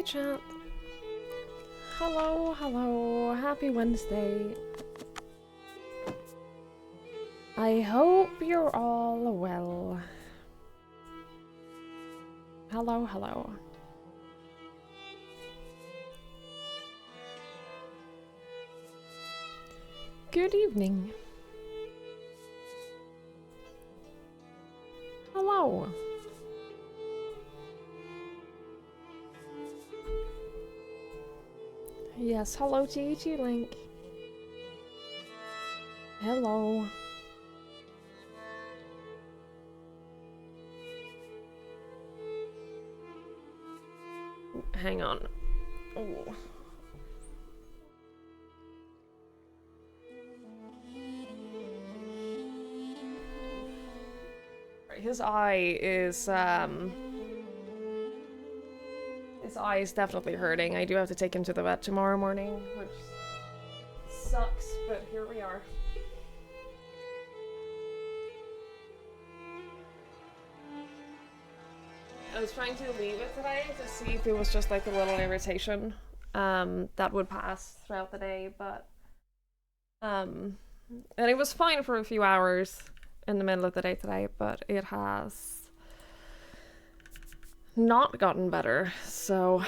Hey chat. Hello, hello. Happy Wednesday. I hope you're all well. Hello, hello. Good evening. Hello. Yes, hello to you too, Link. Hello. Hang on. Ooh. His eye is definitely hurting. I do have to take him to the vet tomorrow morning, which sucks, but here we are. I was trying to leave it today to see if it was just like a little irritation that would pass throughout the day, but and it was fine for a few hours in the middle of the day today, but it has not gotten better, so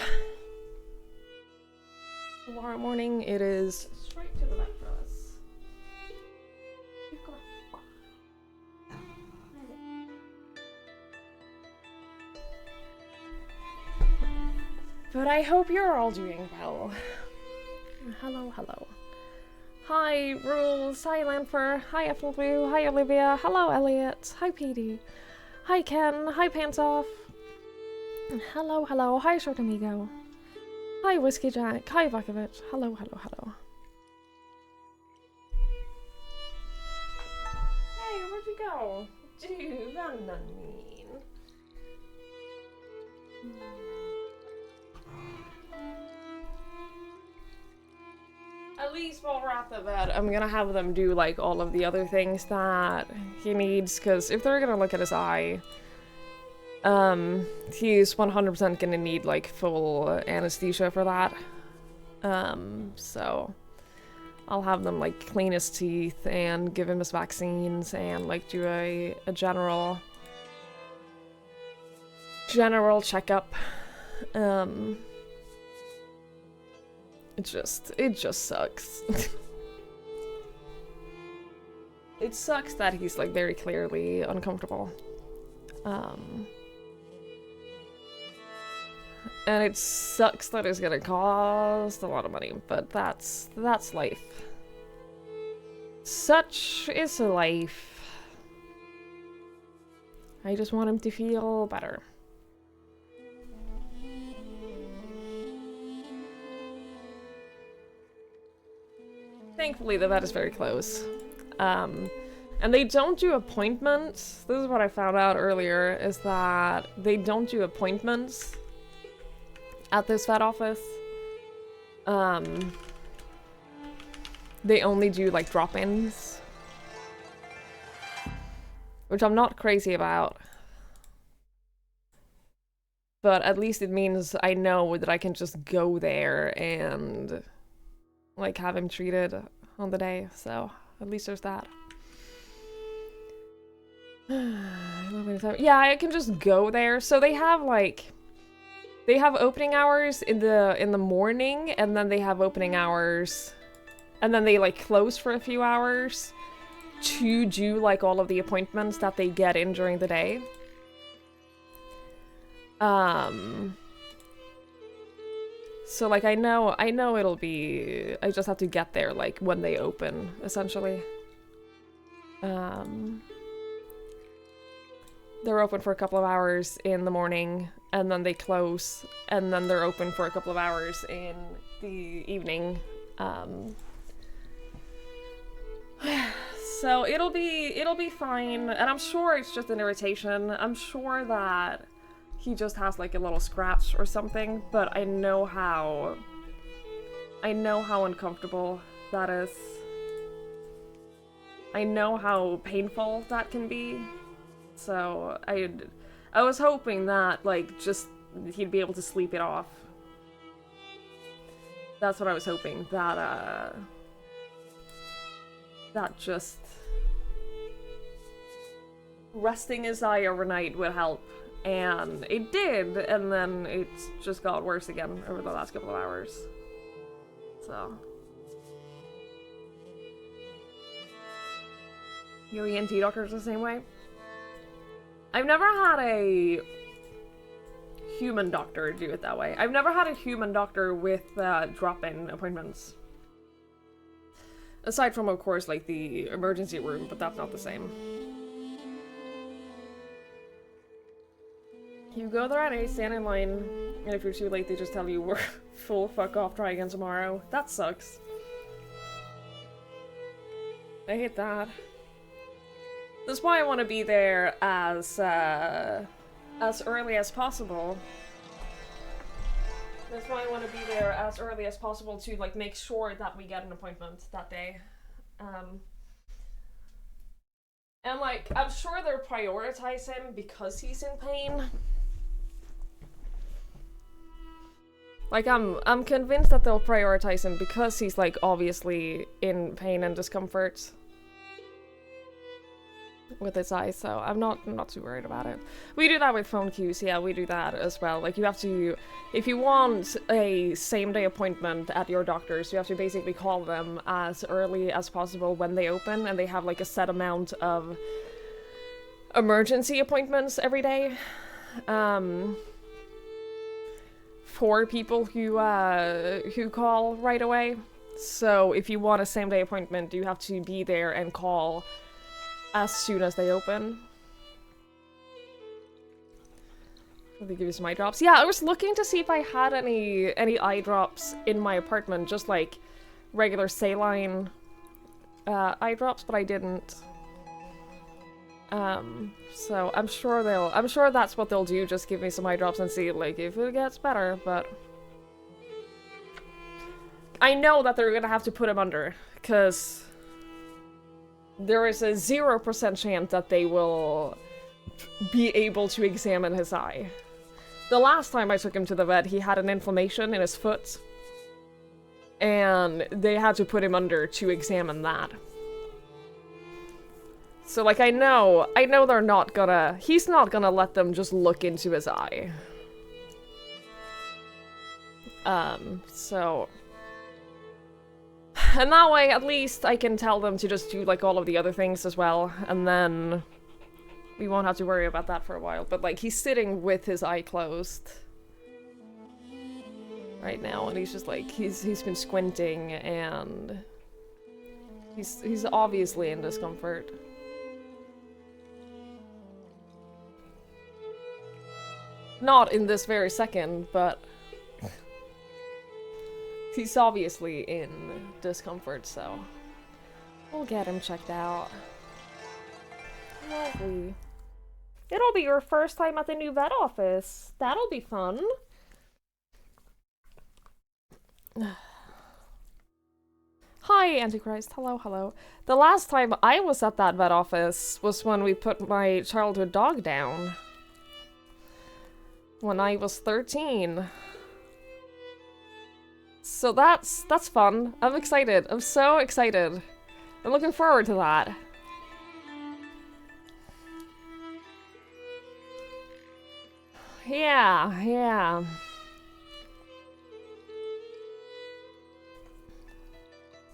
tomorrow morning it is straight to the vet for us. But I hope you're all doing well. Hello, hello. Hi, Rules. Hi, Lanfer. Hi, Blue. Hi, Olivia. Hello, Elliot. Hi, Petey. Hi, Ken. Hi, Pantsoff. Hello, hello. Hi, Short Amigo. Hi, Whiskey Jack. Hi, Vukovic. Hello, hello, hello. Hey, where'd you go? Dude, I'm not mean. At least while we're at the vet, I'm gonna have them do like all of the other things that he needs, because if they're gonna look at his eye, he's 100% gonna need like full anesthesia for that. So I'll have them like clean his teeth and give him his vaccines and like do a general checkup. It just sucks. It sucks that he's like very clearly uncomfortable. And it sucks that it's gonna cost a lot of money, but that's life. Such is life. I just want him to feel better. Thankfully, the vet is very close. And they don't do appointments. This is what I found out earlier, is that they don't do appointments at this vet office. They only do, like, drop-ins. Which I'm not crazy about. But at least it means I know that I can just go there and like have him treated on the day, so at least there's that. Yeah, I can just go there. So they have opening hours in the morning, and then they have opening hours, and then they like close for a few hours to do like all of the appointments that they get in during the day. So, like, I know it'll be... I just have to get there, like, when they open, essentially. They're open for a couple of hours in the morning, and then they close, and then they're open for a couple of hours in the evening. So, it'll be fine, and I'm sure it's just an irritation. I'm sure that he just has like a little scratch or something, but I know how uncomfortable that is. I know how painful that can be. So I was hoping that like just he'd be able to sleep it off That's what I was hoping, that just resting his eye overnight would help. And it did, and then it's just got worse again over the last couple of hours. So. Your ENT doctor's the same way? I've never had a human doctor do it that way. I've never had a human doctor with drop-in appointments. Aside from, of course, like the emergency room, but that's not the same. You go there at 8, stand in line, and if you're too late, they just tell you we're full, fuck off, try again tomorrow. That sucks. I hate that. That's why I want to be there as early as possible. That's why I want to be there as early as possible to, like, make sure that we get an appointment that day. And, like, I'm sure they'll prioritize him because he's in pain. Like, I'm convinced that they'll prioritize him because he's, like, obviously in pain and discomfort with his eyes, so I'm not too worried about it. We do that with phone queues, yeah, we do that as well. Like, you have to, if you want a same-day appointment at your doctor's, you have to basically call them as early as possible when they open, and they have, like, a set amount of emergency appointments every day. For people who call right away. So if you want a same-day appointment, you have to be there and call as soon as they open. They give you some eye drops. Yeah, I was looking to see if I had any eye drops in my apartment, just like regular saline eye drops, but I didn't. So I'm sure that's what they'll do, just give me some eye drops and see, like, if it gets better, but I know that they're gonna have to put him under, because there is a 0% chance that they will be able to examine his eye. The last time I took him to the vet, he had an inflammation in his foot, and they had to put him under to examine that. So, like, I know they're not gonna, he's not gonna let them just look into his eye. So, and that way, at least, I can tell them to just do, like, all of the other things as well, and then we won't have to worry about that for a while. But, like, he's sitting with his eye closed right now, and he's just, like, he's been squinting, and he's obviously in discomfort. Not in this very second, but he's obviously in discomfort, so we'll get him checked out. Lovely. It'll be your first time at the new vet office. That'll be fun. Hi, Antichrist. Hello, hello. The last time I was at that vet office was when we put my childhood dog down. When I was 13. So that's fun. I'm excited. I'm so excited. I'm looking forward to that. Yeah.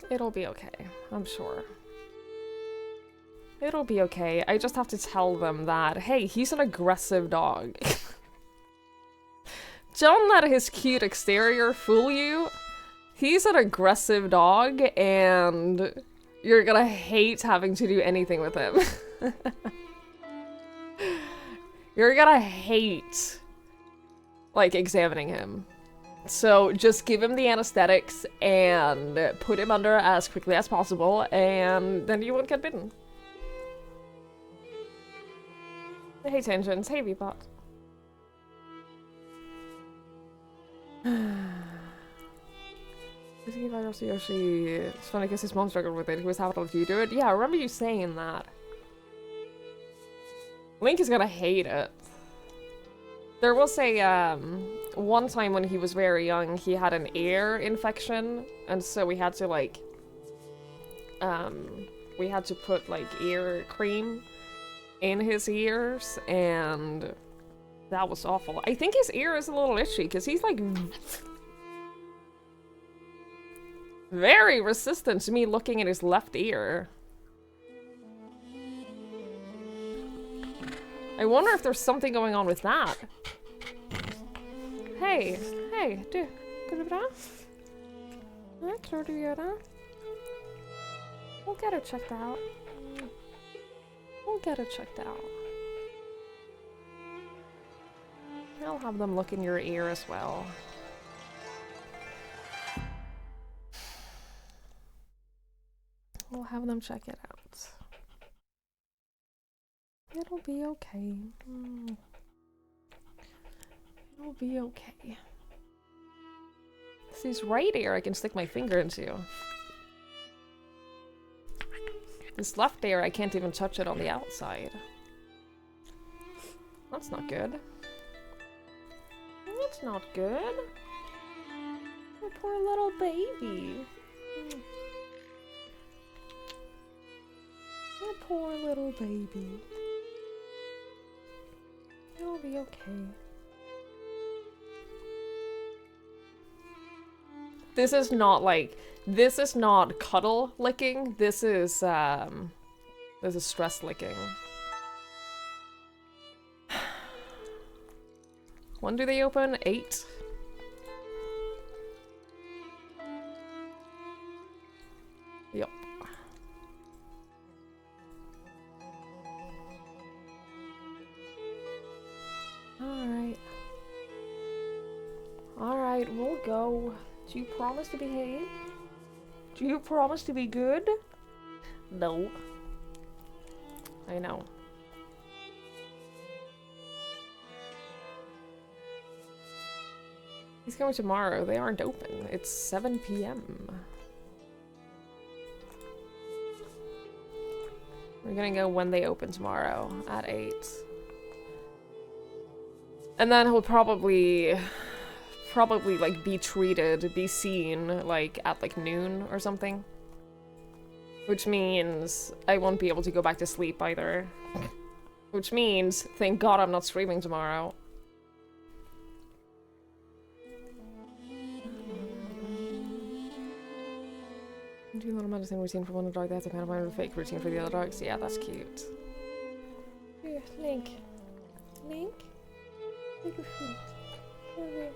It'll be okay, I'm sure. It'll be okay. I just have to tell them that, hey, he's an aggressive dog. Don't let his cute exterior fool you. He's an aggressive dog, and you're gonna hate having to do anything with him. You're gonna hate, like, examining him. So just give him the anesthetics and put him under as quickly as possible, and then you won't get bitten. Hey Tensions, hey Vpot. Yoshi, it's funny because his mom struggled with it. He was having to let you do it. Yeah, I remember you saying that. Link is gonna hate it. There was a one time when he was very young, he had an ear infection, and so we had to, like, put, like, ear cream in his ears, and that was awful. I think his ear is a little itchy, because he's, like, very resistant to me looking at his left ear. I wonder if there's something going on with that. Hey, du, går det bra? Ja, klarar du att göra? We'll get it checked out. We'll get it checked out. I'll have them look in your ear as well. We'll have them check it out. It'll be okay. It'll be okay. This right ear I can stick my finger into. This left ear I can't even touch it on the outside. That's not good. That's not good. Oh, poor little baby. Oh, poor little baby. It'll be okay. This is not like, this is not cuddle licking. This is stress licking. When do they open? 8? Yep. Alright, we'll go. Do you promise to behave? Do you promise to be good? No. I know. He's going tomorrow. They aren't open. It's 7 p.m. We're gonna go when they open tomorrow at 8. And then he'll probably like be treated, be seen like at like noon or something. Which means I won't be able to go back to sleep either. Which means, thank God I'm not streaming tomorrow. Do a little medicine routine for one dog, that's a kind of a fake routine for the other dogs. Yeah, that's cute. Here, Link. Link? Take your feet. Alright.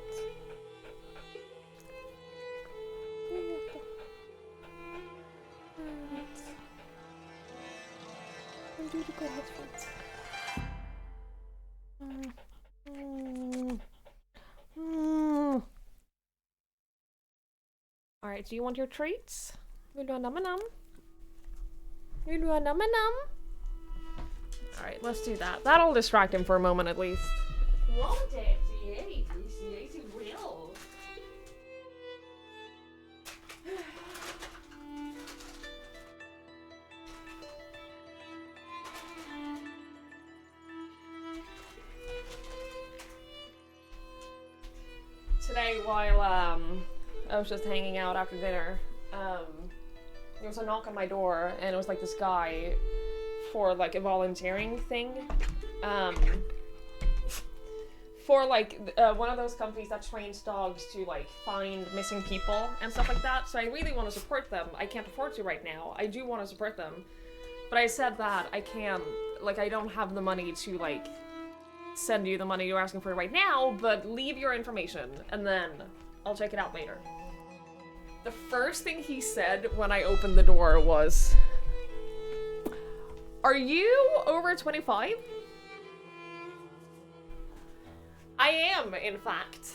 And do the good headphones. Alright, do you want your treats? Vill du ha nam-nam? Vill du ha nam-nam? Alright, let's do that. That'll distract him for a moment at least. Won't it? Yay, it's real. Today, while I was just hanging out after dinner, there was a knock on my door, and it was like this guy for like a volunteering thing, for like one of those companies that trains dogs to like find missing people and stuff like that. So I really want to support them. I can't afford to right now. I do want to support them, but I said that I can't, like I don't have the money to like send you the money you're asking for right now, but leave your information and then I'll check it out later. The first thing he said when I opened the door was, "Are you over 25? I am, in fact.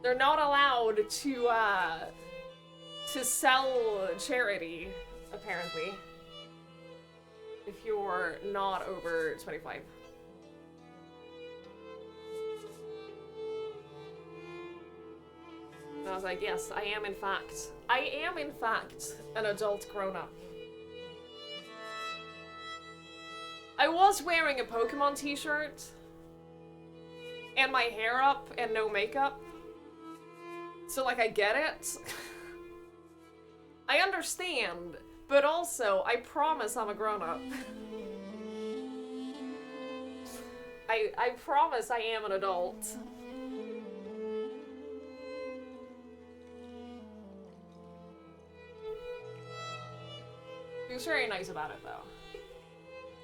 They're not allowed to sell charity, apparently, if you're not over 25. And I was like, yes, I am in fact an adult grown-up. I was wearing a Pokemon t-shirt, and my hair up and no makeup. So, like, I get it. I understand, but also, I promise I'm a grown-up. I promise I am an adult. He was very nice about it, though.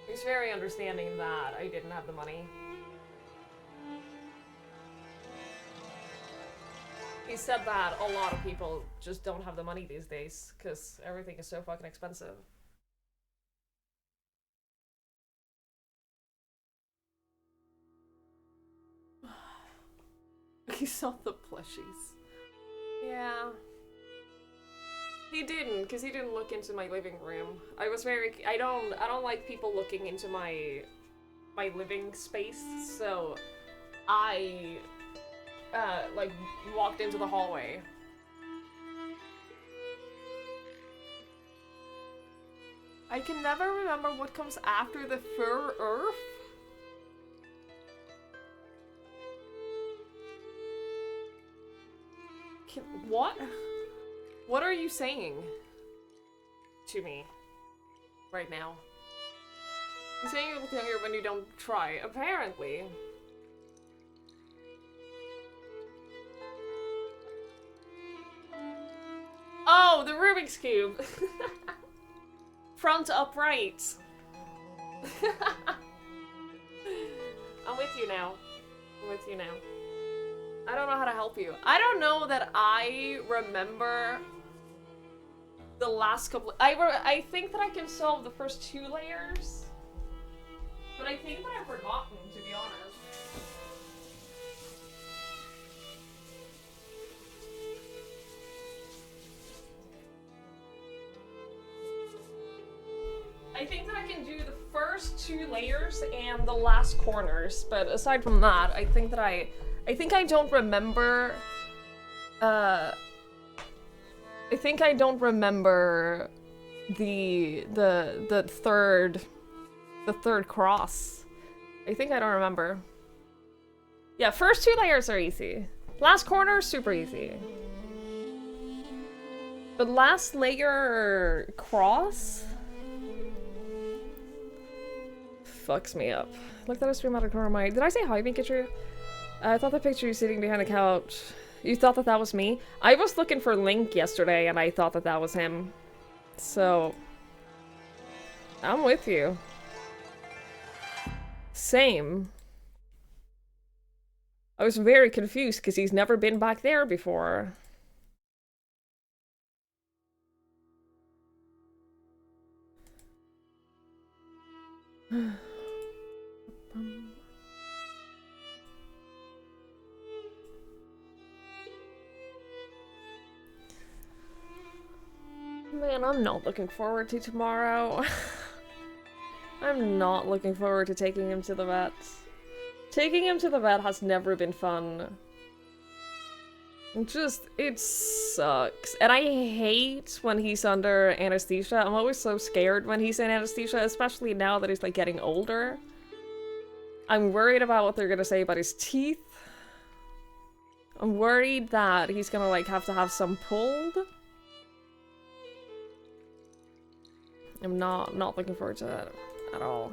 He was very understanding that I didn't have the money. He said that a lot of people just don't have the money these days, because everything is so fucking expensive. He saw the plushies. Yeah. He didn't, because he didn't look into my living room. I was very... I don't like people looking into my living space, so I, like, walked into the hallway. I can never remember what comes after the fur earth. What? What are you saying to me right now? You're saying you look younger when you don't try, apparently. Oh, the Rubik's Cube! Front upright! I'm with you now. I'm with you now. I don't know how to help you. I don't know that I remember the last couple... I think that I can solve the first 2 layers. But I think that I've forgotten, to be honest. I think that I can do the first 2 layers and the last corners, but aside from that, I think I don't remember, I think I don't remember the third cross. I think I don't remember. Yeah, first 2 layers are easy. Last corner, super easy. But last layer cross fucks me up. Look at a stream out of corner. Did I say hi, Pikachu? I thought the picture you sitting behind the couch. You thought that was me? I was looking for Link yesterday and I thought that was him. So, I'm with you. Same. I was very confused because he's never been back there before. Man, I'm not looking forward to tomorrow. I'm not looking forward to taking him to the vet. Taking him to the vet has never been fun. It sucks. And I hate when he's under anesthesia. I'm always so scared when he's in anesthesia, especially now that he's like getting older. I'm worried about what they're gonna say about his teeth. I'm worried that he's gonna like have to have some pulled. I'm not looking forward to that at all.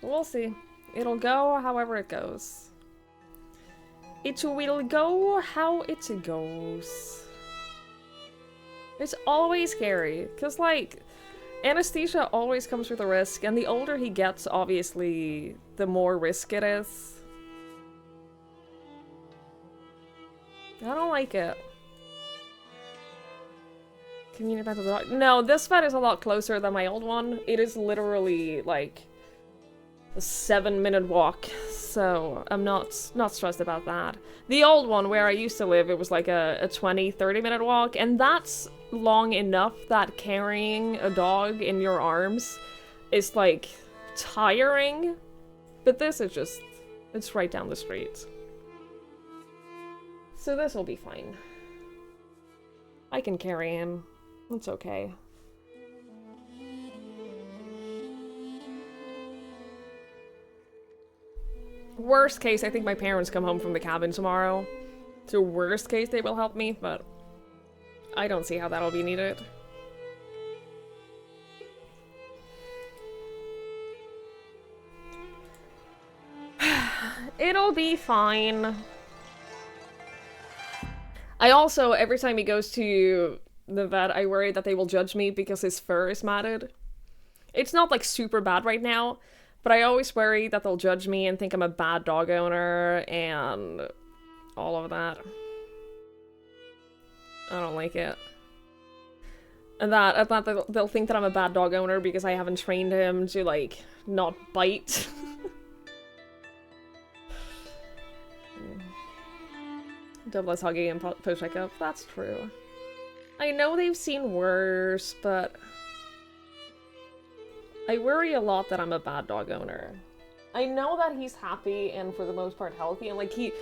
We'll see. It'll go however it goes. It will go how it goes. It's always scary, because, like, anesthesia always comes with a risk, and the older he gets, obviously, the more risk it is. I don't like it. Convenient vet to the dog. No, this vet is a lot closer than my old one. It is literally, like, a 7-minute walk, so I'm not stressed about that. The old one, where I used to live, it was like a 20-30 minute walk, and that's long enough that carrying a dog in your arms is, like, tiring. But this is just, it's right down the street. So this will be fine. I can carry him. It's okay. Worst case, I think my parents come home from the cabin tomorrow. So worst case, they will help me, but I don't see how that'll be needed. It'll be fine. I also, every time he goes to the vet, I worry that they will judge me because his fur is matted. It's not, like, super bad right now, but I always worry that they'll judge me and think I'm a bad dog owner and all of that. I don't like it. And that they'll think that I'm a bad dog owner because I haven't trained him to, like, not bite. Double as huggy and post checkup. That's true. I know they've seen worse, but I worry a lot that I'm a bad dog owner. I know that he's happy and for the most part healthy, and like he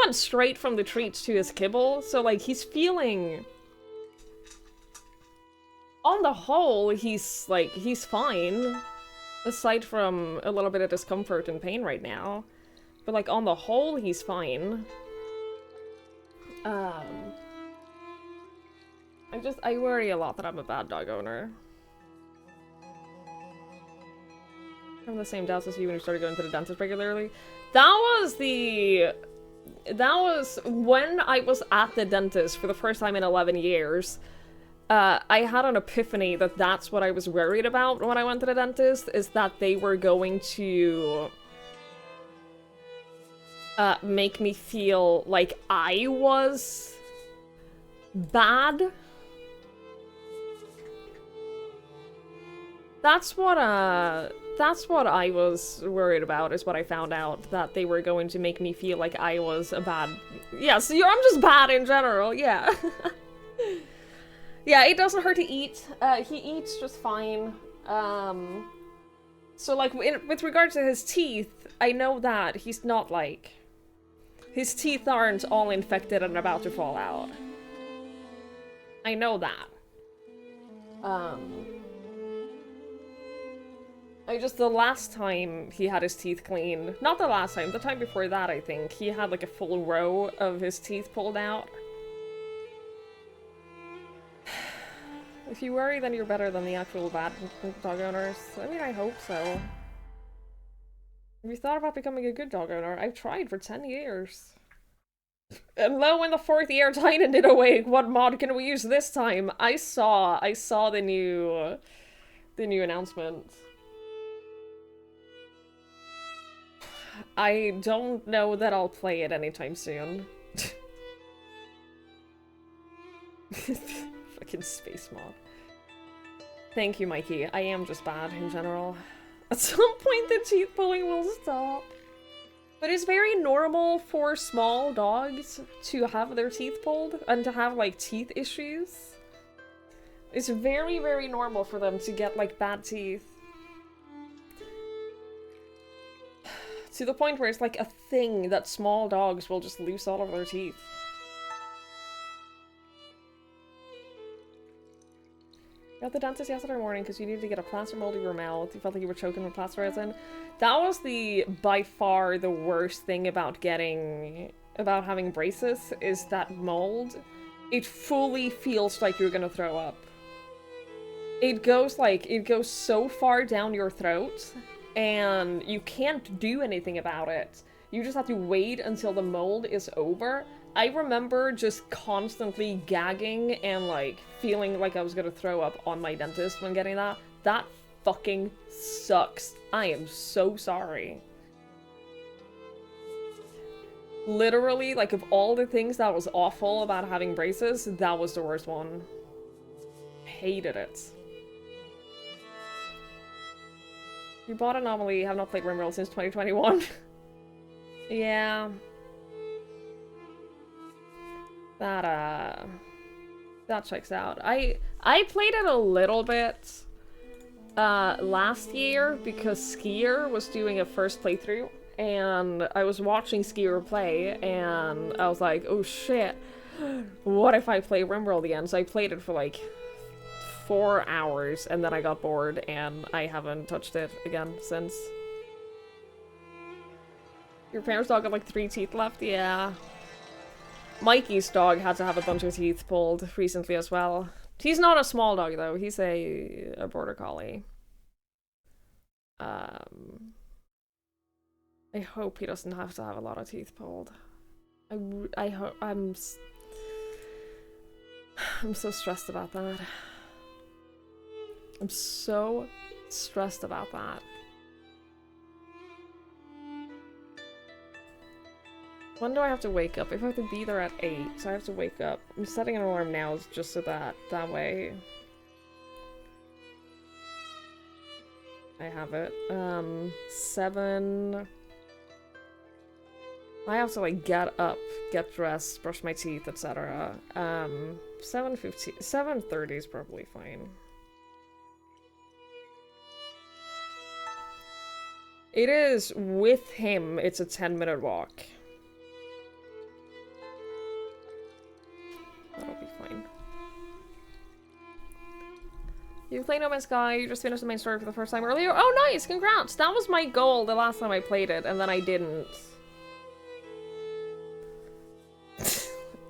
went straight from the treats to his kibble, so like he's feeling. On the whole, he's fine, aside from a little bit of discomfort and pain right now. But like on the whole, he's fine. I worry a lot that I'm a bad dog owner. I'm the same doubts as you when you started going to the dentist regularly. That was when I was at the dentist for the first time in 11 years. I had an epiphany that that's what I was worried about when I went to the dentist, is that they were going to make me feel like I was bad. That's what I was worried about, is what I found out, that they were going to make me feel like I was a bad... Yes, I'm just bad in general, yeah. Yeah, it doesn't hurt to eat. He eats just fine. So, like, with regards to his teeth, I know that he's not, like... His teeth aren't all infected and about to fall out. I know that. The last time he had his teeth cleaned, not the last time, the time before that, I think, he had, like, a full row of his teeth pulled out. If you worry, then you're better than the actual bad dog owners. I mean, I hope so. Have you thought about becoming a good dog owner? I've tried for 10 years. And lo, in the 4th year, Tynan did awake. What mod can we use this time? I saw the new announcement. I don't know that I'll play it anytime soon. Fucking space mod. Thank you, Mikey. I am just bad in general. At some point, the teeth pulling will stop. But it's very normal for small dogs to have their teeth pulled and to have, like, teeth issues. It's very, very normal for them to get, like, bad teeth. To the point where it's, like, a thing that small dogs will just lose all of their teeth. Got the dentist yesterday morning because you needed to get a plaster mold in your mouth. You felt like you were choking with plaster resin. That was by far the worst thing about having braces, is that mold. It fully feels like you're gonna throw up. It goes so far down your throat, and you can't do anything about it. You just have to wait until the mold is over. I remember just constantly gagging and, like, feeling like I was gonna throw up on my dentist when getting that. That fucking sucks. I am so sorry. Literally, like, of all the things that was awful about having braces, that was the worst one. Hated it. You bought Anomaly, have not played Rimworld since 2021. Yeah. That checks out. I played it a little bit last year because Skier was doing a first playthrough, and I was watching Skier play, and I was like, oh shit, what if I play Rimworld again? So I played it for like 4 hours, and then I got bored, and I haven't touched it again since. Your parents' dog had like 3 teeth left? Yeah. Mikey's dog had to have a bunch of teeth pulled recently as well. He's not a small dog though, he's a border collie. I hope he doesn't have to have a lot of teeth pulled. I hope I'm so stressed about that. I'm so stressed about that. When do I have to wake up? If I have to be there at 8, so I have to wake up. I'm setting an alarm now just so that way I have it. 7. I have to like get up, get dressed, brush my teeth, etc. 7:15, 7:30 is probably fine. It is with him, it's a 10-minute walk. That'll be fine. You play No Man's Sky, you just finished the main story for the first time earlier? Oh nice, congrats! That was my goal the last time I played it, and then I didn't.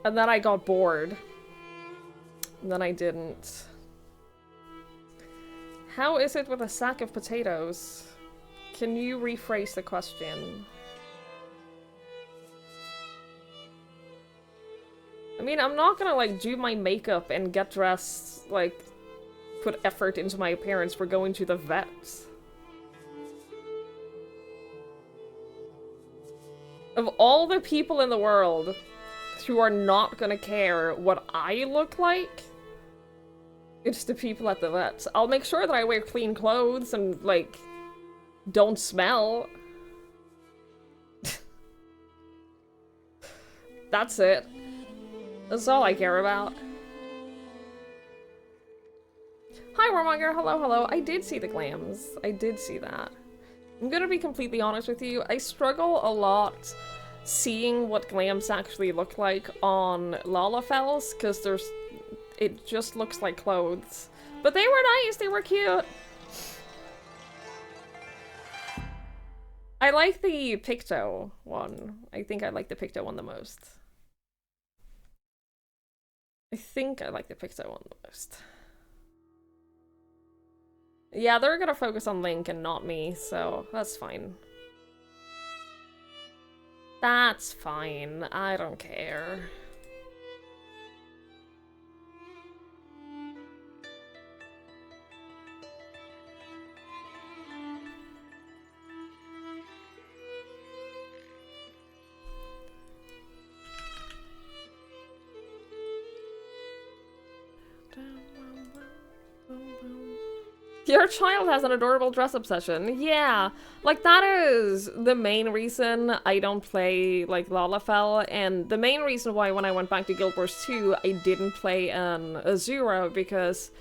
And then I got bored. And then I didn't. How is it with a sack of potatoes? Can you rephrase the question? I mean, I'm not gonna, like, do my makeup and get dressed, like, put effort into my appearance for going to the vet. Of all the people in the world who are not gonna care what I look like, it's the people at the vet. I'll make sure that I wear clean clothes and, like, don't smell. That's it. That's all I care about. Hi, Warmonger. Hello, hello. I did see the glams. I did see that. I'm gonna be completely honest with you. I struggle a lot seeing what glams actually look like on Lalafels, because it just looks like clothes. But they were nice, they were cute. I like the Picto one. I think I like the Picto one the most. I think I like the Picto one the most. Yeah, they're gonna focus on Link and not me, so that's fine. That's fine. I don't care. Your child has an adorable dress-up session. Yeah, like that is the main reason I don't play like Lalafell, and the main reason why when I went back to Guild Wars 2 I didn't play an Azura, because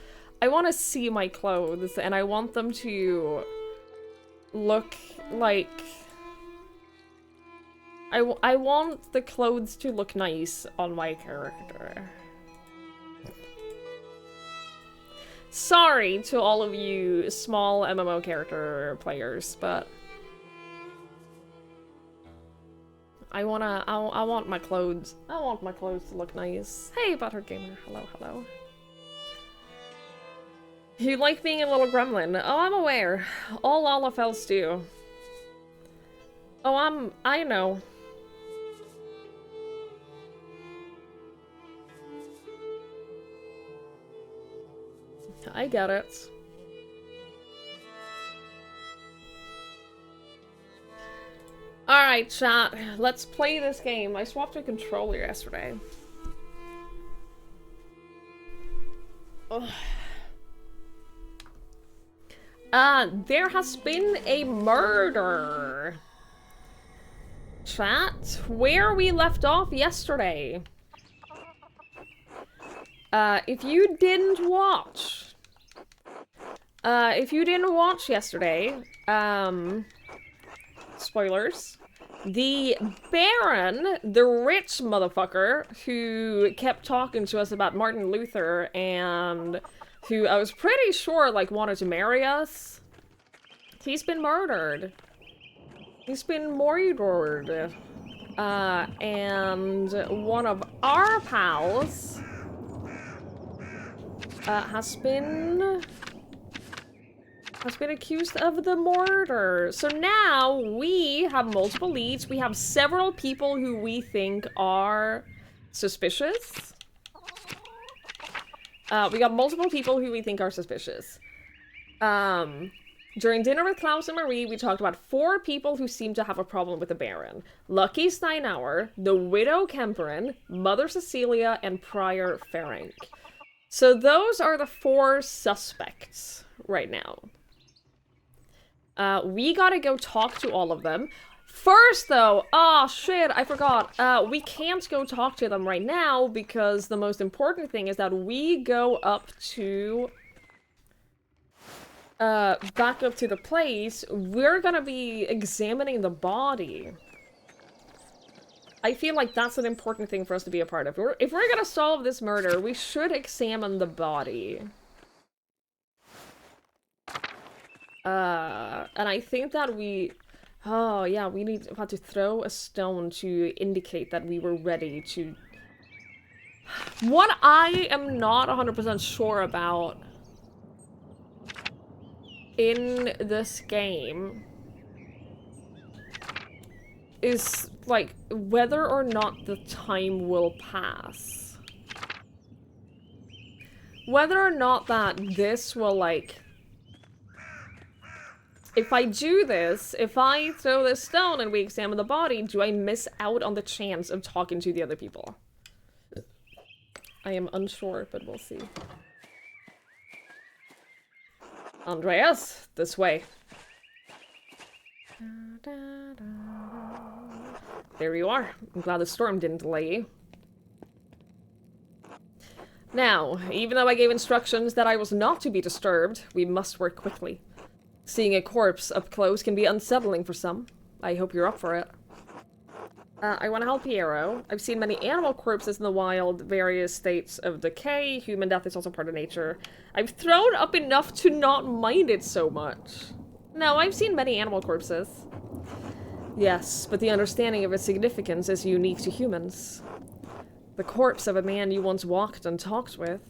I want to see my clothes and I want them to look like... I want the clothes to look nice on my character. Sorry to all of you small MMO character players, but I want my clothes. I want my clothes to look nice. Hey, Butthurt Gamer. Hello, hello. You like being a little gremlin? Oh, I'm aware. All Lalafels do. Oh, I know. I get it. Alright, chat. Let's play this game. I swapped a controller yesterday. Ugh. There has been a murder. Chat, where we left off yesterday. If you didn't watch yesterday, spoilers, the Baron, the rich motherfucker who kept talking to us about Martin Luther and who I was pretty sure, like, wanted to marry us, he's been murdered. He's been murdered. And one of our pals has been accused of the murder. So now we have multiple leads. We have several people who we think are suspicious. We got multiple people who we think are suspicious. During dinner with Klaus and Marie, we talked about 4 people who seem to have a problem with the Baron. Lucky Steinauer, the Widow Kemperin, Mother Cecilia, and Prior Ferenc. So those are the 4 suspects right now. We gotta go talk to all of them. First, though, oh shit, I forgot. We can't go talk to them right now because the most important thing is that we go up to... back up to the place. We're gonna be examining the body. I feel like that's an important thing for us to be a part of. If we're gonna solve this murder, we should examine the body. And I think that we... Oh, yeah, we had to throw a stone to indicate that we were ready to... What I am not 100% sure about in this game is, like, whether or not the time will pass. Whether or not that this will, like... If I do this, if I throw this stone and we examine the body, do I miss out on the chance of talking to the other people? I am unsure, but we'll see. Andreas, this way. There you are. I'm glad the storm didn't delay you. Now, even though I gave instructions that I was not to be disturbed, we must work quickly. Seeing a corpse up close can be unsettling for some. I hope you're up for it. I want to help Piero. I've seen many animal corpses in the wild, various states of decay. Human death is also part of nature. I've thrown up enough to not mind it so much. No, I've seen many animal corpses. Yes, but the understanding of its significance is unique to humans. The corpse of a man you once walked and talked with.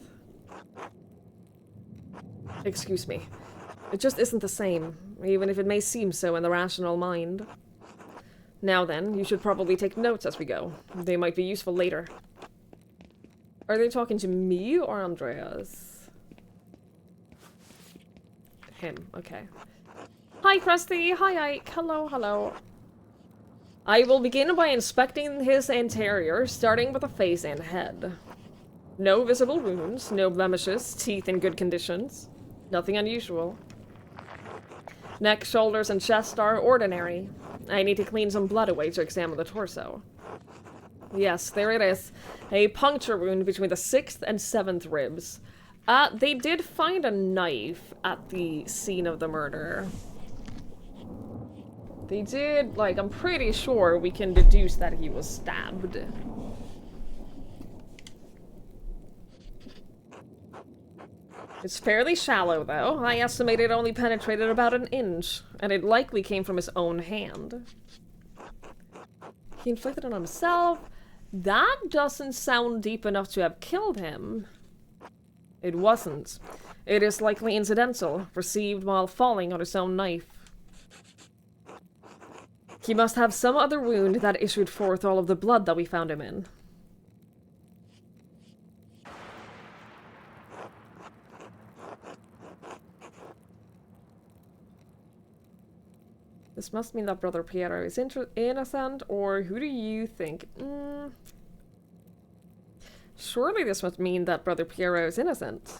Excuse me. It just isn't the same, even if it may seem so in the rational mind. Now then, you should probably take notes as we go. They might be useful later. Are they talking to me or Andreas? Him, okay. Hi, Krusty! Hi, Ike! Hello, hello. I will begin by inspecting his interior, starting with the face and head. No visible wounds, no blemishes, teeth in good conditions. Nothing unusual. Neck, shoulders, and chest are ordinary. I need to clean some blood away to examine the torso. Yes, there it is. A puncture wound between the 6th and 7th ribs. They did find a knife at the scene of the murder. They did, like, I'm pretty sure we can deduce that he was stabbed. It's fairly shallow, though. I estimate it only penetrated about an inch, and it likely came from his own hand. He inflicted it on himself. That doesn't sound deep enough to have killed him. It wasn't. It is likely incidental, received while falling on his own knife. He must have some other wound that issued forth all of the blood that we found him in. This must mean that Brother Piero is innocent, or who do you think? Surely this must mean that Brother Piero is innocent.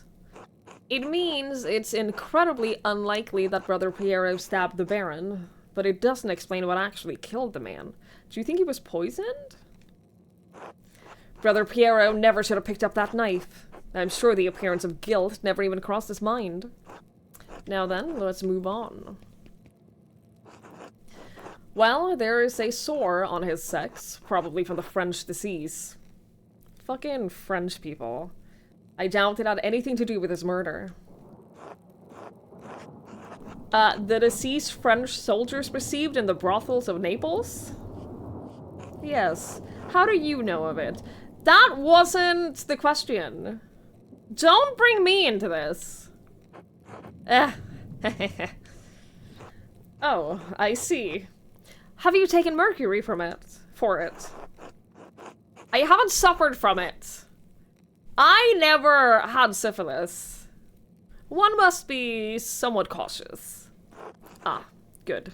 It means it's incredibly unlikely that Brother Piero stabbed the Baron, but it doesn't explain what actually killed the man. Do you think he was poisoned? Brother Piero never should have picked up that knife. I'm sure the appearance of guilt never even crossed his mind. Now then, let's move on. Well, there is a sore on his sex, probably from the French disease. Fucking French people. I doubt it had anything to do with his murder. The deceased French soldiers received in the brothels of Naples? Yes. How do you know of it? That wasn't the question. Don't bring me into this. Oh, I see. Have you taken mercury from it? For it? I haven't suffered from it. I never had syphilis. One must be somewhat cautious. Ah, good.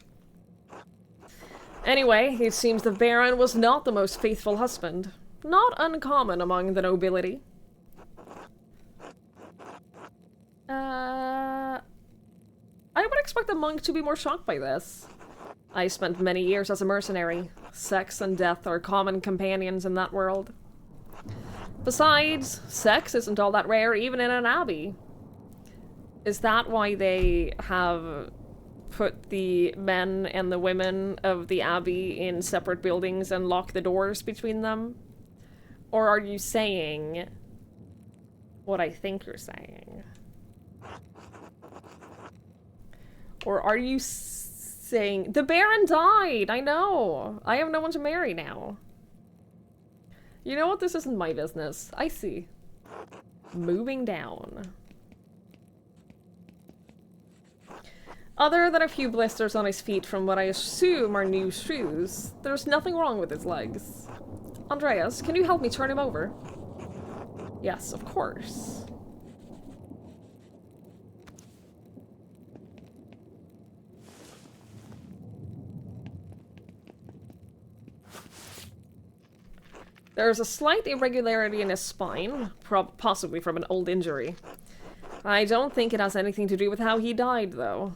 Anyway, it seems the Baron was not the most faithful husband. Not uncommon among the nobility. I would expect the monk to be more shocked by this. I spent many years as a mercenary. Sex and death are common companions in that world. Besides, sex isn't all that rare even in an abbey. Is that why they have put the men and the women of the abbey in separate buildings and lock the doors between them? Or are you saying what I think you're saying? Or are you saying... The Baron died! I know! I have no one to marry now. You know what? This isn't my business. I see. Moving down. Other than a few blisters on his feet from what I assume are new shoes, there's nothing wrong with his legs. Andreas, can you help me turn him over? Yes, of course. There's a slight irregularity in his spine, possibly from an old injury. I don't think it has anything to do with how he died, though.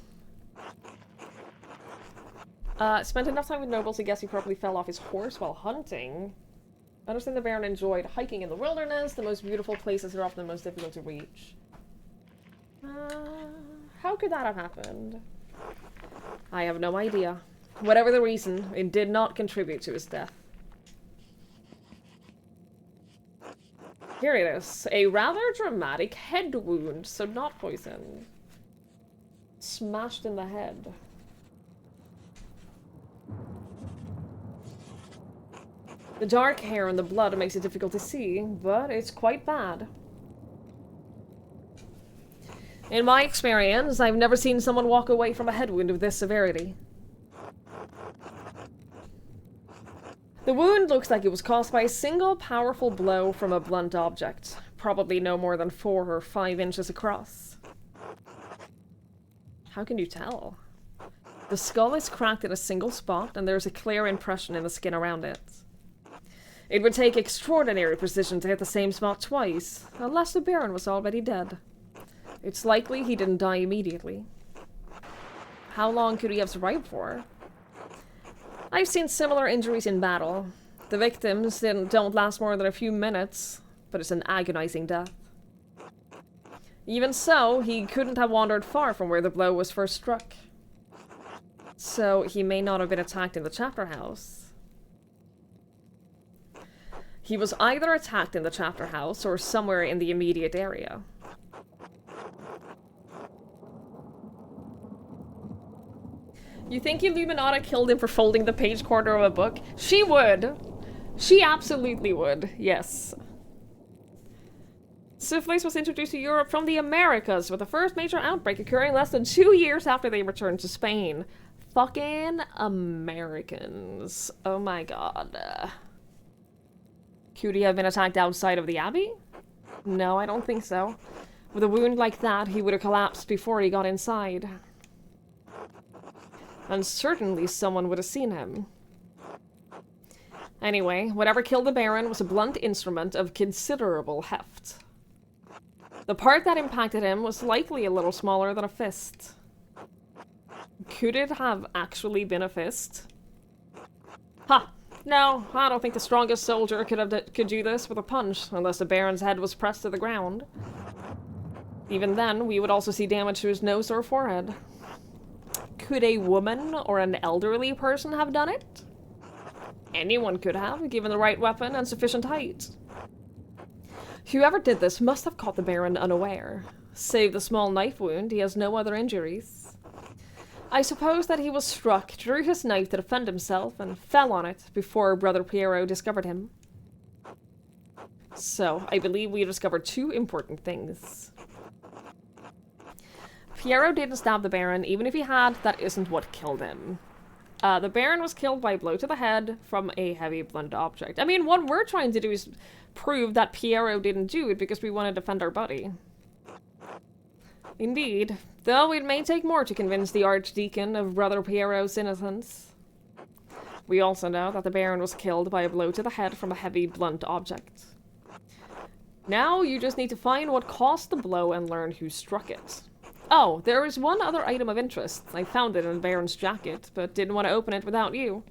Spent enough time with nobles to guess he probably fell off his horse while hunting. I understand the Baron enjoyed hiking in the wilderness. The most beautiful places are often the most difficult to reach. How could that have happened? I have no idea. Whatever the reason, it did not contribute to his death. Here it is. A rather dramatic head wound, so not poisoned. Smashed in the head. The dark hair and the blood makes it difficult to see, but it's quite bad. In my experience, I've never seen someone walk away from a head wound of this severity. The wound looks like it was caused by a single powerful blow from a blunt object, probably no more than 4 or 5 inches across. How can you tell? The skull is cracked in a single spot, and there's a clear impression in the skin around it. It would take extraordinary precision to hit the same spot twice, unless the Baron was already dead. It's likely he didn't die immediately. How long could he have survived for? I've seen similar injuries in battle. The victims don't last more than a few minutes, but it's an agonizing death. Even so, he couldn't have wandered far from where the blow was first struck. So he may not have been attacked in the chapter house. He was either attacked in the chapter house or somewhere in the immediate area. You think Illuminata killed him for folding the page corner of a book? She would. She absolutely would, yes. Syphilis was introduced to Europe from the Americas, with the first major outbreak occurring less than 2 years after they returned to Spain. Fucking Americans. Oh my god. Could he have been attacked outside of the Abbey? No, I don't think so. With a wound like that, he would have collapsed before he got inside. And certainly someone would have seen him. Anyway, whatever killed the Baron was a blunt instrument of considerable heft. The part that impacted him was likely a little smaller than a fist. Could it have actually been a fist? Ha! No, I don't think the strongest soldier could do this with a punch, unless the Baron's head was pressed to the ground. Even then, we would also see damage to his nose or forehead. Could a woman or an elderly person have done it? Anyone could have, given the right weapon and sufficient height. Whoever did this must have caught the Baron unaware. Save the small knife wound, he has no other injuries. I suppose that he was struck, drew his knife to defend himself, and fell on it before Brother Piero discovered him. So, I believe we discovered two important things. Piero didn't stab the Baron, even if he had, that isn't what killed him. The Baron was killed by a blow to the head from a heavy blunt object. I mean, what we're trying to do is prove that Piero didn't do it because we want to defend our buddy. Indeed, though it may take more to convince the Archdeacon of Brother Piero's innocence. We also know that the Baron was killed by a blow to the head from a heavy blunt object. Now you just need to find what caused the blow and learn who struck it. Oh, there is one other item of interest. I found it in Baron's jacket, but didn't want to open it without you.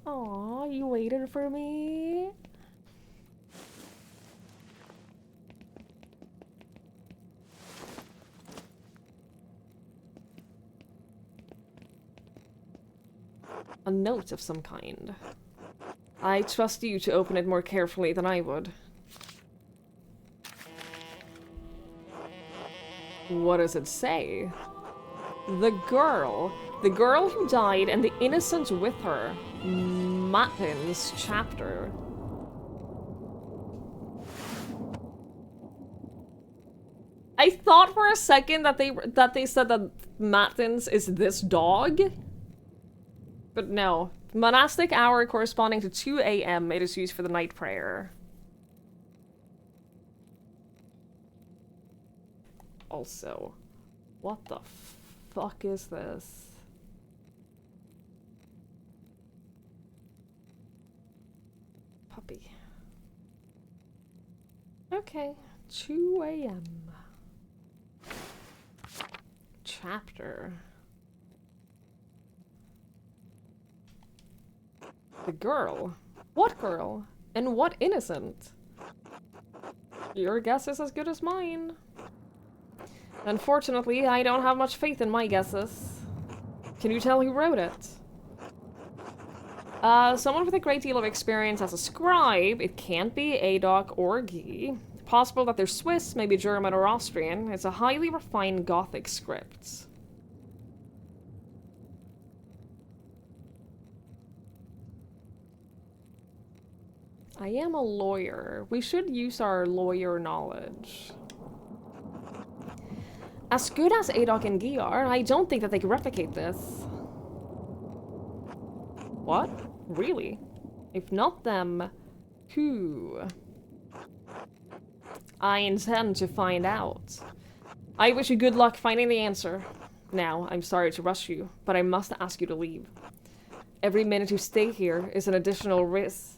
Aw, you waited for me? A note of some kind. I trust you to open it more carefully than I would. What does it say? The girl who died and the innocent with her. Matins chapter. I thought for a second that they said that Matins is this dog. But no. Monastic hour corresponding to 2 a.m. It is used for the night prayer. Also, what the fuck is this? Puppy. Okay, 2 a.m. Chapter. The girl? What girl? And what innocent? Your guess is as good as mine. Unfortunately, I don't have much faith in my guesses. Can you tell who wrote it? Someone with a great deal of experience as a scribe. It can't be Adoc or Guy. Possible that they're Swiss, maybe German or Austrian. It's a highly refined Gothic script. I am a lawyer. We should use our lawyer knowledge. As good as Adoc and Guy are, I don't think that they can replicate this. What? Really? If not them, who? I intend to find out. I wish you good luck finding the answer. Now, I'm sorry to rush you, but I must ask you to leave. Every minute you stay here is an additional risk.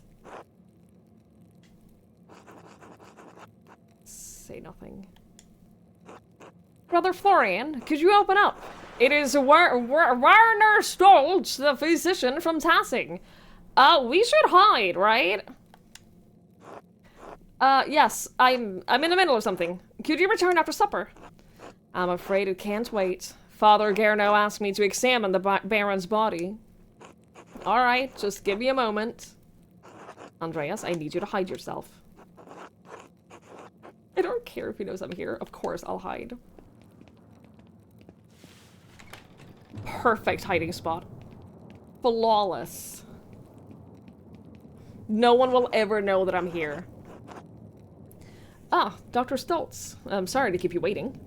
Say nothing. Brother Florian, could you open up? It is Werner Stolz, the physician from Tassing. We should hide, right? Yes, I'm in the middle of something. Could you return after supper? I'm afraid it can't wait. Father Gerno asked me to examine the Baron's body. Alright, just give me a moment. Andreas, I need you to hide yourself. I don't care if he knows I'm here. Of course, I'll hide. Perfect hiding spot. Flawless. No one will ever know that I'm here. Ah, Dr. Stoltz. I'm sorry to keep you waiting.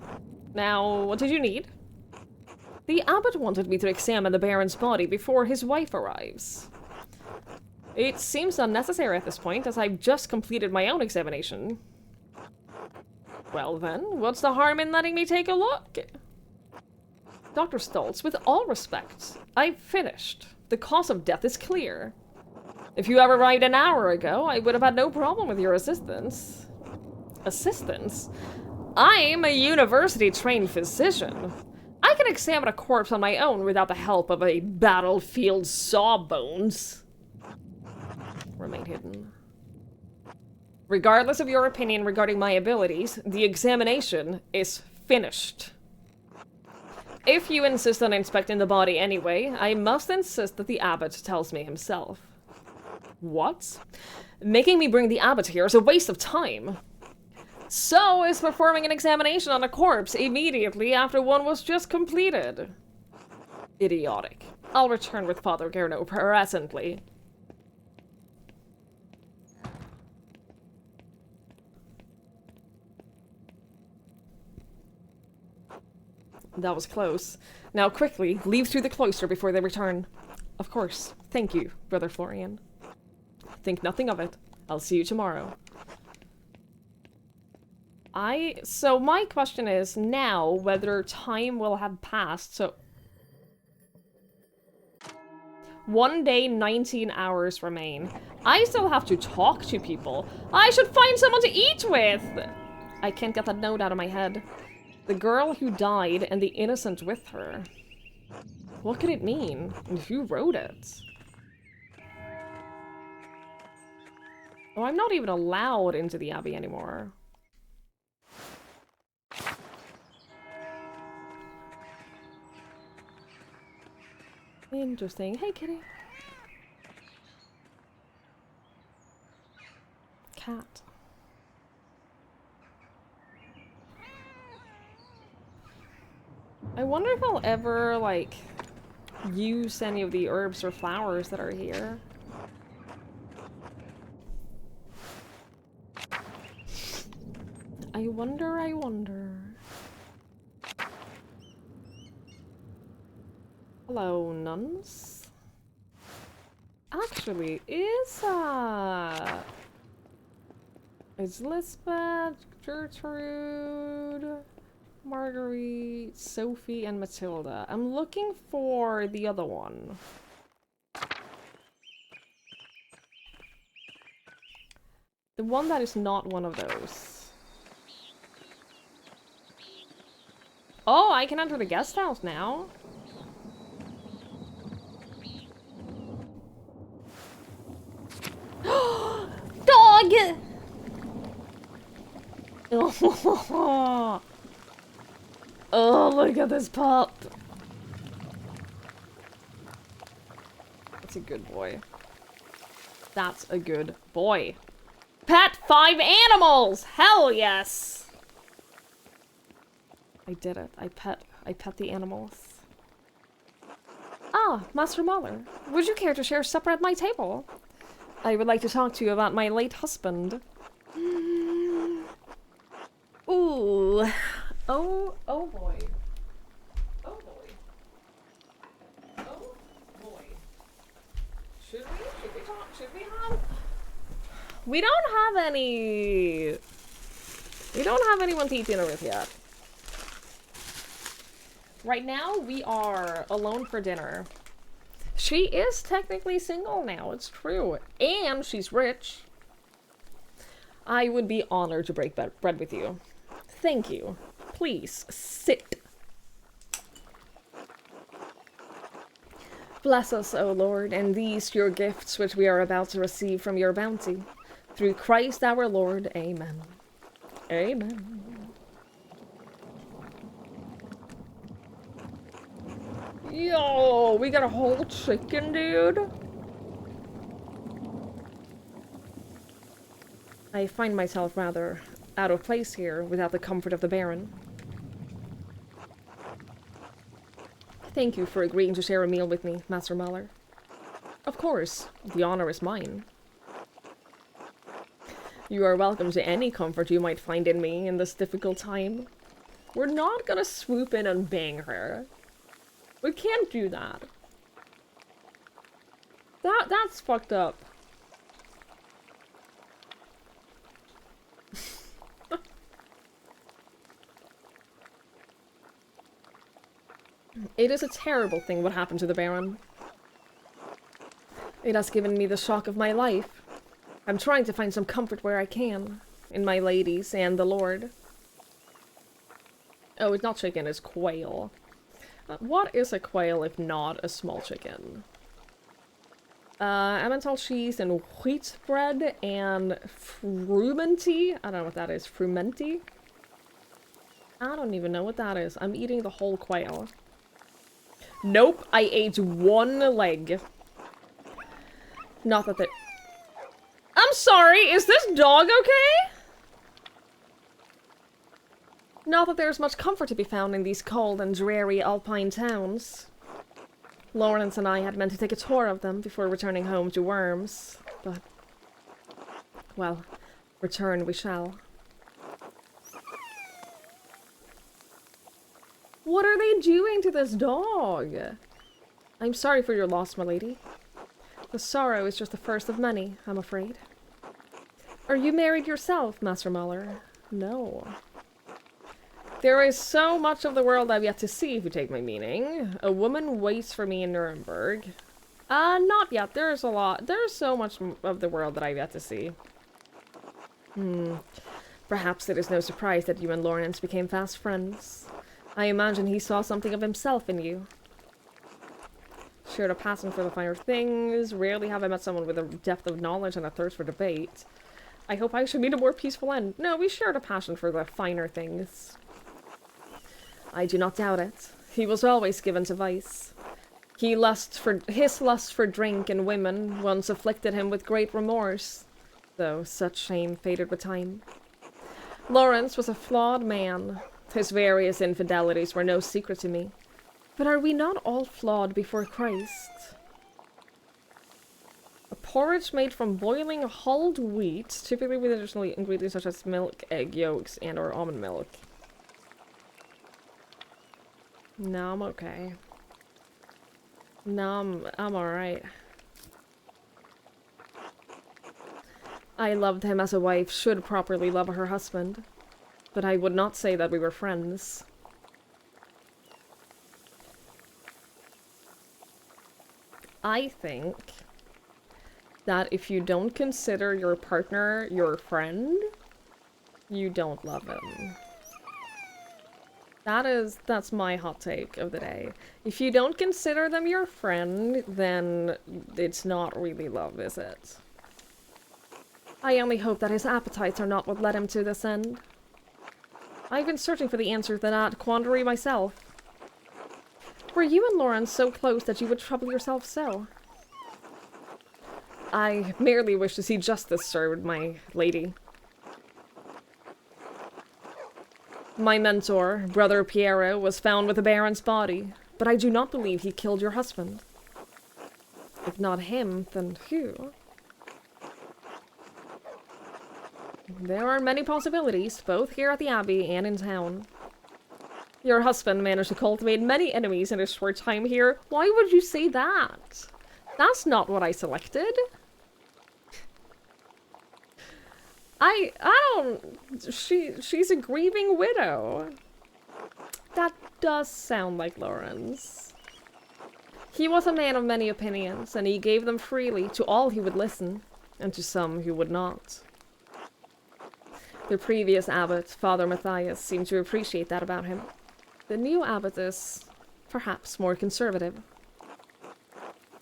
Now, what did you need? The abbot wanted me to examine the Baron's body before his wife arrives. It seems unnecessary at this point, as I've just completed my own examination. Well then, what's the harm in letting me take a look? Dr. Stoltz, with all respect, I've finished. The cause of death is clear. If you had arrived an hour ago, I would have had no problem with your assistance. Assistance? I'm a university-trained physician. I can examine a corpse on my own without the help of a battlefield sawbones. Remain hidden. Regardless of your opinion regarding my abilities, the examination is finished. If you insist on inspecting the body anyway, I must insist that the abbot tells me himself. What? Making me bring the abbot here is a waste of time. So is performing an examination on a corpse immediately after one was just completed. Idiotic. I'll return with Father Gerno presently. That was close. Now quickly, leave through the cloister before they return. Of course. Thank you, Brother Florian. Think nothing of it. I'll see you tomorrow. So my question is now whether time will have passed, so... 1 day, 19 hours remain. I still have to talk to people. I should find someone to eat with! I can't get that note out of my head. The girl who died and the innocent with her. What could it mean? And who wrote it? Oh, I'm not even allowed into the Abbey anymore. Interesting. Hey, kitty. Cat. I wonder if I'll ever, like, use any of the herbs or flowers that are here. I wonder, I wonder. Hello, nuns. Actually, is Lisbeth, Gertrude, Marguerite, Sophie, and Matilda. I'm looking for the other one. The one that is not one of those. Oh, I can enter the guest house now. Dog! Oh, look at this pup. That's a good boy. That's a good boy. Pet 5 animals! Hell yes! I did it. I pet the animals. Ah, Master Mahler. Would you care to share supper at my table? I would like to talk to you about my late husband. Ooh. Oh boy. Oh boy. Oh boy. Should we talk? Should we have? We don't have any. We don't have anyone to eat dinner with yet. Right now, we are alone for dinner. She is technically single now, it's true. And she's rich. I would be honored to break bread with you. Thank you. Please, sit. Bless us, O Lord, and these your gifts which we are about to receive from your bounty. Through Christ our Lord. Amen. Amen. Yo, we got a whole chicken, dude. I find myself rather out of place here without the comfort of the Baron. Thank you for agreeing to share a meal with me, Master Mahler. Of course, the honor is mine. You are welcome to any comfort you might find in me in this difficult time. We're not gonna swoop in and bang her. We can't do that. That's fucked up. It is a terrible thing what happened to the Baron. It has given me the shock of my life. I'm trying to find some comfort where I can, in my ladies and the Lord. Oh, it's not chicken, it's quail. What is a quail if not a small chicken? Emmental cheese and wheat bread and frumenty. I don't know what that is. Frumenty? I don't even know what that is. I'm eating the whole quail. Nope, I ate one leg. Not that they... I'm sorry, is this dog okay? Not that there's much comfort to be found in these cold and dreary alpine towns. Lawrence and I had meant to take a tour of them before returning home to Worms, but, well, return we shall. What are they doing to this dog? I'm sorry for your loss, my lady. The sorrow is just the first of many, I'm afraid. Are you married yourself, Master Mahler? No. There is so much of the world I've yet to see, if you take my meaning. A woman waits for me in Nuremberg. Not yet. There's a lot. There's so much of the world that I've yet to see. Perhaps it is no surprise that you and Lawrence became fast friends. I imagine he saw something of himself in you. Shared a passion for the finer things. Rarely have I met someone with a depth of knowledge and a thirst for debate. I hope I should meet a more peaceful end. No, we shared a passion for the finer things. I do not doubt it. He was always given to vice. His lust for drink and women once afflicted him with great remorse, though such shame faded with time. Lawrence was a flawed man. His various infidelities were no secret to me. But are we not all flawed before Christ? A porridge made from boiling hulled wheat, typically with additional ingredients such as milk, egg yolks, and or almond milk. No, I'm okay. No, I'm alright. I loved him as a wife should properly love her husband. But I would not say that we were friends. I think that if you don't consider your partner your friend, you don't love him. That's my hot take of the day. If you don't consider them your friend, then it's not really love, is it? I only hope that his appetites are not what led him to this end. I've been searching for the answer to that quandary myself. Were you and Lawrence so close that you would trouble yourself so? I merely wish to see justice served, my lady. My mentor, Brother Piero, was found with the Baron's body, but I do not believe he killed your husband. If not him, then who? There are many possibilities, both here at the Abbey and in town. Your husband managed to cultivate many enemies in his short time here. Why would you say that? That's not what I selected. I don't... She's a grieving widow. That does sound like Lawrence. He was a man of many opinions, and he gave them freely to all who would listen, and to some who would not. The previous abbot, Father Matthias, seemed to appreciate that about him. The new abbot is, perhaps, more conservative.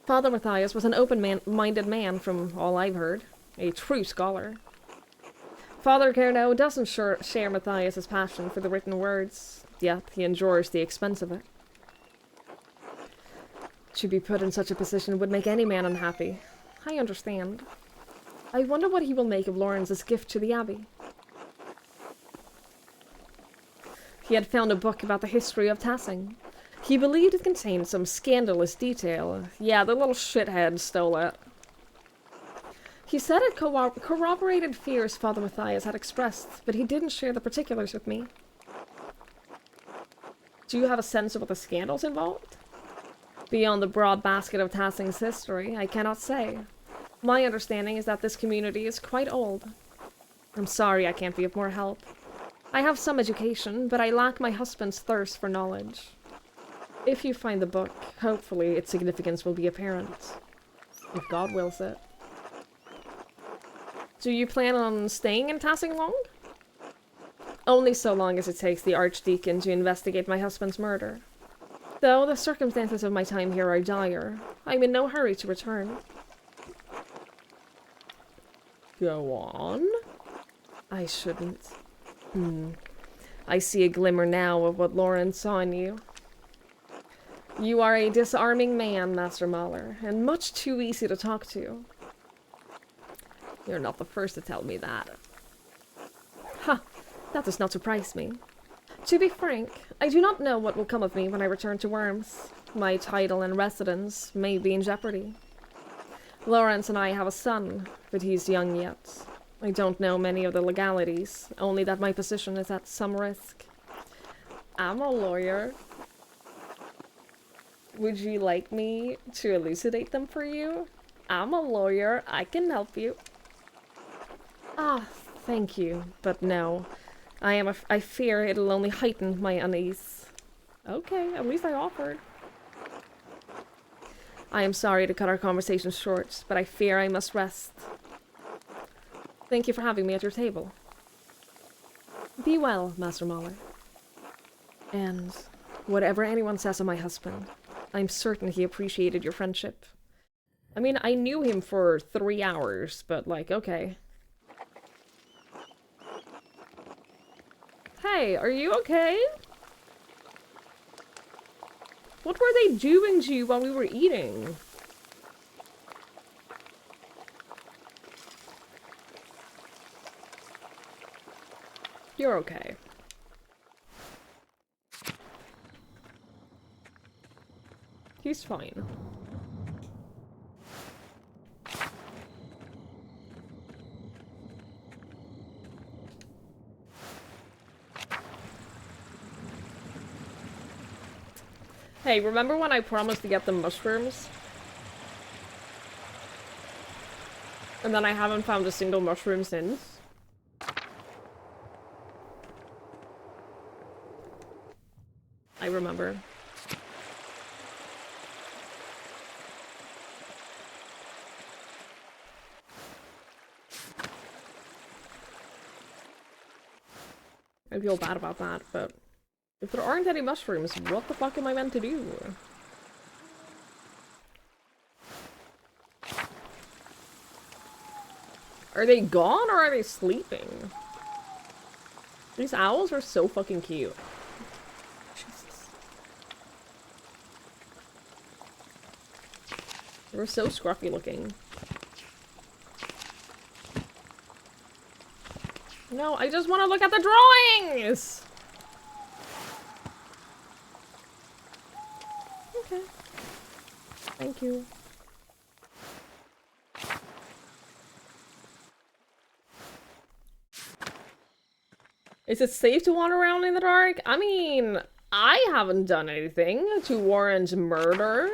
Father Matthias was an open-minded man from all I've heard. A true scholar. Father Carnot doesn't share Matthias's passion for the written words, yet he endures the expense of it. To be put in such a position would make any man unhappy. I understand. I wonder what he will make of Lawrence's gift to the Abbey. He had found a book about the history of Tassing. He believed it contained some scandalous detail. Yeah, the little shithead stole it. He said it corroborated fears Father Matthias had expressed, but he didn't share the particulars with me. Do you have a sense of what the scandals involved? Beyond the broad basket of Tassing's history, I cannot say. My understanding is that this community is quite old. I'm sorry I can't be of more help. I have some education, but I lack my husband's thirst for knowledge. If you find the book, hopefully its significance will be apparent. If God wills it. Do you plan on staying in Tassing long? Only so long as it takes the Archdeacon to investigate my husband's murder. Though the circumstances of my time here are dire, I'm in no hurry to return. Go on? I shouldn't. I see a glimmer now of what Lawrence saw in you. You are a disarming man, Master Mahler, and much too easy to talk to. You're not the first to tell me that. Ha! That does not surprise me. To be frank, I do not know what will come of me when I return to Worms. My title and residence may be in jeopardy. Lawrence and I have a son, but he's young yet. I don't know many of the legalities, only that my position is at some risk. I'm a lawyer. Would you like me to elucidate them for you? I'm a lawyer, I can help you. Ah, thank you, but no. I fear it'll only heighten my unease. Okay, at least I offered. I am sorry to cut our conversation short, but I fear I must rest. Thank you for having me at your table. Be well, Master Mahler. And whatever anyone says of my husband, I'm certain he appreciated your friendship. I mean, I knew him for 3 hours, but like, okay. Hey, are you okay? What were they doing to you while we were eating? You're okay. He's fine. Hey, remember when I promised to get them mushrooms? And then I haven't found a single mushroom since? I remember. I feel bad about that, but if there aren't any mushrooms, what the fuck am I meant to do? Are they gone or are they sleeping? These owls are so fucking cute. Jesus. They're so scruffy looking. No, I just want to look at the drawings! Okay. Thank you. Is it safe to wander around in the dark? I mean, I haven't done anything to warrant murder.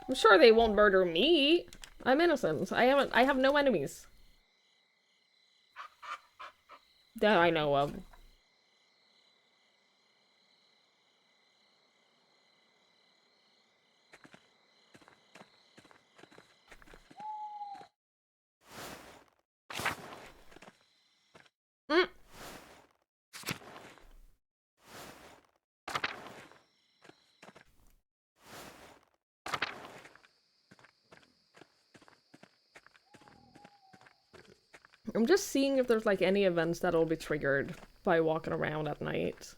I'm sure they won't murder me. I'm innocent. I have no enemies. That I know of. Mm. I'm just seeing if there's like any events that'll be triggered by walking around at night.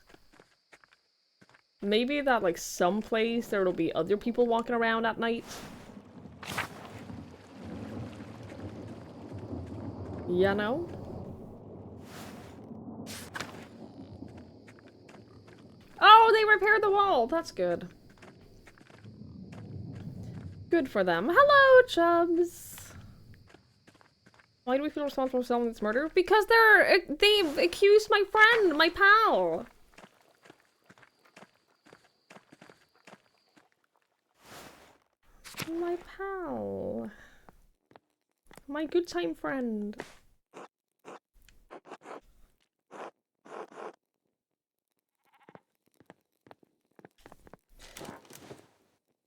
Maybe that like someplace there'll be other people walking around at night. You know? Oh, they repaired the wall! That's good. Good for them. Hello, Chubs! Why do we feel responsible for solving this murder? Because they've accused my friend, my pal! My pal. My good time friend.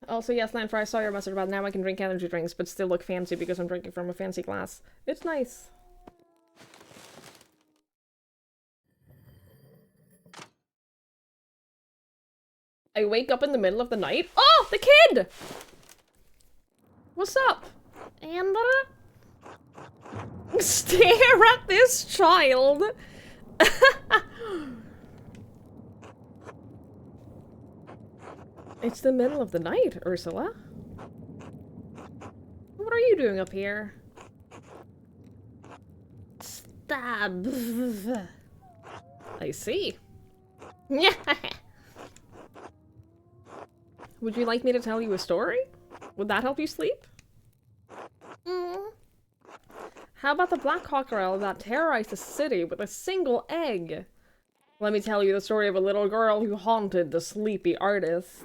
Also, yes, Lanfar, I saw your message about now I can drink energy drinks, but still look fancy because I'm drinking from a fancy glass. It's nice. I wake up in the middle of the night. Oh, the kid! What's up? And stare at this child. It's the middle of the night, Ursula. What are you doing up here? Stab. I see. Would you like me to tell you a story? Would that help you sleep? How about the black cockerel that terrorized the city with a single egg? Let me tell you the story of a little girl who haunted the sleepy artist.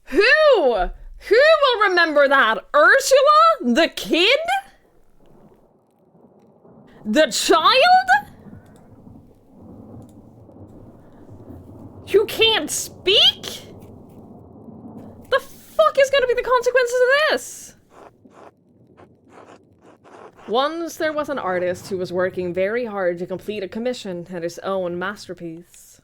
Who? Who will remember that? Ursula? The kid? The child? You can't speak? The fuck is gonna be the consequences of this? Once there was an artist who was working very hard to complete a commission at his own masterpiece.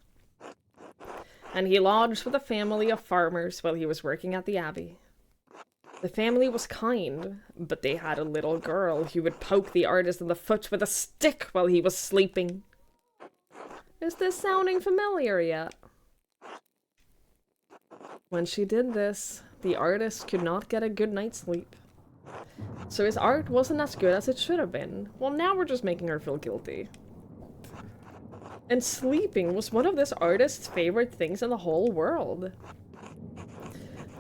And he lodged with a family of farmers while he was working at the abbey. The family was kind, but they had a little girl who would poke the artist in the foot with a stick while he was sleeping. Is this sounding familiar yet? When she did this, the artist could not get a good night's sleep. So his art wasn't as good as it should have been. Well, now we're just making her feel guilty. And sleeping was one of this artist's favorite things in the whole world.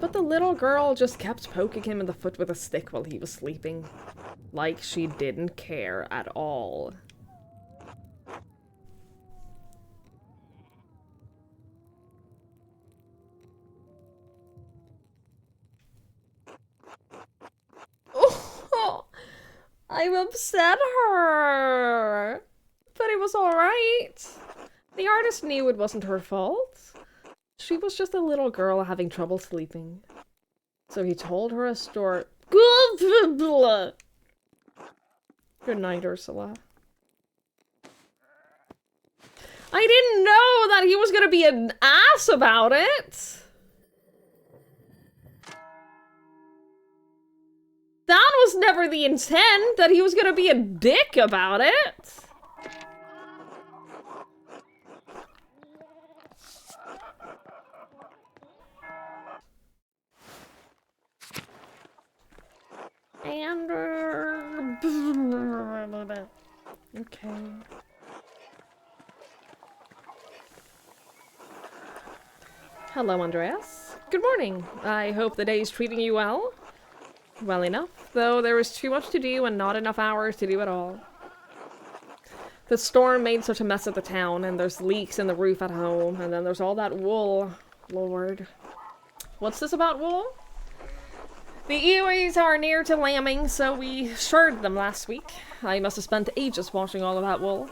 But the little girl just kept poking him in the foot with a stick while he was sleeping. Like she didn't care at all. Oh, I've upset her. But it was alright. The artist knew it wasn't her fault. She was just a little girl having trouble sleeping. So he told her a story. Good night, Ursula. I didn't know that he was gonna be an ass about it. That was never the intent, that he was gonna be a dick about it. And okay. Hello, Andreas. Good morning. I hope the day's treating you well. Well enough, though there is too much to do and not enough hours to do it all. The storm made such a mess of the town, and there's leaks in the roof at home, and then there's all that wool. Lord. What's this about wool? The Ewees are near to lambing, so we shirred them last week. I must have spent ages washing all of that wool.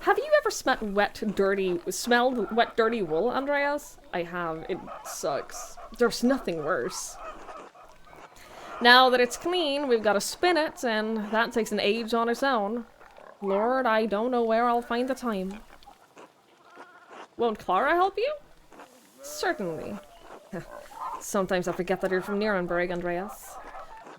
Have you ever smelled wet, dirty wool, Andreas? I have. It sucks. There's nothing worse. Now that it's clean, we've got to spin it, and that takes an age on its own. Lord, I don't know where I'll find the time. Won't Clara help you? Certainly. Sometimes I forget that you're from Nuremberg, Andreas.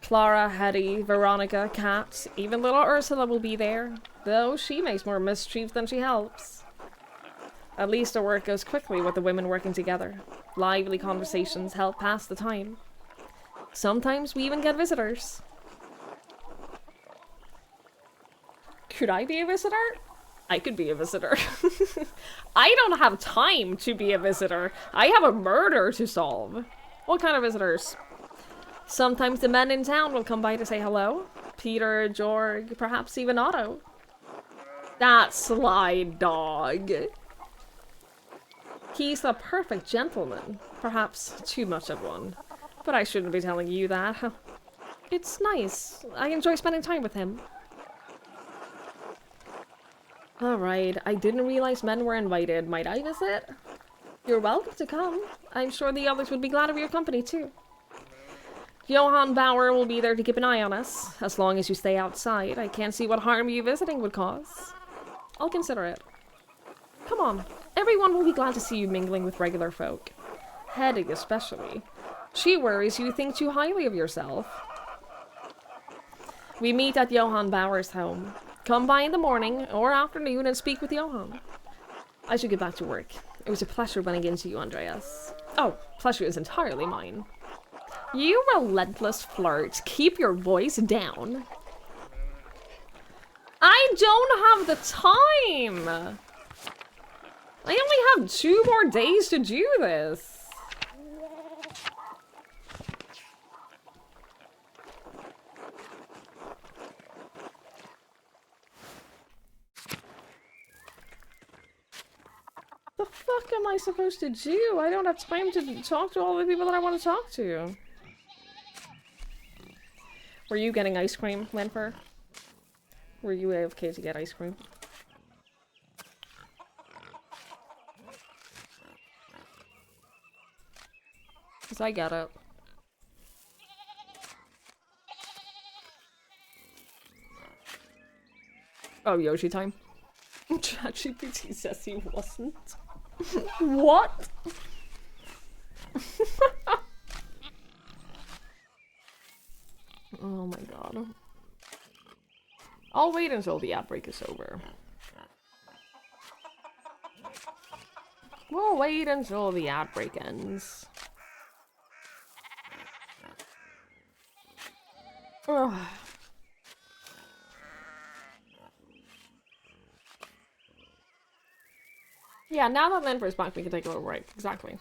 Clara, Hetty, Veronica, Kat, even little Ursula will be there, though she makes more mischief than she helps. At least our work goes quickly with the women working together. Lively conversations help pass the time. Sometimes we even get visitors. Could I be a visitor? I could be a visitor. I don't have time to be a visitor. I have a murder to solve. What kind of visitors? Sometimes the men in town will come by to say hello. Peter, Georg, perhaps even Otto. That sly dog. He's the perfect gentleman. Perhaps too much of one. But I shouldn't be telling you that. It's nice. I enjoy spending time with him. Alright, I didn't realize men were invited. Might I visit? You're welcome to come. I'm sure the others would be glad of your company, too. Johann Bauer will be there to keep an eye on us, as long as you stay outside. I can't see what harm you visiting would cause. I'll consider it. Come on, everyone will be glad to see you mingling with regular folk. Hetty especially. She worries you think too highly of yourself. We meet at Johann Bauer's home. Come by in the morning or afternoon and speak with Johann. I should get back to work. It was a pleasure running into you, Andreas. Oh, pleasure is entirely mine. You relentless flirt. Keep your voice down. I don't have the time. I only have 2 more days to do this. The fuck am I supposed to do? I don't have time to talk to all the people that I want to talk to. Were you getting ice cream, Lanfer? Were you AFK to get ice cream? Cause I get it. Oh, Yoshi time. ChatGPT says he wasn't. What? Oh my god. I'll wait until the outbreak is over. We'll wait until the outbreak ends. Ugh. Yeah, now that Lanfer's back, we can take a little break. Exactly.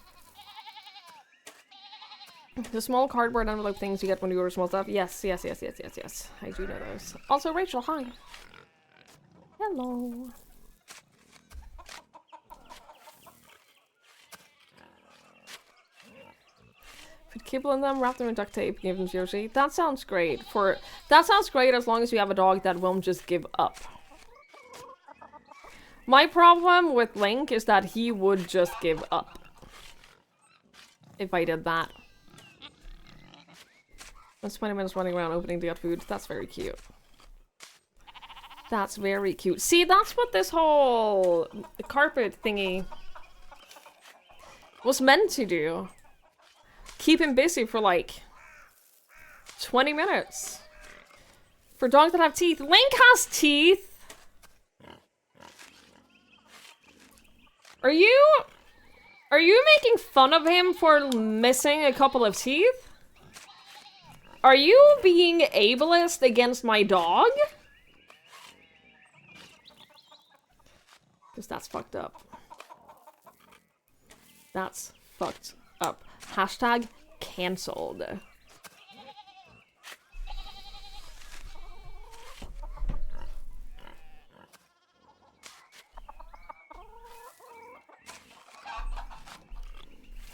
The small cardboard envelope things you get when you order small stuff. Yes. I do know those. Also, Rachel, hi. Hello. Put kibble in them, wrap them in duct tape, give them to Yoshi. That sounds great. That sounds great as long as you have a dog that won't just give up. My problem with Link is that he would just give up. If I did that. That's 20 minutes running around opening to get food. That's very cute. That's very cute. See, that's what this whole carpet thingy was meant to do. Keep him busy for like 20 minutes. For dogs that have teeth. Link has teeth! Are you making fun of him for missing a couple of teeth? Are you being ableist against my dog? Because that's fucked up. That's fucked up. Hashtag cancelled.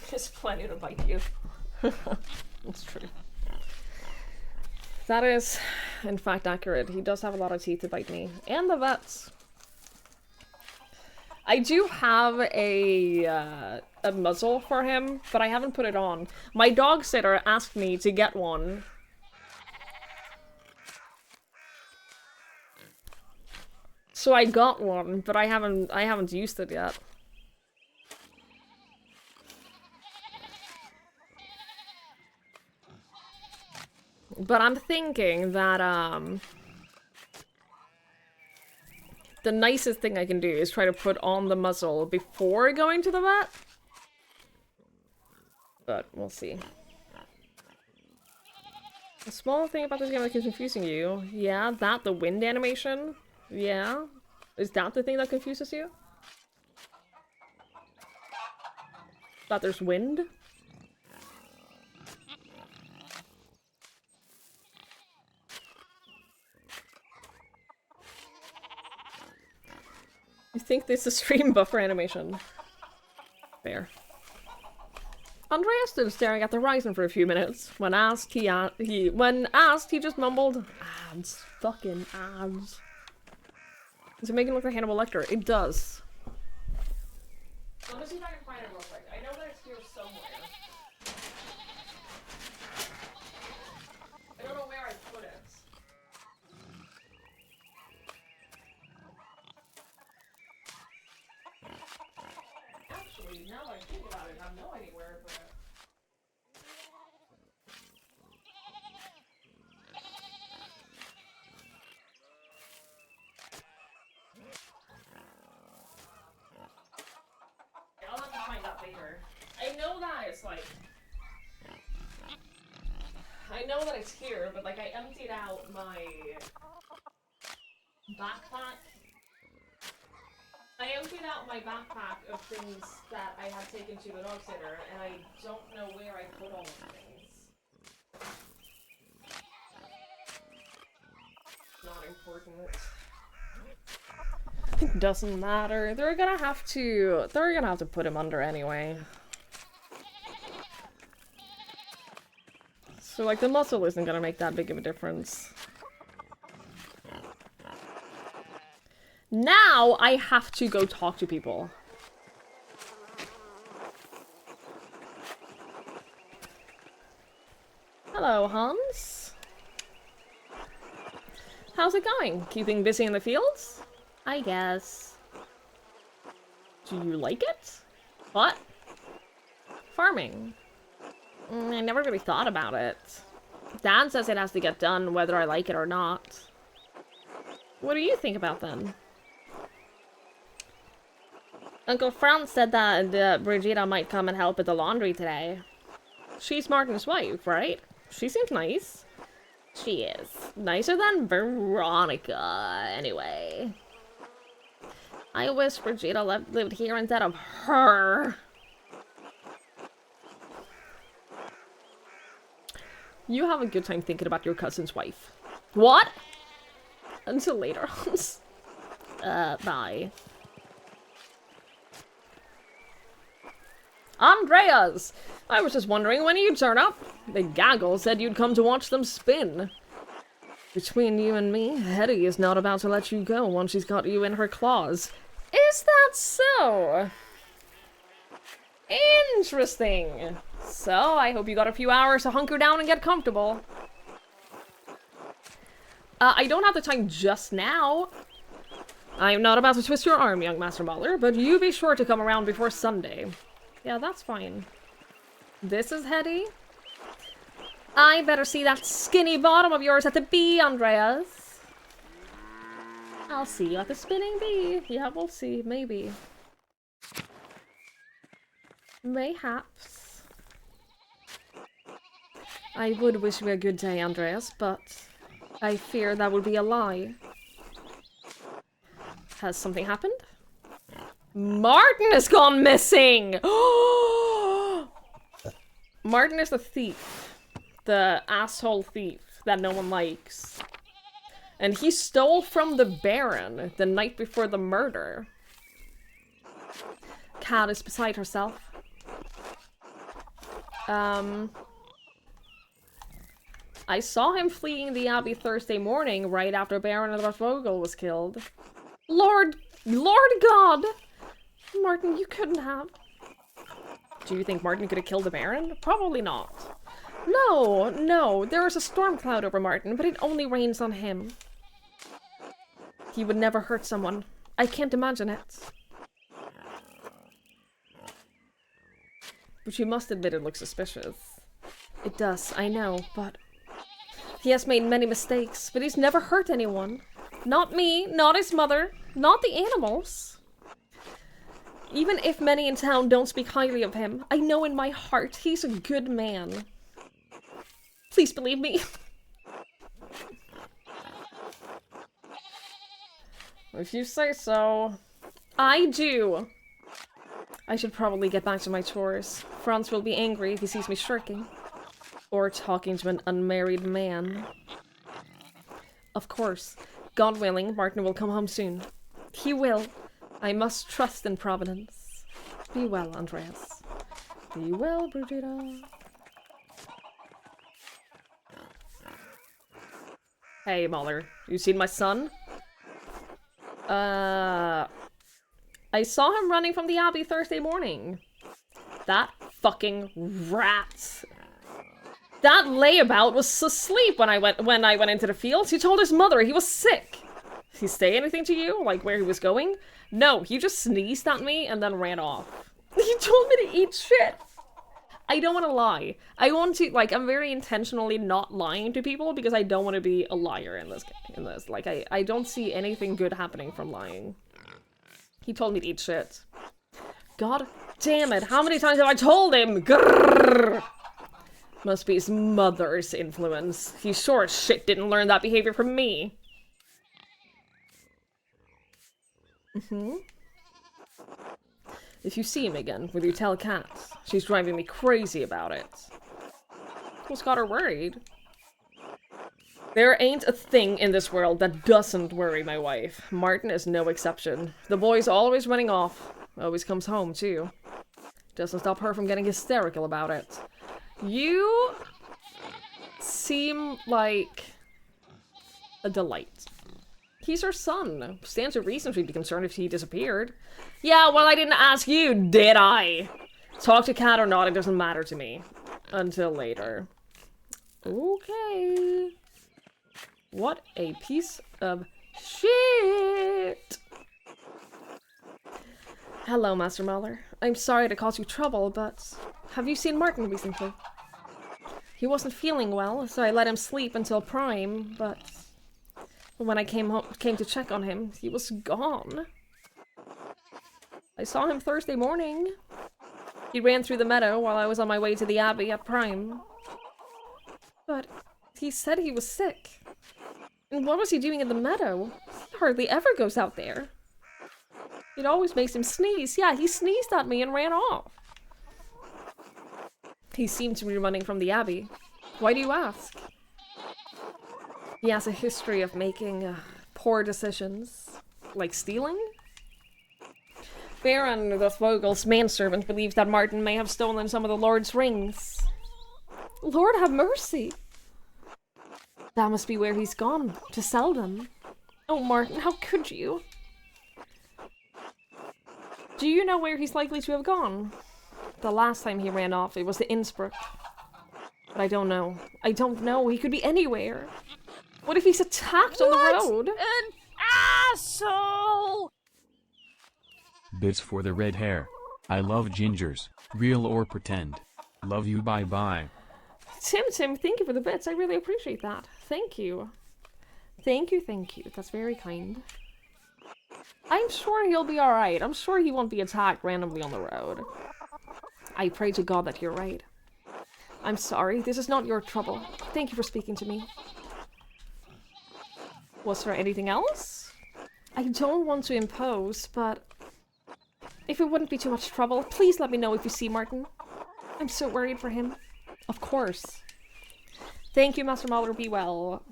There's plenty to bite you. That's true. That is, in fact, accurate. He does have a lot of teeth to bite me. And the vets. I do have a muzzle for him, but I haven't put it on. My dog sitter asked me to get one. So I got one, but I haven't used it yet. But I'm thinking that, the nicest thing I can do is try to put on the muzzle before going to the vet. But we'll see. A small thing about this game that keeps confusing you. Yeah, the wind animation. Yeah. Is that the thing that confuses you? That there's wind? You think this is stream buffer animation? Fair. Andrea stood staring at the horizon for a few minutes. When asked, he just mumbled, "Ads, fucking ads." Does it make him look like Hannibal Lecter? It does. Let me see if I can find it real quick. I know that it's here somewhere. I don't know where I put it. Actually, now that I think about it, I have no idea where I put it. I'll have to find out later. I know that it's like... I know that it's here, but like I emptied out my backpack. I emptied out my backpack of things that I had taken to the dog sitter, and I don't know where I put all of the things. Not important. It doesn't matter. They're gonna have to put him under anyway. So like the muscle isn't gonna make that big of a difference. Now I have to go talk to people. Hello, Hans. How's it going? Keeping busy in the fields? I guess. Do you like it? What? Farming. I never really thought about it. Dan says it has to get done whether I like it or not. What do you think about them? Uncle Franz said that Brigida might come and help with the laundry today. She's Martin's wife, right? She seems nice. She is. Nicer than Veronica, anyway. I wish Brigida lived here instead of her. You have a good time thinking about your cousin's wife. What? Until later. Bye. Andreas! I was just wondering when you'd turn up. The gaggle said you'd come to watch them spin. Between you and me, Hetty is not about to let you go once she's got you in her claws. Is that so? Interesting. So, I hope you got a few hours to hunker down and get comfortable. I don't have the time just now. I'm not about to twist your arm, young Master Mahler, but you be sure to come around before Sunday. Yeah, that's fine. This is Hetty. I better see that skinny bottom of yours at the bee, Andreas. I'll see you at the spinning bee. Yeah, we'll see. Maybe. Mayhaps. I would wish you a good day, Andreas, but I fear that would be a lie. Has something happened? Martin has gone missing! Martin is the thief. The asshole thief that no one likes. And he stole from the Baron the night before the murder. Kat is beside herself. I saw him fleeing the Abbey Thursday morning right after Baron of Vogel was killed. Lord God! Martin, you couldn't have. Do you think Martin could have killed the Baron? Probably not. No, there is a storm cloud over Martin, but it only rains on him. He would never hurt someone. I can't imagine it. But you must admit it looks suspicious. It does, I know, but... He has made many mistakes, but he's never hurt anyone. Not me, not his mother, not the animals. Even if many in town don't speak highly of him, I know in my heart he's a good man. Please believe me. If you say so. I do. I should probably get back to my chores. Franz will be angry if he sees me shirking. Or talking to an unmarried man. Of course. God willing, Martin will come home soon. He will. I must trust in Providence. Be well, Andreas. Be well, Brigida. Hey, Mahler. You seen my son? I saw him running from the Abbey Thursday morning. That fucking rat. That layabout was asleep when I went into the fields. He told his mother he was sick. Did he say anything to you? Like where he was going? No, he just sneezed at me and then ran off. He told me to eat shit. I don't want to lie. I want to, like, I'm very intentionally not lying to people because I don't want to be a liar in this. Like, I don't see anything good happening from lying. He told me to eat shit. God damn it, how many times have I told him? Grrr. Must be his mother's influence. He sure as shit didn't learn that behavior from me. If you see him again, will you tell Kat? She's driving me crazy about it. What's got her worried? There ain't a thing in this world that doesn't worry my wife. Martin is no exception. The boy's always running off. Always comes home, too. Doesn't stop her from getting hysterical about it. You seem like a delight. He's her son. Stands to reason she'd be concerned if he disappeared. Yeah, well, I didn't ask you, did I? Talk to Kat or not, it doesn't matter to me. Until later. Okay. What a piece of shit! Hello, Master Mahler. I'm sorry to cause you trouble, but have you seen Martin recently? He wasn't feeling well, so I let him sleep until prime, but when I came to check on him, he was gone. I saw him Thursday morning. He ran through the meadow while I was on my way to the Abbey at prime. But he said he was sick. And what was he doing in the meadow? He hardly ever goes out there. It always makes him sneeze. Yeah, he sneezed at me and ran off. He seemed to be running from the Abbey. Why do you ask? He has a history of making poor decisions. Like stealing? Baron the Vogel's manservant believes that Martin may have stolen some of the Lord's rings. Lord have mercy! That must be where he's gone, to sell them. Oh, Martin, how could you? Do you know where he's likely to have gone? The last time he ran off, it was to Innsbruck. But I don't know. I don't know. He could be anywhere. What if he's attacked on the road? An asshole! Bits for the red hair. I love gingers, real or pretend. Love you, bye-bye. Tim, thank you for the bits. I really appreciate that. Thank you. Thank you. That's very kind. I'm sure he'll be alright. I'm sure he won't be attacked randomly on the road. I pray to God that you're right. I'm sorry. This is not your trouble. Thank you for speaking to me. Was there anything else? I don't want to impose, but if it wouldn't be too much trouble, please let me know if you see Martin. I'm so worried for him. Of course. Thank you, Master Mahler. Be well.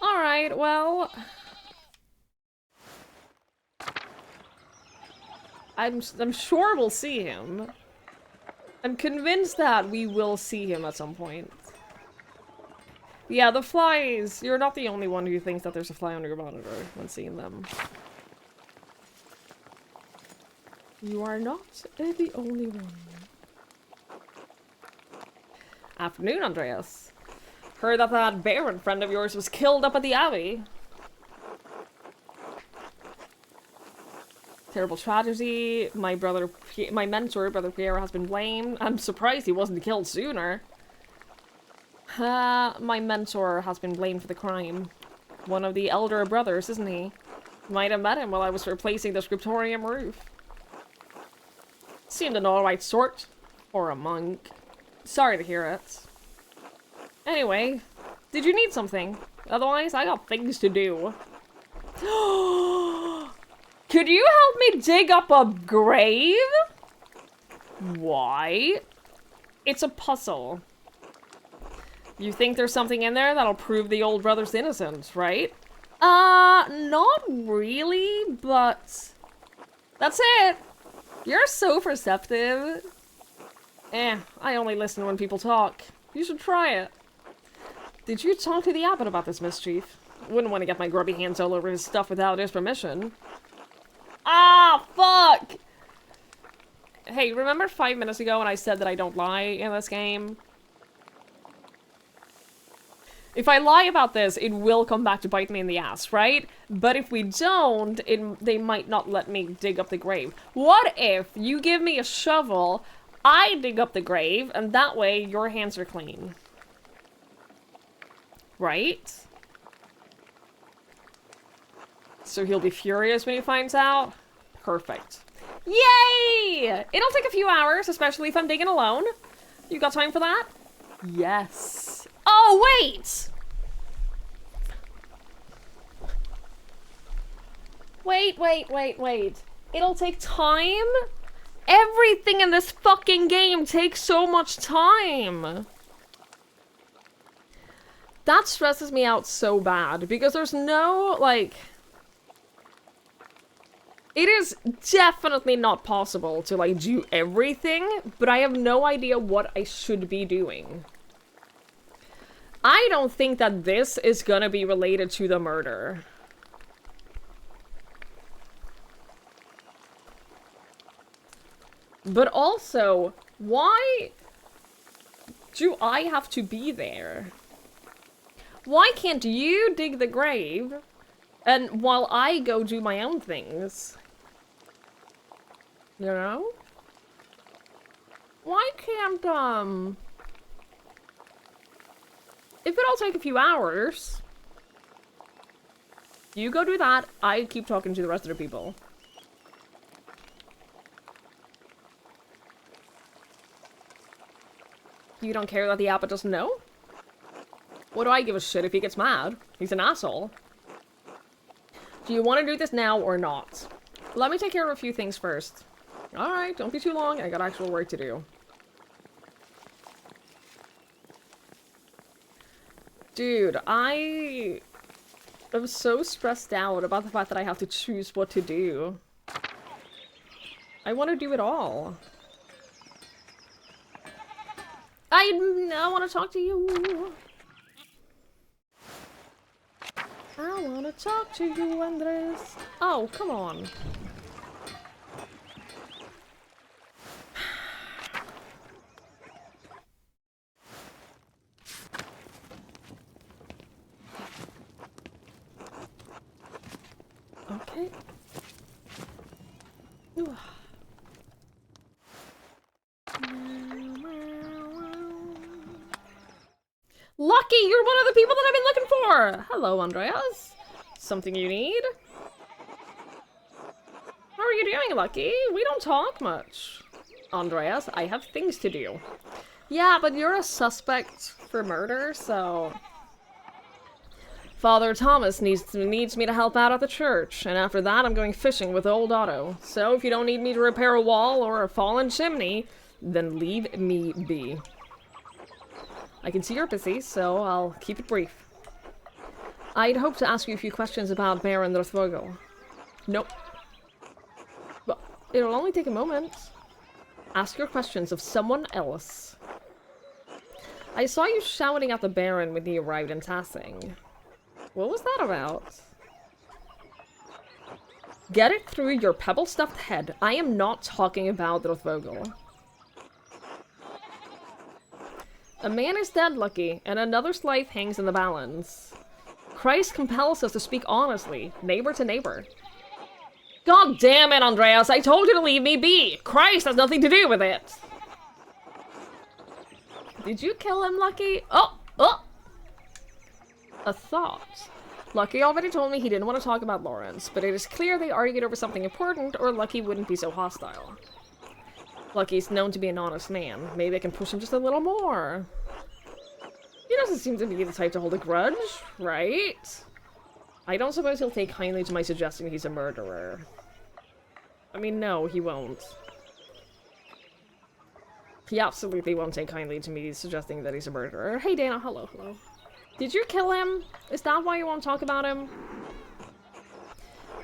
Alright, well... I'm sure we'll see him. I'm convinced that we will see him at some point. Yeah, the flies. You're not the only one who thinks that there's a fly under your monitor when seeing them. You are not the only one. Afternoon, Andreas. Heard that that Baron friend of yours was killed up at the Abbey. Terrible tragedy. My mentor, Brother Pierre, has been blamed. I'm surprised he wasn't killed sooner. My mentor has been blamed for the crime. One of the elder brothers, isn't he? Might have met him while I was replacing the scriptorium roof. Seemed an alright sort. Or a monk. Sorry to hear it. Anyway, did you need something? Otherwise, I got things to do. Could you help me dig up a grave? Why? It's a puzzle. You think there's something in there that'll prove the old brother's innocent, right? Not really, but... That's it! You're so perceptive. I only listen when people talk. You should try it. Did you talk to the abbot about this mischief? Wouldn't want to get my grubby hands all over his stuff without his permission. Ah, fuck! Hey, remember 5 minutes ago when I said that I don't lie in this game? If I lie about this, it will come back to bite me in the ass, right? But if we don't, they might not let me dig up the grave. What if you give me a shovel, I dig up the grave, and that way your hands are clean? Right? So he'll be furious when he finds out? Perfect. Yay! It'll take a few hours, especially if I'm digging alone. You got time for that? Yes. Oh, wait! Wait. It'll take time? Everything in this fucking game takes so much time! That stresses me out so bad, because there's no, like... It is definitely not possible to, like, do everything, but I have no idea what I should be doing. I don't think that this is gonna be related to the murder. But also, why do I have to be there? Why can't you dig the grave, and while I go do my own things? You know? Why can't, if it'll take a few hours, you go do that, I keep talking to the rest of the people. You don't care that the Abbot doesn't know? What do I give a shit if he gets mad? He's an asshole. Do you want to do this now or not? Let me take care of a few things first. Alright, don't be too long, I got actual work to do. Dude, I am so stressed out about the fact that I have to choose what to do. I want to do it all. I want to talk to you. I want to talk to you, Andres. Oh, come on. Okay. Lucky, you're one of the people that I've been looking for! Hello, Andreas. Something you need? How are you doing, Lucky? We don't talk much. Andreas, I have things to do. Yeah, but you're a suspect for murder, so... Father Thomas needs me to help out at the church, and after that I'm going fishing with old Otto. So if you don't need me to repair a wall or a fallen chimney, then leave me be. I can see you're busy, so I'll keep it brief. I'd hoped to ask you a few questions about Baron Rothvogel. Nope. Well, it'll only take a moment. Ask your questions of someone else. I saw you shouting at the Baron when he arrived in Tassing. What was that about? Get it through your pebble-stuffed head. I am not talking about Rothvogel. A man is dead, Lucky, and another's life hangs in the balance. Christ compels us to speak honestly, neighbor to neighbor. God damn it, Andreas! I told you to leave me be! Christ has nothing to do with it! Did you kill him, Lucky? Oh! Oh! A thought. Lucky already told me he didn't want to talk about Lawrence, but it is clear they argued over something important, or Lucky wouldn't be so hostile. Lucky's known to be an honest man. Maybe I can push him just a little more. He doesn't seem to be the type to hold a grudge, right? I don't suppose he'll take kindly to my suggesting he's a murderer. I mean, no, he won't. He absolutely won't take kindly to me suggesting that he's a murderer. Hey, Dana, hello, hello. Did you kill him? Is that why you won't talk about him?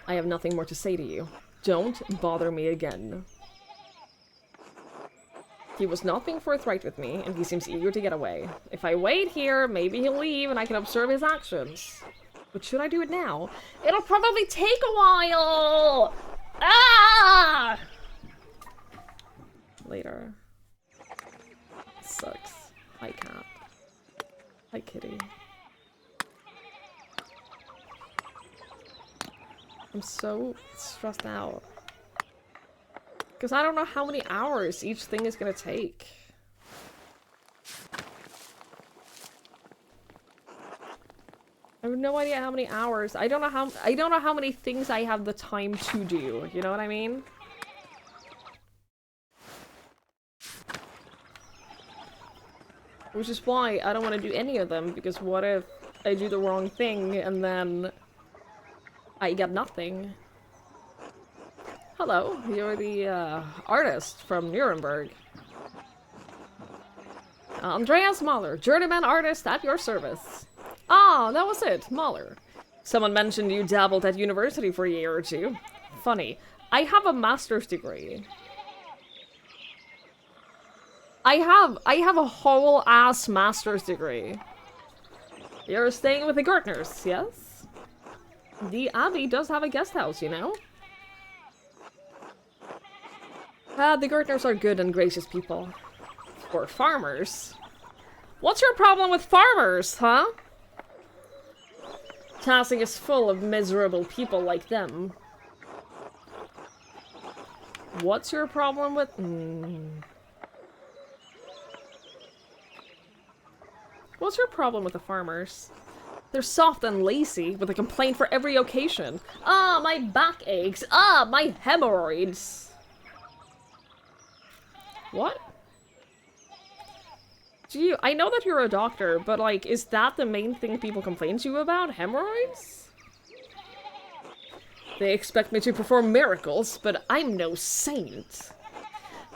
I have nothing more to say to you. Don't bother me again. He was not being forthright with me, and he seems eager to get away. If I wait here, maybe he'll leave and I can observe his actions. But should I do it now? It'll probably take a while! Ah! Later. Sucks. Hi, cat. Hi, kitty. I'm so stressed out. Because I don't know how many hours each thing is gonna take. I have no idea how many hours. I don't know how many things I have the time to do. You know what I mean? Which is why I don't want to do any of them, because what if I do the wrong thing and then I get nothing? Hello, you're the artist from Nuremberg. Andreas Mahler, journeyman artist at your service. Ah, that was it, Mahler. Someone mentioned you dabbled at university for a year or two. Funny. I have a master's degree. I have a whole ass master's degree. You're staying with the Gartners, yes? The Abbey does have a guest house, you know? The Gartners are good and gracious people. For farmers. What's your problem with farmers, huh? Tassing is full of miserable people like them. What's your problem with... What's your problem with the farmers? They're soft and lazy, with a complaint for every occasion. Ah, my back aches. Ah, my hemorrhoids. What? Gee, I know that you're a doctor, but like, is that the main thing people complain to you about? Hemorrhoids? They expect me to perform miracles, but I'm no saint.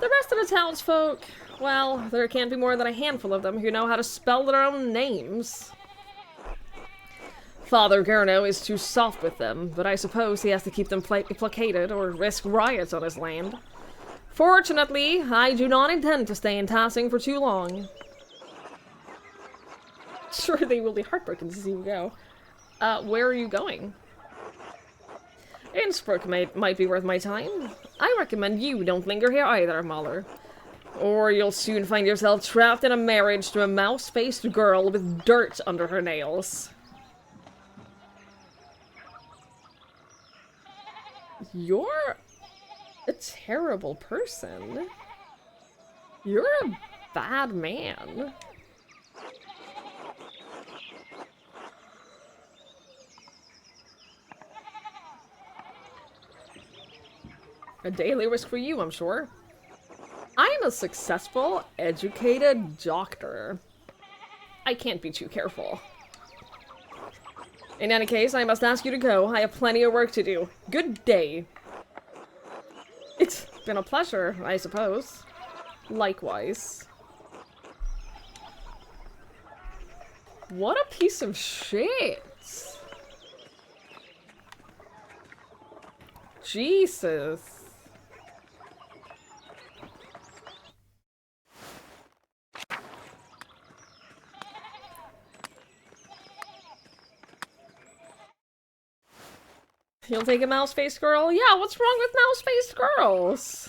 The rest of the townsfolk, well, there can't be more than a handful of them who know how to spell their own names. Father Gurno is too soft with them, but I suppose he has to keep them placated or risk riots on his land. Fortunately, I do not intend to stay in Tassing for too long. Sure, they will be heartbroken to see you go. Where are you going? Innsbruck might be worth my time. I recommend you don't linger here either, Mahler. Or you'll soon find yourself trapped in a marriage to a mouse-faced girl with dirt under her nails. You're a terrible person. You're a bad man. A daily risk for you, I'm sure. I'm a successful, educated doctor. I can't be too careful. In any case, I must ask you to go. I have plenty of work to do. Good day. It's been a pleasure, I suppose. Likewise. What a piece of shit. Jesus. You'll take a mouse-faced girl? Yeah, what's wrong with mouse-faced girls?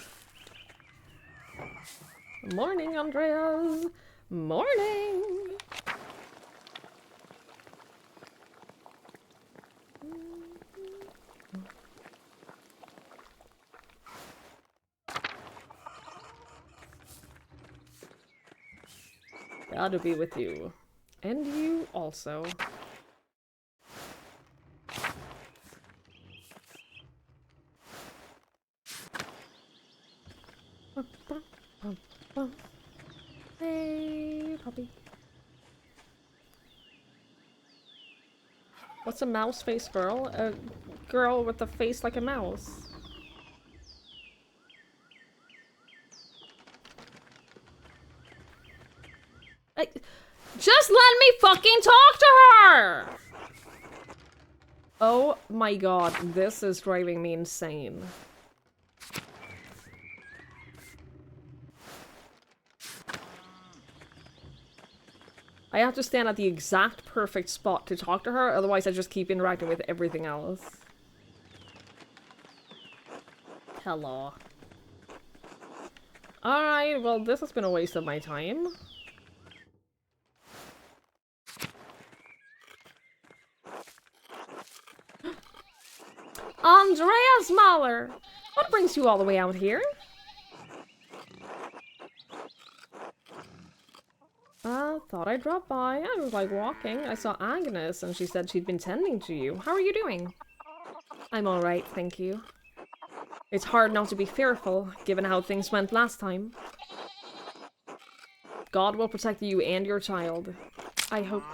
Morning, Andreas. Morning. God to be with you. And you also. Hey, puppy. What's a mouse-faced girl? A girl with a face like a mouse. Just let me fucking talk to her! Oh my god, this is driving me insane. I have to stand at the exact perfect spot to talk to her, otherwise I just keep interacting with everything else. Hello. Alright, well this has been a waste of my time. Andreas Mahler! What brings you all the way out here? Thought I'd drop by. I was like walking. I saw Agnes and she said she'd been tending to you. How are you doing? I'm alright, thank you. It's hard not to be fearful, given how things went last time. God will protect you and your child. I hope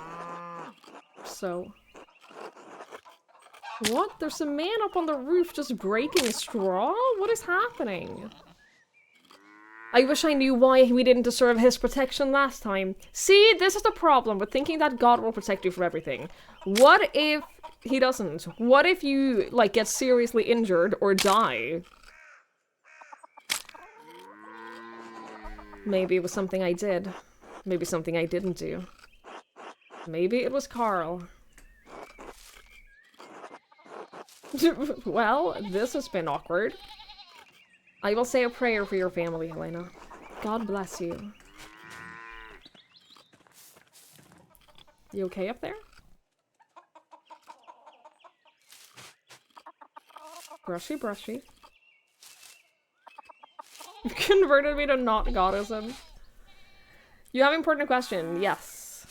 so. What? There's a man up on the roof just breaking straw? What is happening? I wish I knew why we didn't deserve his protection last time. See, this is the problem with thinking that God will protect you from everything. What if he doesn't? What if you, like, get seriously injured or die? Maybe it was something I did. Maybe something I didn't do. Maybe it was Carl. Well, this has been awkward. I will say a prayer for your family, Helena. God bless you. You okay up there? Brushy, brushy. You converted me to not goddessing. You have an important question. Yes.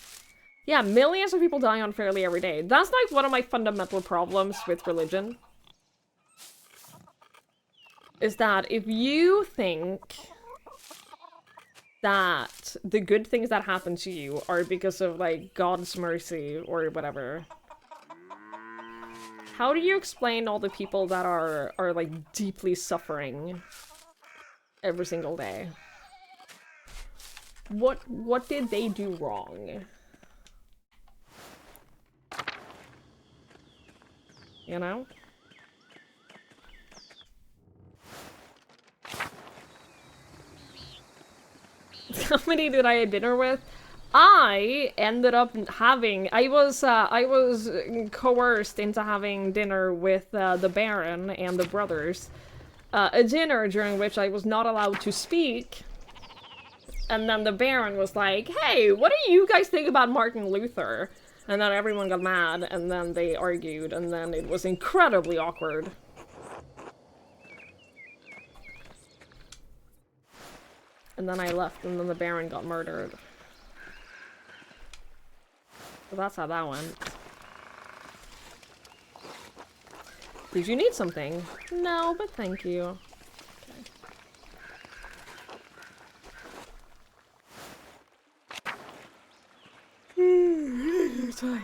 Yeah, millions of people die unfairly every day. That's like one of my fundamental problems with religion. Is that if you think that the good things that happen to you are because of, like, God's mercy or whatever, how do you explain all the people that are like, deeply suffering every single day? What did they do wrong? You know? How many did I have dinner with? I ended up having... I was coerced into having dinner with the Baron and the brothers. A dinner during which I was not allowed to speak. And then the Baron was like, hey, what do you guys think about Martin Luther? And then everyone got mad, and then they argued, and then it was incredibly awkward. And then I left, and then the Baron got murdered. So that's how that went. Did you need something? No, but thank you. Okay.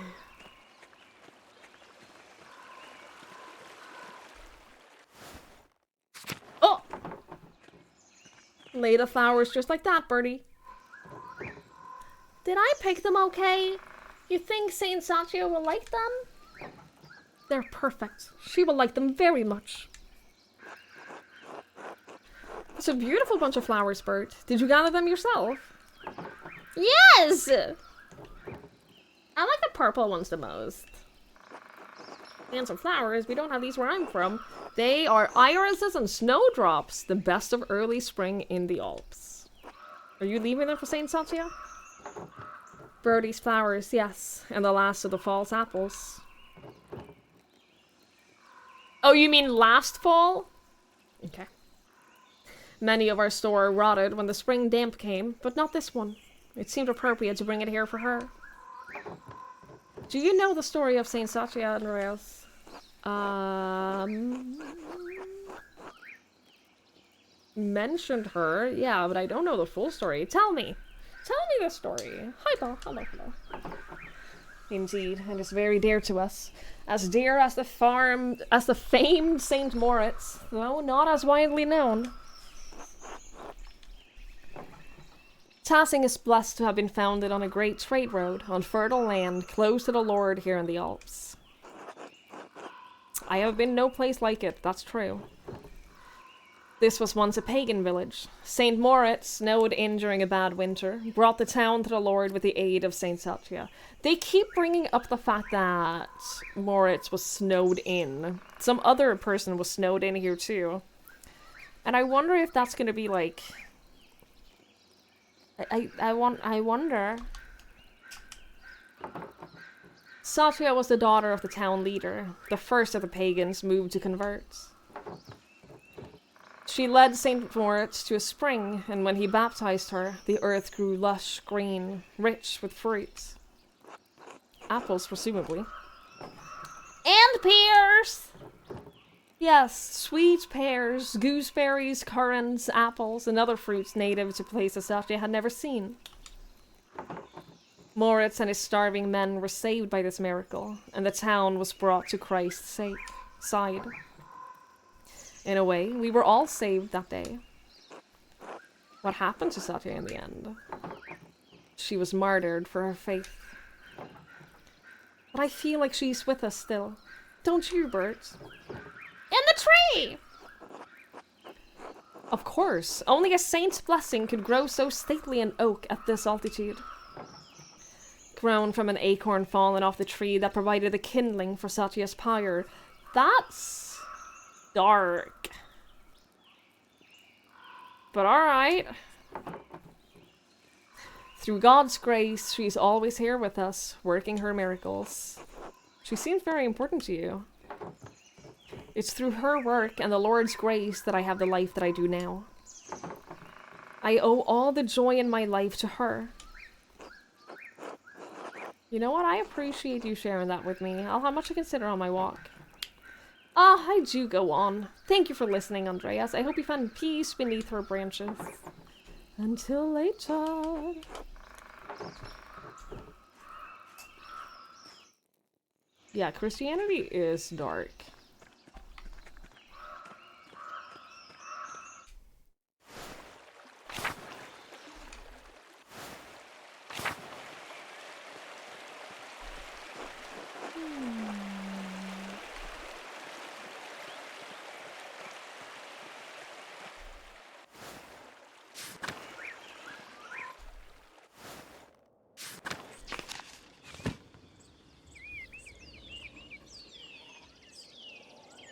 Oh! Lay the flowers just like that, Birdie. Did I pick them okay? You think Saint Satya will like them? They're perfect. She will like them very much. It's a beautiful bunch of flowers, Bert. Did you gather them yourself? Yes! I like the purple ones the most. And some flowers. We don't have these where I'm from. They are irises and snowdrops, the best of early spring in the Alps. Are you leaving them for Saint Satya? Birdie's flowers, yes. And the last of the fall's apples. Oh, you mean last fall? Okay. Many of our store rotted when the spring damp came, but not this one. It seemed appropriate to bring it here for her. Do you know the story of Saint Satya, Andreas? Mentioned her, yeah, but I don't know the full story. Tell me. Tell me the story. Hi, Paul. Hello, hello. Indeed, and it's very dear to us. As dear as the famed Saint Moritz, though not as widely known. Tassing is blessed to have been founded on a great trade road, on fertile land, close to the Lord here in the Alps. I have been no place like it, that's true. This was once a pagan village. Saint Moritz, snowed in during a bad winter, brought the town to the Lord with the aid of Saint Satya. They keep bringing up the fact that Moritz was snowed in. Some other person was snowed in here too. And I wonder if that's gonna be like... I wonder. Satya was the daughter of the town leader, the first of the pagans moved to convert. She led Saint Moritz to a spring, and when he baptized her, the earth grew lush, green, rich with fruits. Apples, presumably. And pears! Yes, sweet pears, gooseberries, currants, apples, and other fruits native to places Satya had never seen. Moritz and his starving men were saved by this miracle, and the town was brought to Christ's side. In a way, we were all saved that day. What happened to Satya in the end? She was martyred for her faith. But I feel like she's with us still. Don't you, Bert? In the tree! Of course. Only a saint's blessing could grow so stately an oak at this altitude. Grown from an acorn fallen off the tree that provided the kindling for Satya's pyre. That's dark. But alright. Through God's grace, she's always here with us, working her miracles. She seems very important to you. It's through her work and the Lord's grace that I have the life that I do now. I owe all the joy in my life to her. You know what? I appreciate you sharing that with me. I'll have much to consider on my walk. I do go on. Thank you for listening, Andreas. I hope you find peace beneath her branches. Until later. Yeah, Christianity is dark.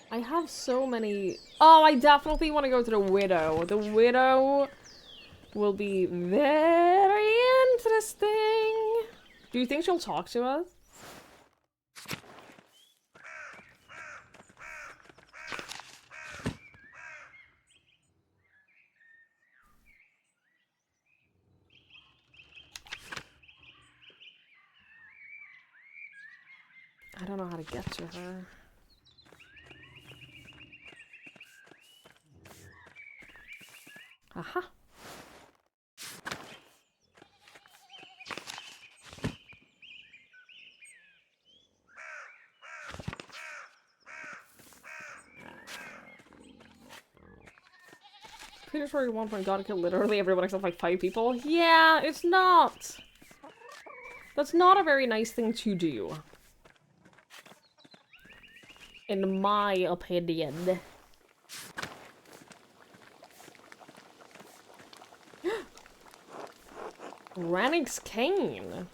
I have so many... Oh, I definitely want to go to the Widow. The Widow will be very interesting. Do you think she'll talk to us? I don't know how to get to her. Aha. Pretty sure at one point God killed literally everyone except like 5 people. Yeah, it's not. That's not a very nice thing to do. In my opinion. Rannick's cane.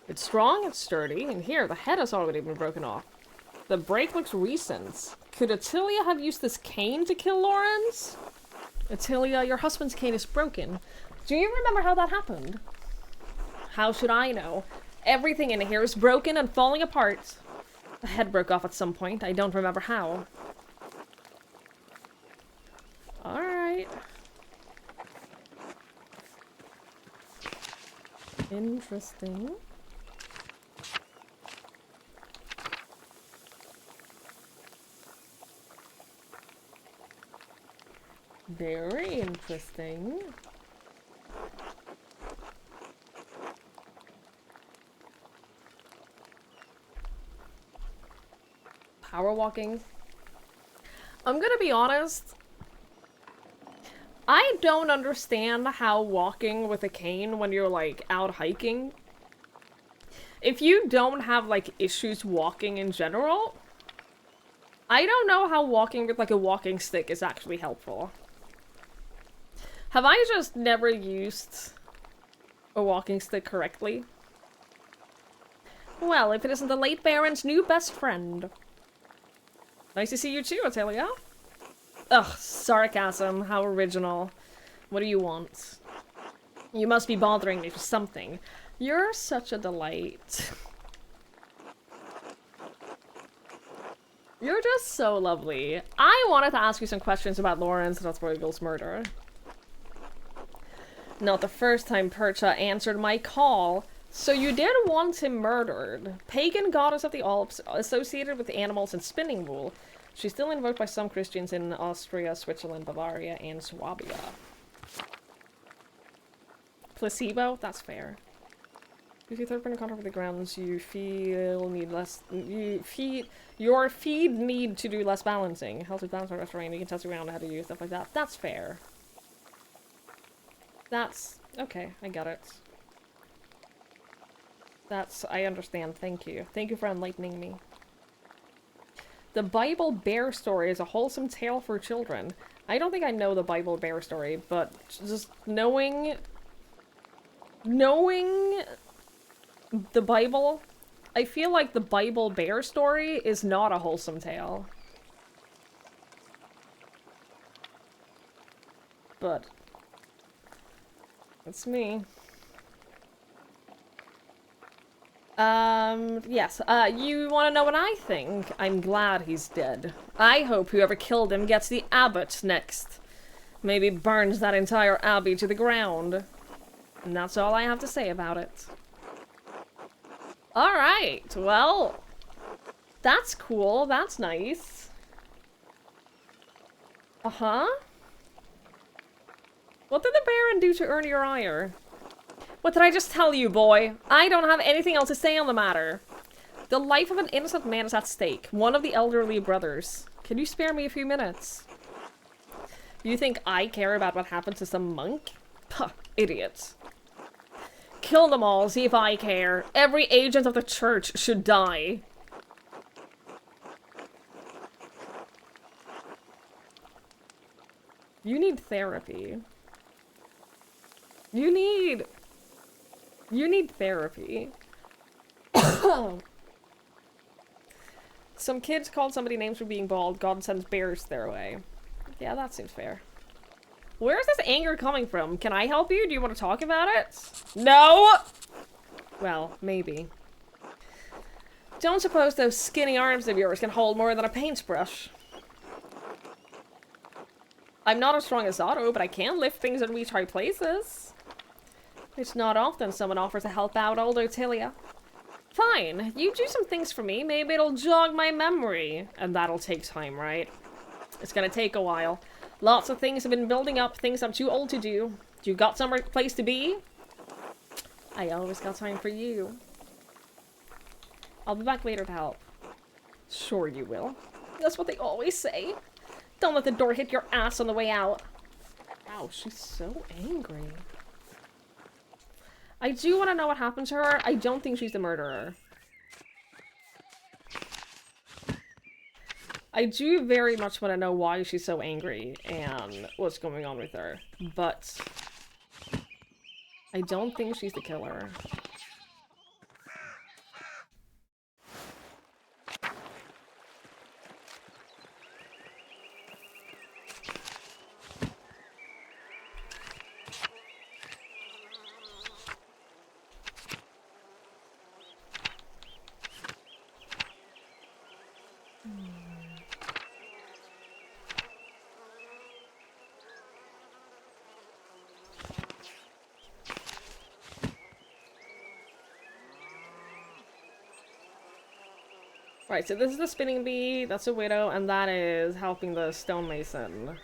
It's strong, it's sturdy, and here, the head has already been broken off. The break looks recent. Could Attilia have used this cane to kill Lawrence? Attilia, your husband's cane is broken. Do you remember how that happened? How should I know? Everything in here is broken and falling apart. The head broke off at some point. I don't remember how. Alright. Interesting. Very interesting. Power walking. I'm gonna be honest. I don't understand how walking with a cane when you're, like, out hiking. If you don't have, like, issues walking in general, I don't know how walking with, like, a walking stick is actually helpful. Have I just never used a walking stick correctly? Well, if it isn't the late Baron's new best friend. Nice to see you too, Attilia. Ugh, sarcasm. How original. What do you want? You must be bothering me for something. You're such a delight. You're just so lovely. I wanted to ask you some questions about Lawrence Rothroygal's murder. Not the first time Percha answered my call. So you did want him murdered. Pagan goddess of the Alps, associated with animals and spinning wool. She's still invoked by some Christians in Austria, Switzerland, Bavaria, and Swabia. Placebo? That's fair. If you third-party contact with the grounds, your feed need to do less balancing. Helps with balance on terrain. You can test around how to use stuff like that. That's fair. That's okay. I get it. I understand. Thank you. Thank you for enlightening me. The Bible bear story is a wholesome tale for children. I don't think I know the Bible bear story, but just knowing the Bible, I feel like the Bible bear story is not a wholesome tale. But that's me. Yes. You want to know what I think? I'm glad he's dead. I hope whoever killed him gets the abbot next. Maybe burns that entire abbey to the ground. And that's all I have to say about it. Alright, well, that's cool. That's nice. Uh-huh. What did the Baron do to earn your ire? What did I just tell you, boy? I don't have anything else to say on the matter. The life of an innocent man is at stake. One of the elderly brothers. Can you spare me a few minutes? You think I care about what happened to some monk? Puh, idiots. Kill them all, see if I care. Every agent of the church should die. You need therapy. You need therapy. Some kids called somebody names for being bald. God sends bears their way. Yeah, that seems fair. Where's this anger coming from? Can I help you? Do you want to talk about it? No! Well, maybe. Don't suppose those skinny arms of yours can hold more than a paintbrush. I'm not as strong as Otto, but I can lift things and reach high places. It's not often someone offers to help out old Otilia. Fine, you do some things for me, maybe it'll jog my memory. And that'll take time, right? It's gonna take a while. Lots of things have been building up, things I'm too old to do. You got somewhere place to be? I always got time for you. I'll be back later to help. Sure you will. That's what they always say. Don't let the door hit your ass on the way out. Wow, she's so angry. I do want to know what happened to her. I don't think she's the murderer. I do very much want to know why she's so angry and what's going on with her. But I don't think she's the killer. Right, so this is the spinning bee, that's a widow, and that is helping the stonemason.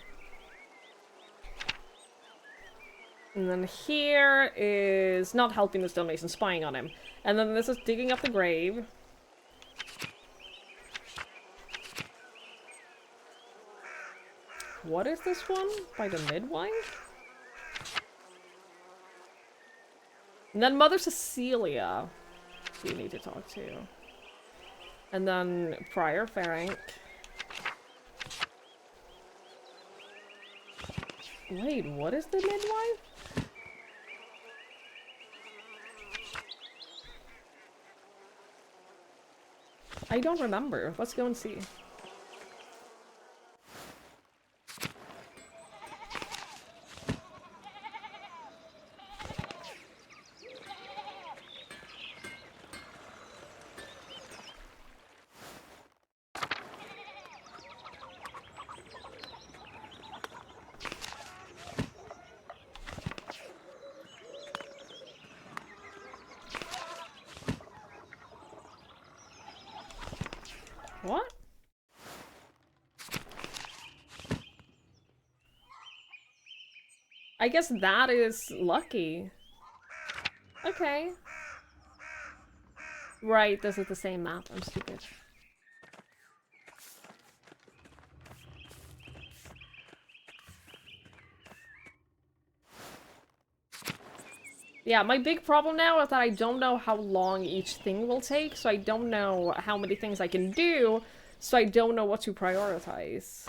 And then here is not helping the stonemason, spying on him. And then this is digging up the grave. What is this one? By the midwife? And then Mother Cecilia, you need to talk to. And then Prior Ferenc. Wait, what is the midwife? I don't remember. Let's go and see. What? I guess that is lucky. Okay. Right, this is the same map. I'm stupid. Yeah, my big problem now is that I don't know how long each thing will take, so I don't know how many things I can do, so I don't know what to prioritize.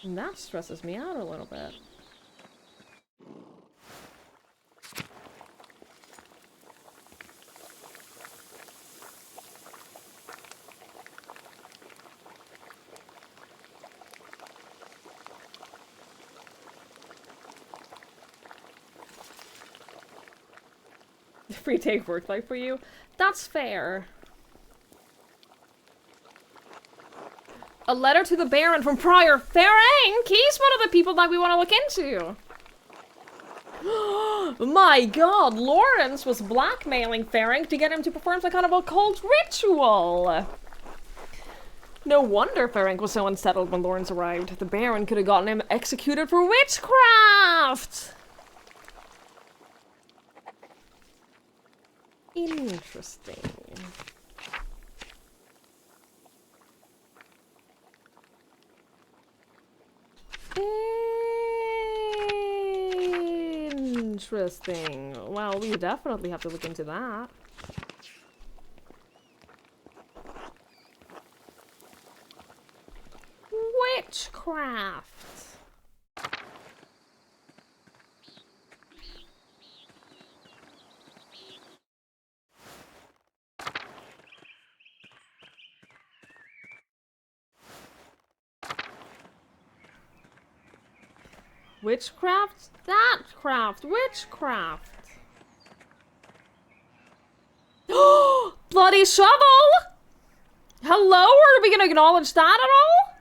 And that stresses me out a little bit. Free take work life for you? That's fair. A letter to the Baron from Prior Ferenc? He's one of the people that we want to look into. My god, Lawrence was blackmailing Ferenc to get him to perform some kind of occult ritual. No wonder Ferenc was so unsettled when Lawrence arrived. The Baron could have gotten him executed for witchcraft! Interesting. Interesting. Well, we definitely have to look into that. Witchcraft. Witchcraft? That craft! Witchcraft! Bloody shovel! Hello? Are we gonna acknowledge that at all?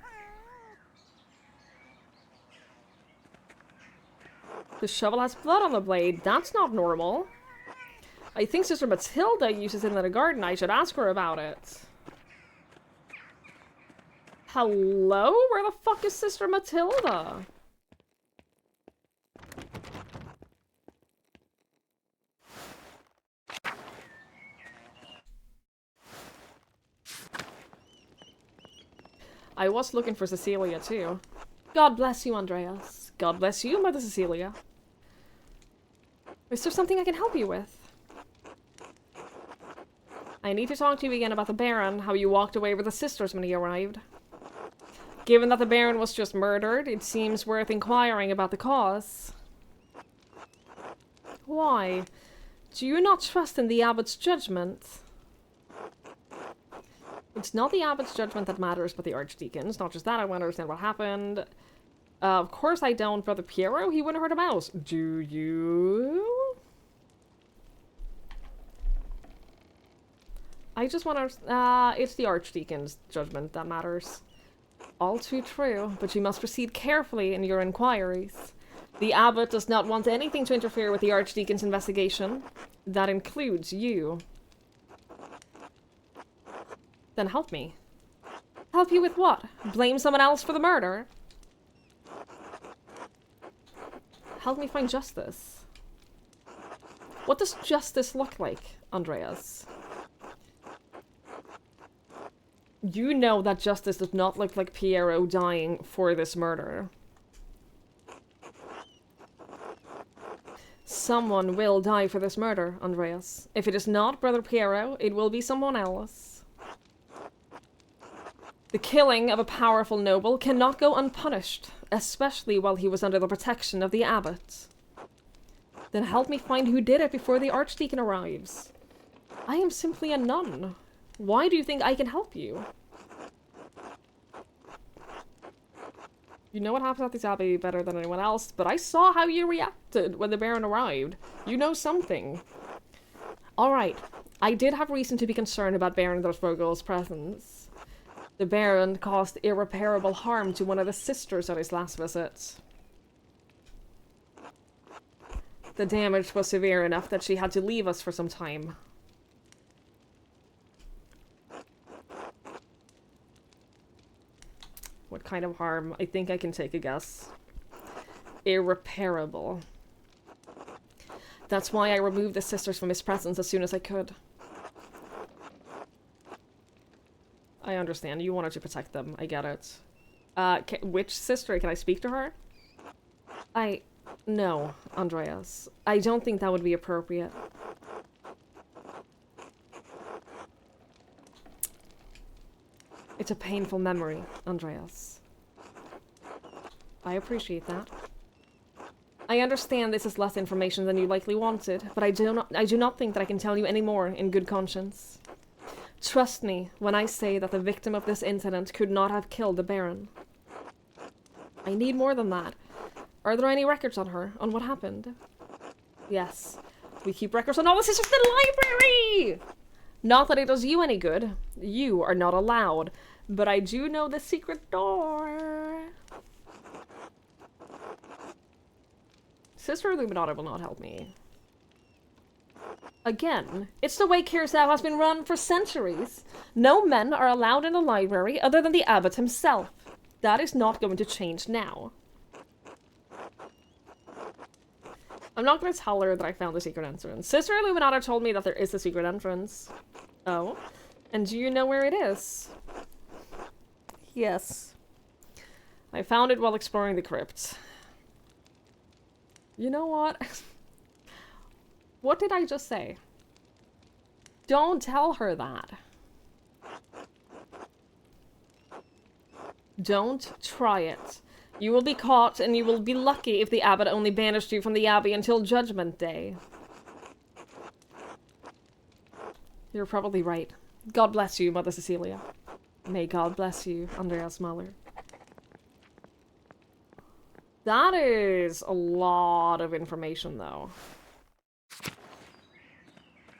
The shovel has blood on the blade. That's not normal. I think Sister Matilda uses it in the garden. I should ask her about it. Hello? Where the fuck is Sister Matilda? I was looking for Cecilia, too. God bless you, Andreas. God bless you, Mother Cecilia. Is there something I can help you with? I need to talk to you again about the Baron, how you walked away with the sisters when he arrived. Given that the Baron was just murdered, it seems worth inquiring about the cause. Why? Do you not trust in the Abbot's judgment? It's not the Abbot's judgment that matters, but the Archdeacon's. Not just that, I want to understand what happened. Of course I don't, Brother Piero. He wouldn't hurt a mouse. Do you? I just want to... it's the Archdeacon's judgment that matters. All too true, but you must proceed carefully in your inquiries. The Abbot does not want anything to interfere with the Archdeacon's investigation. That includes you. Then help me. Help you with what? Blame someone else for the murder? Help me find justice. What does justice look like, Andreas? You know that justice does not look like Piero dying for this murder. Someone will die for this murder, Andreas. If it is not Brother Piero, it will be someone else. The killing of a powerful noble cannot go unpunished, especially while he was under the protection of the Abbot. Then help me find who did it before the Archdeacon arrives. I am simply a nun. Why do you think I can help you? You know what happens at this abbey better than anyone else, but I saw how you reacted when the Baron arrived. You know something. Alright, I did have reason to be concerned about Baron Drogo's presence. The Baron caused irreparable harm to one of the sisters at his last visit. The damage was severe enough that she had to leave us for some time. What kind of harm? I think I can take a guess. Irreparable. That's why I removed the sisters from his presence as soon as I could. I understand. You wanted to protect them. I get it. Which sister? Can I speak to her? No, Andreas. I don't think that would be appropriate. It's a painful memory, Andreas. I appreciate that. I understand this is less information than you likely wanted, but I do not think that I can tell you any more in good conscience. Trust me when I say that the victim of this incident could not have killed the Baron. I need more than that. Are there any records on her, on what happened? Yes. We keep records on all the sisters in the library! Not that it does you any good. You are not allowed. But I do know the secret door. Sister Illuminata will not help me. Again, it's the way Curacao has been run for centuries. No men are allowed in the library other than the abbot himself. That is not going to change now. I'm not going to tell her that I found the secret entrance. Sister Illuminata told me that there is a secret entrance. Oh? And do you know where it is? Yes. I found it while exploring the crypt. You know what? What did I just say? Don't tell her that. Don't try it. You will be caught, and you will be lucky if the abbot only banished you from the abbey until Judgment Day. You're probably right. God bless you, Mother Cecilia. May God bless you, Andreas Mahler. That is a lot of information, though.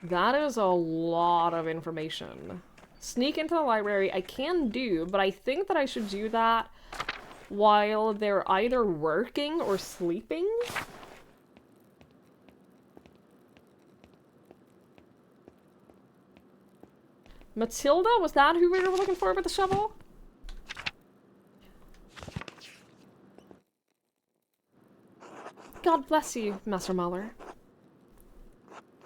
That is a lot of information. Sneak into the library, I can do, but I think that I should do that while they're either working or sleeping. Matilda? Was that who we were looking for with the shovel? God bless you, Master Mahler.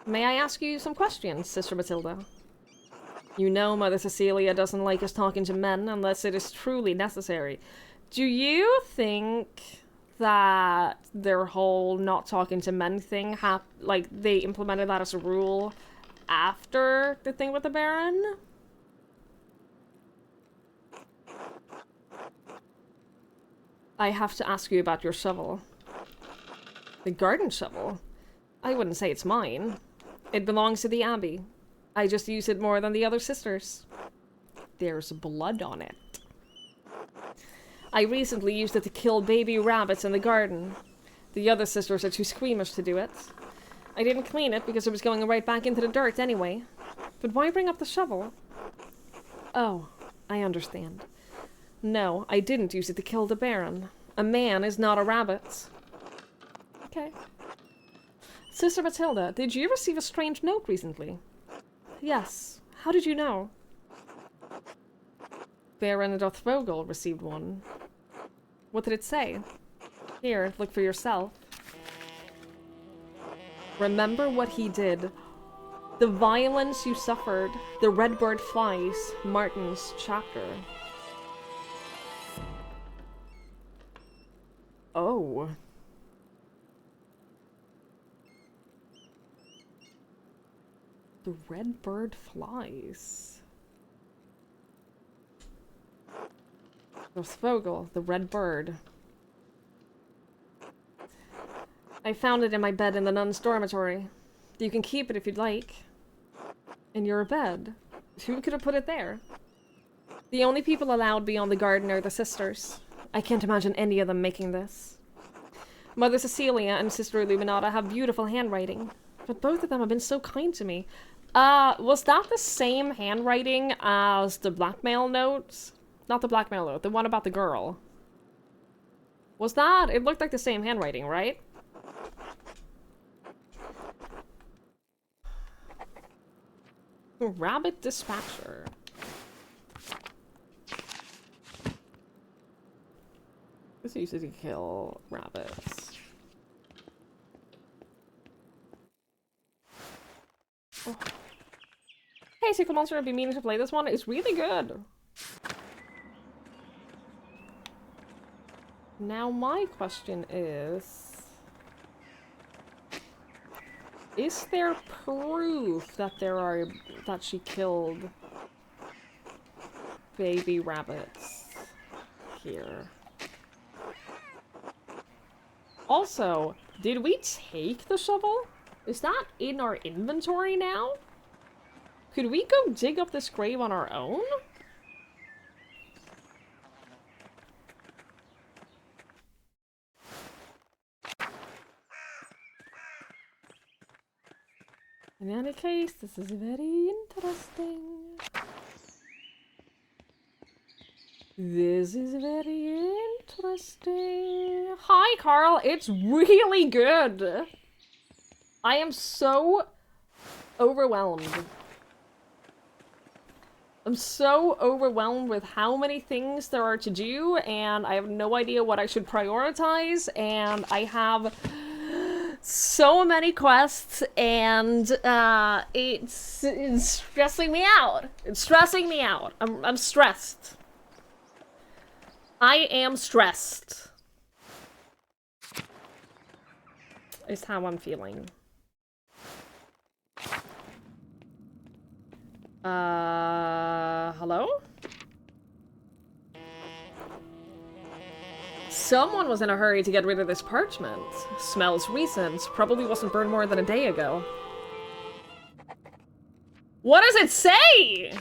May I ask you some questions, Sister Matilda? You know Mother Cecilia doesn't like us talking to men unless it is truly necessary. Do you think that their whole not talking to men thing, like, they implemented that as a rule after the thing with the Baron? I have to ask you about your shovel. The garden shovel? I wouldn't say it's mine. It belongs to the Abbey. I just use it more than the other sisters. There's blood on it. I recently used it to kill baby rabbits in the garden. The other sisters are too squeamish to do it. I didn't clean it because it was going right back into the dirt anyway. But why bring up the shovel? Oh, I understand. No, I didn't use it to kill the Baron. A man is not a rabbit. Okay. Sister Matilda, did you receive a strange note recently? Yes. How did you know? Baron Dothvogel received one. What did it say? Here, look for yourself. Remember what he did. The violence you suffered. The redbird flies. Martin's chapter. Oh. The redbird flies. Dothvogel, the red bird. I found it in my bed in the nun's dormitory. You can keep it if you'd like. In your bed? Who could have put it there? The only people allowed beyond the garden are the sisters. I can't imagine any of them making this. Mother Cecilia and Sister Illuminata have beautiful handwriting, but both of them have been so kind to me. Was that the same handwriting as the blackmail note? Not the blackmail note, the one about the girl. Was that? It looked like the same handwriting, right? Rabbit Dispatcher. This used to kill rabbits. Oh. Hey, Secret Monster, I've been meaning to play this one. It's really good. Now my question is there proof that that she killed baby rabbits here? Also, did we take the shovel? Is that in our inventory now? Could we go dig up this grave on our own? In any case, this is very interesting. This is very interesting. Hi, Carl. It's really good. I am so overwhelmed. I'm so overwhelmed with how many things there are to do, and I have no idea what I should prioritize, and I have so many quests, and it's stressing me out. It's stressing me out. I'm stressed. I am stressed. Is how I'm feeling. Hello? Someone was in a hurry to get rid of this parchment. Smells recent. Probably wasn't burned more than a day ago. What does it say?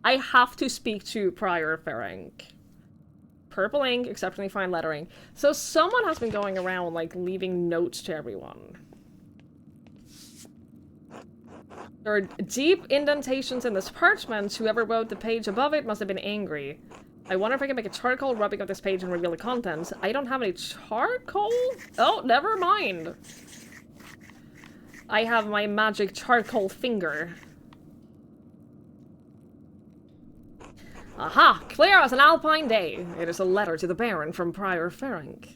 I have to speak to Prior Ferenc. Purple ink, exceptionally fine lettering. So someone has been going around, like, leaving notes to everyone. There are deep indentations in this parchment. Whoever wrote the page above it must have been angry. I wonder if I can make a charcoal rubbing of this page and reveal the contents. I don't have any charcoal? Oh, never mind. I have my magic charcoal finger. Aha! Clear as an alpine day. It is a letter to the Baron from Prior Ferenc.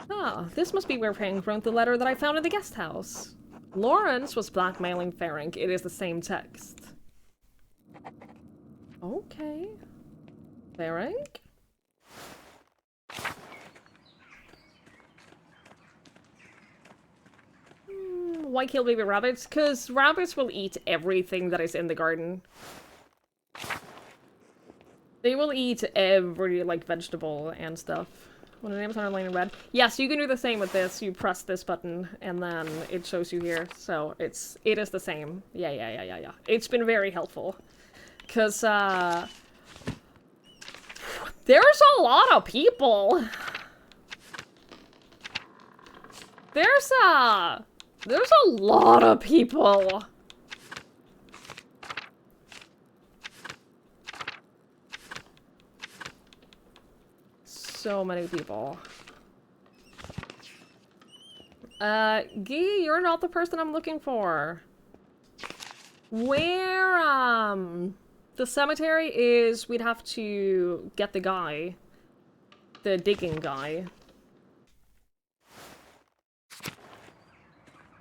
Ah, this must be where Ferenc wrote the letter that I found in the guest house. Lawrence was blackmailing Ferenc. It is the same text. Okay. Ferenc? Why kill baby rabbits? Because rabbits will eat everything that is in the garden. They will eat every, like, vegetable and stuff. When the name is underlined in red. Yes, you can do the same with this. You press this button, and then it shows you here. So, it is the same. Yeah. It's been very helpful. Because, there's a lot of people. There's a lot of people. So many people. Guy, you're not the person I'm looking for. Where, the cemetery is, we'd have to get the guy. The digging guy.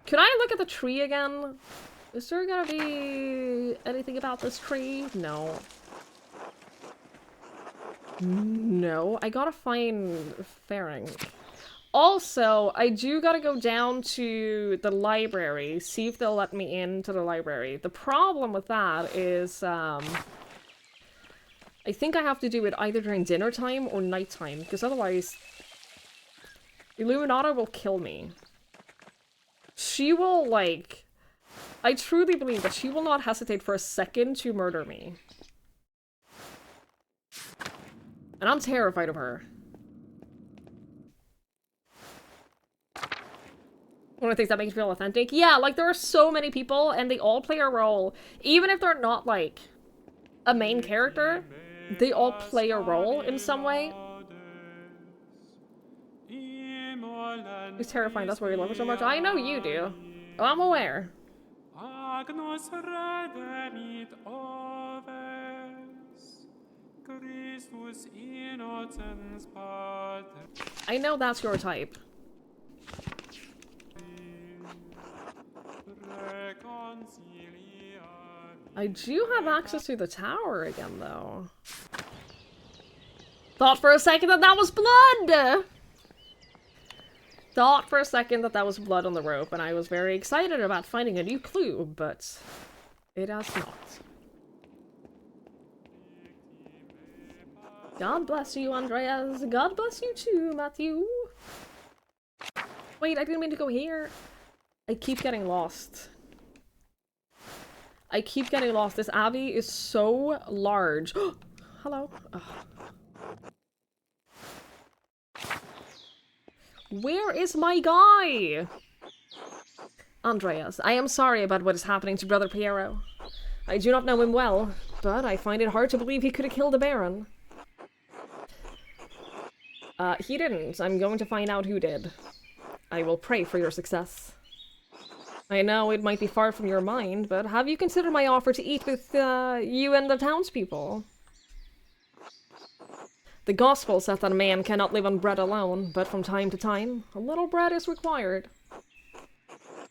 Can I look at the tree again? Is there gonna be anything about this tree? No. No, I gotta find Ferenc. Also, I do gotta go down to the library, see if they'll let me into the library. The problem with that is, I think I have to do it either during dinner time or nighttime, because otherwise, Illuminata will kill me. She will, like... I truly believe that she will not hesitate for a second to murder me. And I'm terrified of her. One of the things that makes me feel authentic? Yeah, like, there are so many people, and they all play a role. Even if they're not, like, a main character, they all play a role in some way. It's terrifying, that's why we love her so much. I know you do. Oh, I'm aware. I know that's your type. I do have access to the tower again, though. Thought for a second that that was blood! Thought for a second that that was blood on the rope, and I was very excited about finding a new clue, but it has not. God bless you, Andreas. God bless you too, Matthew. Wait, I didn't mean to go here. I keep getting lost. I keep getting lost. This abbey is so large. Hello. Ugh. Where is my guy? Andreas, I am sorry about what is happening to Brother Piero. I do not know him well, but I find it hard to believe he could have killed the Baron. He didn't. I'm going to find out who did. I will pray for your success. I know it might be far from your mind, but have you considered my offer to eat with, you and the townspeople? The gospel says that a man cannot live on bread alone, but from time to time, a little bread is required.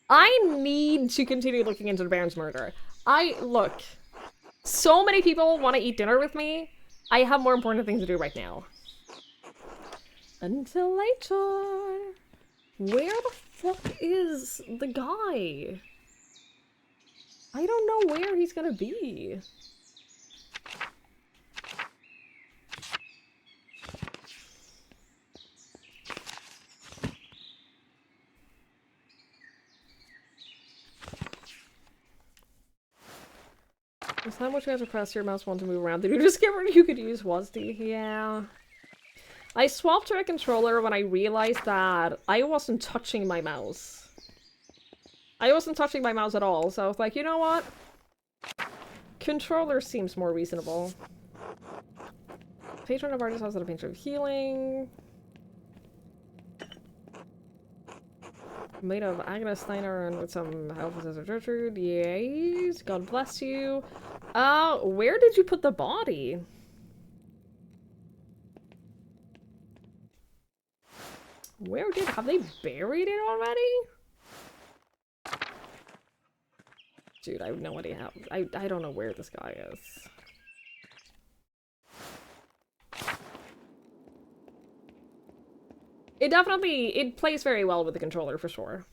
I need to continue looking into the Baron's murder. Look, so many people want to eat dinner with me. I have more important things to do right now. Until later. Where the fuck is the guy? I don't know where he's gonna be. Is that what you have to press your mouse one to move around? Did you discover you could use WASD? Yeah. I swapped to a controller when I realized that I wasn't touching my mouse. I wasn't touching my mouse at all, so I was like, you know what? Controller seems more reasonable. Patron of Artists has a pinch of healing. Made of Agnes Steiner and with some help from Sister Gertrude. Yes, God bless you. Where did you put the body? Have they buried it already? Dude, I have no idea how, I don't know where this guy is. It plays very well with the controller for sure.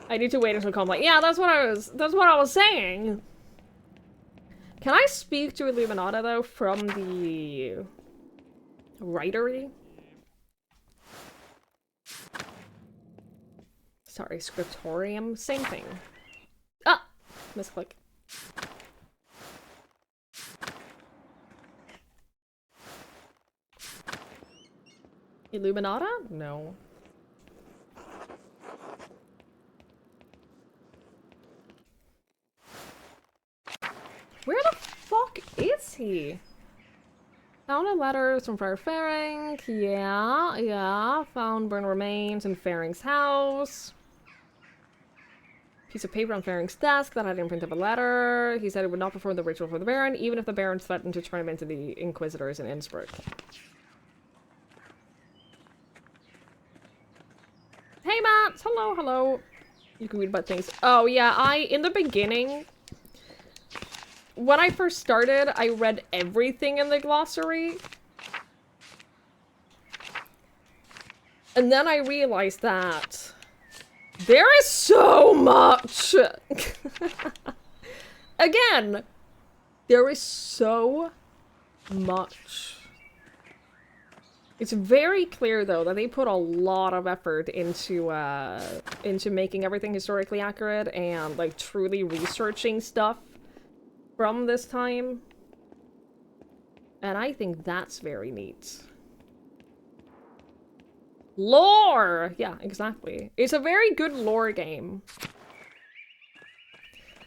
I need to wait until calm. Like, yeah, that's what I was saying. Can I speak to Illuminata though from the writery? Sorry, scriptorium, same thing. Ah, misclick. Illuminata? No. Where the fuck is he? Found a letter from Friar Ferenc. Yeah. Found burned remains in Ferenc's house. Piece of paper on Ferenc's desk that had imprint of a letter. He said it would not perform the ritual for the Baron, even if the Baron threatened to turn him into the Inquisitors in Innsbruck. Hey, Matt! Hello. You can read about things. Oh, yeah, in the beginning, when I first started, I read everything in the glossary. And then I realized that there is so much! Again, there is so much. It's very clear, though, that they put a lot of effort into making everything historically accurate and, like, truly researching stuff from this time. And I think that's very neat. Lore! Yeah, exactly. It's a very good lore game.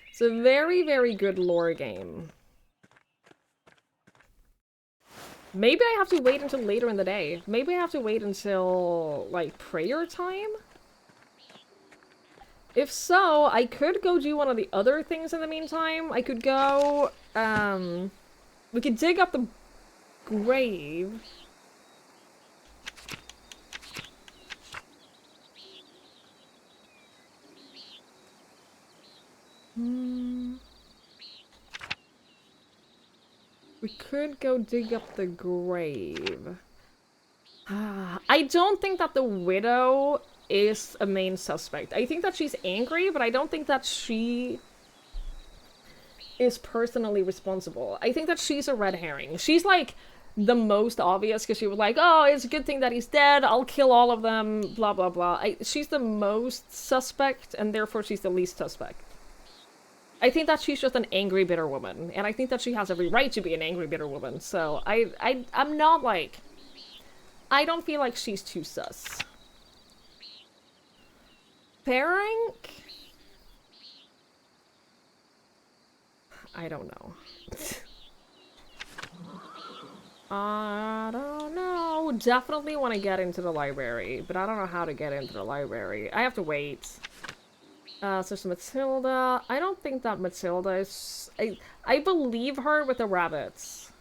It's a very, very good lore game. Maybe I have to wait until later in the day. Maybe I have to wait until, like, prayer time? If so, I could go do one of the other things in the meantime. I could go, we could dig up the grave. We could go dig up the grave. I don't think that the widow is a main suspect. I think that she's angry, but I don't think that she is personally responsible. I think that she's a red herring. She's like the most obvious because she was like, oh, it's a good thing that he's dead. I'll kill all of them, blah, blah, blah. She's the most suspect, and therefore she's the least suspect. I think that she's just an angry, bitter woman, and I think that she has every right to be an angry, bitter woman. So I'm not like... I don't feel like she's too sus. Ferenc? I don't know. I don't know. Definitely want to get into the library, but I don't know how to get into the library. I have to wait. So there's Matilda. I don't think that Matilda is... I believe her with the rabbits.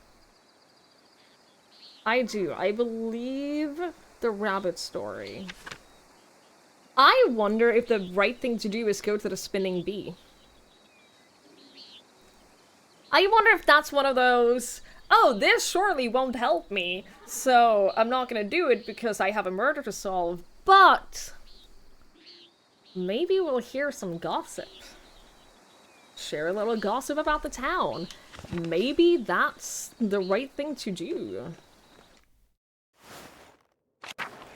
I do. I believe the rabbit story. I wonder if the right thing to do is go to the spinning bee. I wonder if that's one of those, oh, this surely won't help me, so I'm not gonna do it because I have a murder to solve, but maybe we'll hear some gossip. Share a little gossip about the town. Maybe that's the right thing to do.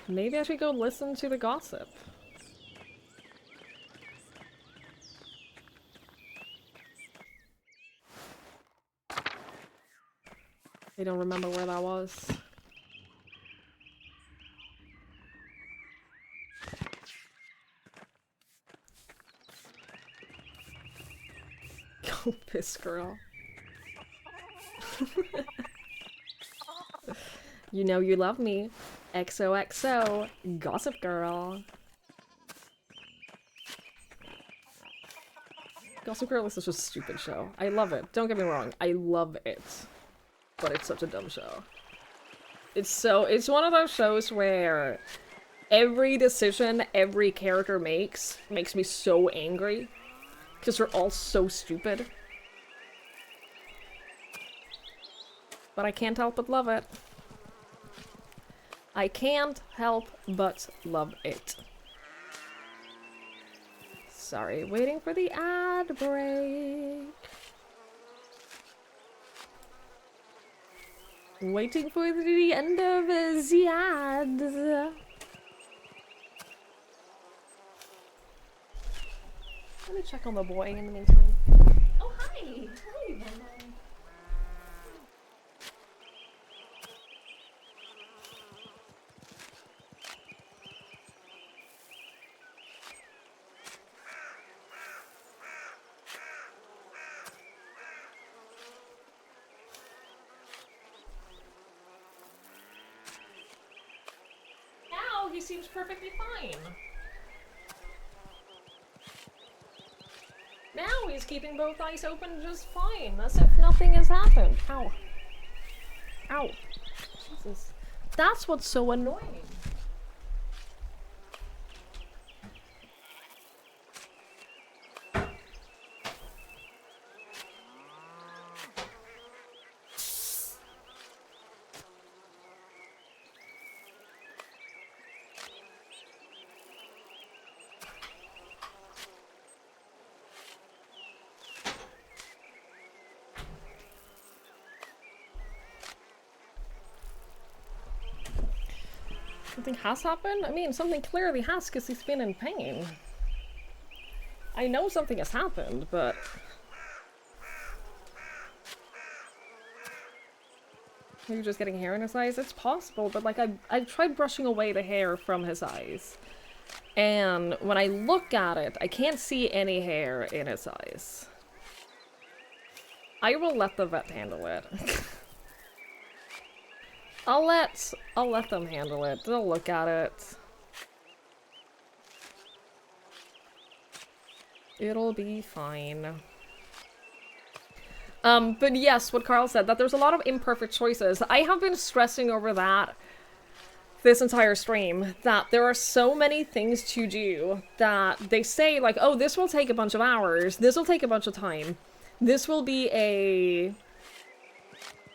Maybe I should go listen to the gossip. I don't remember where that was. Go piss girl. You know you love me. XOXO, Gossip Girl. Gossip Girl is such a stupid show. I love it. Don't get me wrong. I love it. But it's such a dumb show. It's one of those shows where every decision every character makes me so angry. Because they're all so stupid. But I can't help but love it. I can't help but love it. Sorry, waiting for the ad break. Waiting for the end of the ads. Let me check on the boy in the meantime. Oh, hi! Hi, Mama. Now he seems perfectly fine. Now he's keeping both eyes open just fine, as if nothing has happened. Ow. Ow. Jesus. That's what's so annoying. Something has happened? I mean, something clearly has because he's been in pain. I know something has happened, but... Maybe just getting hair in his eyes? It's possible, but like I've tried brushing away the hair from his eyes. And when I look at it, I can't see any hair in his eyes. I will let the vet handle it. I'll let them handle it. They'll look at it. It'll be fine. But yes, what Carl said, that there's a lot of imperfect choices. I have been stressing over that this entire stream that there are so many things to do that they say, like, oh, this will take a bunch of hours, this will take a bunch of time, this will be a...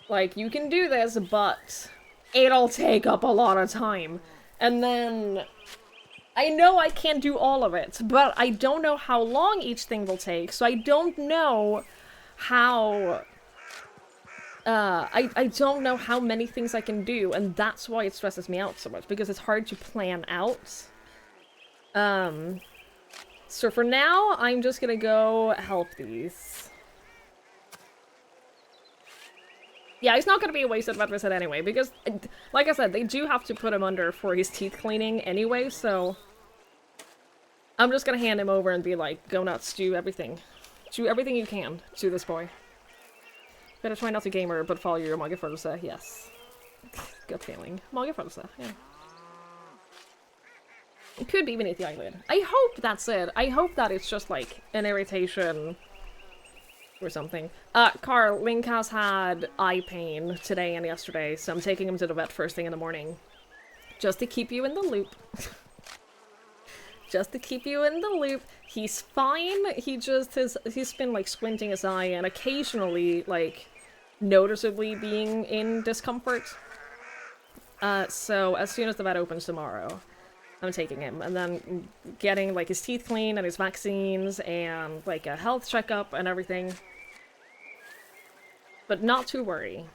like, you can do this, but it'll take up a lot of time. And then... I know I can't do all of it, but I don't know how long each thing will take, so I don't know how... I don't know how many things I can do, and that's why it stresses me out so much, because it's hard to plan out. So for now, I'm just gonna go help these. Yeah, he's not gonna be a wasted medicine anyway, because, like I said, they do have to put him under for his teeth cleaning anyway, so... I'm just gonna hand him over and be like, go nuts, do everything. Do everything you can to this boy. Better try not to gamer, but follow your manga further, yes. Gut feeling. Manga further, yeah. It could be beneath the eyelid. I hope that's it. I hope that it's just like an irritation or something. Carl, Link has had eye pain today and yesterday, so I'm taking him to the vet first thing in the morning. Just to keep you in the loop. Just to keep you in the loop. He's fine. He just he's been like squinting his eye and occasionally like noticeably being in discomfort. So as soon as the vet opens tomorrow, I'm taking him and then getting like his teeth cleaned and his vaccines and like a health checkup and everything. But not to worry.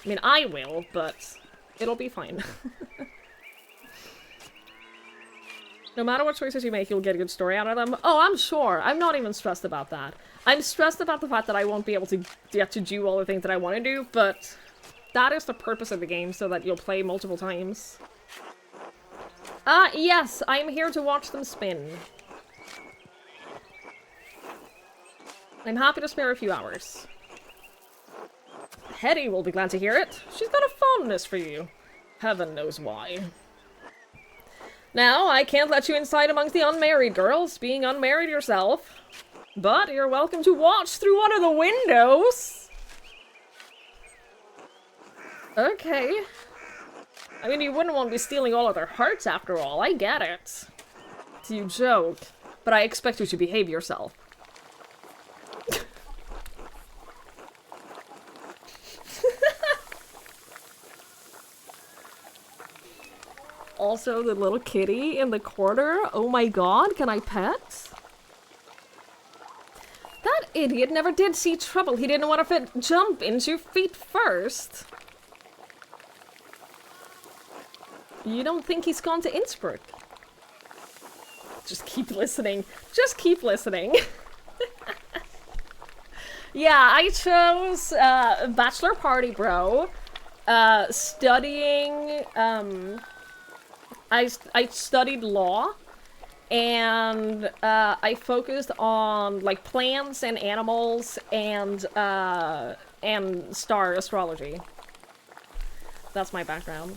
I mean, I will, but it'll be fine. No matter what choices you make, you'll get a good story out of them. Oh, I'm sure. I'm not even stressed about that. I'm stressed about the fact that I won't be able to get to do all the things that I want to do, but that is the purpose of the game, so that you'll play multiple times. Yes, I'm here to watch them spin. I'm happy to spare a few hours. Hetty will be glad to hear it. She's got a fondness for you. Heaven knows why. Now, I can't let you inside amongst the unmarried girls, being unmarried yourself. But you're welcome to watch through one of the windows. Okay. I mean, you wouldn't want to be stealing all of their hearts after all, I get it. You joke, but I expect you to behave yourself. Also, the little kitty in the corner. Oh my god, can I pet? That idiot never did see trouble. He didn't want to jump into feet first. You don't think he's gone to Innsbruck? Just keep listening. Just keep listening. Yeah, I chose Bachelor Party Bro. Studying... I studied law, and I focused on like plants and animals and star astrology. That's my background.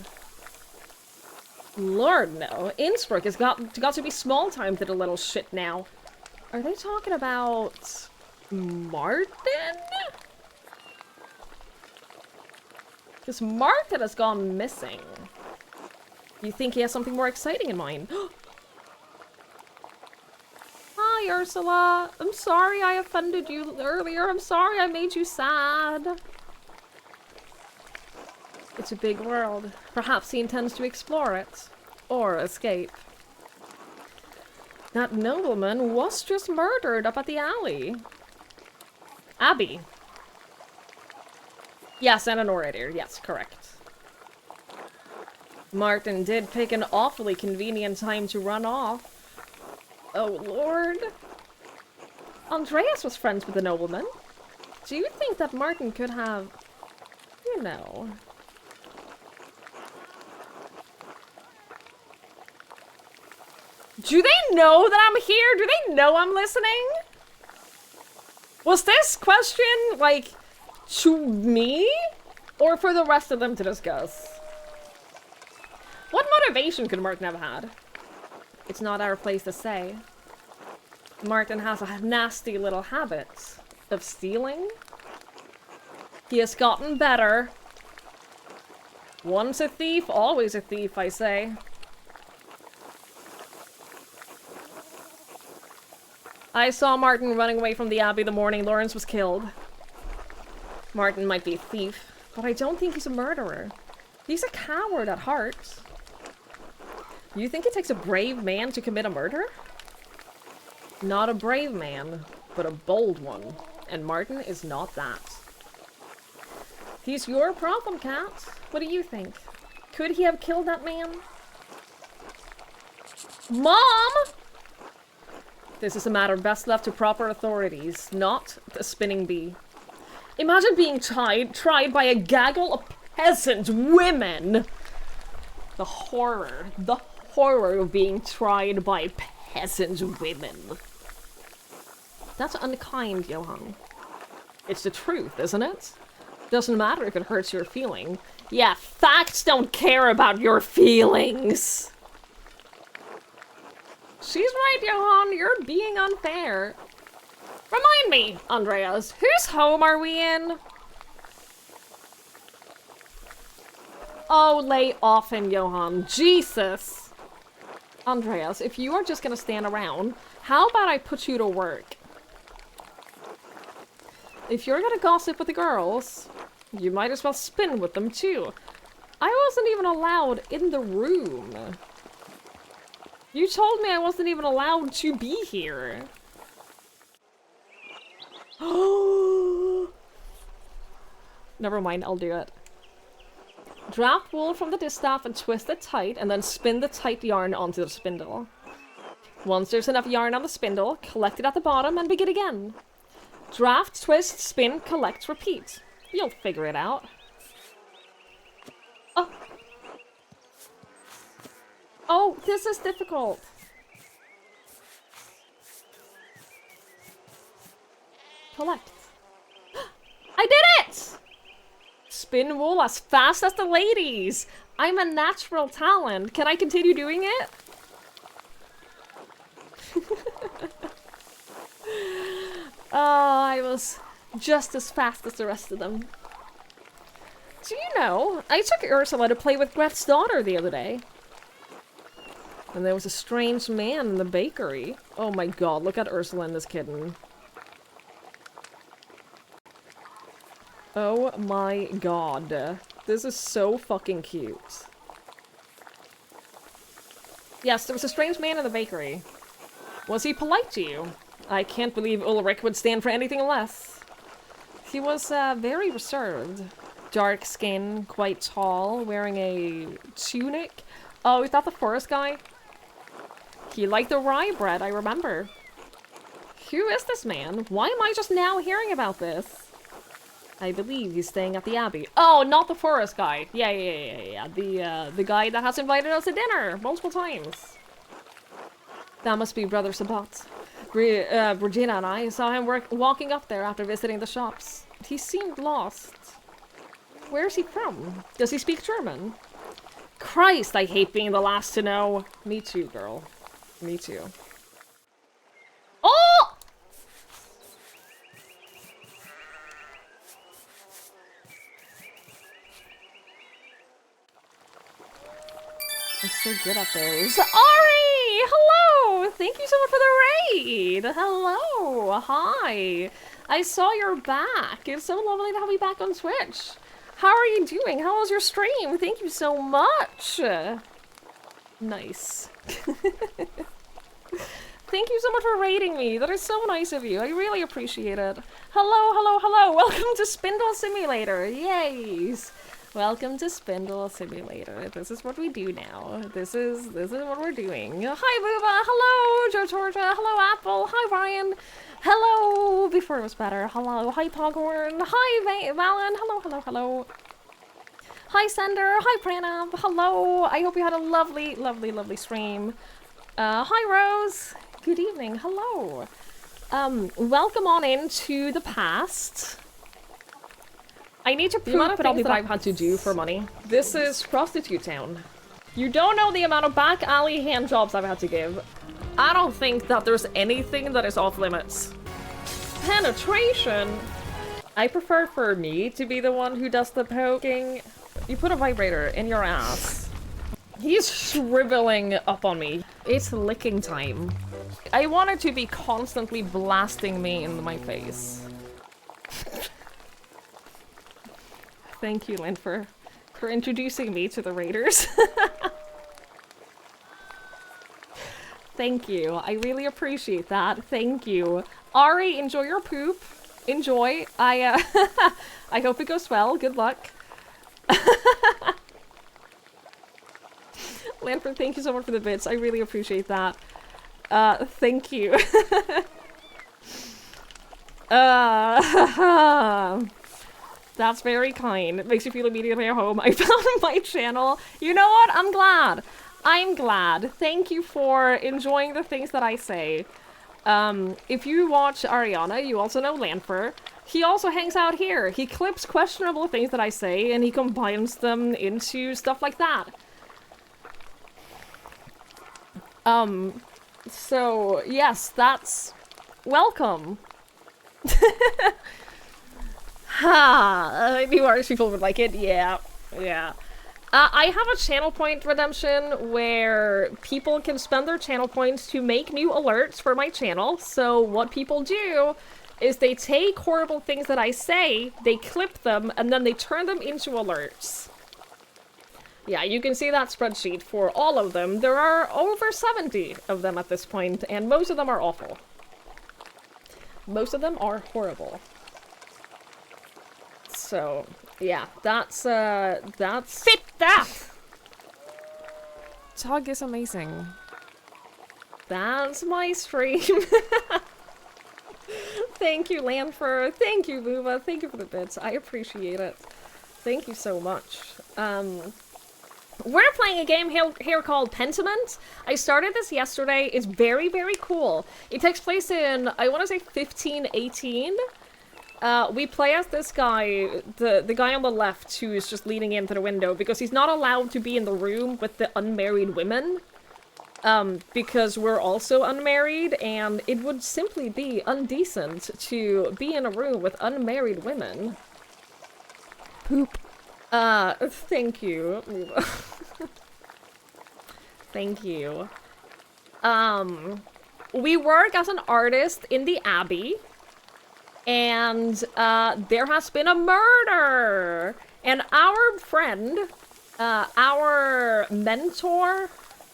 Lord, no. Innsbruck has got to be small time to the little shit now. Are they talking about Martin? Because Martin has gone missing. You think he has something more exciting in mind? Hi, Ursula. I'm sorry I offended you earlier. I'm sorry I made you sad. It's a big world. Perhaps he intends to explore it. Or escape. That nobleman was just murdered up at the alley. Abby. Yes, and an orator. Yes, correct. Martin did pick an awfully convenient time to run off. Oh, Lord. Andreas was friends with the nobleman. Do you think that Martin could have... you know... Do they know that I'm here? Do they know I'm listening? Was this question, like, to me? Or for the rest of them to discuss? What motivation could Martin have had? It's not our place to say. Martin has a nasty little habit of stealing. He has gotten better. Once a thief, always a thief, I say. I saw Martin running away from the Abbey the morning Lawrence was killed. Martin might be a thief, but I don't think he's a murderer. He's a coward at heart. You think it takes a brave man to commit a murder? Not a brave man, but a bold one. And Martin is not that. He's your problem, Cat. What do you think? Could he have killed that man? Mom! This is a matter best left to proper authorities, not the spinning bee. Imagine being tried by a gaggle of peasant women! The horror of being tried by peasant women. That's unkind, Johan. It's the truth, isn't it? Doesn't matter if it hurts your feeling. Yeah, facts don't care about your feelings! She's right, Johan. You're being unfair. Remind me, Andreas, whose home are we in? Oh, lay off him, Johan. Jesus! Andreas, if you are just gonna stand around, how about I put you to work? If you're gonna gossip with the girls, you might as well spin with them too. I wasn't even allowed in the room. You told me I wasn't even allowed to be here. Never mind, I'll do it. Draft wool from the distaff and twist it tight, and then spin the tight yarn onto the spindle. Once there's enough yarn on the spindle, collect it at the bottom and begin again. Draft, twist, spin, collect, repeat. You'll figure it out. Oh. Oh, this is difficult. Collect. I did it! Spin wool as fast as the ladies. I'm a natural talent. Can I continue doing it? Oh, I was just as fast as the rest of them. Do you know, I took Ursula to play with Gret's daughter the other day. And there was a strange man in the bakery. Oh my god, look at Ursula and this kitten. Oh my god. This is so fucking cute. Yes, there was a strange man in the bakery. Was he polite to you? I can't believe Ulrich would stand for anything less. He was very reserved. Dark skin, quite tall, wearing a tunic. Oh, is that the forest guy? He liked the rye bread, I remember. Who is this man? Why am I just now hearing about this? I believe he's staying at the Abbey. Oh, not the forest guy. Yeah. The guy that has invited us to dinner multiple times. That must be Brother Sabat. Regina and I saw him walking up there after visiting the shops. He seemed lost. Where is he from? Does he speak German? Christ, I hate being the last to know. Me too, girl. Me too. Oh! I'm so good at those. Ari! Hello! Thank you so much for the raid! Hello! Hi! I saw you're back. It's so lovely to have you back on Twitch. How are you doing? How was your stream? Thank you so much! Nice. Thank you so much for raiding me. That is so nice of you. I really appreciate it. Hello. Welcome to Spindle Simulator. Yays. Welcome to Spindle Simulator. This is what we do now. This is what we're doing. Hi, Booba. Hello, Joe Torta. Hello, Apple. Hi, Ryan. Hello. Before it was better. Hello. Hi, Poghorn. Hi, Valen. Hello. Hi, Sender. Hi, Pranav. Hello. I hope you had a lovely stream. Hi, Rose. Good evening. Hello. Welcome on into the past. I need to prove what I've had to do for money. This is Prostitute Town. You don't know the amount of back alley hand jobs I've had to give. I don't think that there's anything that is off limits. Penetration? I prefer for me to be the one who does the poking. You put a vibrator in your ass. He's shriveling up on me. It's licking time. I want it to be constantly blasting me in my face. Thank you, Lynn, for introducing me to the raiders. Thank you. I really appreciate that. Thank you. Ari, enjoy your poop. Enjoy. I hope it goes well. Good luck. Lanford, thank you so much for the bits. I really appreciate that. Thank you. That's very kind. It makes you feel immediately at home. I found my channel. You know what? I'm glad. I'm glad. Thank you for enjoying the things that I say. If you watch Ariana, you also know Lanfer. He also hangs out here. He clips questionable things that I say, and he combines them into stuff like that. So, yes, that's... welcome. Ha! New artist people would like it. Yeah. Yeah. I have a channel point redemption where people can spend their channel points to make new alerts for my channel. So what people do is they take horrible things that I say, they clip them, and then they turn them into alerts. Yeah, you can see that spreadsheet for all of them. There are over 70 of them at this point, and most of them are awful. Most of them are horrible. So, yeah, that's... Fit that! Tog is amazing. That's my stream. Thank you, Lanfer. Thank you, Booba. Thank you for the bits. I appreciate it. Thank you so much. We're playing a game here called Pentiment. I started this yesterday. It's very, very cool. It takes place in, I want to say 1518. We play as this guy, the guy on the left who is just leaning into the window because he's not allowed to be in the room with the unmarried women. Because we're also unmarried, and it would simply be indecent to be in a room with unmarried women. Poop. Thank you. Thank you. We work as an artist in the Abbey, and, there has been a murder! And our friend, our mentor,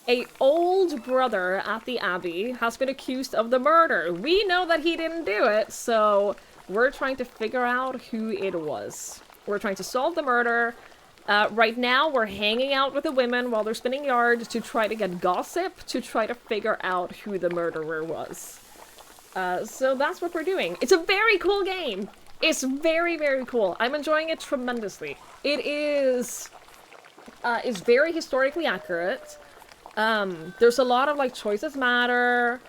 an old brother at the Abbey, has been accused of the murder. We know that he didn't do it, so we're trying to figure out who it was. We're trying to solve the murder. Right now, we're hanging out with the women while they're spinning yards to try to get gossip, to try to figure out who the murderer was. So that's what we're doing. It's a very cool game. It's very, very cool. I'm enjoying it tremendously. It is... it's very historically accurate. There's a lot of, like, choices matter.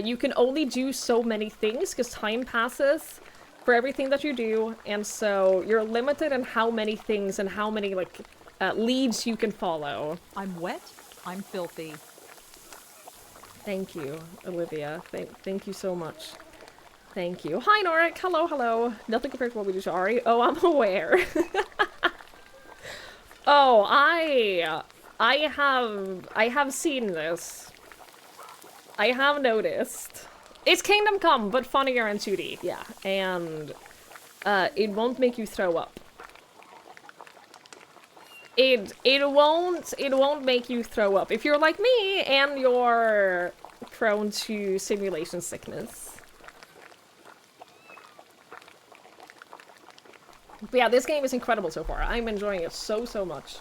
You can only do so many things because time passes for everything that you do, and so you're limited in how many things and how many, like, leads you can follow. I'm wet, I'm filthy. Thank you, Olivia. Thank you so much. Thank you. Hi, Norik. Hello, hello. Nothing compared to what we do to Ari. Oh, I'm aware. Oh, I have seen this. I have noticed. It's Kingdom Come, but funnier in 2D, yeah. And, it won't make you throw up. It won't make you throw up. If you're like me, and you're prone to simulation sickness. But yeah, this game is incredible so far. I'm enjoying it so, so much.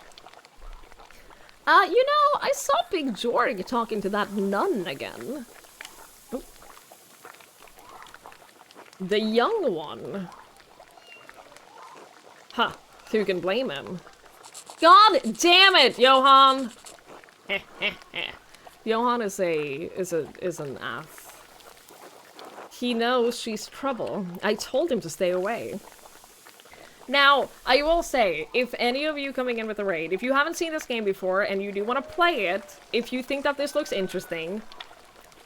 You know, I saw Big Jorg talking to that nun again. Oh. The young one. Huh. Who can blame him? God damn it, Johan! Johan is an ass. He knows she's trouble. I told him to stay away. Now, I will say, if any of you coming in with a raid, if you haven't seen this game before and you do want to play it, if you think that this looks interesting,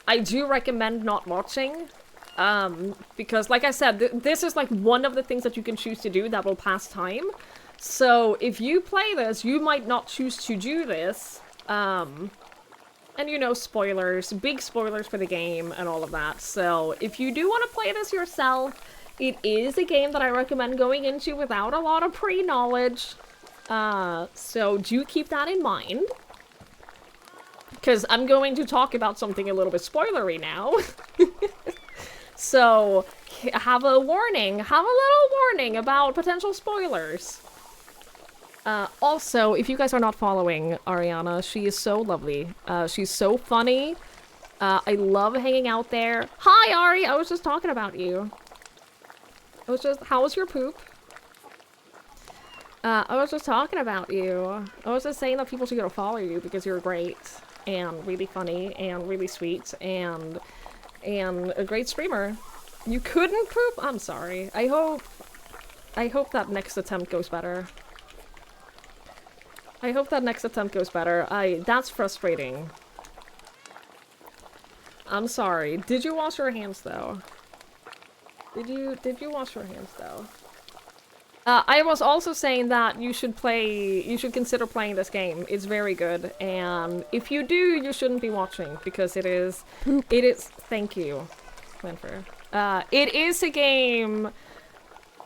I do recommend not watching. Because, like I said, this is like one of the things that you can choose to do that will pass time. So if you play this, you might not choose to do this. And you know, spoilers, big spoilers for the game and all of that. So if you do want to play this yourself, it is a game that I recommend going into without a lot of pre-knowledge. So do keep that in mind. Because I'm going to talk about something a little bit spoilery now. So have a warning, have a little warning about potential spoilers. Also, if you guys are not following Ariana, she is so lovely. She's so funny. I love hanging out there. Hi, Ari! I was just talking about you. How was your poop? I was just talking about you. I was just saying that people should go follow you because you're great. And really funny, and really sweet, and a great streamer. You couldn't poop? I'm sorry. I hope that next attempt goes better. I hope that next attempt goes better. That's frustrating. I'm sorry. Did you wash your hands though? Did you wash your hands though? I was also saying that you should consider playing this game. It's very good, and if you do, you shouldn't be watching, because it is, thank you, Winfrey. It is a game,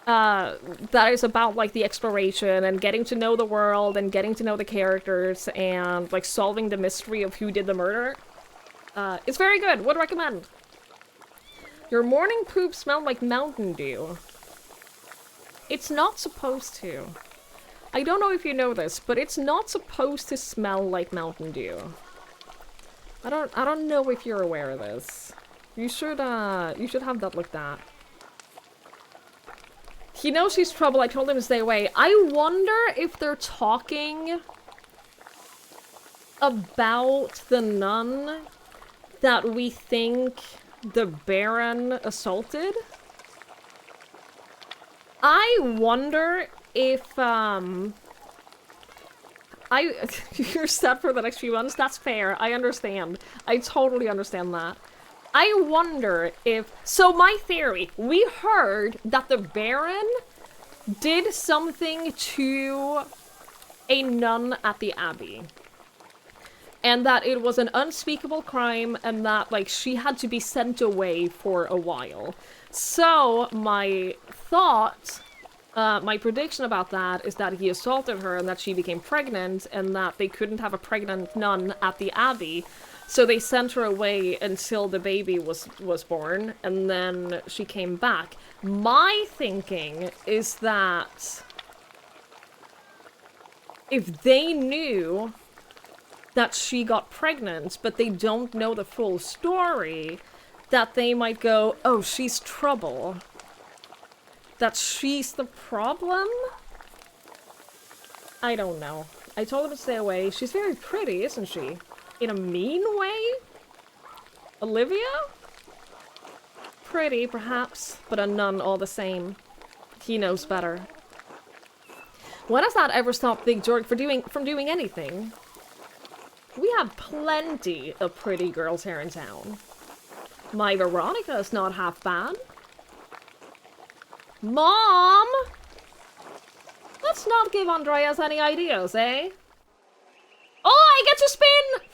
that is about, like, the exploration, and getting to know the world, and getting to know the characters, and, like, solving the mystery of who did the murder. It's very good, would recommend. Your morning poop smelled like Mountain Dew. It's not supposed to. I don't know if you know this, but it's not supposed to smell like Mountain Dew. I don't know if you're aware of this. You should have that looked at. He knows he's trouble. I told him to stay away. I wonder if they're talking about the nun that we think the Baron assaulted. I wonder if, you're set for the next few months, that's fair, I understand. I totally understand that. I wonder if, so my theory, we heard that the Baron did something to a nun at the Abbey. And that it was an unspeakable crime, and that, like, she had to be sent away for a while. So, my thought, my prediction about that is that he assaulted her and that she became pregnant, and that they couldn't have a pregnant nun at the Abbey, so they sent her away until the baby was born, and then she came back. My thinking is that if they knew that she got pregnant, but they don't know the full story, that they might go, oh, she's trouble. That she's the problem? I don't know. I told her to stay away. She's very pretty, isn't she? In a mean way? Olivia? Pretty, perhaps, but a nun all the same. He knows better. When has that ever stopped Big George from doing anything? We have plenty of pretty girls here in town. My Veronica is not half bad. Mom! Let's not give Andreas any ideas, eh? Oh, I get to spin!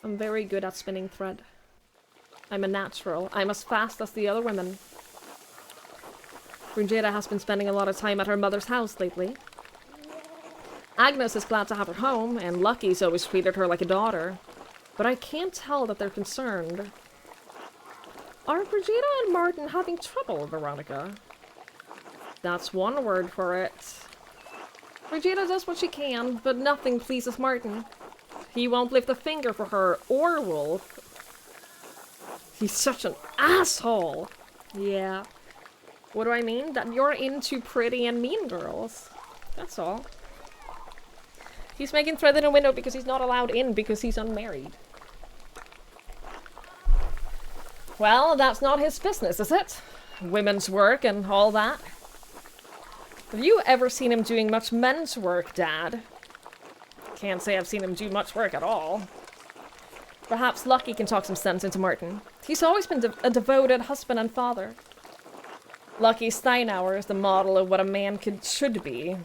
I'm very good at spinning thread. I'm a natural. I'm as fast as the other women. Brunjeda has been spending a lot of time at her mother's house lately. Agnes is glad to have her home, and Lucky's always treated her like a daughter. But I can't tell that they're concerned. Are Brigida and Martin having trouble, Veronica? That's one word for it. Brigida does what she can, but nothing pleases Martin. He won't lift a finger for her or Wolf. He's such an asshole! Yeah. What do I mean? That you're into pretty and mean girls. That's all. He's making thread in a window because he's not allowed in because he's unmarried. Well, that's not his business, is it? Women's work and all that. Have you ever seen him doing much men's work, Dad? Can't say I've seen him do much work at all. Perhaps Lucky can talk some sense into Martin. He's always been a devoted husband and father. Lucky Steinauer is the model of what a man should be.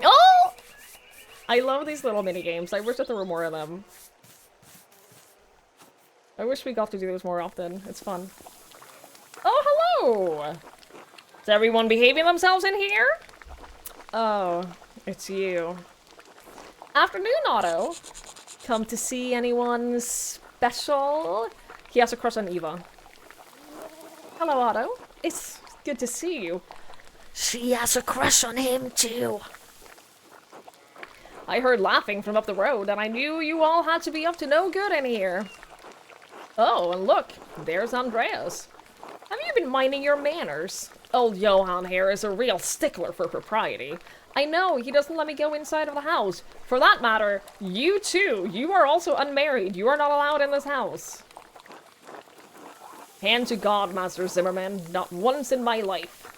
Oh! I love these little mini games. I wish that there were more of them. I wish we got to do those more often. It's fun. Oh, hello! Is everyone behaving themselves in here? Oh, it's you. Afternoon, Otto. Come to see anyone special? He has a crush on Eva. Hello, Otto. It's good to see you. She has a crush on him, too. I heard laughing from up the road, and I knew you all had to be up to no good in here. Oh, and look, there's Andreas. Have you been minding your manners? Old Johan here is a real stickler for propriety. I know, he doesn't let me go inside of the house. For that matter, you too. You are also unmarried. You are not allowed in this house. Hand to God, Master Zimmerman. Not once in my life.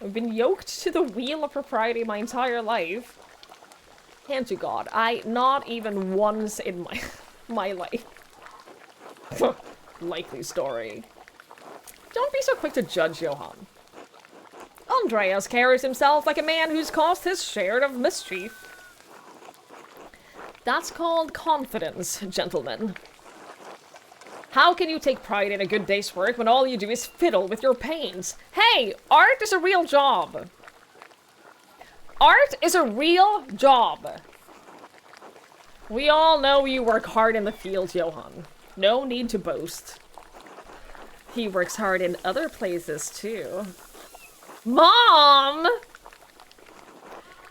I've been yoked to the wheel of propriety my entire life. Hand to God. Not even once in my life. Likely story. Don't be so quick to judge, Johan. Andreas carries himself like a man who's caused his share of mischief. That's called confidence, gentlemen. How can you take pride in a good day's work when all you do is fiddle with your paints? Hey, art is a real job. Art is a real job. We all know you work hard in the field, Johan. No need to boast. He works hard in other places, too. Mom!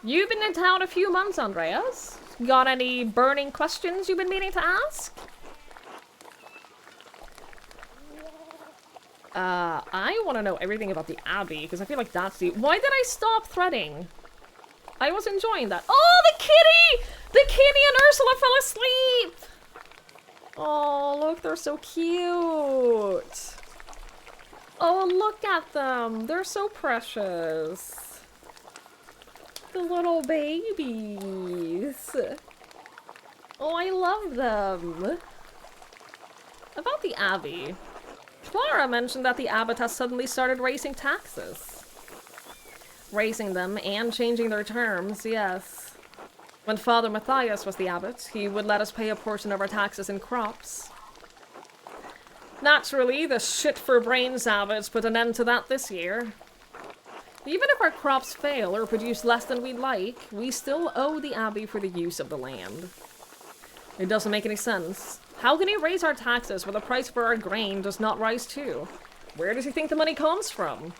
You've been in town a few months, Andreas. Got any burning questions you've been meaning to ask? I want to know everything about the Abbey, because I feel like that's the... Why did I stop threading? I was enjoying that. Oh, the kitty! The kitty and Ursula fell asleep! Oh, look, they're so cute. Oh, look at them. They're so precious. The little babies. Oh, I love them. About the Abbey. Clara mentioned that the abbot has suddenly started raising taxes. Raising them and changing their terms, yes. When Father Matthias was the abbot, he would let us pay a portion of our taxes in crops. Naturally, the shit-for-brains abbots put an end to that this year. Even if our crops fail or produce less than we'd like, we still owe the abbey for the use of the land. It doesn't make any sense. How can he raise our taxes when the price for our grain does not rise too? Where does he think the money comes from?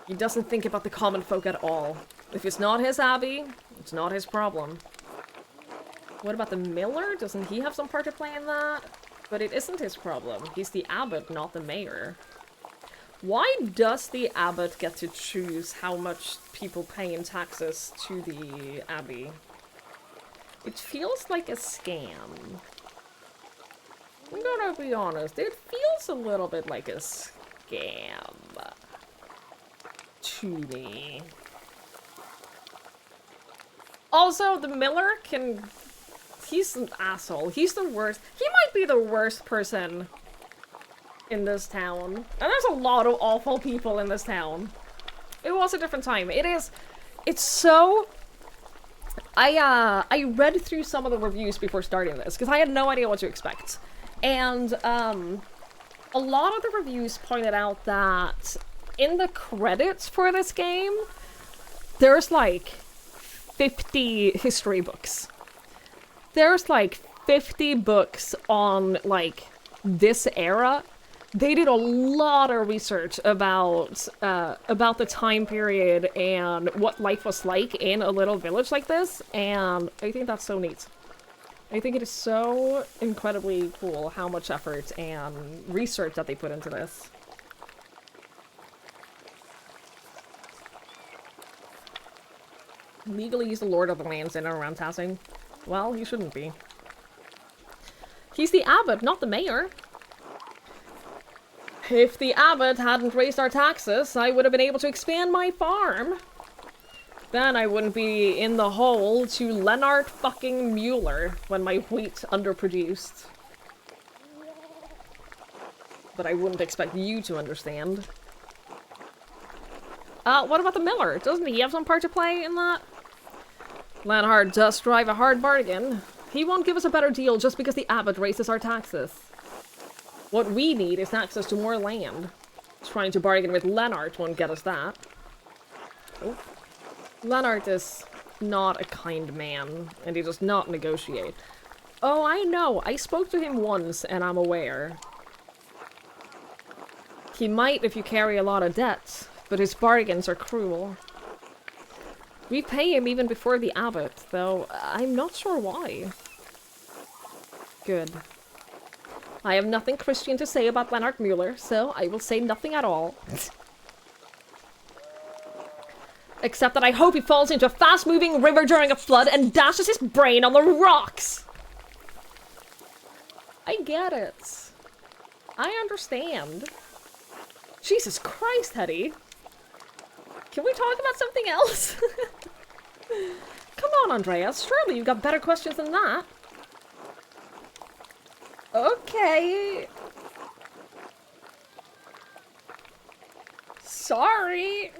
He doesn't think about the common folk at all. If it's not his abbey, it's not his problem. What about the miller? Doesn't he have some part to play in that? But it isn't his problem. He's the abbot, not the mayor. Why does the abbot get to choose how much people pay in taxes to the abbey? It feels like a scam. I'm gonna be honest, it feels a little bit like a scam to me. Also, the miller he's an asshole. He's the worst. He might be the worst person in this town. And there's a lot of awful people in this town. It was a different time. It's so... I read through some of the reviews before starting this, because I had no idea what to expect. And, a lot of the reviews pointed out that in the credits for this game, there's like 50 history books. There's like 50 books on like this era. They did a lot of research about the time period and what life was like in a little village like this, and I think that's so neat. I think it is so incredibly cool how much effort and research that they put into this. Legally, he's the lord of the lands in and around Tassing. Well, he shouldn't be. He's the abbot, not the mayor. If the abbot hadn't raised our taxes, I would have been able to expand my farm. Then I wouldn't be in the hole to Lennart fucking Mueller when my wheat underproduced. but I wouldn't expect you to understand. What about the miller? Doesn't he have some part to play in that? Lanhard does drive a hard bargain. He won't give us a better deal just because the abbot raises our taxes. What we need is access to more land. Trying to bargain with Lennart won't get us that. Oh. Lennart is not a kind man, and he does not negotiate. Oh, I know. I spoke to him once, and I'm aware. He might if you carry a lot of debt, but his bargains are cruel. We pay him even before the abbot, though I'm not sure why. Good. I have nothing Christian to say about Lennart Mueller, so I will say nothing at all. Except that I hope he falls into a fast-moving river during a flood and dashes his brain on the rocks! I get it. I understand. Jesus Christ, Hetty. Can we talk about something else? Come on, Andreas. Surely you've got better questions than that. Okay. Sorry.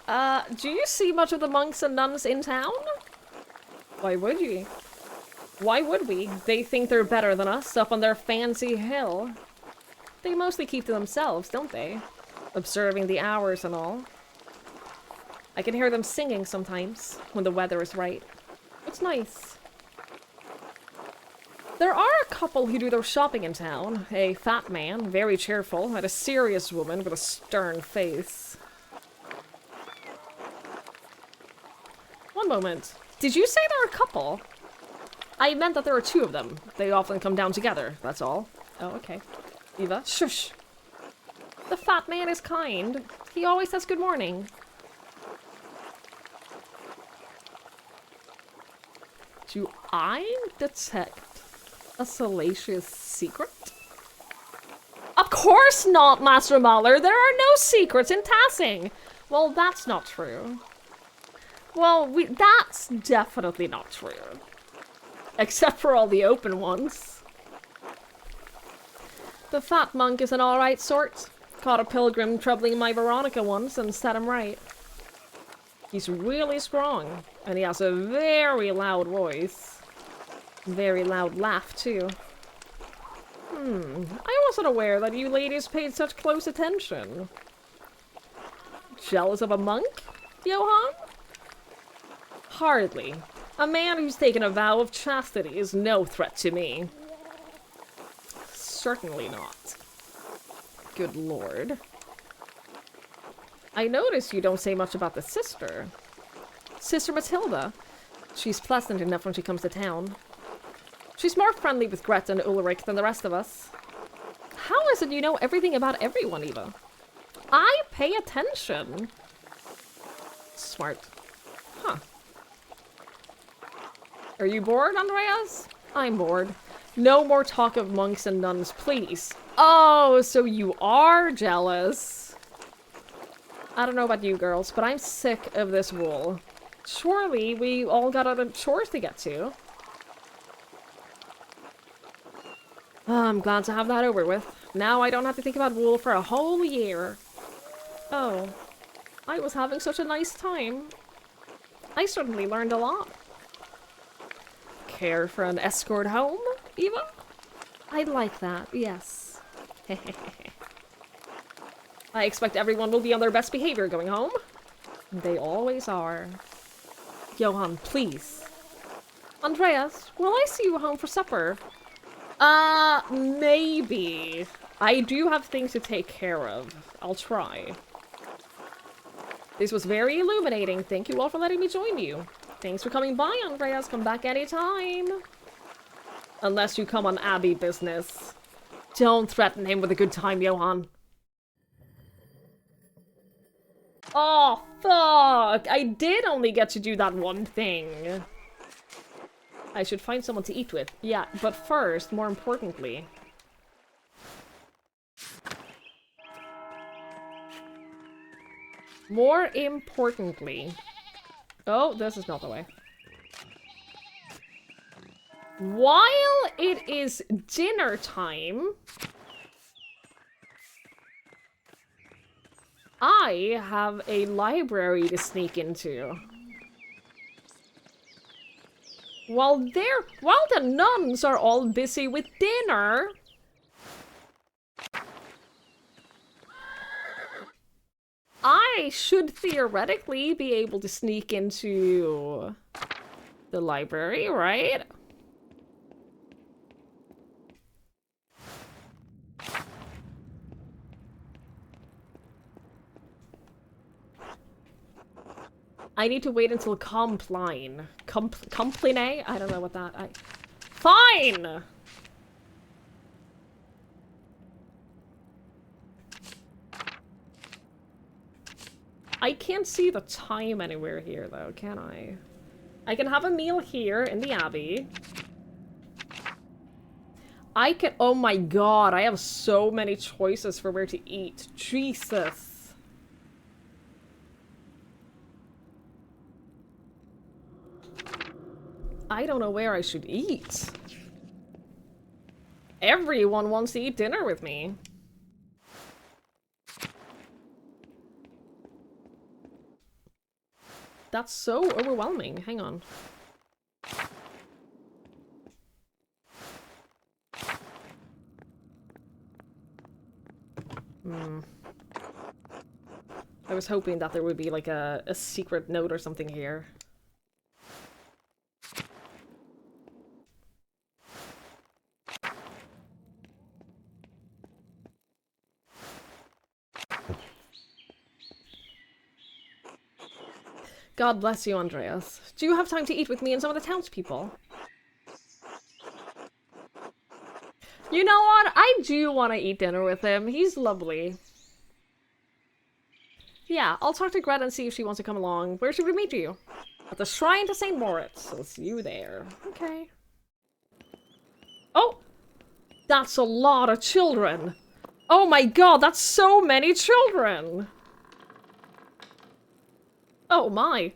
Do you see much of the monks and nuns in town? Why would you? Why would we? They think they're better than us up on their fancy hill. They mostly keep to themselves, don't they? Observing the hours and all. I can hear them singing sometimes, when the weather is right. It's nice. There are a couple who do their shopping in town. A fat man, very cheerful, and a serious woman with a stern face. One moment. Did you say there are a couple? I meant that there are two of them. They often come down together, that's all. Oh, okay. Eva, shush. The fat man is kind. He always says good morning. Do I detect a salacious secret? Of course not, Master Mahler. There are no secrets in Tassing. Well, that's not true. Well, that's definitely not true. Except for all the open ones. The fat monk is an alright sort. Caught a pilgrim troubling my Veronica once and set him right. He's really strong, and he has a very loud voice. Very loud laugh, too. I wasn't aware that you ladies paid such close attention. Jealous of a monk, Johann? Hardly. A man who's taken a vow of chastity is no threat to me. Certainly not. Good lord. I notice you don't say much about the sister. Sister Matilda. She's pleasant enough when she comes to town. She's more friendly with Gret and Ulrich than the rest of us. How is it you know everything about everyone, Eva? I pay attention. Smart. Huh. Are you bored, Andreas? I'm bored. No more talk of monks and nuns, please. Oh, so you are jealous. I don't know about you girls, but I'm sick of this wool. Surely we all got other chores to get to. I'm glad to have that over with. Now I don't have to think about wool for a whole year. Oh, I was having such a nice time. I certainly learned a lot. Care for an escort home, Eva? I'd like that, yes. I expect everyone will be on their best behavior going home. They always are. Johann, please. Andreas, will I see you home for supper? Maybe. I do have things to take care of. I'll try. This was very illuminating. Thank you all for letting me join you. Thanks for coming by, Andreas. Come back anytime. Unless you come on Abbey business. Don't threaten him with a good time, Johann. Oh, fuck! I did only get to do that one thing. I should find someone to eat with. Yeah, but first, more importantly... More importantly... Oh, this is not the way. While it is dinner time, I have a library to sneak into. While the nuns are all busy with dinner, I should theoretically be able to sneak into the library, right? I need to wait until compline. Compline? I don't know what that... Fine! I can't see the time anywhere here, though, can I? I can have a meal here in the Abbey. I can- oh my god, I have so many choices for where to eat. Jesus. I don't know where I should eat. Everyone wants to eat dinner with me. That's so overwhelming. Hang on. I was hoping that there would be like a secret note or something here. God bless you, Andreas. Do you have time to eat with me and some of the townspeople? You know what? I do want to eat dinner with him. He's lovely. Yeah, I'll talk to Greta and see if she wants to come along. Where should we meet you? At the Shrine to St. Moritz. I'll see you there. Okay. Oh! That's a lot of children! Oh my god, that's so many children! Oh my.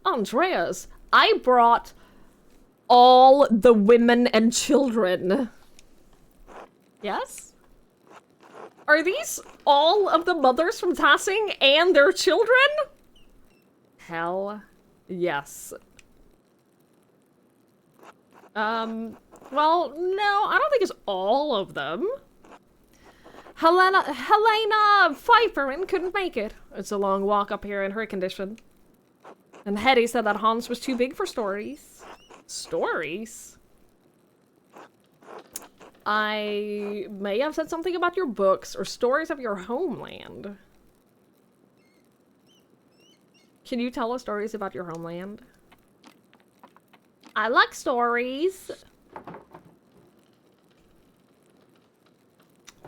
Andreas, I brought all the women and children. Yes? Are these all of the mothers from Tassing and their children? Hell yes. Well, no, I don't think it's all of them. Helena Pfeifferin couldn't make it. It's a long walk up here in her condition. And Hetty said that Hans was too big for stories. Stories? I may have said something about your books or stories of your homeland. Can you tell us stories about your homeland? I like stories.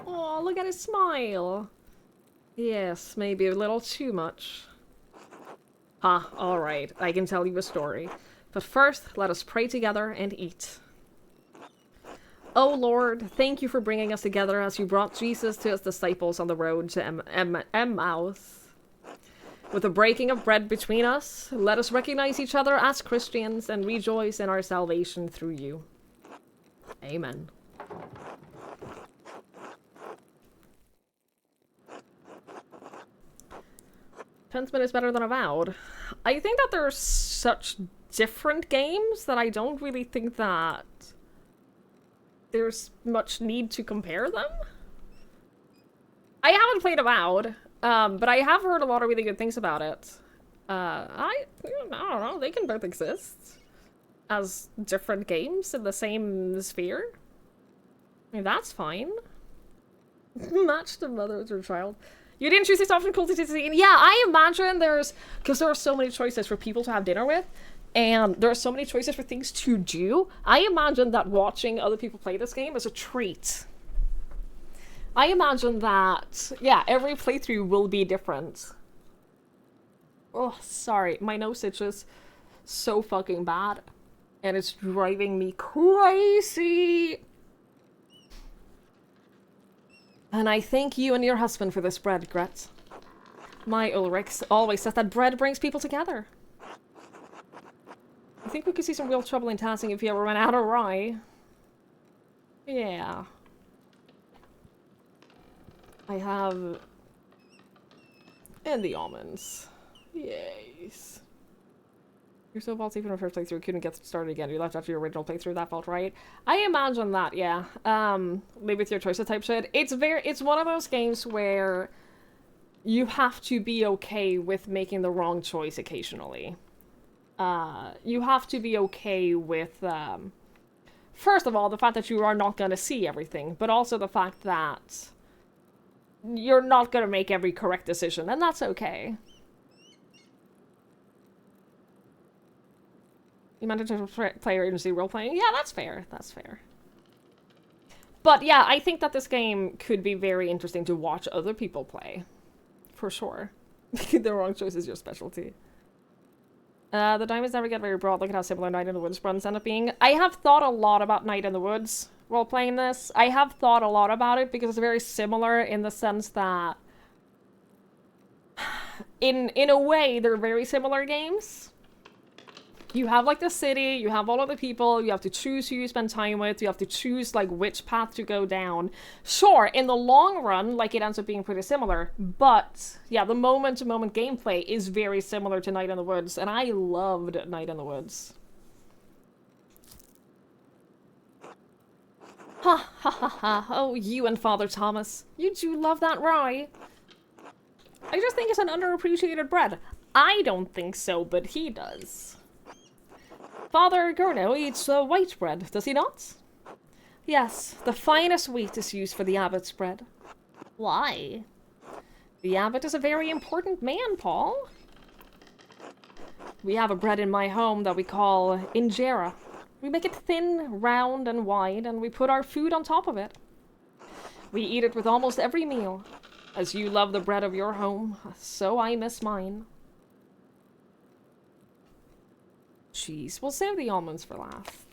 Oh, look at his smile. Yes, maybe a little too much. Ah, alright, I can tell you a story. But first, let us pray together and eat. Oh Lord, thank you for bringing us together as you brought Jesus to his disciples on the road to Emmaus. With the breaking of bread between us, let us recognize each other as Christians and rejoice in our salvation through you. Amen. Pentiment is better than Avowed. I think that there are such different games that I don't really think that there's much need to compare them. I haven't played Avowed, but I have heard a lot of really good things about it. I don't know, they can both exist as different games in the same sphere. I mean, that's fine. Match the mother with her child. You didn't choose this option, cool to see. Yeah, I imagine there's... Because there are so many choices for people to have dinner with, and there are so many choices for things to do. I imagine that watching other people play this game is a treat. I imagine that, yeah, every playthrough will be different. Oh, sorry. My nose itches so fucking bad. And it's driving me crazy. And I thank you and your husband for this bread, Gret. My Ulrich always says that bread brings people together. I think we could see some real trouble in Tassing if he ever ran out of rye. Yeah. I have... And the almonds. Yes. You're so ballsy from the first playthrough, couldn't get started again. You left after your original playthrough, that felt right. I imagine that, yeah. Maybe with your choice of type shit. It's one of those games where you have to be okay with making the wrong choice occasionally. You have to be okay with, first of all, the fact that you are not going to see everything, but also the fact that you're not going to make every correct decision, and that's okay. You meant to player agency role-playing? Yeah, that's fair. That's fair. But yeah, I think that this game could be very interesting to watch other people play. For sure. The wrong choice is your specialty. The diamonds never get very broad. Look at how similar Night in the Woods runs end up being. I have thought a lot about Night in the Woods while playing this. I have thought a lot about it because it's very similar in the sense that in a way, they're very similar games. You have, like, the city, you have all of the people, you have to choose who you spend time with, you have to choose, like, which path to go down. Sure, in the long run, like, it ends up being pretty similar, but, yeah, the moment-to-moment gameplay is very similar to Night in the Woods, and I loved Night in the Woods. Ha ha ha ha, oh, you and Father Thomas. You do love that rye. I just think it's an underappreciated bread. I don't think so, but he does. Father Gurno eats white bread, does he not? Yes, the finest wheat is used for the abbot's bread. Why? The abbot is a very important man, Paul. We have a bread in my home that we call injera. We make it thin, round, and wide, and we put our food on top of it. We eat it with almost every meal. As you love the bread of your home, so I miss mine. Jeez, we'll save the almonds for last.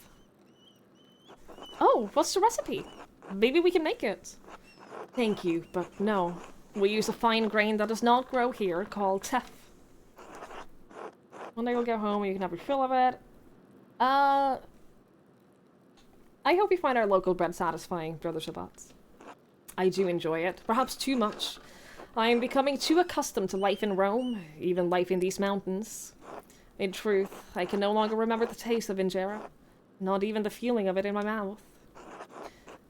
Oh, what's the recipe? Maybe we can make it. Thank you, but no. We use a fine grain that does not grow here, called teff. One day we'll get home and you can have your fill of it. I hope you find our local bread satisfying, Brother Shabbats. I do enjoy it, perhaps too much. I am becoming too accustomed to life in Rome, even life in these mountains. In truth, I can no longer remember the taste of injera, not even the feeling of it in my mouth.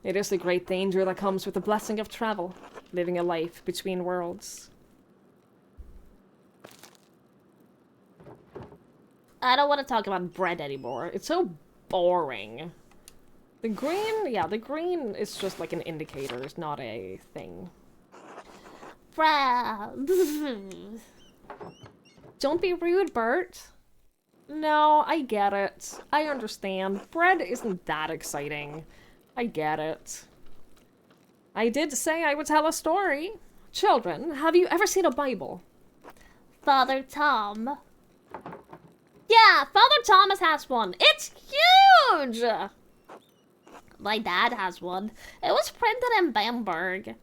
It is the great danger that comes with the blessing of travel, living a life between worlds. I don't want to talk about bread anymore. It's so boring. The green, yeah, the green is just like an indicator. It's not a thing. Bread. Don't be rude, Bert. No, I get it. I understand. Bread isn't that exciting. I get it. I did say I would tell a story. Children, have you ever seen a Bible? Father Tom. Yeah, Father Thomas has one. It's huge! My dad has one. It was printed in Bamberg.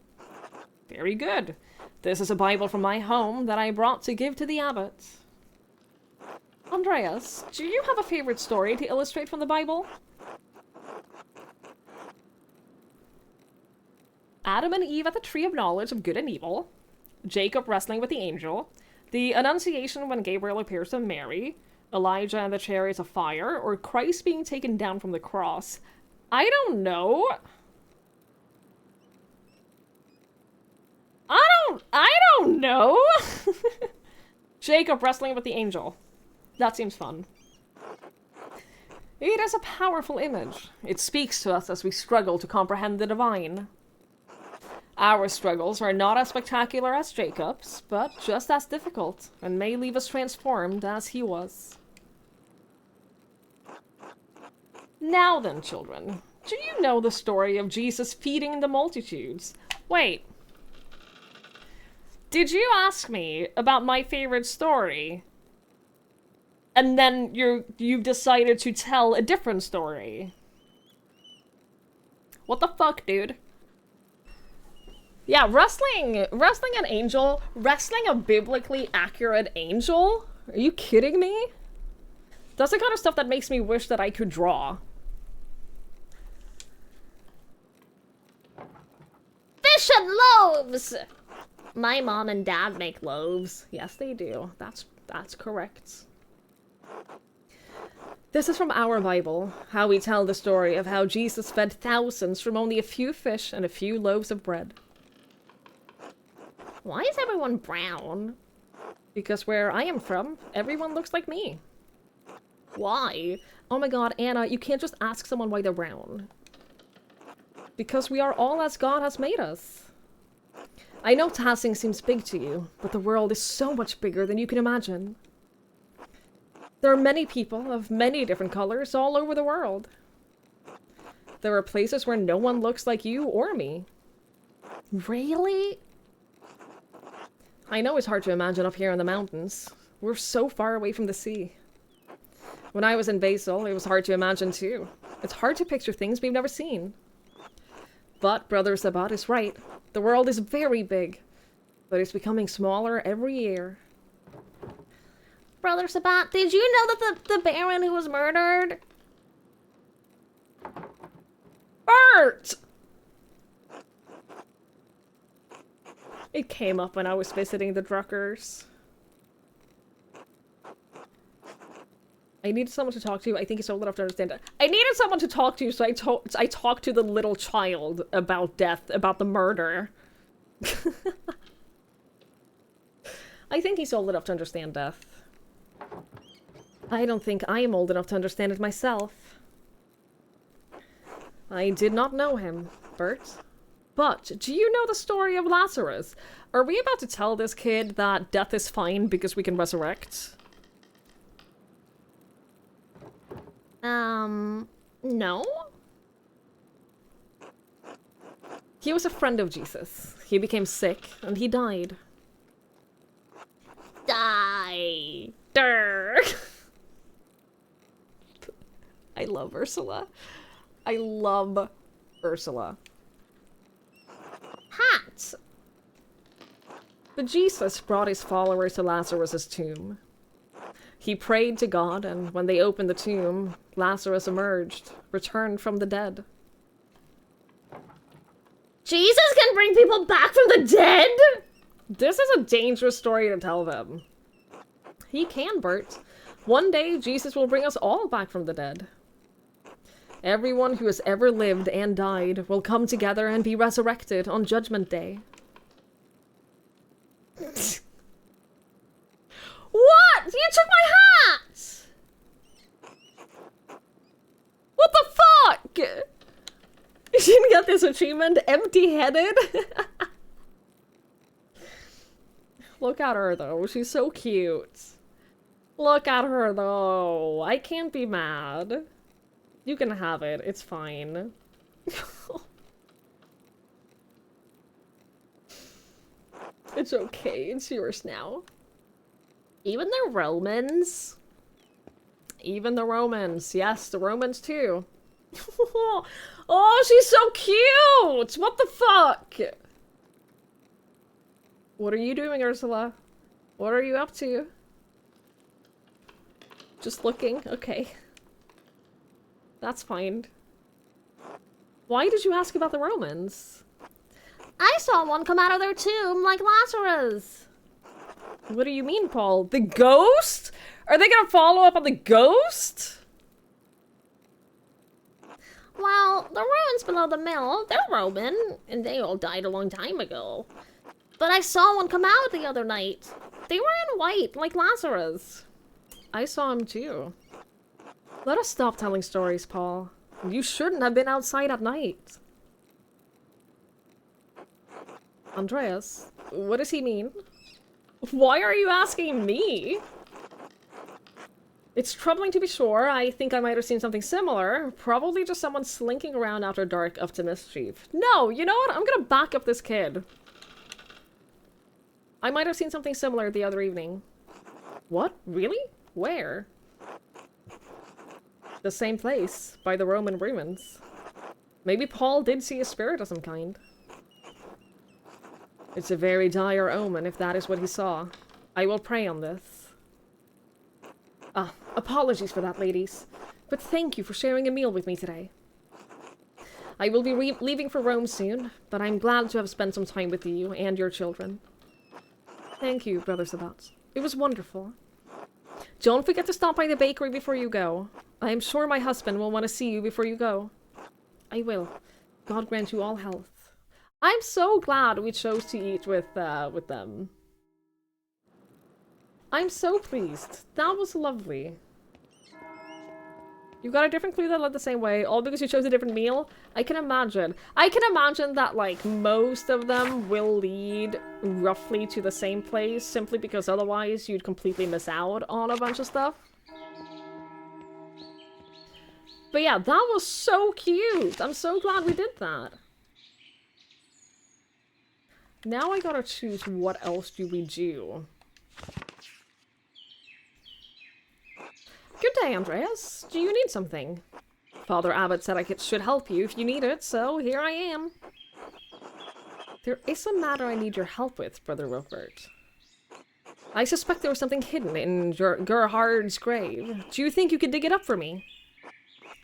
Very good. This is a Bible from my home that I brought to give to the abbot. Andreas, do you have a favorite story to illustrate from the Bible? Adam and Eve at the tree of knowledge of good and evil. Jacob wrestling with the angel. The Annunciation when Gabriel appears to Mary. Elijah and the chariots of fire. Or Christ being taken down from the cross. I don't know. I don't know. Jacob wrestling with the angel. That seems fun. It is a powerful image. It speaks to us as we struggle to comprehend the divine. Our struggles are not as spectacular as Jacob's, but just as difficult, and may leave us transformed as he was. Now then, children, do you know the story of Jesus feeding the multitudes? Wait. Did you ask me about my favorite story? And then you've decided to tell a different story? What the fuck, dude? Yeah, wrestling an angel, wrestling a biblically accurate angel? Are you kidding me? That's the kind of stuff that makes me wish that I could draw. Fish and loaves! My mom and dad make loaves. Yes, they do. That's correct. This is from our Bible, how we tell the story of how Jesus fed thousands from only a few fish and a few loaves of bread. Why is everyone brown? Because where I am from, everyone looks like me. Why? Oh my god, Anna, you can't just ask someone why they're brown. Because we are all as God has made us. I know Tassing seems big to you, but the world is so much bigger than you can imagine. There are many people of many different colors all over the world. There are places where no one looks like you or me. Really? I know it's hard to imagine up here in the mountains. We're so far away from the sea. When I was in Basel, it was hard to imagine too. It's hard to picture things we've never seen. But Brother Sabat is right. The world is very big, but it's becoming smaller every year. Brother Sabat, did you know that the Baron who was murdered? Bert! It came up when I was visiting the Druckers. I needed someone to talk to. I think he's old enough to understand it. I needed someone to talk to, so I talked to the little child about death, about the murder. I think he's old enough to understand death. I don't think I am old enough to understand it myself. I did not know him, Bert. But, do you know the story of Lazarus? Are we about to tell this kid that death is fine because we can resurrect? No? He was a friend of Jesus. He became sick, and he died. Die! Durr! I love Ursula. I love Ursula. Hat! But Jesus brought his followers to Lazarus' tomb. He prayed to God, and when they opened the tomb, Lazarus emerged, returned from the dead. Jesus can bring people back from the dead?! This is a dangerous story to tell them. He can, Bert. One day, Jesus will bring us all back from the dead. Everyone who has ever lived and died will come together and be resurrected on Judgment Day. What? You took my hat! What the fuck? You didn't get this achievement? Empty-headed? Look at her, though. She's so cute. Look at her, though. I can't be mad. You can have it. It's fine. It's okay. It's yours now. Even the Romans? Even the Romans. Yes, the Romans too. Oh, she's so cute! What the fuck? What are you doing, Ursula? What are you up to? Just looking? Okay. That's fine. Why did you ask about the Romans? I saw one come out of their tomb like Lazarus. What do you mean, Paul? The ghost? Are they gonna follow up on the ghost? Well, the ruins below the mill, they're Roman, and they all died a long time ago. But I saw one come out the other night. They were in white, like Lazarus. I saw him too. Let us stop telling stories, Paul. You shouldn't have been outside at night. Andreas, what does he mean? Why are you asking me? It's troubling to be sure. I think I might have seen something similar. Probably just someone slinking around after dark up to mischief. No, you know what? I'm gonna back up this kid. I might have seen something similar the other evening. What? Really? Where? The same place, by the Roman ruins. Maybe Paul did see a spirit of some kind. It's a very dire omen if that is what he saw. I will pray on this. Ah, Apologies for that, ladies. But thank you for sharing a meal with me today. I will be leaving for Rome soon, but I'm glad to have spent some time with you and your children. Thank you, Brother Sabat. It was wonderful. Don't forget to stop by the bakery before you go. I am sure my husband will want to see you before you go. I will. God grant you all health. I'm so glad we chose to eat with them. I'm so pleased. That was lovely. You got a different clue that led the same way, all because you chose a different meal? I can imagine. I can imagine that, like, most of them will lead roughly to the same place, simply because otherwise you'd completely miss out on a bunch of stuff. But yeah, that was so cute! I'm so glad we did that. Now I gotta choose what else do we do. Good day, Andreas. Do you need something? Father Abbot said I should help you if you need it, so here I am. There is a matter I need your help with, Brother Rupert. I suspect there was something hidden in Gerhard's grave. Do you think you could dig it up for me?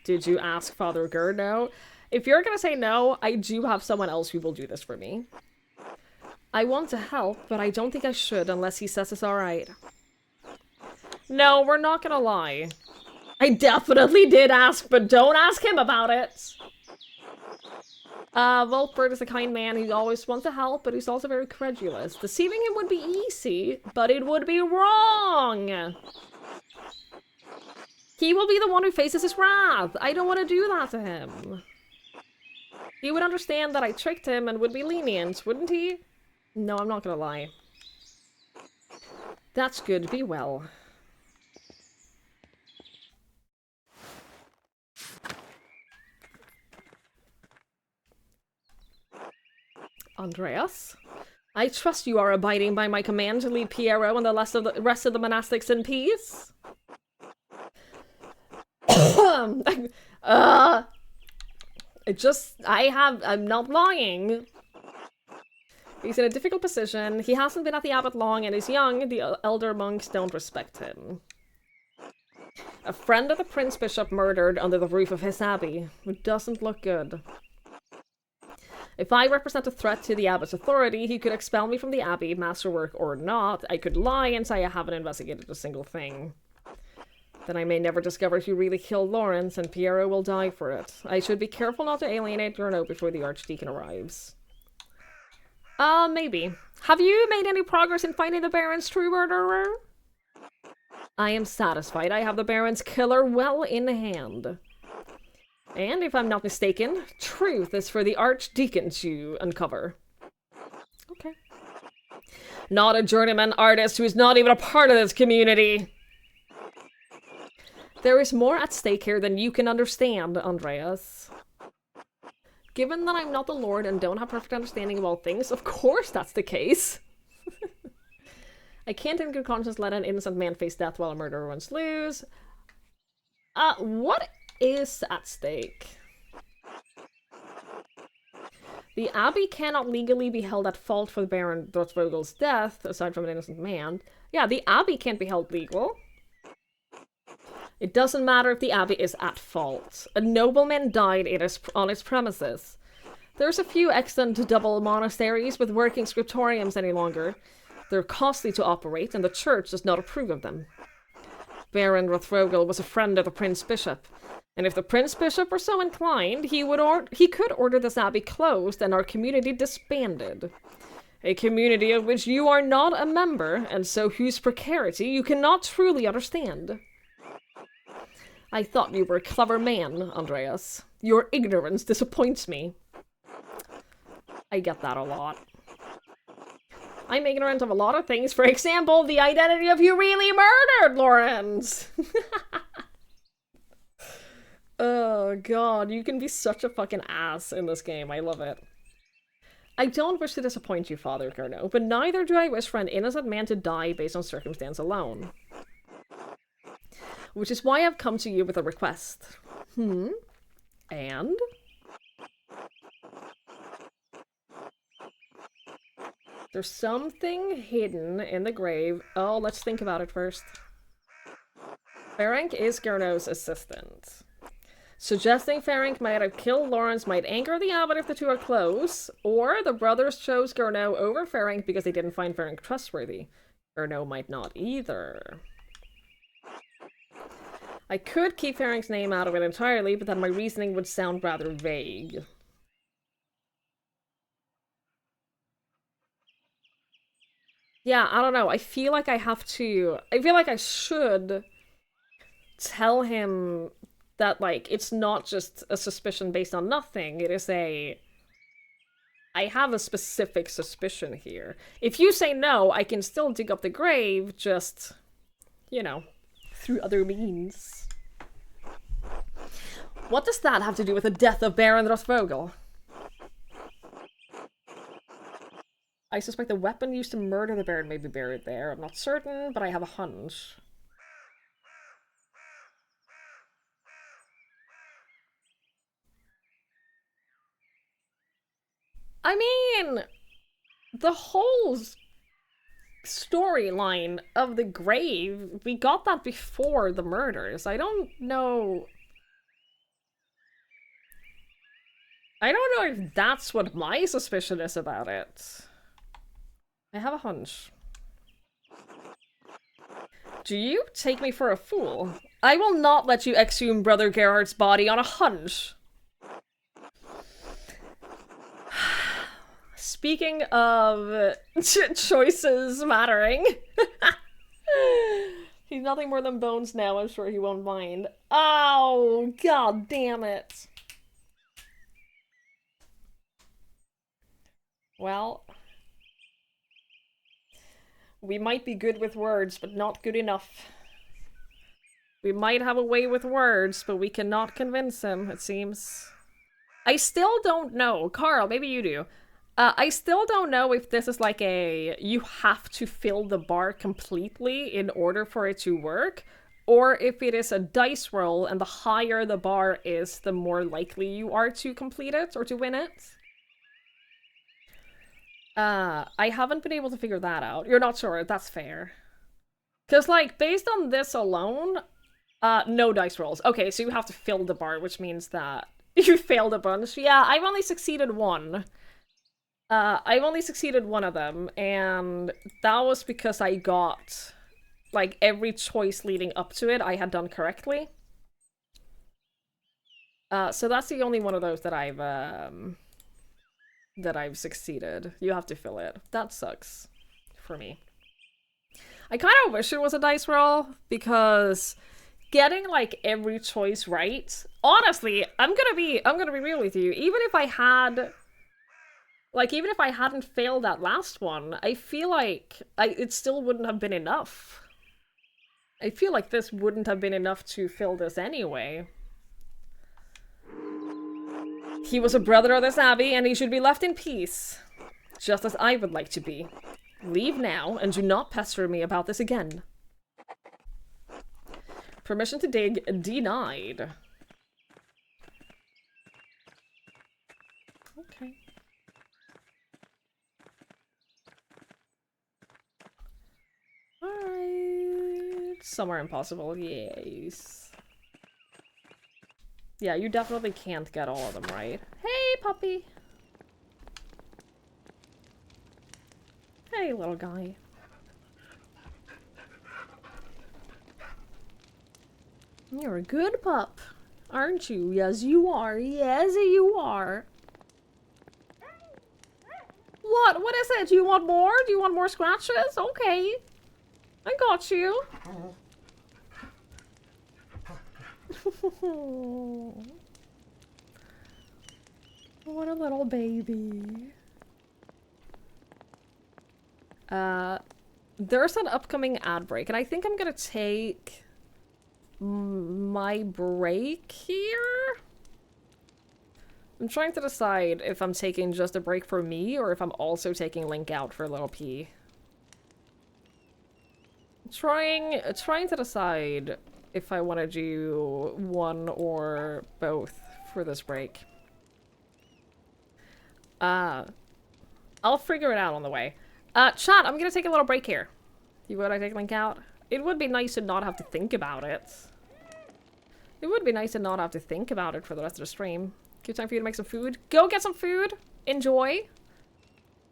Did you ask Father Ger? No. If you're gonna say no, I do have someone else who will do this for me. I want to help, but I don't think I should unless he says it's alright. No, we're not gonna lie. I definitely did ask, but don't ask him about it! Volpert is a kind man who always wants to help, but he's also very credulous. Deceiving him would be easy, but it would be wrong! He will be the one who faces his wrath! I don't want to do that to him. He would understand that I tricked him and would be lenient, wouldn't he? No, I'm not gonna lie. That's good, be well. Andreas? I trust you are abiding by my command to leave Piero and the rest of the monastics in peace? I'm not lying. He's in a difficult position. He hasn't been at the abbot long and is young. The elder monks don't respect him. A friend of the prince bishop murdered under the roof of his abbey. It doesn't look good. If I represent a threat to the abbot's authority, he could expel me from the abbey, masterwork or not. I could lie and say I haven't investigated a single thing. Then I may never discover who really killed Lawrence, and Piero will die for it. I should be careful not to alienate Gurno before the Archdeacon arrives. Maybe. Have you made any progress in finding the Baron's true murderer? I am satisfied I have the Baron's killer well in hand. And if I'm not mistaken, truth is for the Archdeacon to uncover. Okay. Not a journeyman artist who is not even a part of this community. There is more at stake here than you can understand, Andreas. Given that I'm not the Lord and don't have perfect understanding of all things, of course that's the case. I can't in good conscience let an innocent man face death while a murderer runs loose. What is at stake? The Abbey cannot legally be held at fault for Baron Drottvogel's death, aside from an innocent man. Yeah, the Abbey can't be held legal. It doesn't matter if the Abbey is at fault. A nobleman died on its premises. There's a few extant double monasteries with working scriptoriums any longer. They're costly to operate, and the church does not approve of them. Baron Drottvogel was a friend of the Prince Bishop, and if the Prince Bishop were so inclined, he could order this abbey closed and our community disbanded. A community of which you are not a member, and so whose precarity you cannot truly understand. I thought you were a clever man, Andreas. Your ignorance disappoints me. I get that a lot. I'm ignorant of a lot of things. For example, the identity of who really murdered Lawrence. Oh god, you can be such a fucking ass in this game. I love it. I don't wish to disappoint you, Father Gurno, but neither do I wish for an innocent man to die based on circumstance alone. Which is why I've come to you with a request. And? There's something hidden in the grave. Oh, let's think about it first. Ferenc is Gernot's assistant. Suggesting Ferenc might have killed Lawrence might anger the abbot if the two are close, or the brothers chose Gernot over Ferenc because they didn't find Ferenc trustworthy. Gernot might not either. I could keep Ferenc's name out of it entirely, but then my reasoning would sound rather vague. Yeah, I don't know. I feel like I have to... I feel like I should tell him that, like, it's not just a suspicion based on nothing. It is a... I have a specific suspicion here. If you say no, I can still dig up the grave, just, you know, through other means. What does that have to do with the death of Baron Rothvogel? I suspect the weapon used to murder the Baron may be buried there. I'm not certain, but I have a hunch. I mean, the whole storyline of the grave, we got that before the murders. I don't know if that's what my suspicion is about it. I have a hunch. Do you take me for a fool? I will not let you exhume Brother Gerhardt's body on a hunch. Speaking of choices mattering. He's nothing more than bones now, I'm sure he won't mind. Oh, god damn it. Well, we might be good with words, but not good enough. We might have a way with words, but we cannot convince him, it seems. I still don't know. Carl, maybe you do. I still don't know if this is like a you have to fill the bar completely in order for it to work, or if it is a dice roll and the higher the bar is, the more likely you are to complete it or to win it. I haven't been able to figure that out. You're not sure, that's fair. Because, like, based on this alone, no dice rolls. Okay, so you have to fill the bar, which means that you failed a bunch. Yeah, I've only succeeded one. I've only succeeded one of them, and that was because I got, like, every choice leading up to it I had done correctly. So that's the only one of those that I've succeeded. You have to fill it. That sucks for me. I kind of wish it was a dice roll, because getting, like, every choice right, honestly, I'm gonna be real with you, even if I hadn't failed that last one, I feel like it still wouldn't have been enough. I feel like this wouldn't have been enough to fill this anyway. He was a brother of this abbey, and he should be left in peace. Just as I would like to be. Leave now, and do not pester me about this again. Permission to dig denied. Okay. Alright. Somewhere impossible, yes. Yeah, you definitely can't get all of them right. Hey, puppy! Hey, little guy. You're a good pup, aren't you? Yes, you are. Yes, you are. What? What is it? Do you want more? Do you want more scratches? Okay. I got you. What a little baby. There's an upcoming ad break, and I think I'm gonna take my break here. I'm trying to decide if I'm taking just a break for me, or if I'm also taking Link out for a little pee. Trying to decide if I want to do one or both for this break. I'll figure it out on the way. Chat, I'm gonna take a little break here. You would I take Link out? It would be nice to not have to think about it. It would be nice to not have to think about it for the rest of the stream. Give time for you to make some food. Go get some food. Enjoy.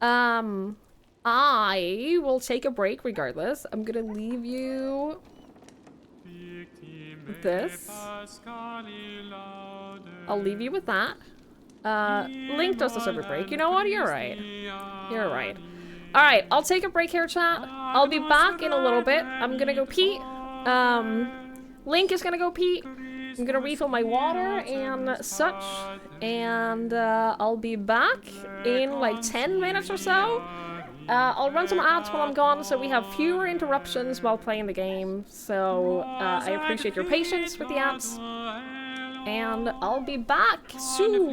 I will take a break regardless. I'm gonna leave you this. I'll leave you with that. Link does deserve a break. You know what? You're right. You're right. Alright, I'll take a break here, chat. I'll be back in a little bit. I'm gonna go pee. Link is gonna go pee. I'm gonna refill my water and such. And I'll be back in like 10 minutes or so. I'll run some ads while I'm gone so we have fewer interruptions while playing the game. So I appreciate your patience with the ads. And I'll be back soon.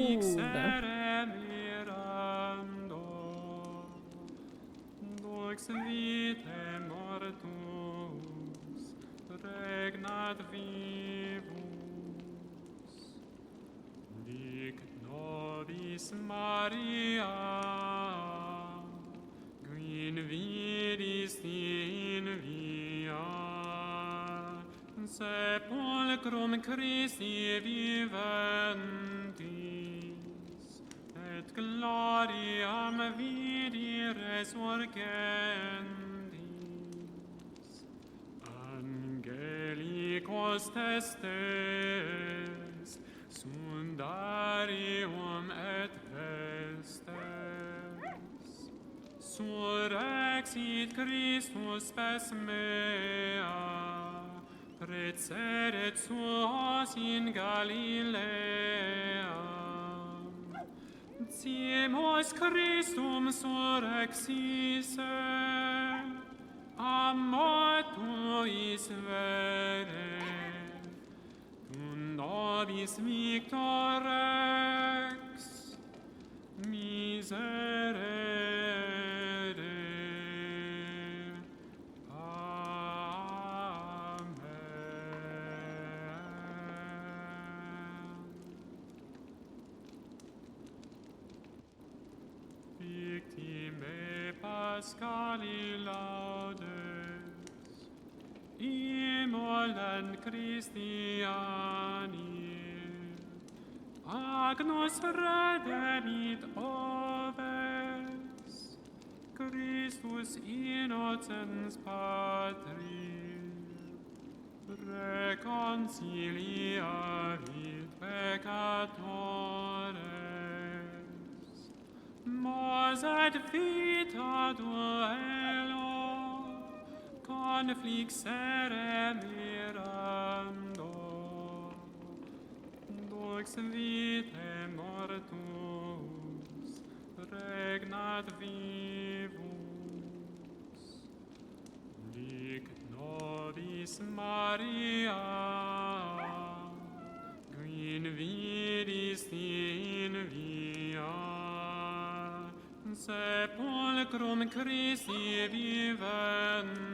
Maria, Queen viris in via, sepulchrum Christi viventis, et gloriam vidi resurgendis, angelicos testes, sundarium et vestes, surrexit Christus spes mea, precedit suos in Galilea, Ciemos Christum surrexisse, amotuis vere, nobis victor rex miserere. Amen. Victime Paschali laudes, Immolant Christiani, Agnus redemit oves, Christus innocens Patri, reconciliavit peccatores, mos et vita duello, conflixere mirando, dux vitae mortus, regnat vivus, dic nobis Maria, quin vidis in via, sepulchrum Christi viventis,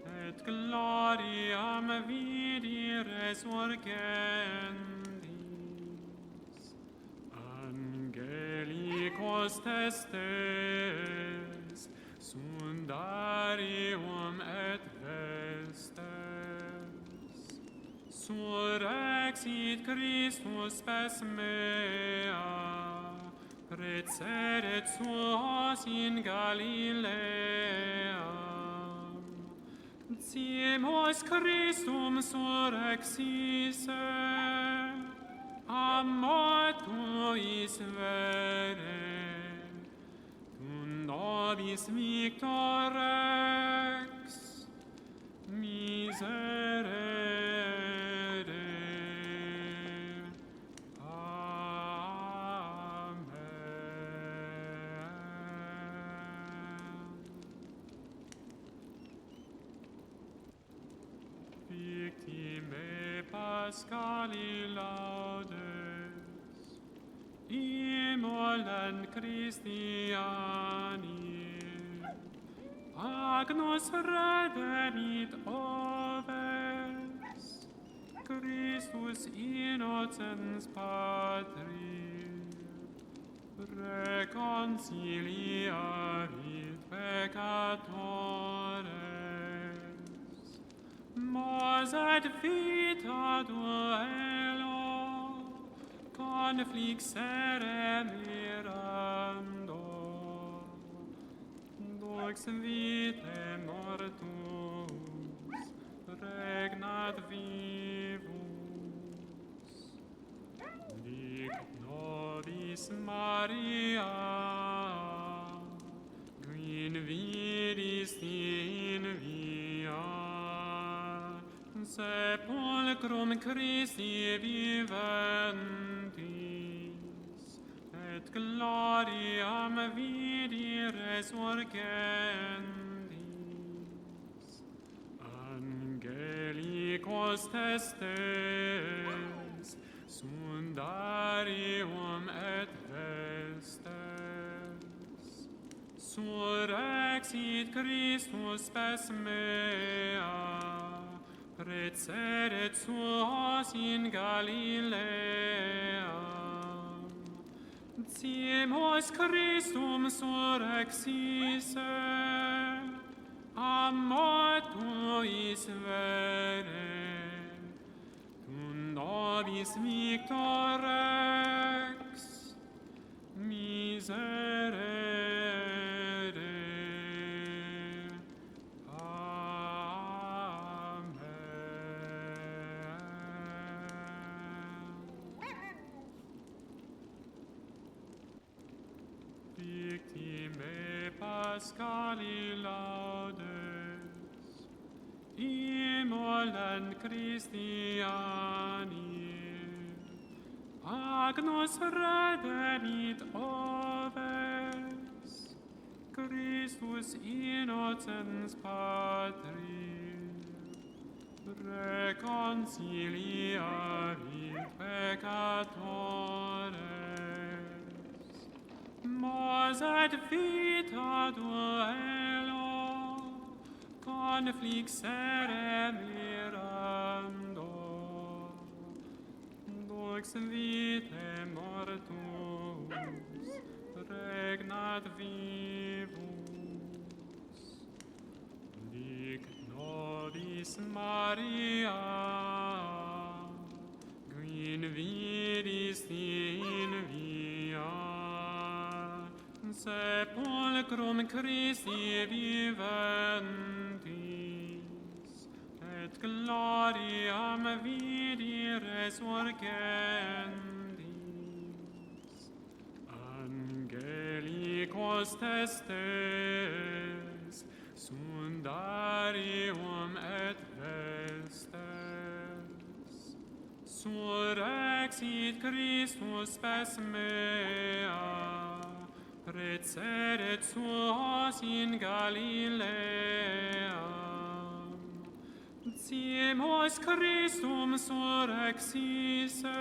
et gloriam vidi resurgendis, angelicos testes, sundarium et vestes, surrexit Christus spes mea, precedit suos in Galilea, Ciemos Christum surrexisse, amotuis vere, nobis victor rex miserere. Victime Paschali laudes, Immolant Christiani, Agnus redemit oves, Christus innocens Patri, reconciliavit peccatores, Mors et vita duello, conflixere mirando, dux vitae mortus, regnat vivus. Dic nobis Maria, qui vidis in via, sepulcrum Christi viventis, et gloriam vidi resurgentis. Angelicos testes, sundarium et vestes, surrexit Christus spes mea, precedit suos in Galilea. Ciemos Christum surrexisse, a mortuis vere, nobis victor rex miserere. Amen. Victime Pascali laudes, immolent Christiani, Agnus redemit oves, Christus innocens Patris, reconciliavit peccatores, mors et vita duello, conflixere mirando, dux vitae mortus, regnat vivus. Dic nobis Maria, qui vidis in via, sepulcrum Christi viventis, et gloriam vidi resurgentis. Angelicos testes, sundarium et vestes, surrexit Christus spes mea, precedit suos in Galilea. Ciemos Christum surrexisse,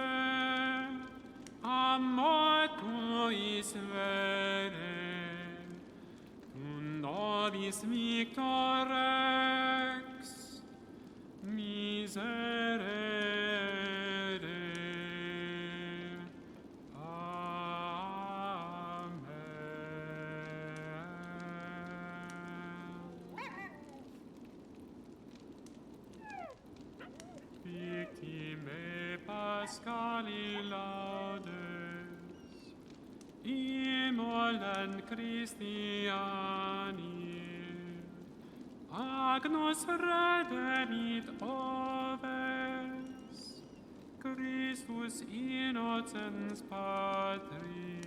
a mortuis vere, nobis victor rex miserere. Victime Pascali laudes, immolent Christiani, Agnus redemit oves, Christus innocens Patris,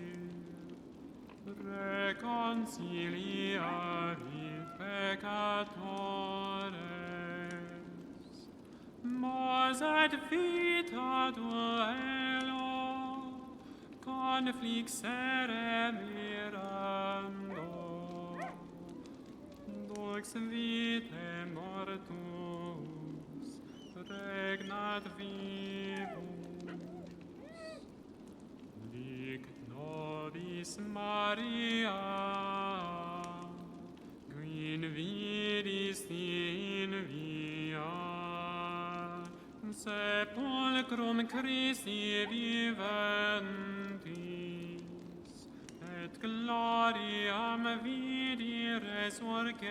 reconciliavit peccatores, mors et vita duello, conflixere mirando, dux vitae mortus, regnat vivus. Dic nobis Maria, qui vidis in via, sepulcrum Christi viventis, et gloriam vidi resurgentis.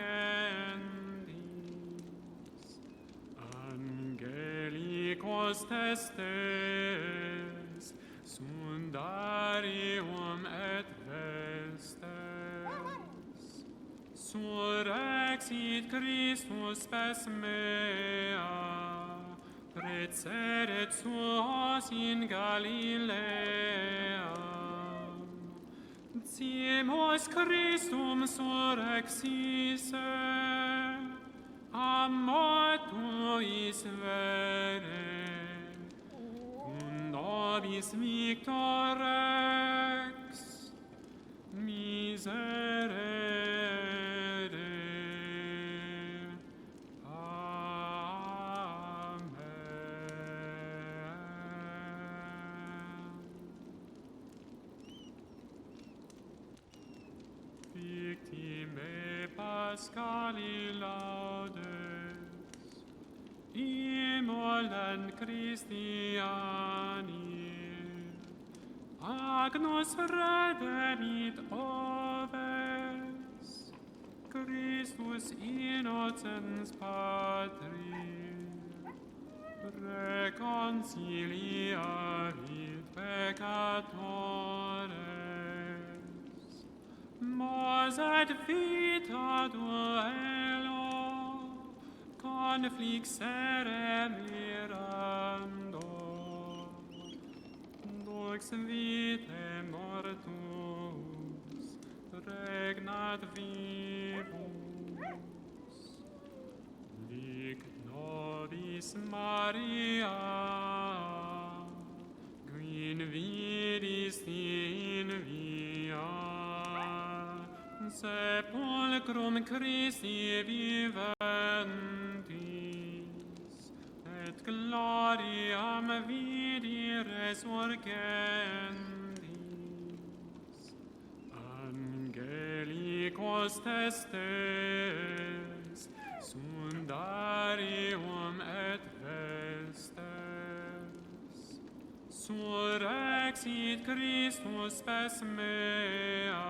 angelios testes, sundarium et vestes. Surrexit Christus spes mea, precedit suos in Galilea. Ciemos Christum surrexisse, a mortuis vere, cum nobis victor rex, miserere. Victime Pascali laudes, immolent Christiani, agnus redemit oves, Christus innocens Patri, reconciliavit peccatores, mos et vita duello conflixere mirando, dux vitae mortus regnat vivus, lic nobis Maria, qui in vidis in via, sepulcrum Christi viventis, et gloriam vidi resurgentis. Angelicos testes, sundarium et vestes, surrexit Christus spes mea,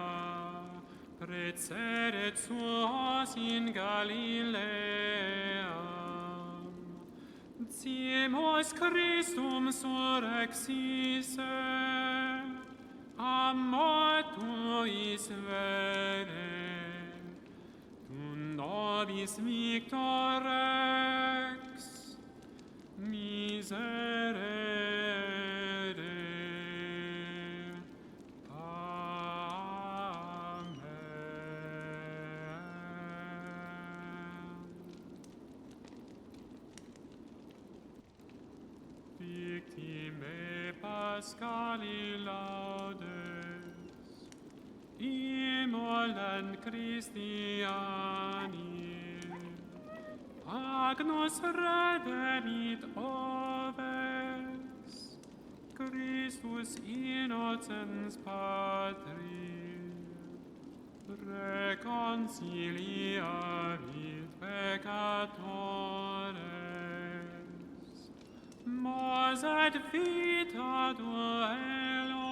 precedit suos in Galilea. Ciemos Christum surrexisse, a mortuis vere, cum nobis victor rex, miserere. Victime Pascali laudes, immolent Christiani, agnus redemit oves, Christus innocens Patri, reconciliavit peccatores, mos et vita duello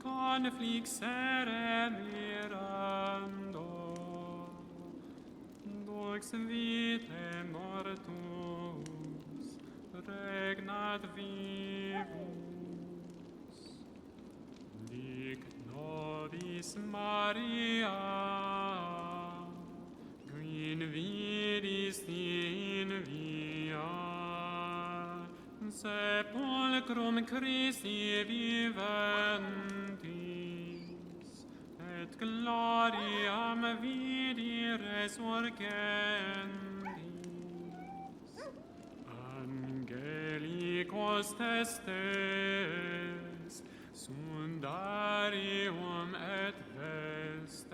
conflixere mirando, dux vitae mortus regnat vivus, lic nobis Maria, qui in vidis in via, sepulcrum Christi viventis, et gloriam vidi resurgentis. Angelicos testes, sundarium et vestes,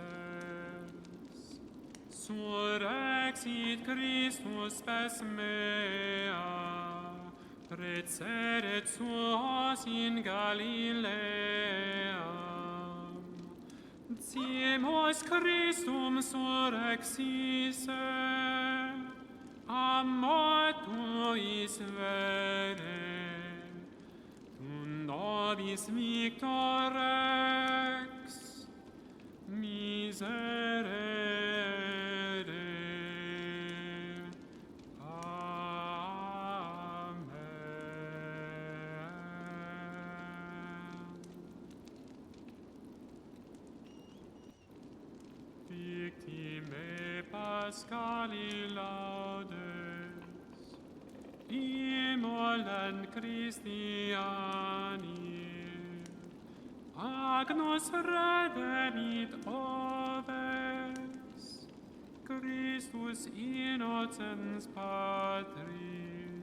surrexit Christus spes mea, precedit suos in Galilea. Ciemos Christum surrexisse, a mortuis vere, cum nobis victor rex, miserere. Amen. Victime Pascali laudes, Immolen Christiani, Agnus redemit oves, Christus innocens Patri,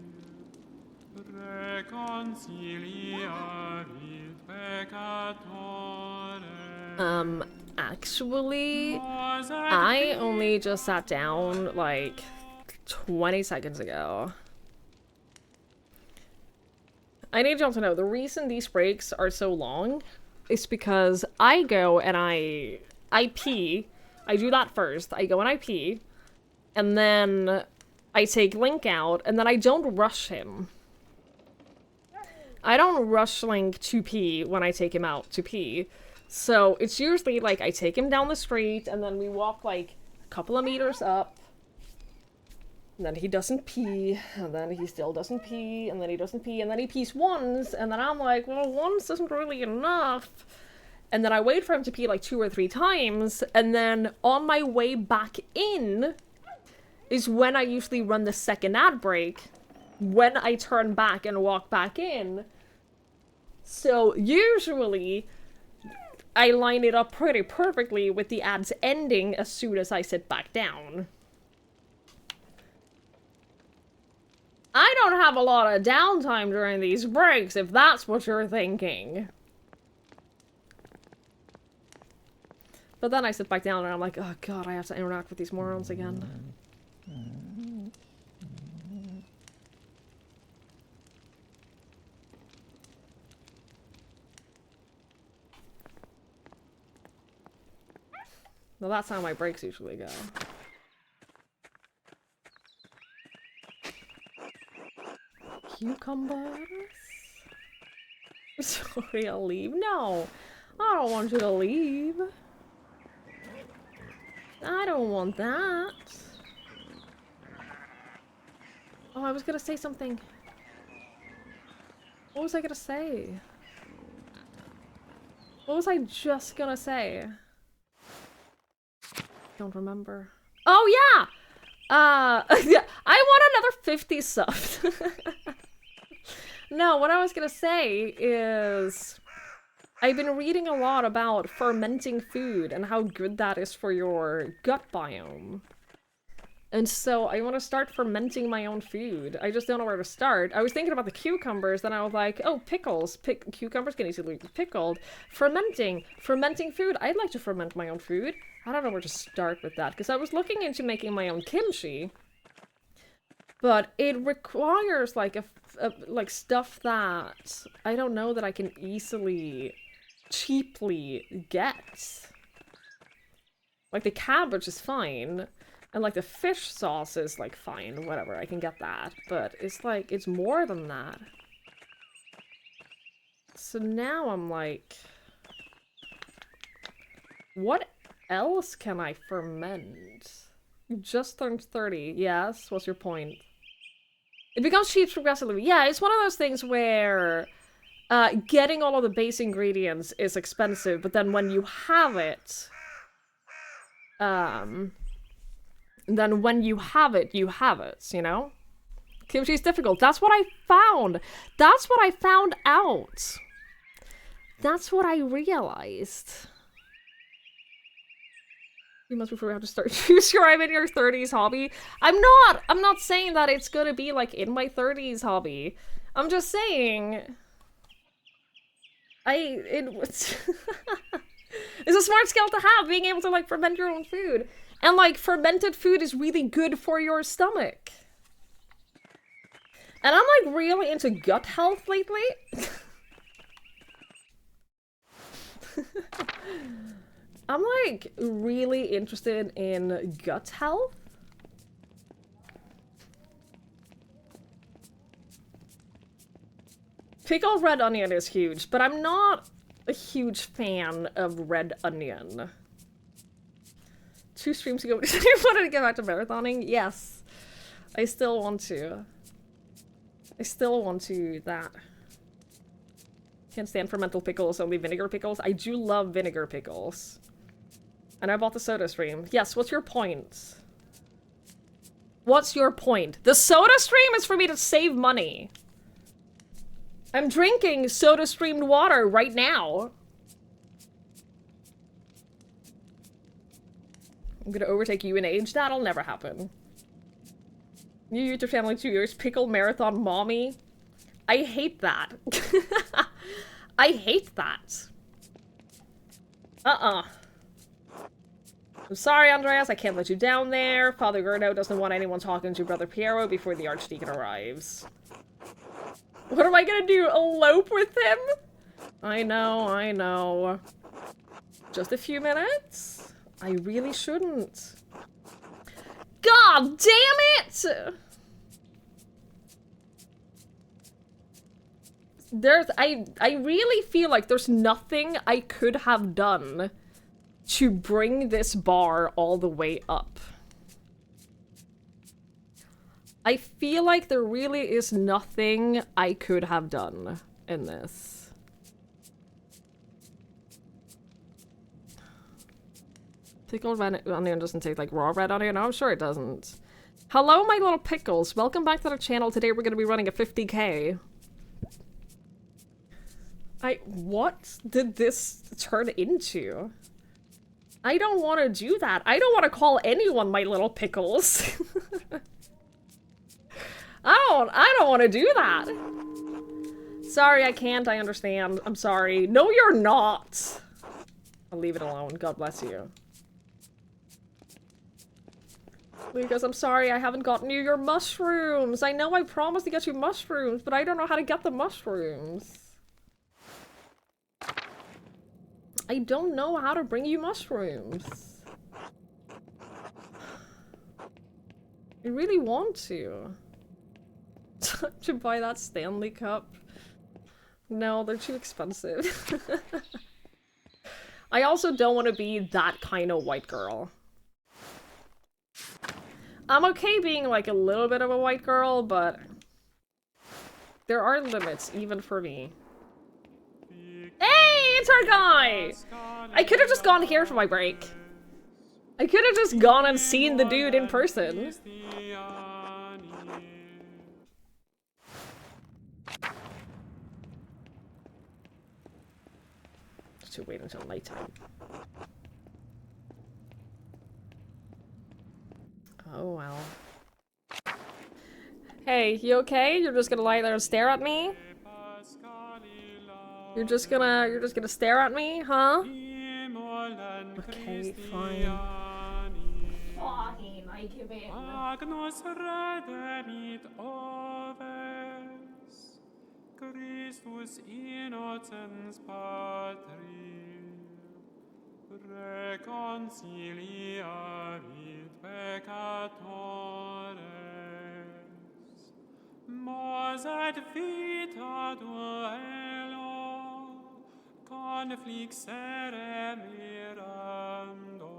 reconciliavit peccatores. Actually, I only just sat down like 20 seconds ago. I need y'all to know the reason these breaks are so long is because I go and I pee. I do that first. I go and I pee. And then I take Link out, and then I don't rush him. I don't rush Link to pee when I take him out to pee. So it's usually like I take him down the street, and then we walk like a couple of meters up. And then he doesn't pee, and then he still doesn't pee, and then he doesn't pee, and then he pees once, and then I'm like, well, once isn't really enough. And then I wait for him to pee like 2 or 3 times, and then on my way back in is when I usually run the second ad break, when I turn back and walk back in. So usually I line it up pretty perfectly with the ads ending as soon as I sit back down. I don't have a lot of downtime during these breaks, if that's what you're thinking. But then I sit back down and I'm like, oh god, I have to interact with these morons again. Well, that's how my breaks usually go. Cucumbers? Sorry, I'll leave. No, I don't want you to leave. I don't want that. Oh, I was gonna say something. What was I gonna say? What was I just gonna say? Don't remember. Oh, yeah! Yeah, I want another 50 subs. No, what I was gonna say is I've been reading a lot about fermenting food and how good that is for your gut biome. And so I want to start fermenting my own food. I just don't know where to start. I was thinking about the cucumbers, then I was like, oh, pickles. Cucumbers can easily be pickled. Fermenting food. I'd like to ferment my own food. I don't know where to start with that, because I was looking into making my own kimchi. But it requires, like, like, stuff that I don't know that I can easily, cheaply get. Like, the cabbage is fine. And, like, the fish sauce is, like, fine. Whatever, I can get that. But it's, like, it's more than that. So now I'm like... what else can I ferment? You just turned 30. Yes, what's your point? It becomes cheap progressively. Yeah, it's one of those things where... getting all of the base ingredients is expensive, but then when you have it... then when you have it, you know? Kimchi is difficult. That's what I found. That's what I found out. That's what I realized. You must be figuring out how to start. Choose your I'm in your 30s hobby. I'm not saying that it's gonna be like in my 30s hobby. I'm just saying it's a smart skill to have, being able to like ferment your own food. And like fermented food is really good for your stomach. And I'm like really into gut health lately. I'm like really interested in gut health. Pickled red onion is huge, but I'm not a huge fan of red onion. 2 streams ago, did you want to get back to marathoning? Yes. I still want to. I still want to that. Can't stand fermental pickles, only vinegar pickles. I do love vinegar pickles. And I bought the soda stream. Yes, what's your point? What's your point? The soda stream is for me to save money. I'm drinking soda streamed water right now. I'm gonna overtake you in age. That'll never happen. New YouTube family 2 years. Pickle marathon mommy. I hate that. I hate that. I'm sorry, Andreas. I can't let you down there. Father Gerdo doesn't want anyone talking to Brother Piero before the Archdeacon arrives. What am I gonna do? Elope with him? I know. Just a few minutes? I really shouldn't. God damn it! I really feel like there's nothing I could have done to bring this bar all the way up. I feel like there really is nothing I could have done in this. Pickled red onion doesn't taste like raw red onion. No, I'm sure it doesn't. Hello, my little pickles. Welcome back to the channel. Today we're going to be running a 50k. What did this turn into? I don't want to do that. I don't want to call anyone my little pickles. I don't want to do that. Sorry, I can't. I understand. I'm sorry. No, you're not. I'll leave it alone. God bless you. Lucas, I'm sorry. I haven't gotten you your mushrooms. I know I promised to get you mushrooms, but I don't know how to get the mushrooms. I don't know how to bring you mushrooms. I really want to. To buy that Stanley Cup. No, they're too expensive. I also don't want to be that kind of white girl. I'm okay being like a little bit of a white girl, but there are limits even for me. Hey, it's our guy! I could have just gone here for my break. I could have just gone and seen the dude in person. To wait until nighttime. Oh well. Hey, you okay? You're just gonna lie there and stare at me? You're just gonna stare at me, huh? Okay, fine. Fine, I give in. Christus innocens patri, reconciliavit peccatores, mos et vita duello, conflixere mirando,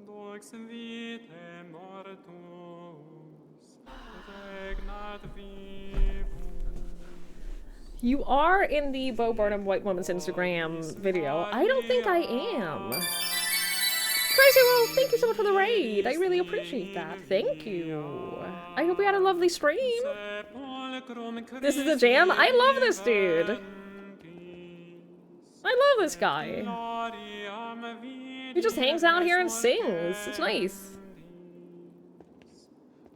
dux vitae mortus, regnat vivus. You are in the Bo Burnham White Woman's Instagram video. I don't think I am. Crazy World, thank you so much for the raid. I really appreciate that. Thank you. I hope you had a lovely stream. This is the jam. I love this dude. I love this guy. He just hangs out here and sings. It's nice.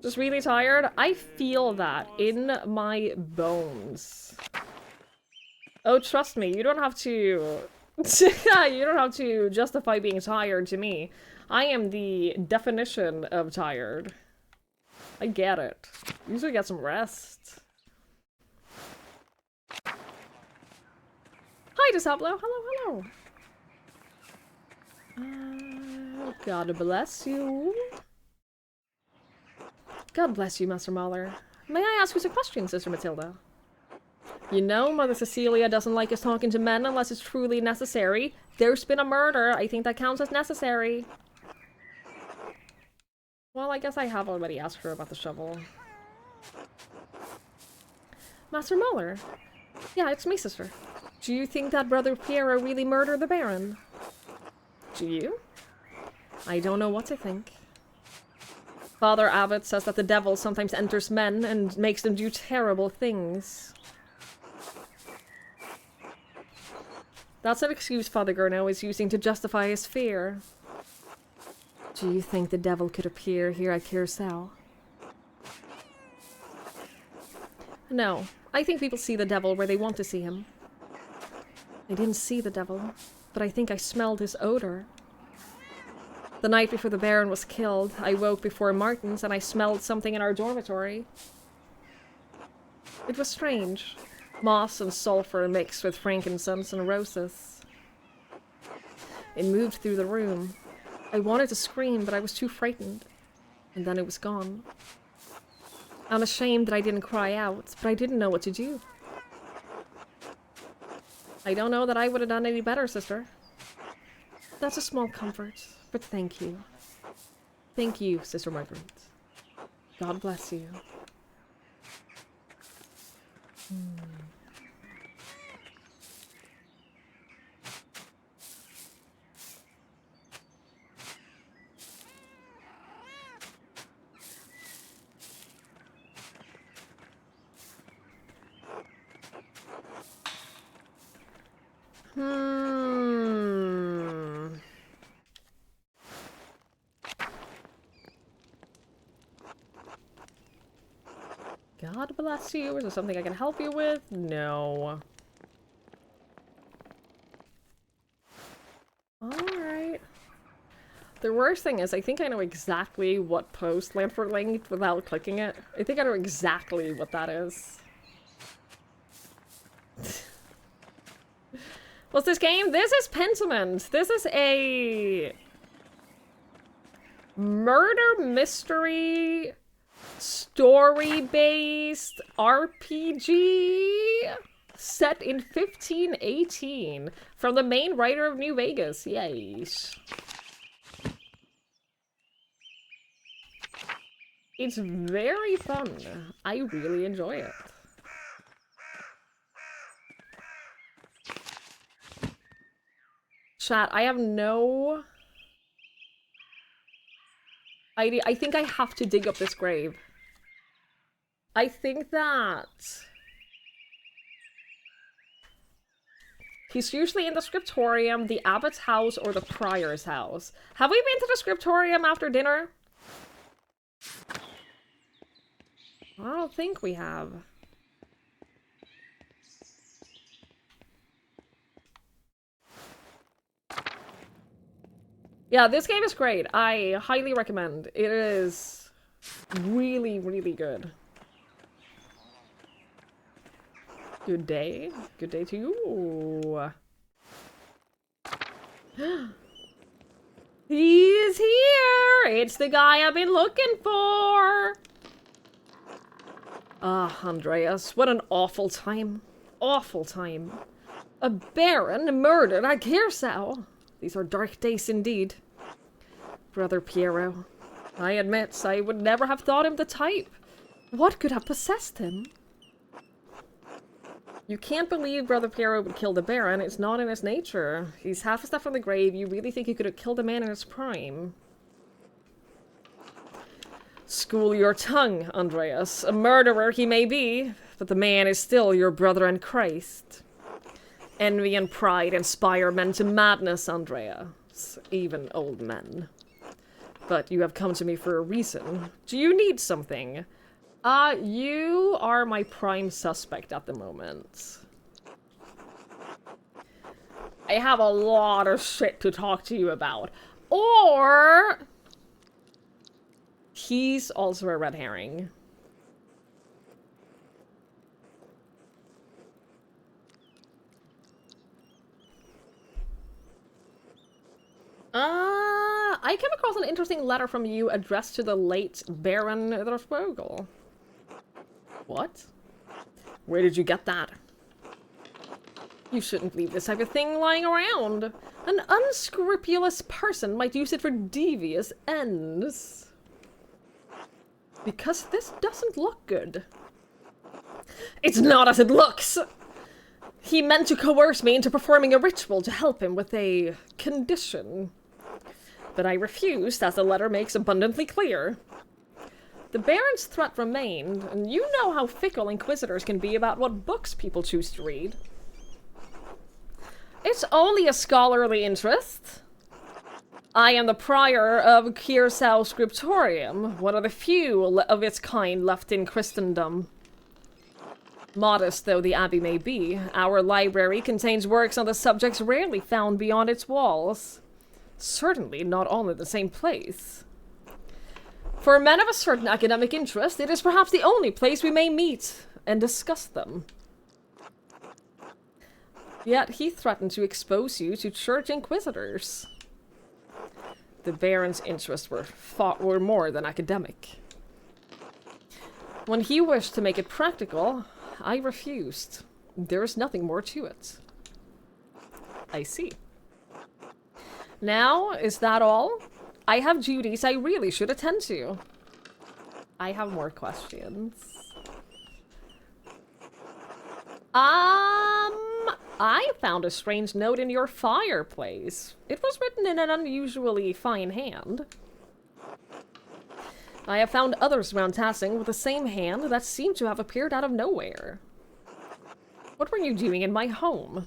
Just really tired. I feel that in my bones. Oh, trust me, you don't have to... you don't have to justify being tired to me. I am the definition of tired. I get it. You should get some rest. Hi, Disablo. Hello, hello. God bless you. God bless you, Master Mahler. May I ask you a question, Sister Matilda? You know, Mother Cecilia doesn't like us talking to men unless it's truly necessary. There's been a murder. I think that counts as necessary. Well, I guess I have already asked her about the shovel. Master Mahler? Yeah, it's me, sister. Do you think that Brother Piero really murdered the Baron? Do you? I don't know what to think. Father Abbot says that the devil sometimes enters men and makes them do terrible things. That's an excuse Father Gurno is using to justify his fear. Do you think the devil could appear here at Curacao? No, I think people see the devil where they want to see him. I didn't see the devil, but I think I smelled his odor. The night before the Baron was killed, I woke before Martin's and I smelled something in our dormitory. It was strange. Moss and sulfur mixed with frankincense and roses. It moved through the room. I wanted to scream, but I was too frightened. And then it was gone. I'm ashamed that I didn't cry out, but I didn't know what to do. I don't know that I would have done any better, sister. That's a small comfort, but thank you. Thank you, Sister Margaret. God bless you. God bless you. Is there something I can help you with? No. Alright. The worst thing is, I think I know exactly what post Lanford linked without clicking it. I think I know exactly what that is. What's this game? This is Pentiment. This is a murder mystery story-based RPG set in 1518 from the main writer of New Vegas. Yes. It's very fun. I really enjoy it. Chat, I have no idea. I think I have to dig up this grave. I think that he's usually in the scriptorium, the abbot's house, or the prior's house. Have we been to the scriptorium after dinner? I don't think we have. Yeah, this game is great. I highly recommend. It is really, really good. Good day. Good day to you. He's here! It's the guy I've been looking for! Ah, Andreas, what an awful time. Awful time. A baron murdered at Curacao. These are dark days indeed. Brother Piero, I admit I would never have thought him the type. What could have possessed him? You can't believe Brother Piero would kill the Baron. It's not in his nature. He's half a step from the grave. You really think he could have killed a man in his prime? School your tongue, Andreas. A murderer he may be, but the man is still your brother in Christ. Envy and pride inspire men to madness, Andreas. Even old men. But you have come to me for a reason. Do you need something? You are my prime suspect at the moment. I have a lot of shit to talk to you about. Or he's also a red herring. I came across an interesting letter from you addressed to the late Baron Drospogel. What? Where did you get that? You shouldn't leave this type of thing lying around. An unscrupulous person might use it for devious ends. Because this doesn't look good. It's not as it looks! He meant to coerce me into performing a ritual to help him with a condition. But I refused, as the letter makes abundantly clear. The Baron's threat remained, and you know how fickle inquisitors can be about what books people choose to read. It's only a scholarly interest. I am the prior of Kiersau Scriptorium, one of the few of its kind left in Christendom. Modest though the abbey may be, our library contains works on the subjects rarely found beyond its walls. Certainly not all in the same place. For men of a certain academic interest, it is perhaps the only place we may meet and discuss them. Yet he threatened to expose you to church inquisitors. The Baron's interests were more than academic. When he wished to make it practical, I refused. There is nothing more to it. I see. Now, is that all? I have duties I really should attend to. I have more questions. I found a strange note in your fireplace. It was written in an unusually fine hand. I have found others around Tassing with the same hand that seem to have appeared out of nowhere. What were you doing in my home?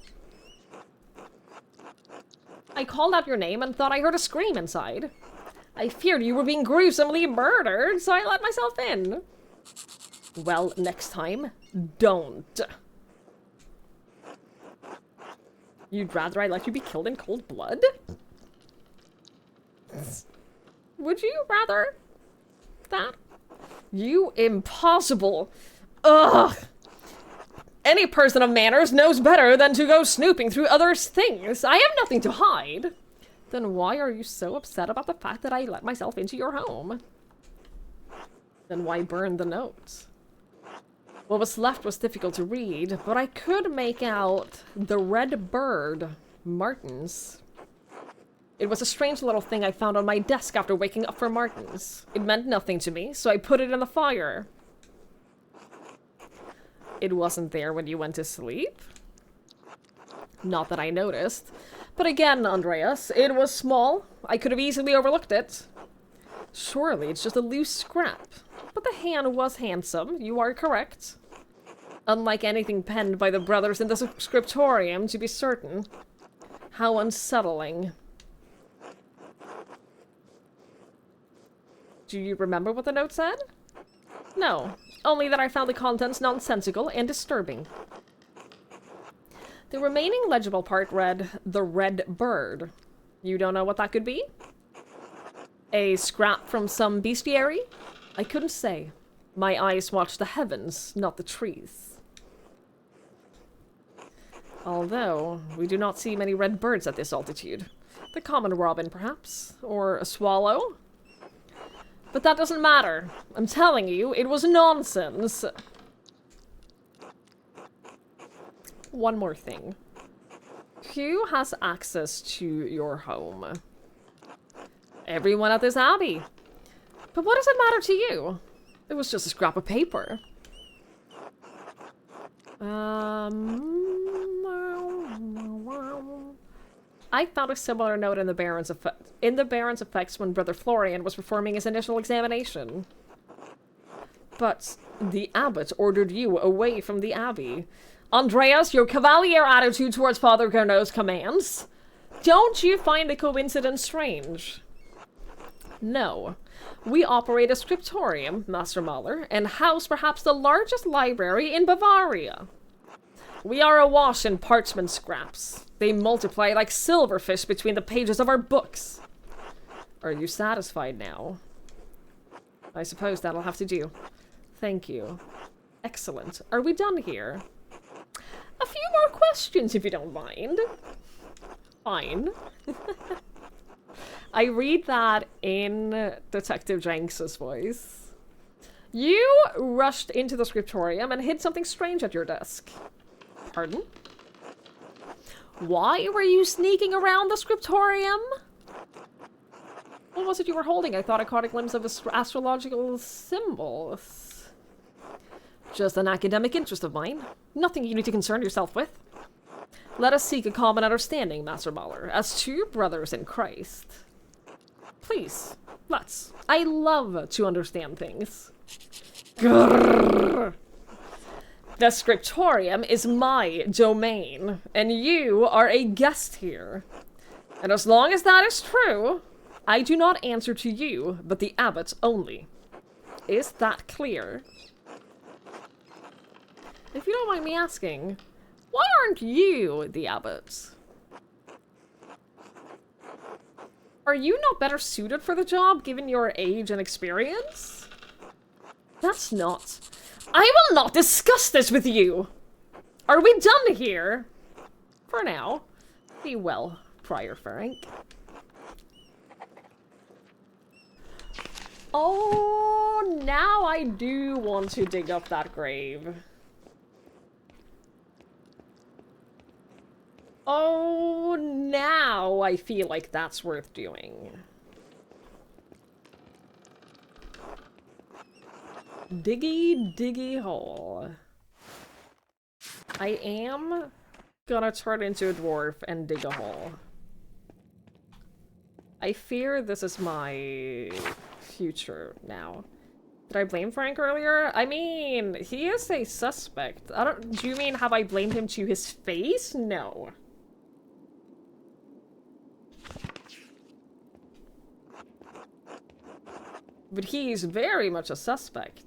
I called out your name and thought I heard a scream inside. I feared you were being gruesomely murdered, so I let myself in. Well, next time, don't. You'd rather I let you be killed in cold blood? Would you rather that? You impossible. Ugh. Any person of manners knows better than to go snooping through others' things. I have nothing to hide. Then why are you so upset about the fact that I let myself into your home? Then why burn the notes? What was left was difficult to read, but I could make out the red bird, Martin's. It was a strange little thing I found on my desk after waking up for Martin's. It meant nothing to me, so I put it in the fire. It wasn't there when you went to sleep? Not that I noticed. But again, Andreas, it was small. I could have easily overlooked it. Surely it's just a loose scrap. But the hand was handsome, you are correct. Unlike anything penned by the brothers in the scriptorium, to be certain. How unsettling. Do you remember what the note said? No, only that I found the contents nonsensical and disturbing. The remaining legible part read, "The Red Bird." You don't know what that could be? A scrap from some bestiary? I couldn't say. My eyes watched the heavens, not the trees. Although, we do not see many red birds at this altitude. The common robin, perhaps? Or a swallow? But that doesn't matter. I'm telling you, it was nonsense. One more thing. Who has access to your home? Everyone at this abbey. But what does it matter to you? It was just a scrap of paper. I found a similar note in the Baron's effects when Brother Florian was performing his initial examination. But the abbot ordered you away from the abbey. Andreas, your cavalier attitude towards Father Garneau's commands. Don't you find the coincidence strange? No. We operate a scriptorium, Master Mahler, and house perhaps the largest library in Bavaria. We are awash in parchment scraps. They multiply like silverfish between the pages of our books. Are you satisfied now? I suppose that'll have to do. Thank you. Excellent. Are we done here? A few more questions, if you don't mind. Fine. I read that in Detective Jenks's voice. You rushed into the scriptorium and hid something strange at your desk. Pardon? Why were you sneaking around the scriptorium? What was it you were holding? I thought I caught a glimpse of astrological symbols. Just an academic interest of mine. Nothing you need to concern yourself with. Let us seek a common understanding, Master Mahler, as two brothers in Christ. Please, let's. I love to understand things. Grrr. The scriptorium is my domain, and you are a guest here. And as long as that is true, I do not answer to you, but the abbot only. Is that clear? If you don't mind me asking, why aren't you the abbot? Are you not better suited for the job, given your age and experience? That's not... I will not discuss this with you! Are we done here? For now. Be well, Prior Frank. Oh, now I do want to dig up that grave. Oh, now I feel like that's worth doing. Diggy, diggy hole. I am gonna turn into a dwarf and dig a hole. I fear this is my future now. Did I blame Frank earlier? I mean, he is a suspect. Do you mean have I blamed him to his face? No. But he's very much a suspect.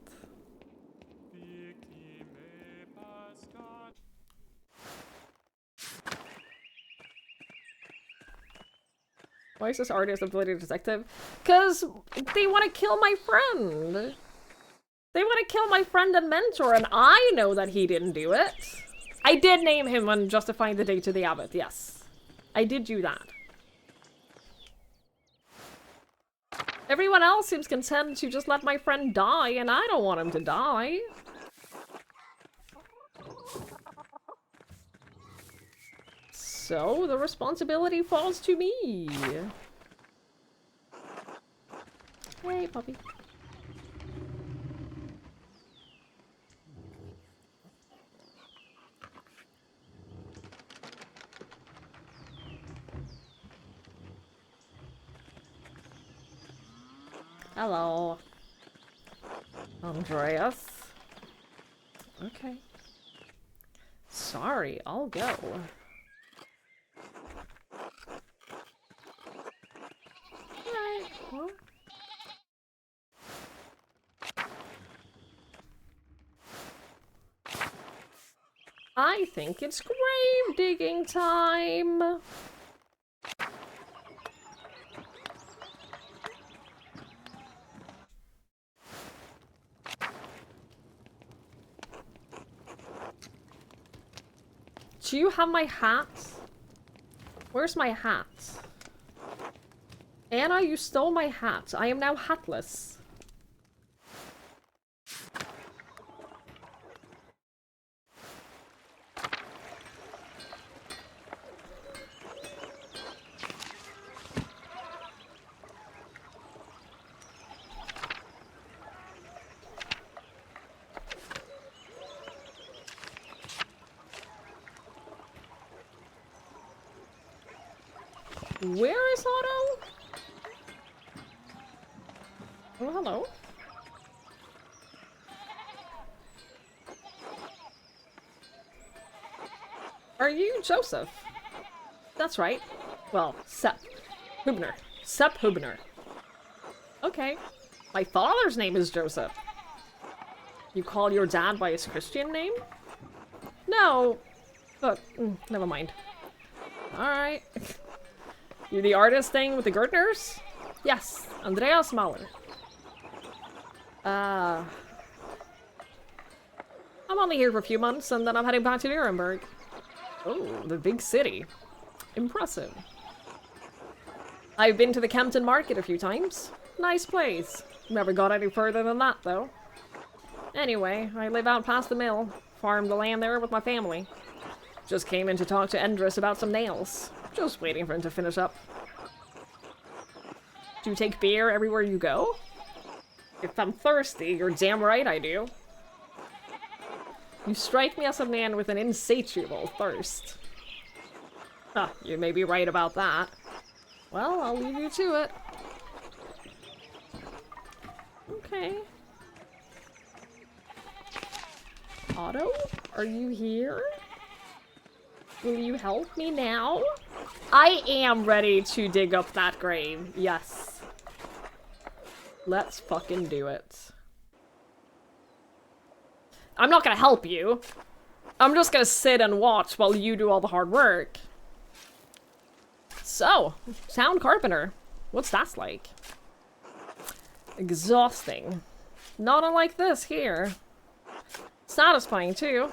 Why is this artist ability detective? Because they want to kill my friend. They want to kill my friend and mentor, and I know that he didn't do it. I did name him when justifying the date to the abbot, yes. I did do that. Everyone else seems content to just let my friend die, and I don't want him to die. So, the responsibility falls to me. Hey, puppy. Hello. Andreas. Okay. Sorry, I'll go. Alright, well. I think it's grave digging time. Do you have my hat? Where's my hat? Anna, you stole my hat. I am now hatless. Where is Otto? Oh, hello. Are you Joseph? That's right. Well, Sepp. Hubner. Sepp Hubner. Okay. My father's name is Joseph. You call your dad by his Christian name? No. But, never mind. Alright. You the artist thing with the Gertners? Yes, Andreas Mahler. I'm only here for a few months, and then I'm heading back to Nuremberg. Oh, the big city. Impressive. I've been to the Kempton Market a few times. Nice place. Never got any further than that, though. Anyway, I live out past the mill. Farm the land there with my family. Just came in to talk to Endress about some nails. Just waiting for him to finish up. Do you take beer everywhere you go? If I'm thirsty, you're damn right I do. You strike me as a man with an insatiable thirst. Huh, you may be right about that. Well, I'll leave you to it. Okay. Otto, are you here? Will you help me now? I am ready to dig up that grave. Yes. Let's fucking do it. I'm not gonna help you. I'm just gonna sit and watch while you do all the hard work. So, sound carpenter. What's that like? Exhausting. Not unlike this here. Satisfying too.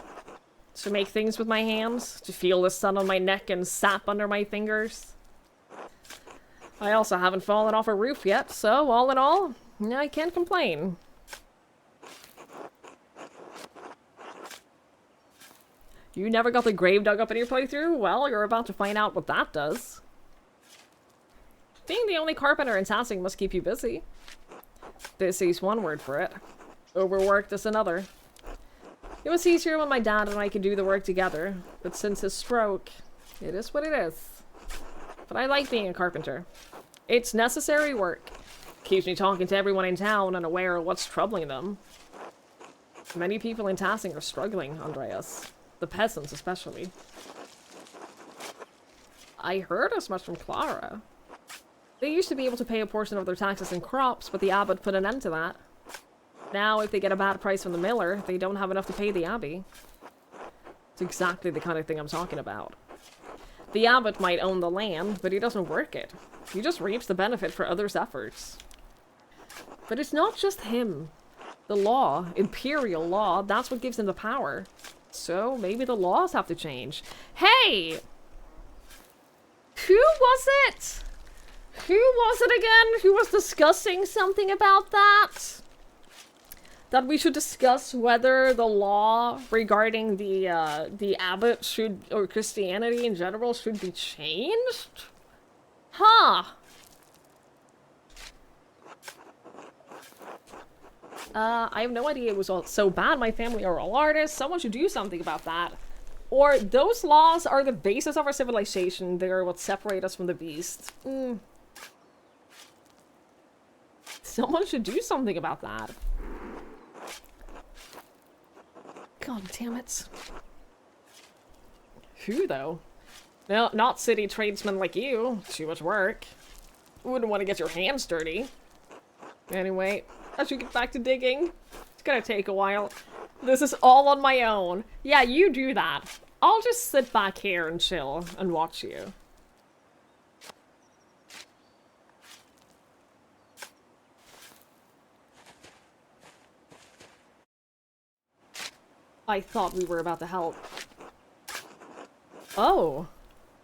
To make things with my hands, to feel the sun on my neck and sap under my fingers. I also haven't fallen off a roof yet, so all in all, I can't complain. You never got the grave dug up in your playthrough? Well, you're about to find out what that does. Being the only carpenter in Sassing must keep you busy. Busy's one word for it. Overworked is another. It was easier when my dad and I could do the work together, but since his stroke, it is what it is. But I like being a carpenter. It's necessary work. Keeps me talking to everyone in town and aware of what's troubling them. Many people in Tassing are struggling, Andreas. The peasants especially. I heard as much from Clara. They used to be able to pay a portion of their taxes in crops, but the abbot put an end to that. Now, if they get a bad price from the miller, they don't have enough to pay the abbey. It's exactly the kind of thing I'm talking about. The abbot might own the land, but he doesn't work it. He just reaps the benefit for others' efforts. But it's not just him. The law, imperial law, that's what gives him the power. So maybe the laws have to change. Hey! Who was it? Who was it again who was discussing something about that? That we should discuss whether the law regarding the abbot should, or Christianity in general, should be changed? Huh. I have no idea it was all so bad. My family are all artists. Someone should do something about that. Or those laws are the basis of our civilization. They're what separate us from the beast. Someone should do something about that. God damn it. Who, though? No, not city tradesmen like you. Too much work. Wouldn't want to get your hands dirty. Anyway, I should get back to digging. It's gonna take a while. This is all on my own. Yeah, you do that. I'll just sit back here and chill and watch you. I thought we were about to help. Oh.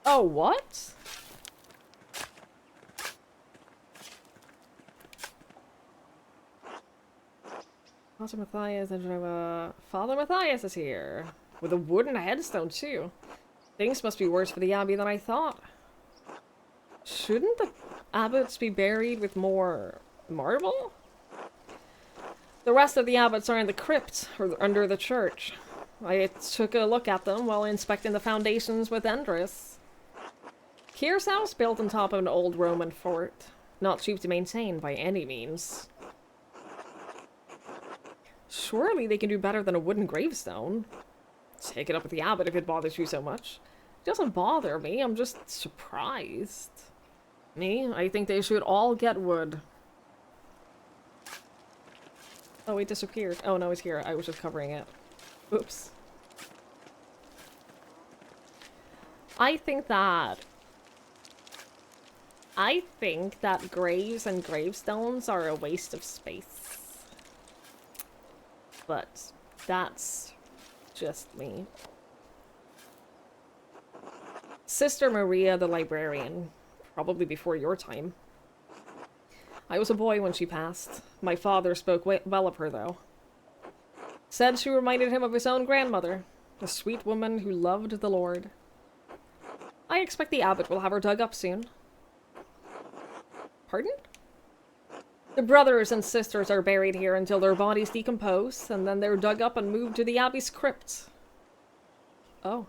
Oh, what? Father Matthias and Father Matthias is here. With a wooden headstone, too. Things must be worse for the abbey than I thought. Shouldn't the abbots be buried with more marble? The rest of the abbots are in the crypt, or under the church. I took a look at them while inspecting the foundations with Endris. Kyr's house built on top of an old Roman fort. Not cheap to maintain by any means. Surely they can do better than a wooden gravestone. Take it up with the abbot if it bothers you so much. It doesn't bother me, I'm just surprised. Me? I think they should all get wood. Oh, it disappeared. Oh, no, it's here. I was just covering it. Oops. I think that graves and gravestones are a waste of space. But that's just me. Sister Maria the librarian. Probably before your time. I was a boy when she passed. My father spoke well of her, though. Said she reminded him of his own grandmother, a sweet woman who loved the Lord. I expect the abbot will have her dug up soon. Pardon? The brothers and sisters are buried here until their bodies decompose, and then they're dug up and moved to the abbey's crypt. Oh.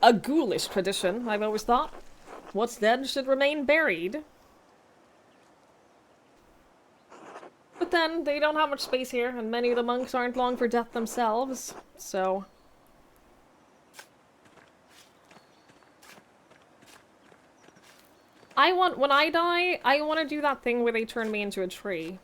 A ghoulish tradition, I've always thought. What's dead should remain buried. But then, they don't have much space here, and many of the monks aren't long for death themselves, so... when I die, I want to do that thing where they turn me into a tree.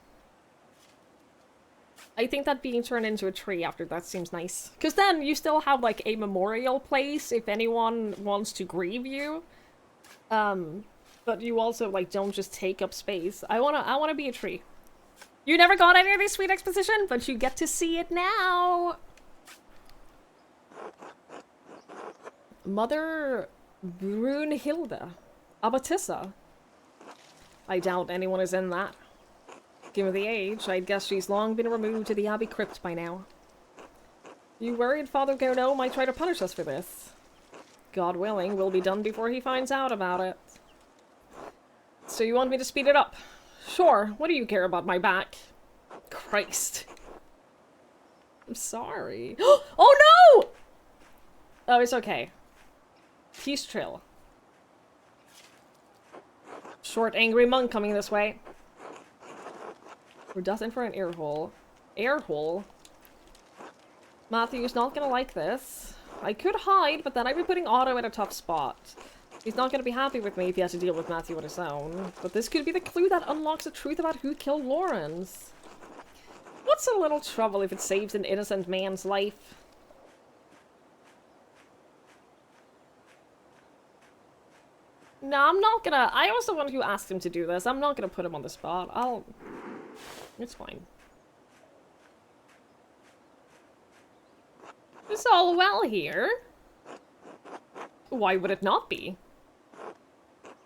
I think that being turned into a tree after that seems nice. Because then you still have, like, a memorial place if anyone wants to grieve you. But you also, like, don't just take up space. I wanna be a tree. You never got any of this sweet exposition, but you get to see it now! Mother Brunhilde. Abbotissa. I doubt anyone is in that. Given the age, I'd guess she's long been removed to the Abbey crypt by now. You worried Father Garneau might try to punish us for this? God willing, we'll be done before he finds out about it. So you want me to speed it up? Sure, what do you care about my back? Christ. I'm sorry. Oh no! Oh, it's okay. Peace trill. Short, angry monk coming this way. We're destined for an air hole. Air hole? Matthew's not gonna like this. I could hide, but then I'd be putting Otto in a tough spot. He's not gonna be happy with me if he has to deal with Matthew on his own. But this could be the clue that unlocks the truth about who killed Lawrence. What's a little trouble if it saves an innocent man's life? No, I'm not gonna... I was the one who asked him to do this. I'm not gonna put him on the spot. It's fine. It's all well here. Why would it not be?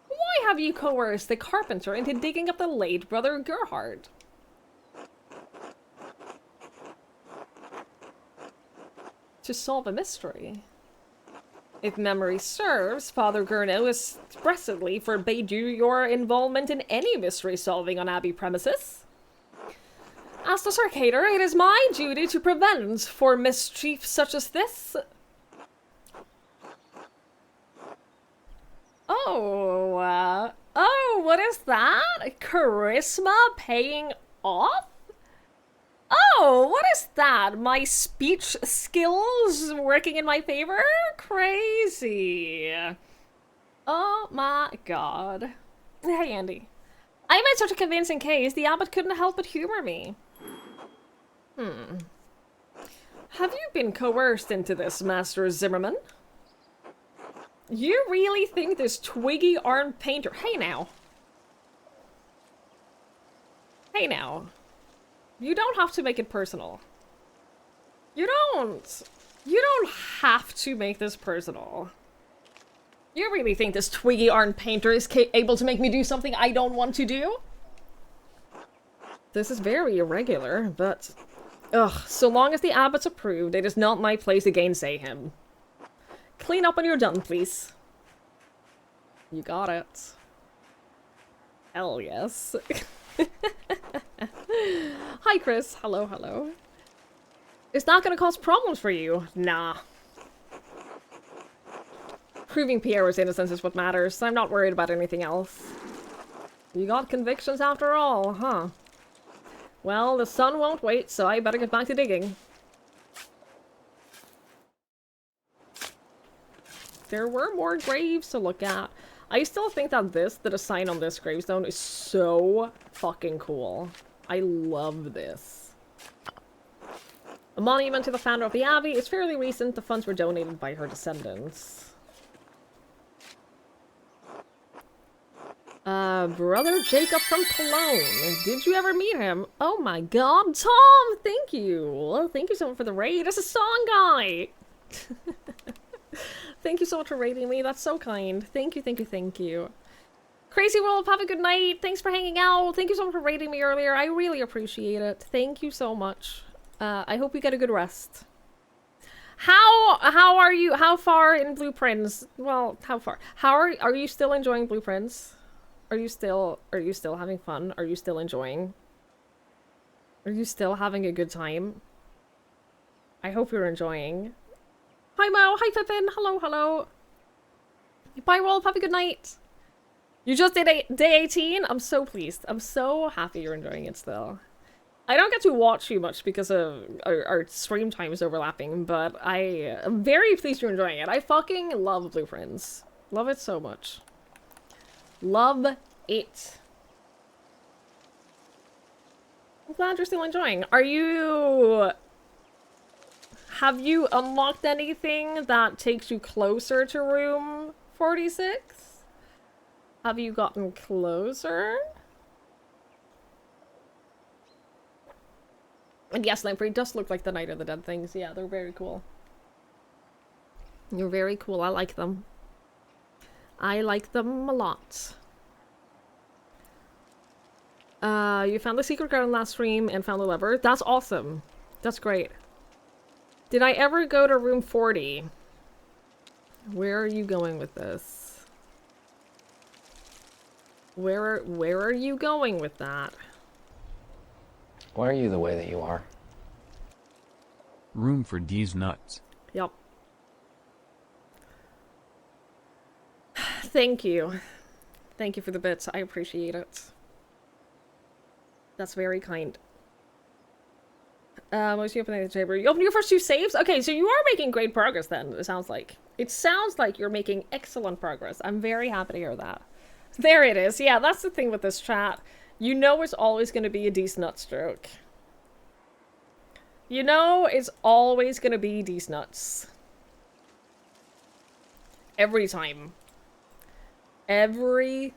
Why have you coerced the carpenter into digging up the late brother Gerhard? To solve a mystery. If memory serves, Father Garneau expressly forbade you your involvement in any mystery solving on Abbey premises. As the Circator, it is my duty to prevent for mischief such as this. Oh, what is that? Charisma paying off? Oh, what is that? My speech skills working in my favor? Crazy. Oh my god. Hey, Andy. I made such a convincing case, the abbot couldn't help but humor me. Have you been coerced into this, Master Zimmerman? You really think this twiggy-armed painter... Hey now. Hey now. You don't have to make it personal. You don't have to make this personal. You really think this twiggy-armed painter is able to make me do something I don't want to do? This is very irregular, but... Ugh, so long as the abbot's approved, it is not my place to gainsay him. Clean up when you're done, please. You got it. Hell yes. Hi, Chris. Hello, hello. It's not gonna cause problems for you. Nah. Proving Pierre's innocence is what matters. I'm not worried about anything else. You got convictions after all, huh? Well, the sun won't wait, so I better get back to digging. There were more graves to look at. I still think that the design on this gravestone is so fucking cool. I love this. A monument to the founder of the Abbey. It's fairly recent. The funds were donated by her descendants. Brother Jacob from Cologne. Did you ever meet him? Oh my god, Tom! Thank you! Thank you so much for the raid. It's a song guy! Thank you so much for raiding me. That's so kind. Thank you, thank you, thank you. Crazy Wolf, have a good night. Thanks for hanging out. Thank you so much for raiding me earlier. I really appreciate it. Thank you so much. I hope you get a good rest. How are you? How far in Blueprints? Well, how far? Are you still enjoying Blueprints? Are you still having fun? Are you still enjoying? Are you still having a good time? I hope you're enjoying. Hi Mo, hi Pippin, hello, hello. Bye Wolf, have a good night. You just did day 18? I'm so pleased. I'm so happy you're enjoying it still. I don't get to watch you much because of our stream times overlapping, but I am very pleased you're enjoying it. I fucking love Blueprints. Love it so much. Love it. I'm glad you're still enjoying. Have you unlocked anything that takes you closer to room 46? Have you gotten closer? And yes, Lamprey does look like the Night of the Dead things. Yeah, they're very cool. They're very cool. I like them. I like them a lot. You found the secret garden last stream and found the lever. That's awesome. That's great. Did I ever go to room 40? Where are you going with this? Where are you going with that? Why are you the way that you are? Room for D's nuts. Yep. Thank you. Thank you for the bits. I appreciate it. That's very kind. Most you open the chamber. You opened your first 2 saves? Okay, so you are making great progress then, it sounds like. It sounds like you're making excellent progress. I'm very happy to hear that. There it is. Yeah, that's the thing with this chat. You know it's always going to be a D's nut stroke. You know it's always going to be D's nuts. Every time. Every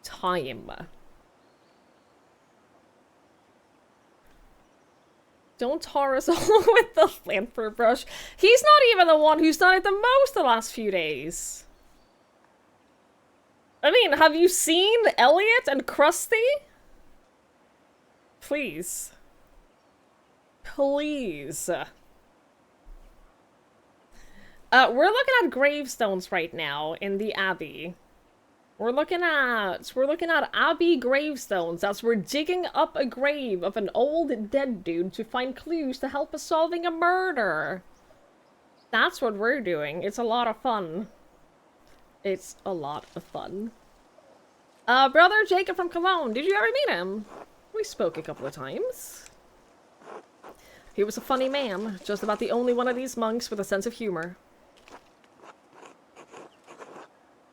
time. Don't tar us all with the Lamper brush. He's not even the one who's done it the most the last few days. I mean, have you seen Elliot and Krusty? Please. Please. We're looking at gravestones right now in the Abbey. We're looking at Abbey gravestones as we're digging up a grave of an old dead dude to find clues to help us solving a murder. That's what we're doing. It's a lot of fun. It's a lot of fun. Brother Jacob from Cologne, did you ever meet him? We spoke a couple of times. He was a funny man, just about the only one of these monks with a sense of humor.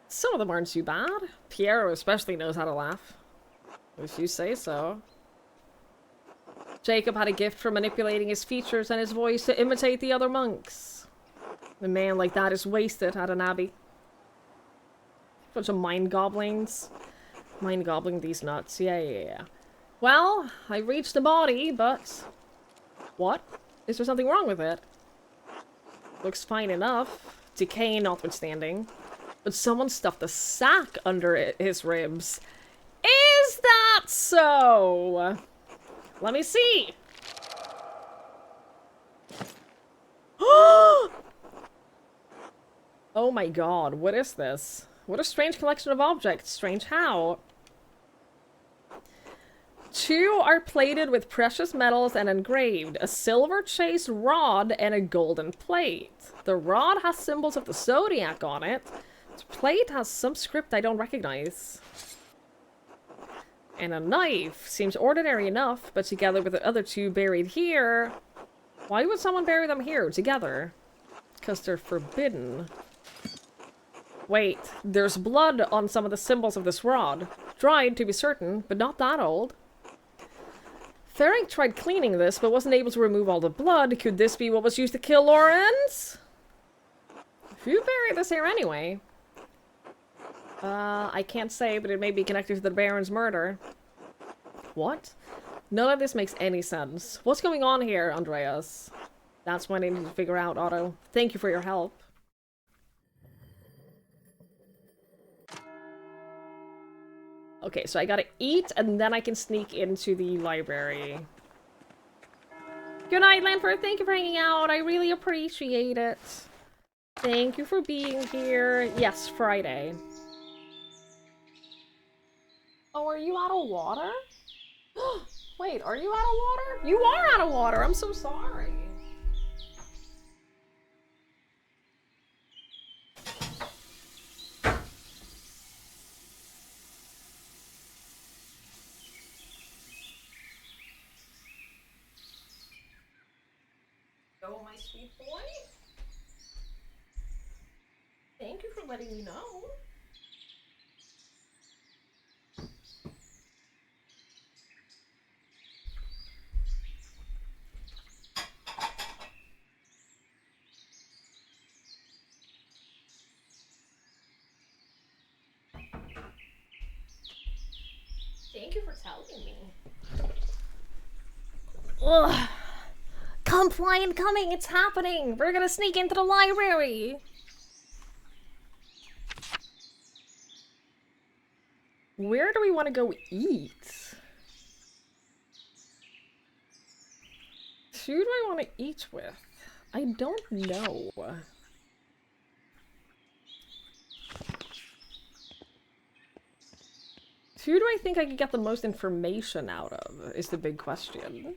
Some of them aren't too bad. Piero especially knows how to laugh. If you say so. Jacob had a gift for manipulating his features and his voice to imitate the other monks. A man like that is wasted at an abbey. Bunch of mind goblins. Mind gobbling these nuts. Yeah. Well, I reached the body, but... What? Is there something wrong with it? Looks fine enough. Decay notwithstanding. But someone stuffed a sack under his ribs. Is that so? Let me see. Oh my god, what is this? What a strange collection of objects. Strange how? 2 are plated with precious metals and engraved. A silver chase rod and a golden plate. The rod has symbols of the zodiac on it. The plate has some script I don't recognize. And a knife. Seems ordinary enough, but together with the other 2 buried here... Why would someone bury them here, together? Because they're forbidden. Wait, there's blood on some of the symbols of this rod. Dried, to be certain, but not that old. Ferenc tried cleaning this, but wasn't able to remove all the blood. Could this be what was used to kill Lorenz? Who buried this here anyway? I can't say, but it may be connected to the Baron's murder. What? None of this makes any sense. What's going on here, Andreas? That's what I need to figure out, Otto. Thank you for your help. Okay, so I gotta eat, and then I can sneak into the library. Good night, Lanford. Thank you for hanging out. I really appreciate it. Thank you for being here. Yes, Friday. Oh, are you out of water? Wait, are you out of water? You are out of water! I'm so sorry. Oh, my sweet boy. Thank you for letting me know. Thank you for telling me. Ugh. Compliant coming, it's happening! We're gonna sneak into the library! Where do we want to go eat? Who do I want to eat with? I don't know. Who do I think I could get the most information out of, is the big question.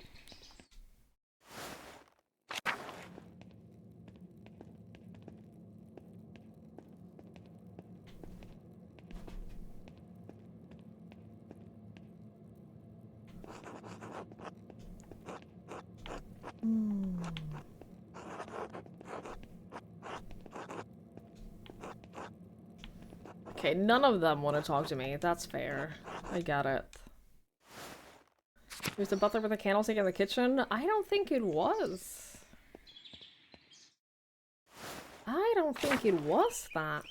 Okay, none of them want to talk to me. That's fair. I got it. There's the butler with a candlestick in the kitchen? I don't think it was. I don't think it was that.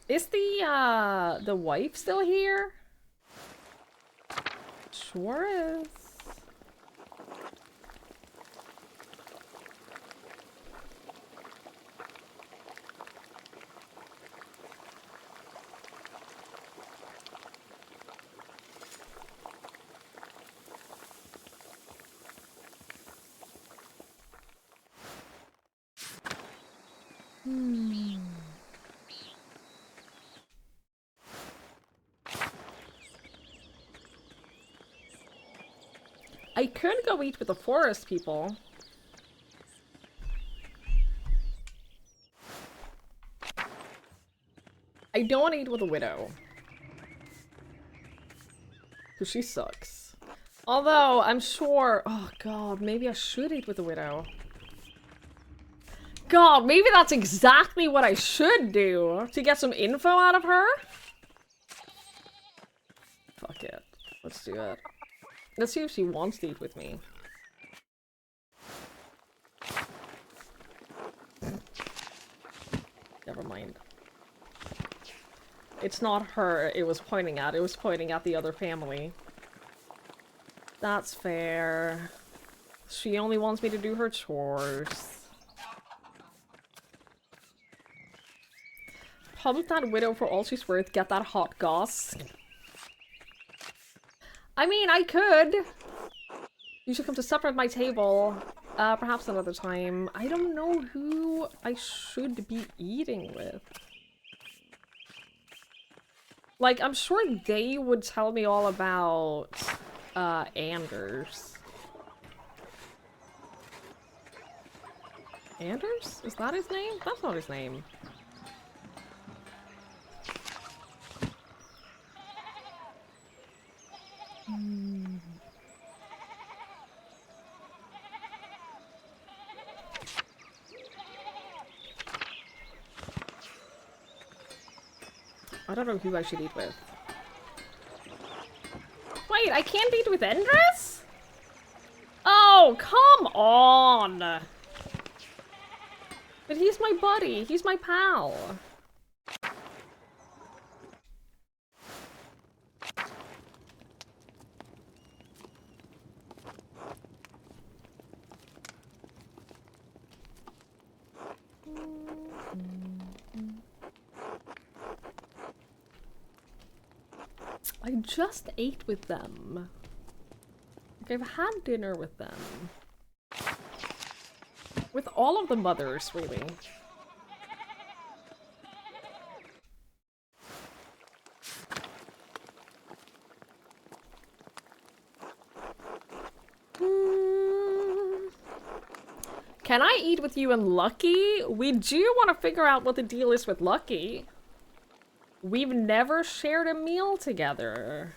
Is the wife still here? Sure is. I could go eat with the forest people. I don't want to eat with a widow. Because she sucks. Although, I'm sure... Oh god, maybe I should eat with the widow. God, maybe that's exactly what I should do. To get some info out of her? Fuck it. Let's do it. Let's see if she wants to eat with me. Never mind. It's not her it was pointing at. It was pointing at the other family. That's fair. She only wants me to do her chores. Pump that widow for all she's worth. Get that hot goss. I mean, I could. You should come to supper at my table. Perhaps another time. I don't know who I should be eating with. Like, I'm sure they would tell me all about, Anders. Anders? Is that his name? That's not his name. I don't know who I should eat with. Wait, I can't eat with Endress? Oh, come on! But he's my buddy. He's my pal. I just ate with them. Like, I've had dinner with them. With all of the mothers, really. Can I eat with you and Lucky? We do want to figure out what the deal is with Lucky. We've never shared a meal together.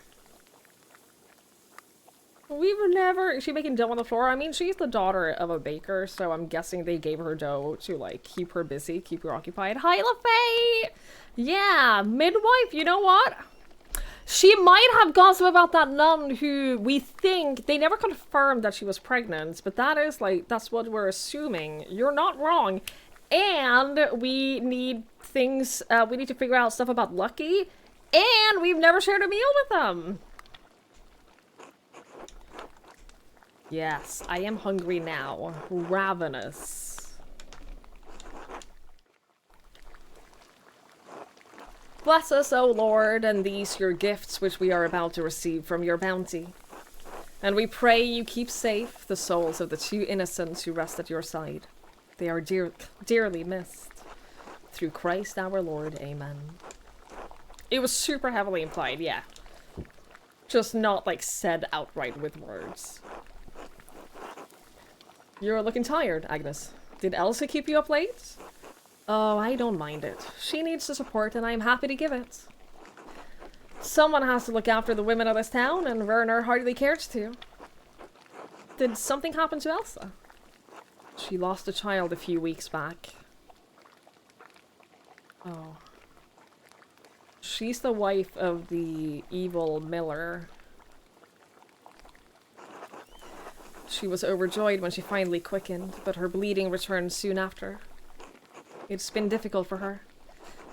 We were never... Is she making dough on the floor? I mean, she's the daughter of a baker, so I'm guessing they gave her dough to, like, keep her busy, keep her occupied. Hi, LaFay! Yeah, midwife, you know what? She might have gossip about that nun who we think... They never confirmed that she was pregnant, but that is, like, that's what we're assuming. You're not wrong. And we need things... we need to figure out stuff about Lucky. And we've never shared a meal with them. Yes, I am hungry now. Ravenous. Bless us, O Lord, and these your gifts which we are about to receive from your bounty. And we pray you keep safe the souls of the two innocents who rest at your side. They are dearly missed. Through Christ our Lord, amen. It was super heavily implied, yeah. Just not, like, said outright with words. You're looking tired, Agnes. Did Elsa keep you up late? Oh, I don't mind it. She needs the support, and I'm happy to give it. Someone has to look after the women of this town, and Werner hardly cares to. Did something happen to Elsa? She lost a child a few weeks back. Oh. She's the wife of the evil miller. She was overjoyed when she finally quickened, but her bleeding returned soon after. It's been difficult for her,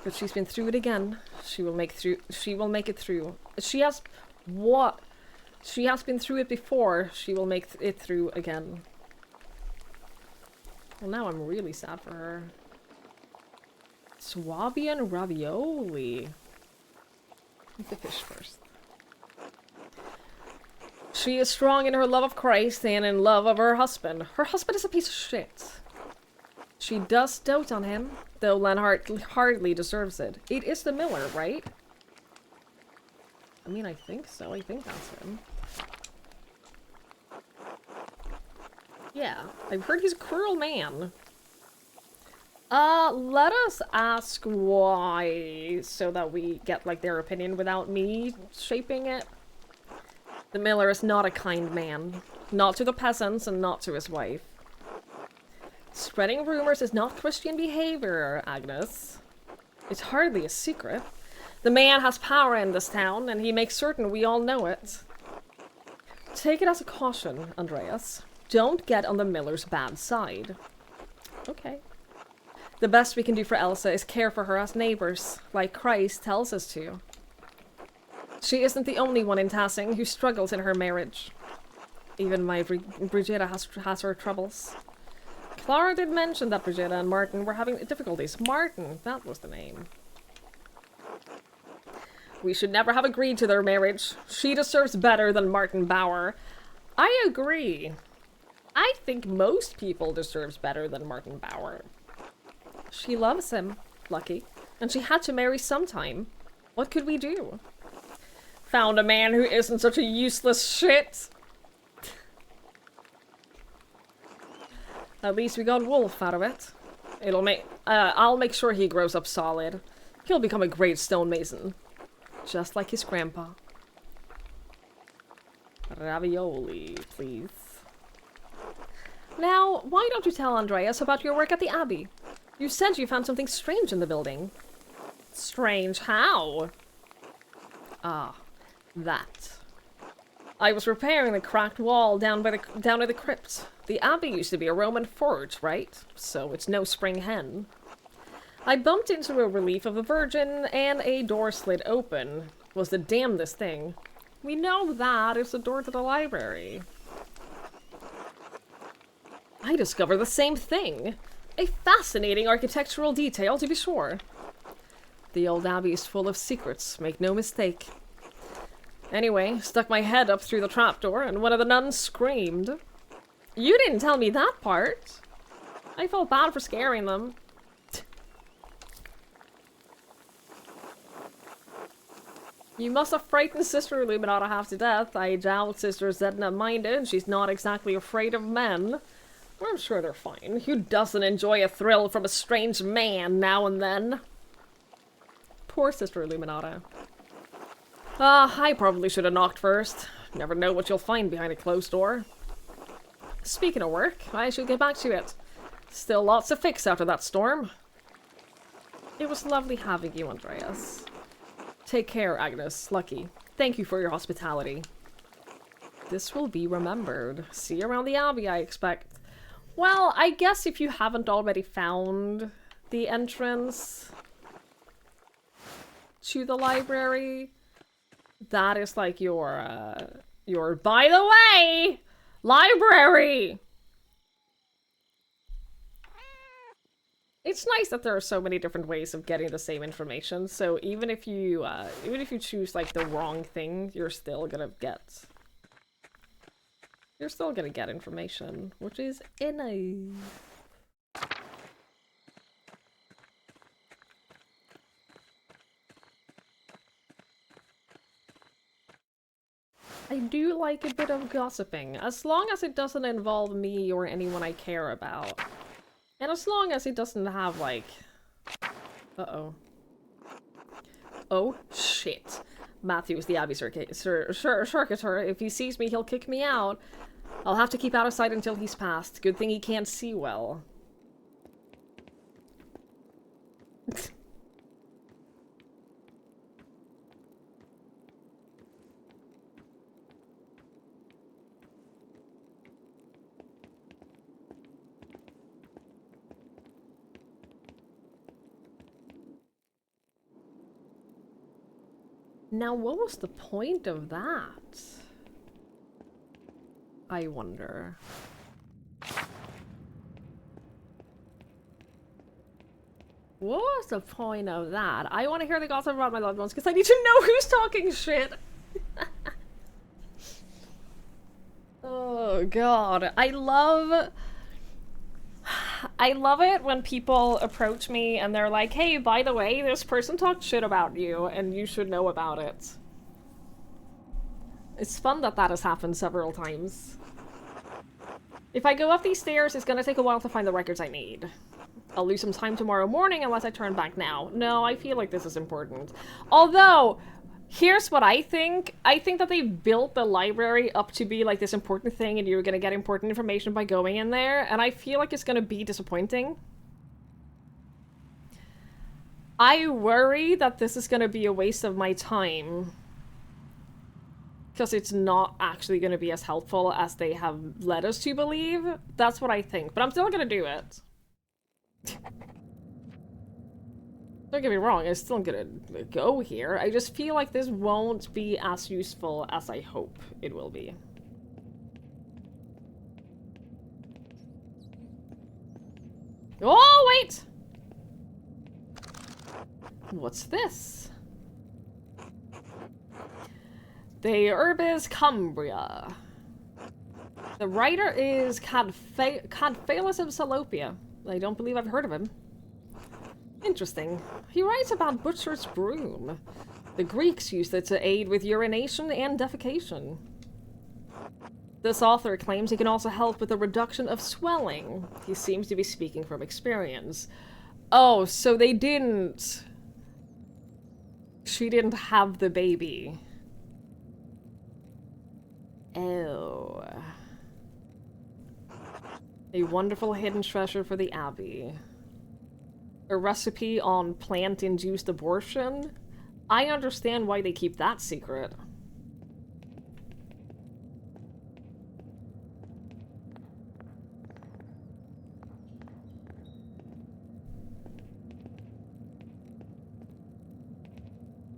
but she's been through it again. She will make it through. She has what? She has been through it before. She will make it through again. Well, now I'm really sad for her. Swabian ravioli. Eat the fish first. She is strong in her love of Christ and in love of her husband. Her husband is a piece of shit. She does dote on him, though Lenhart hardly deserves it. It is the miller, right? I mean, I think so. I think that's him. Yeah, I've heard he's a cruel man. Let us ask why, so that we get, like, their opinion without me shaping it. The miller is not a kind man. Not to the peasants and not to his wife. Spreading rumors is not Christian behavior, Agnes. It's hardly a secret. The man has power in this town, and he makes certain we all know it. Take it as a caution, Andreas. Don't get on the miller's bad side. Okay. The best we can do for Elsa is care for her as neighbors, like Christ tells us to. She isn't the only one in Tassing who struggles in her marriage. Even my Brigitta has her troubles. Clara did mention that Brigitta and Martin were having difficulties. Martin, that was the name. We should never have agreed to their marriage. She deserves better than Martin Bauer. I agree. I think most people deserves better than Martin Bauer. She loves him, Lucky, and she had to marry sometime. What could we do? Found a man who isn't such a useless shit. At least we got Wolf out of it. I'll make sure he grows up solid. He'll become a great stonemason. Just like his grandpa. Ravioli, please. Now, why don't you tell Andreas about your work at the Abbey? You said you found something strange in the building. Strange how? Ah, that. I was repairing the cracked wall down at the crypt. The Abbey used to be a Roman fort, right? So it's no spring hen. I bumped into a relief of a Virgin, and a door slid open. Was the damnedest thing. We know that is the door to the library. I discovered the same thing. A fascinating architectural detail, to be sure. The old Abbey is full of secrets, make no mistake. Anyway, stuck my head up through the trapdoor, and one of the nuns screamed. You didn't tell me that part. I felt bad for scaring them. You must have frightened Sister Illuminata half to death. I doubt Sister Zedna minded. She's not exactly afraid of men. Well, I'm sure they're fine. Who doesn't enjoy a thrill from a strange man now and then? Poor Sister Illuminata. I probably should have knocked first. Never know what you'll find behind a closed door. Speaking of work, I should get back to it. Still lots to fix after that storm. It was lovely having you, Andreas. Take care, Agnes. Lucky. Thank you for your hospitality. This will be remembered. See you around the Abbey, I expect. Well, I guess if you haven't already found the entrance to the library, that is like your by the way, library! It's nice that there are so many different ways of getting the same information, so even if you choose like the wrong thing, you're still gonna get information, which is nice. I do like a bit of gossiping, as long as it doesn't involve me or anyone I care about. And as long as it doesn't have, like... Uh-oh. Oh, shit. Matthew is the Abbey circuiter. If he sees me, he'll kick me out. I'll have to keep out of sight until he's passed. Good thing he can't see well. Now, what was the point of that? I wonder. What was the point of that? I want to hear the gossip about my loved ones because I need to know who's talking shit. Oh god. I love it when people approach me and they're like, hey, by the way, this person talked shit about you and you should know about it. It's fun that that has happened several times. If I go up these stairs, it's gonna take a while to find the records I need. I'll lose some time tomorrow morning unless I turn back now. No, I feel like this is important. Although, here's what I think. I think that they built the library up to be like this important thing and you're gonna get important information by going in there, and I feel like it's gonna be disappointing. I worry that this is gonna be a waste of my time. Because it's not actually gonna be as helpful as they have led us to believe. That's what I think, but I'm still gonna do it. Don't get me wrong, I'm still gonna go here. I just feel like this won't be as useful as I hope it will be. Oh, wait! What's this? De Urbis Cumbria. The writer is Cadphalus of Salopia. I don't believe I've heard of him. Interesting. He writes about Butcher's Broom. The Greeks used it to aid with urination and defecation. This author claims he can also help with the reduction of swelling. He seems to be speaking from experience. Oh, so they didn't... She didn't have the baby. Oh. A wonderful hidden treasure for the Abbey. A recipe on plant-induced abortion? I understand why they keep that secret.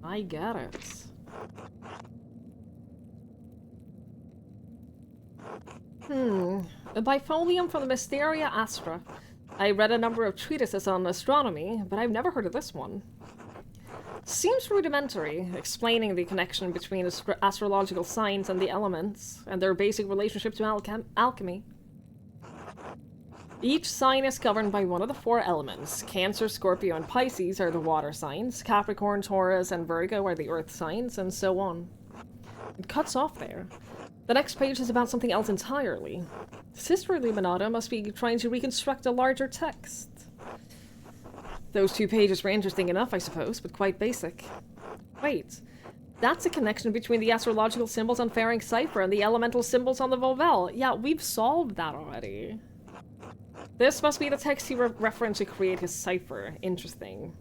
I get it. A bifolium from the Mysteria Astra. I read a number of treatises on astronomy, but I've never heard of this one. Seems rudimentary, explaining the connection between astrological signs and the elements, and their basic relationship to alchemy. Each sign is governed by one of the 4 elements. Cancer, Scorpio, and Pisces are the water signs. Capricorn, Taurus, and Virgo are the earth signs, and so on. It cuts off there. The next page is about something else entirely. Sister Illuminata must be trying to reconstruct a larger text. Those 2 pages were interesting enough, I suppose, but quite basic. Wait, That's a connection between the astrological symbols on Faring's cipher and the elemental symbols on the Volvel. Yeah, we've solved that already. This must be the text he referenced to create his cipher. Interesting.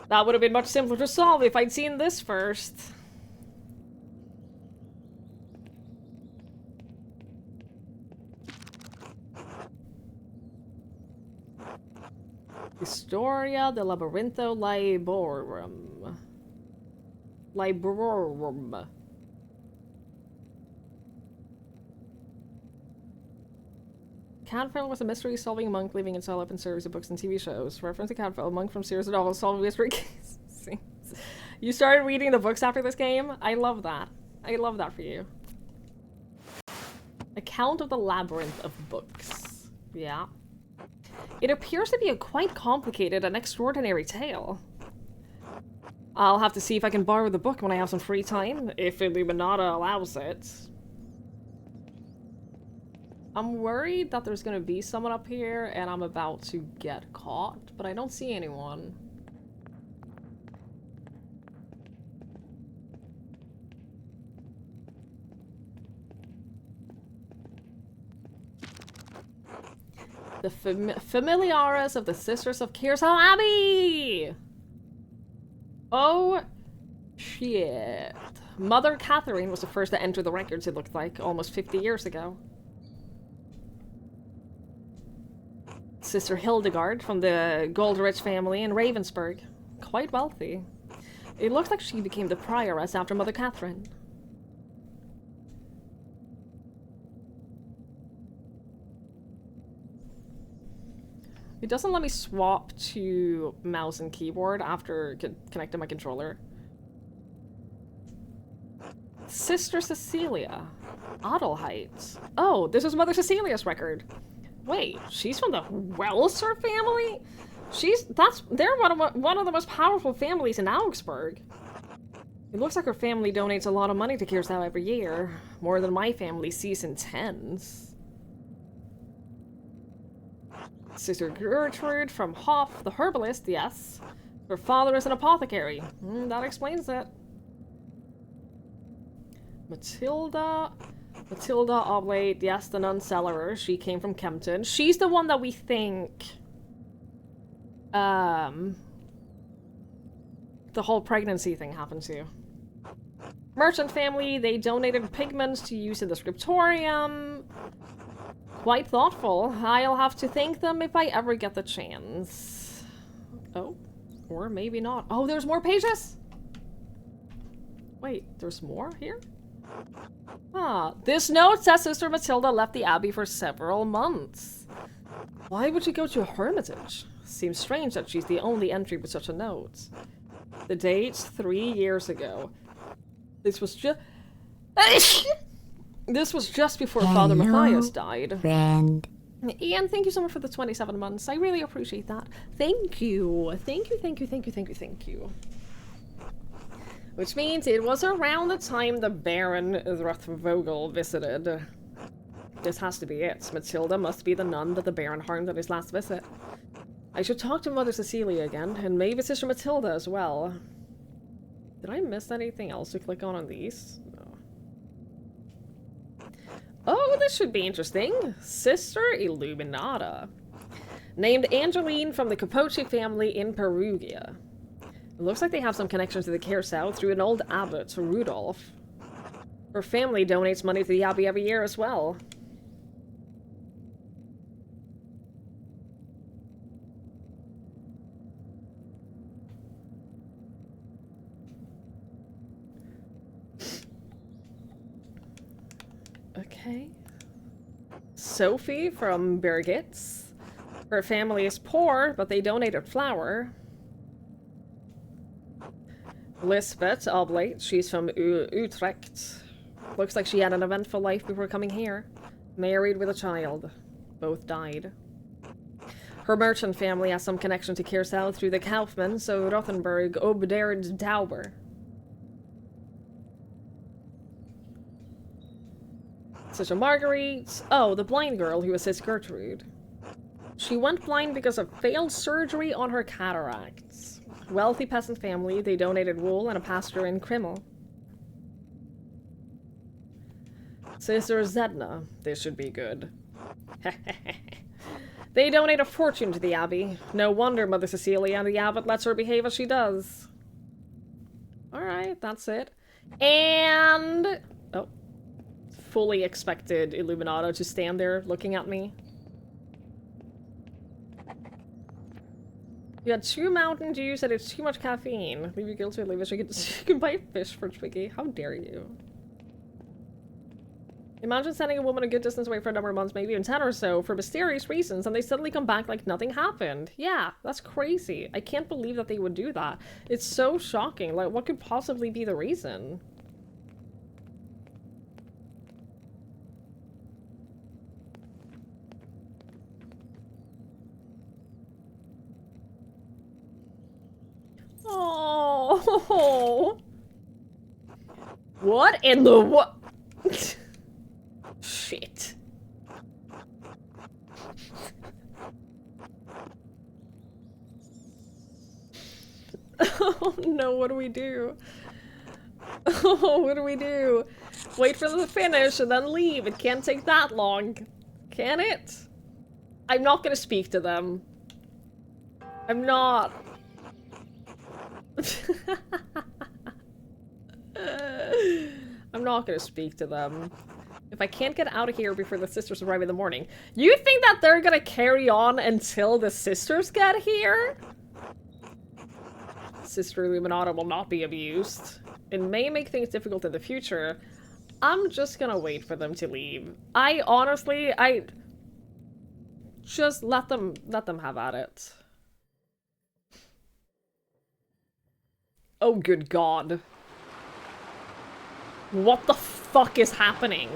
That would have been much simpler to solve if I'd seen this first. Historia de Labyrintho Liborum. Librorum. Cadfael was a mystery-solving monk living in solitude in series of books and TV shows. Reference to Cadfael, a monk from series of novels solving mystery cases. You started reading the books after this game? I love that. I love that for you. Account of the Labyrinth of Books. Yeah. It appears to be a quite complicated and extraordinary tale. I'll have to see if I can borrow the book when I have some free time, if Illuminata allows it. I'm worried that there's gonna be someone up here and I'm about to get caught, but I don't see anyone. The Familiares of the Sisters of Kearsall Abbey! Oh, shit. Mother Catherine was the first to enter the records, it looked like, almost 50 years ago. Sister Hildegard from the Goldrich family in Ravensburg. Quite wealthy. It looks like she became the prioress after Mother Catherine. It doesn't let me swap to mouse and keyboard after connecting my controller. Sister Cecilia. Adelheid. Oh, this is Mother Cecilia's record. Wait, she's from the Welser family? They're one of the most powerful families in Augsburg. It looks like her family donates a lot of money to Kearsau every year. More than my family sees in tens. Sister Gertrude from Hoff, the herbalist, yes. Her father is an apothecary. That explains it. Matilda Oblate, yes, the nun cellarer. She came from Kempton. She's the one that we think the whole pregnancy thing happened to. Merchant family, they donated pigments to use in the scriptorium. Quite thoughtful. I'll have to thank them if I ever get the chance. Oh, or maybe not. Oh, there's more pages? Wait, there's more here? Ah, this note says Sister Matilda left the abbey for several months. Why would she go to a hermitage? Seems strange that she's the only entry with such a note. The date's 3 years ago. This was just... This was just before Father Matthias died. Friend. Ian, thank you so much for the 27 months. I really appreciate that. Thank you. Thank you, thank you, thank you, thank you, thank you. Which means it was around the time the Baron Rothvogel visited. This has to be it. Matilda must be the nun that the Baron harmed at his last visit. I should talk to Mother Cecilia again, and maybe Sister Matilda as well. Did I miss anything else to click on these? No. Oh, this should be interesting. Sister Illuminata. Named Angeline from the Capocci family in Perugia. It looks like they have some connections to the Kearsau through an old abbot, Rudolph. Her family donates money to the abbey every year as well. Okay. Sophie from Birgitz. Her family is poor, but they donated flour. Lisbeth Oblate, she's from Utrecht. Looks like she had an eventful life before coming here. Married with a child. Both died. Her merchant family has some connection to Kearsau through the Kaufmann, so Rothenburg ob der Dauber. Sister Marguerite. Oh, the blind girl who assists Gertrude. She went blind because of failed surgery on her cataracts. Wealthy peasant family, they donated wool and a pasture in Krimmel. Sister Zedna, this should be good. They donate a fortune to the abbey. No wonder Mother Cecilia and the abbot lets her behave as she does. Alright, that's it. And... oh. Fully expected Illuminato to stand there looking at me. You had 2 Mountain Dew, said it's too much caffeine. Leave you guilty, leave it. You can buy fish for Twiggy. How dare you? Imagine sending a woman a good distance away for a number of months, maybe even 10 or so, for mysterious reasons, and they suddenly come back like nothing happened. Yeah, that's crazy. I can't believe that they would do that. It's so shocking. Like, what could possibly be the reason? Oh. What in the what? Shit. Oh no, what do we do? Oh, what do we do? Wait for them to finish and then leave. It can't take that long. Can it? I'm not gonna speak to them. I'm not. I'm not gonna speak to them. If I can't get out of here before the sisters arrive in the morning. You think that they're gonna carry on until the sisters get here? Sister Illuminata will not be abused. It may make things difficult in the future. I'm just gonna wait for them to leave. I honestly, just let them have at it. Oh, good God. What the fuck is happening?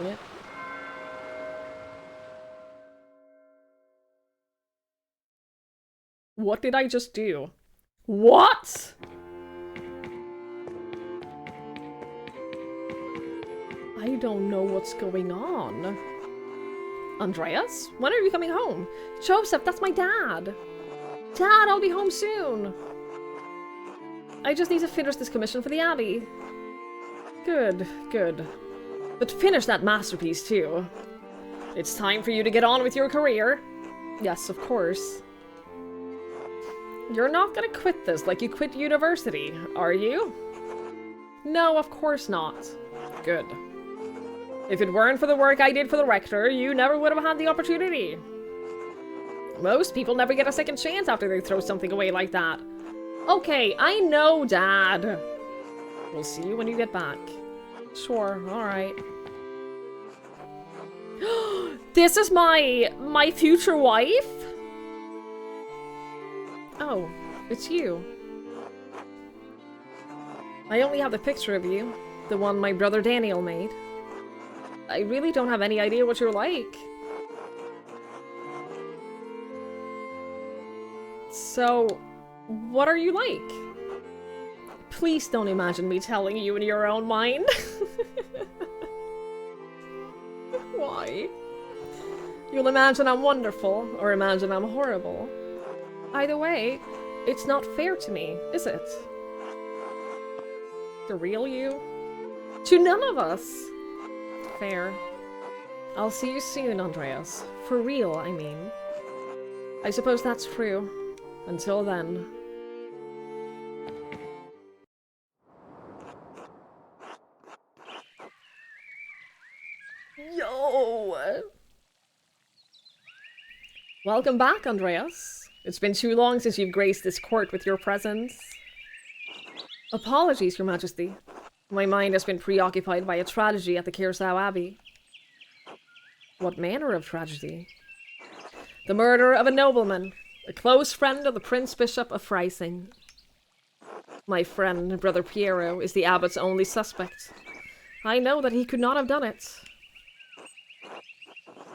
What did I just do? What? I don't know what's going on. Andreas? When are you coming home? Joseph, that's my dad. Dad, I'll be home soon. I just need to finish this commission for the Abbey. Good, good. But finish that masterpiece, too. It's time for you to get on with your career. Yes, of course. You're not gonna quit this like you quit university, are you? No, of course not. Good. If it weren't for the work I did for the rector, you never would have had the opportunity. Most people never get a second chance after they throw something away like that. Okay, I know, Dad. We'll see you when you get back. Sure, alright. This is my future wife? Oh, it's you. I only have the picture of you. The one my brother Daniel made. I really don't have any idea what you're like. So, what are you like? Please don't imagine me telling you in your own mind. Why? You'll imagine I'm wonderful, or imagine I'm horrible. Either way, it's not fair to me, is it? The real you? To none of us! Fair. I'll see you soon, Andreas. For real, I mean. I suppose that's true. Until then. Yo! Welcome back, Andreas. It's been too long since you've graced this court with your presence. Apologies, Your Majesty. My mind has been preoccupied by a tragedy at the Kirsau Abbey. What manner of tragedy? The murder of a nobleman, a close friend of the Prince Bishop of Freising. My friend, Brother Piero, is the abbot's only suspect. I know that he could not have done it.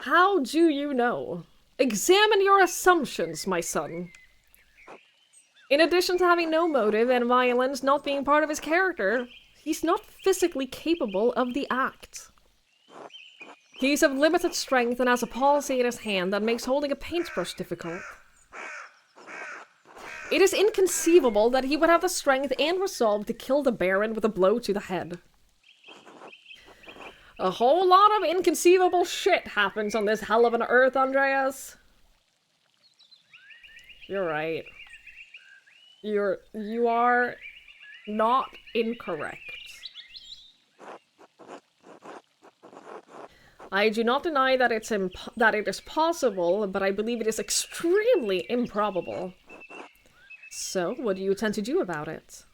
How do you know? Examine your assumptions, my son. In addition to having no motive and violence not being part of his character, he's not physically capable of the act. He's of limited strength and has a palsy in his hand that makes holding a paintbrush difficult. It is inconceivable that he would have the strength and resolve to kill the Baron with a blow to the head. A whole lot of inconceivable shit happens on this hell of an earth, Andreas. You're right. You are not incorrect. I do not deny that it is possible, but I believe it is extremely improbable. So, what do you intend to do about it?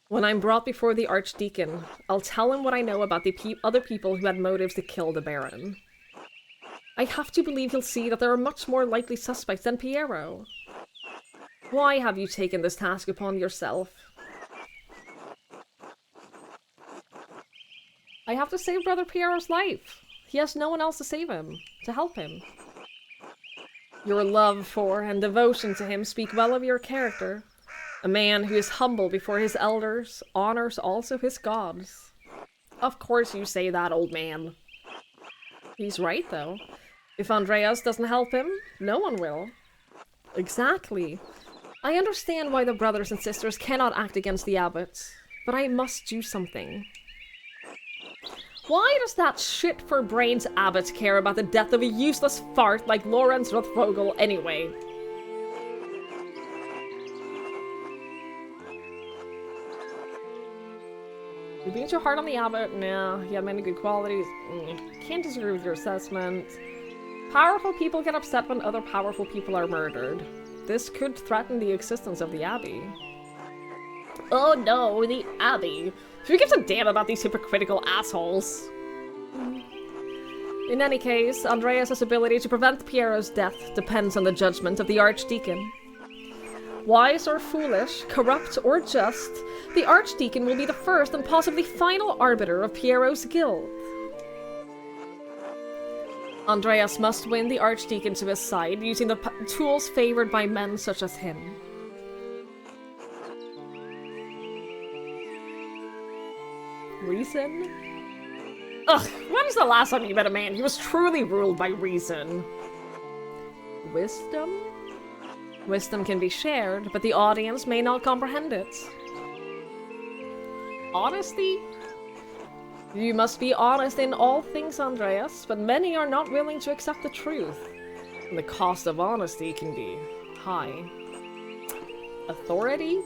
When I'm brought before the Archdeacon, I'll tell him what I know about the other people who had motives to kill the Baron. I have to believe he'll see that there are much more likely suspects than Piero. Why have you taken this task upon yourself? I have to save Brother Piero's life. He has no one else to save him, to help him. Your love for and devotion to him speak well of your character. A man who is humble before his elders honors also his gods. Of course you say that, old man. He's right, though. If Andreas doesn't help him, no one will. Exactly. I understand why the brothers and sisters cannot act against the abbot, but I must do something. Why does that shit-for-brains abbot care about the death of a useless fart like Lorenz Rothvogel anyway? You being too hard on the abbot? Nah, he had many good qualities. Can't disagree with your assessment. Powerful people get upset when other powerful people are murdered. This could threaten the existence of the Abbey. Oh no, the Abbey. Who gives a damn about these hypocritical assholes? In any case, Andreas' ability to prevent Piero's death depends on the judgment of the Archdeacon. Wise or foolish, corrupt or just, the Archdeacon will be the first and possibly final arbiter of Piero's guilt. Andreas must win the Archdeacon to his side using the tools favored by men such as him. Reason? Ugh, when was the last time you met a man who was truly ruled by reason? Wisdom? Wisdom can be shared, but the audience may not comprehend it. Honesty? You must be honest in all things, Andreas, but many are not willing to accept the truth. And the cost of honesty can be high. Authority?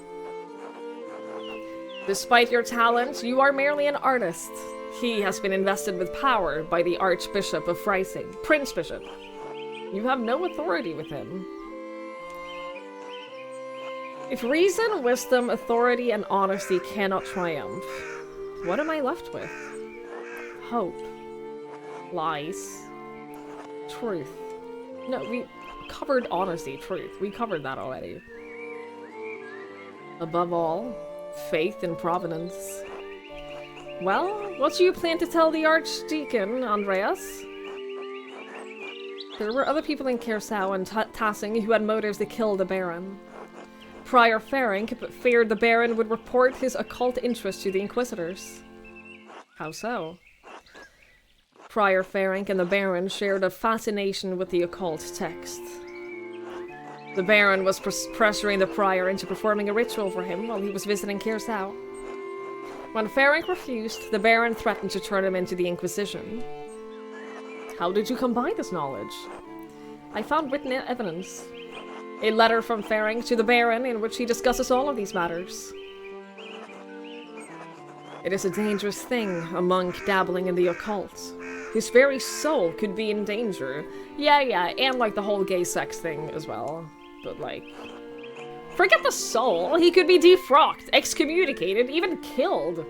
Despite your talent, you are merely an artist. He has been invested with power by the Archbishop of Freising, Prince Bishop. You have no authority with him. If reason, wisdom, authority, and honesty cannot triumph, what am I left with? Hope. Lies. Truth. No, we covered honesty, truth. We covered that already. Above all, faith in providence. Well, what do you plan to tell the Archdeacon, Andreas? There were other people in Kirsau and Tassing who had motives to kill the Baron. Prior Ferenc feared the Baron would report his occult interest to the Inquisitors. How so? Prior Ferenc and the Baron shared a fascination with the occult text. The Baron was pressuring the Prior into performing a ritual for him while he was visiting Kirsau. When Ferenc refused, the Baron threatened to turn him into the Inquisition. How did you come by this knowledge? I found written evidence. A letter from Ferenc to the Baron in which he discusses all of these matters. It is a dangerous thing, a monk dabbling in the occult. His very soul could be in danger. Yeah, and like the whole gay sex thing as well. But like, forget the soul, he could be defrocked, excommunicated, even killed.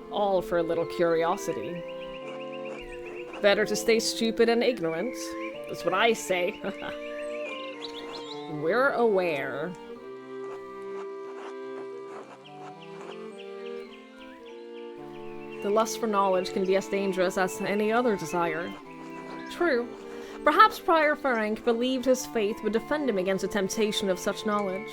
All for a little curiosity. Better to stay stupid and ignorant. That's what I say. We're aware. The lust for knowledge can be as dangerous as any other desire. True. Perhaps Prior Ferenc believed his faith would defend him against the temptation of such knowledge.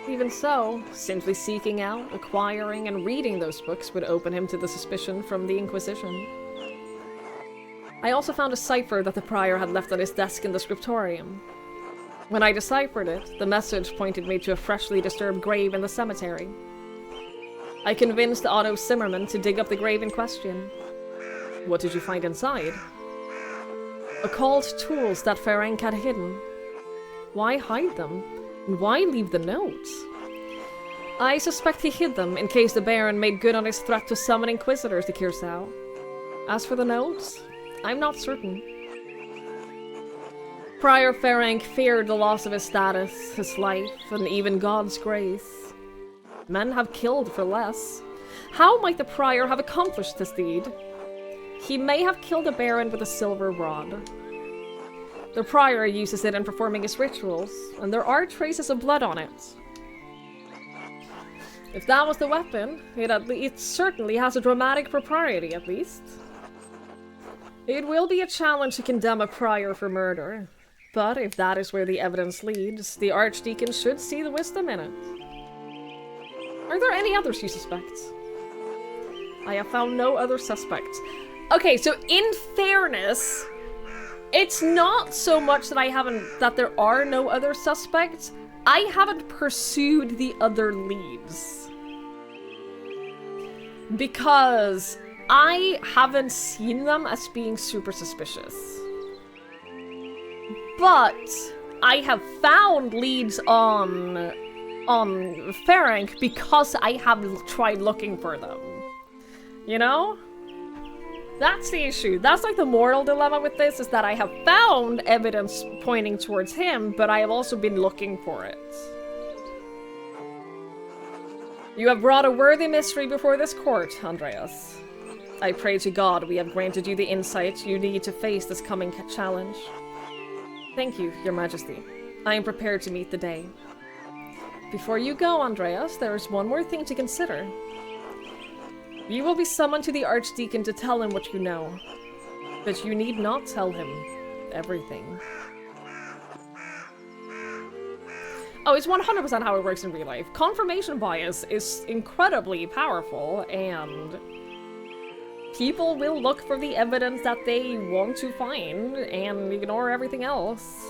Even so, simply seeking out, acquiring, and reading those books would open him to the suspicion from the Inquisition. I also found a cipher that the Prior had left on his desk in the scriptorium. When I deciphered it, the message pointed me to a freshly disturbed grave in the cemetery. I convinced Otto Zimmerman to dig up the grave in question. What did you find inside? Occult tools that Ferenc had hidden. Why hide them? And why leave the notes? I suspect he hid them in case the Baron made good on his threat to summon Inquisitors to Kirsau. As for the notes, I'm not certain. Prior Ferenc feared the loss of his status, his life, and even God's grace. Men have killed for less. How might the Prior have accomplished this deed? He may have killed the Baron with a silver rod. The Prior uses it in performing his rituals, and there are traces of blood on it. If that was the weapon, it certainly has a dramatic propriety, at least. It will be a challenge to condemn a Prior for murder, but if that is where the evidence leads, the Archdeacon should see the wisdom in it. Are there any others you suspect? I have found no other suspects. Okay, so in fairness, it's not so much that there are no other suspects. I haven't pursued the other leads. Because I haven't seen them as being super suspicious. But I have found leads on Ferenc because I have tried looking for them. You know? That's the issue. That's like the moral dilemma with this, is that I have found evidence pointing towards him, but I have also been looking for it. You have brought a worthy mystery before this court, Andreas. I pray to God we have granted you the insight you need to face this coming challenge. Thank you, Your Majesty. I am prepared to meet the day. Before you go, Andreas, there is one more thing to consider. You will be summoned to the Archdeacon to tell him what you know. But you need not tell him everything. Oh, it's 100% how it works in real life. Confirmation bias is incredibly powerful, and people will look for the evidence that they want to find and ignore everything else.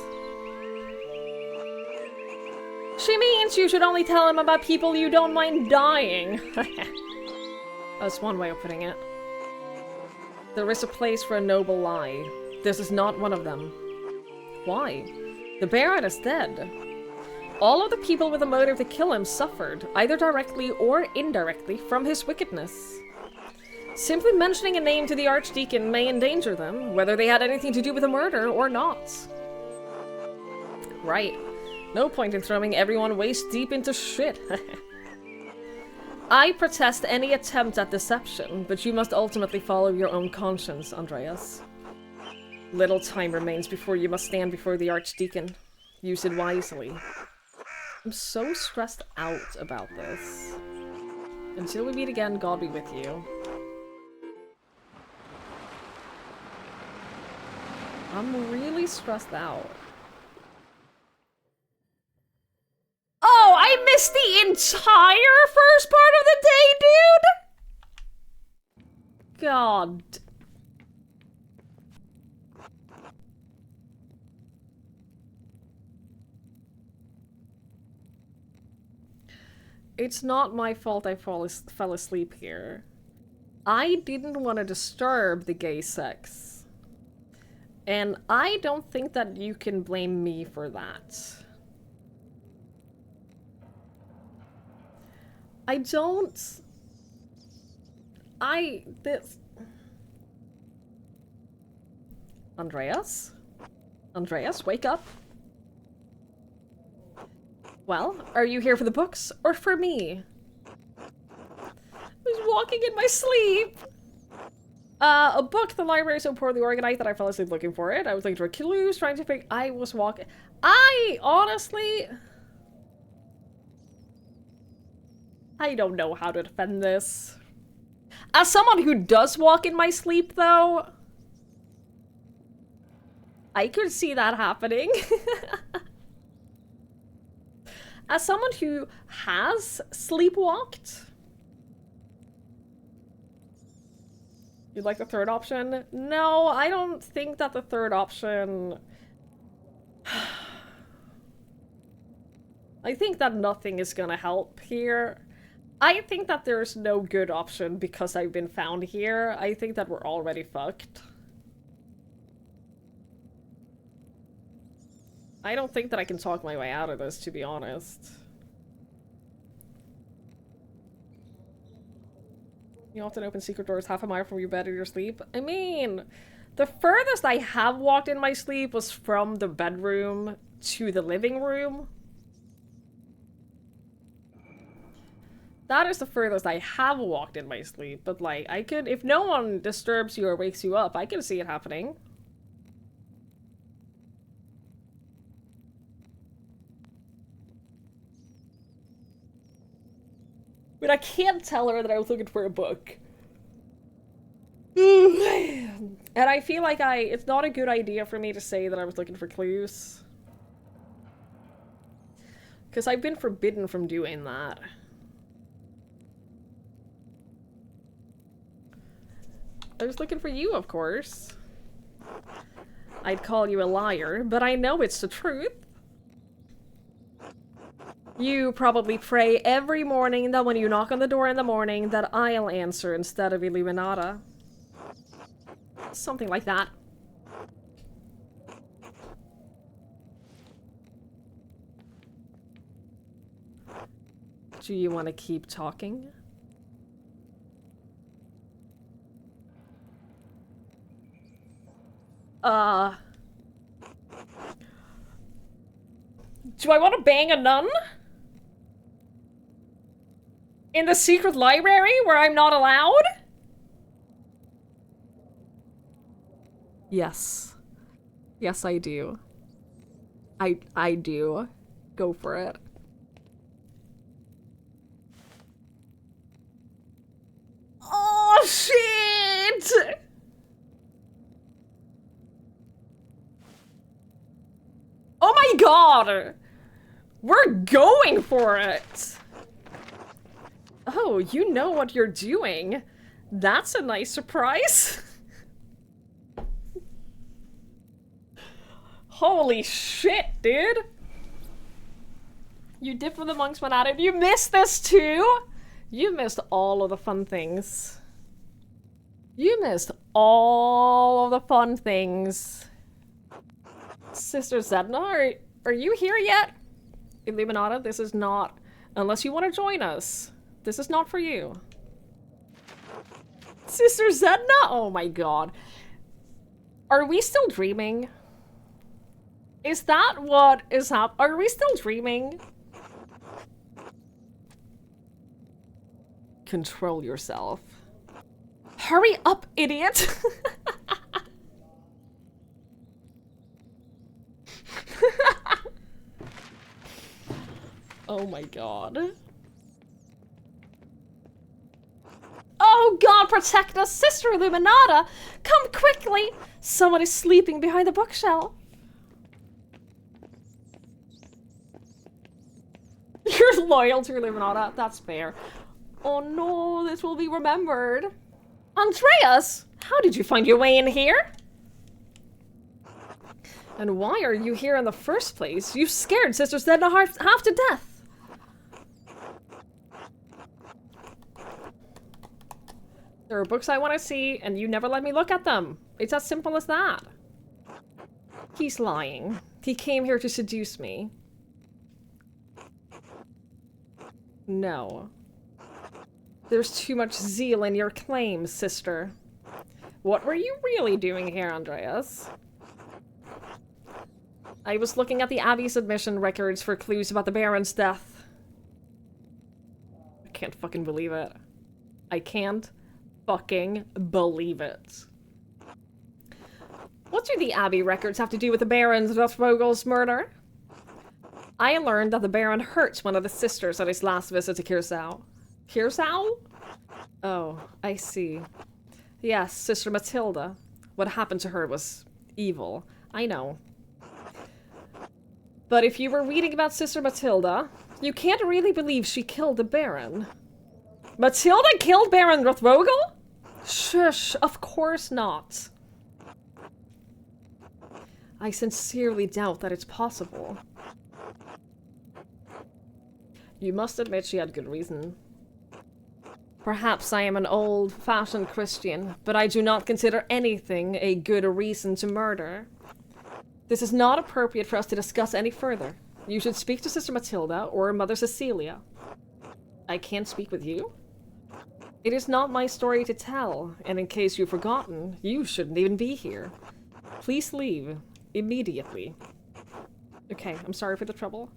She means you should only tell him about people you don't mind dying. That's one way of putting it. There is a place for a noble lie. This is not one of them. Why? The Baron is dead. All of the people with a motive to kill him suffered, either directly or indirectly, from his wickedness. Simply mentioning a name to the Archdeacon may endanger them, whether they had anything to do with the murder or not. Right. No point in throwing everyone waist deep into shit. I protest any attempt at deception, but you must ultimately follow your own conscience, Andreas. Little time remains before you must stand before the Archdeacon. Use it wisely. I'm so stressed out about this. Until we meet again, God be with you. I'm really stressed out. Oh, I missed the entire first part of the day, dude! God. It's not my fault I fell asleep here. I didn't want to disturb the gay sex. And I don't think that you can blame me for that. Andreas? Andreas, wake up. Well, are you here for the books, or for me? I was walking in my sleep! A book. The library is so poorly organized that I fell asleep looking for it. I was looking for clues, trying to figure- I was walking- honestly... I don't know how to defend this. As someone who does walk in my sleep, though... I could see that happening. As someone who has sleepwalked... You'd like the third option? No, I don't think that the third option... I think that nothing is gonna help here. I think that there's no good option because I've been found here. I think that we're already fucked. I don't think that I can talk my way out of this, to be honest. You often open secret doors half a mile from your bed or your sleep. I mean, the furthest I have walked in my sleep was from the bedroom to the living room. That is the furthest I have walked in my sleep, but like, I could, if no one disturbs you or wakes you up, I can see it happening. But I can't tell her that I was looking for a book. And I feel like it's not a good idea for me to say that I was looking for clues. Because I've been forbidden from doing that. I was looking for you, of course. I'd call you a liar, but I know it's the truth. You probably pray every morning that when you knock on the door in the morning that I'll answer instead of Illuminata. Something like that. Do you want to keep talking? Do I want to bang a nun? In the secret library where I'm not allowed? Yes. Yes, I do. I do. Go for it. Oh, shit! Oh my god! We're going for it! Oh, you know what you're doing. That's a nice surprise. Holy shit, dude! You dip with the monks went at it. You missed this too? You missed all of the fun things. You missed all of the fun things. Sister Zedna, are you here yet? Illuminata, this is not... Unless you want to join us. This is not for you. Sister Zedna? Oh my god. Are we still dreaming? Is that what is happening? Are we still dreaming? Control yourself. Hurry up, idiot! Oh my god. Oh god, protect us, Sister Illuminata! Come quickly! Someone is sleeping behind the bookshelf. You're loyal to Illuminata, that's fair. Oh no, this will be remembered. Andreas, how did you find your way in here? And why are you here in the first place? You scared Sister Zedna half to death. There are books I want to see, and you never let me look at them. It's as simple as that. He's lying. He came here to seduce me. No. There's too much zeal in your claims, sister. What were you really doing here, Andreas? I was looking at the Abbey's admission records for clues about the Baron's death. I can't fucking believe it. I can't fucking believe it. What do the Abbey records have to do with the Baron's Rothvogel's murder? I learned that the Baron hurt one of the sisters at his last visit to Kirsau. Kirsau? Oh, I see. Yes, Sister Matilda. What happened to her was evil. I know. But if you were reading about Sister Matilda, you can't really believe she killed the Baron. Matilda killed Baron Rothvogel? Shush, of course not. I sincerely doubt that it's possible. You must admit she had good reason. Perhaps I am an old-fashioned Christian, but I do not consider anything a good reason to murder. This is not appropriate for us to discuss any further. You should speak to Sister Matilda or Mother Cecilia. I can't speak with you? It is not my story to tell, and in case you've forgotten, you shouldn't even be here. Please leave. Immediately. Okay, I'm sorry for the trouble.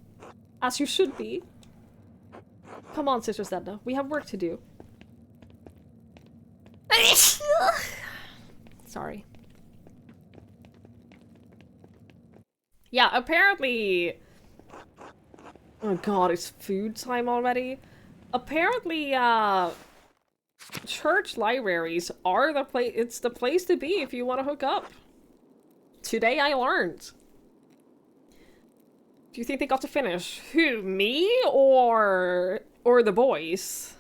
As you should be. Come on, Sister Sedna. We have work to do. Sorry. Yeah, apparently... Oh god, it's food time already? Apparently, church libraries are the place- it's the place to be if you want to hook up. Today I learned. Do you think they got to finish? Who, me? Or the boys?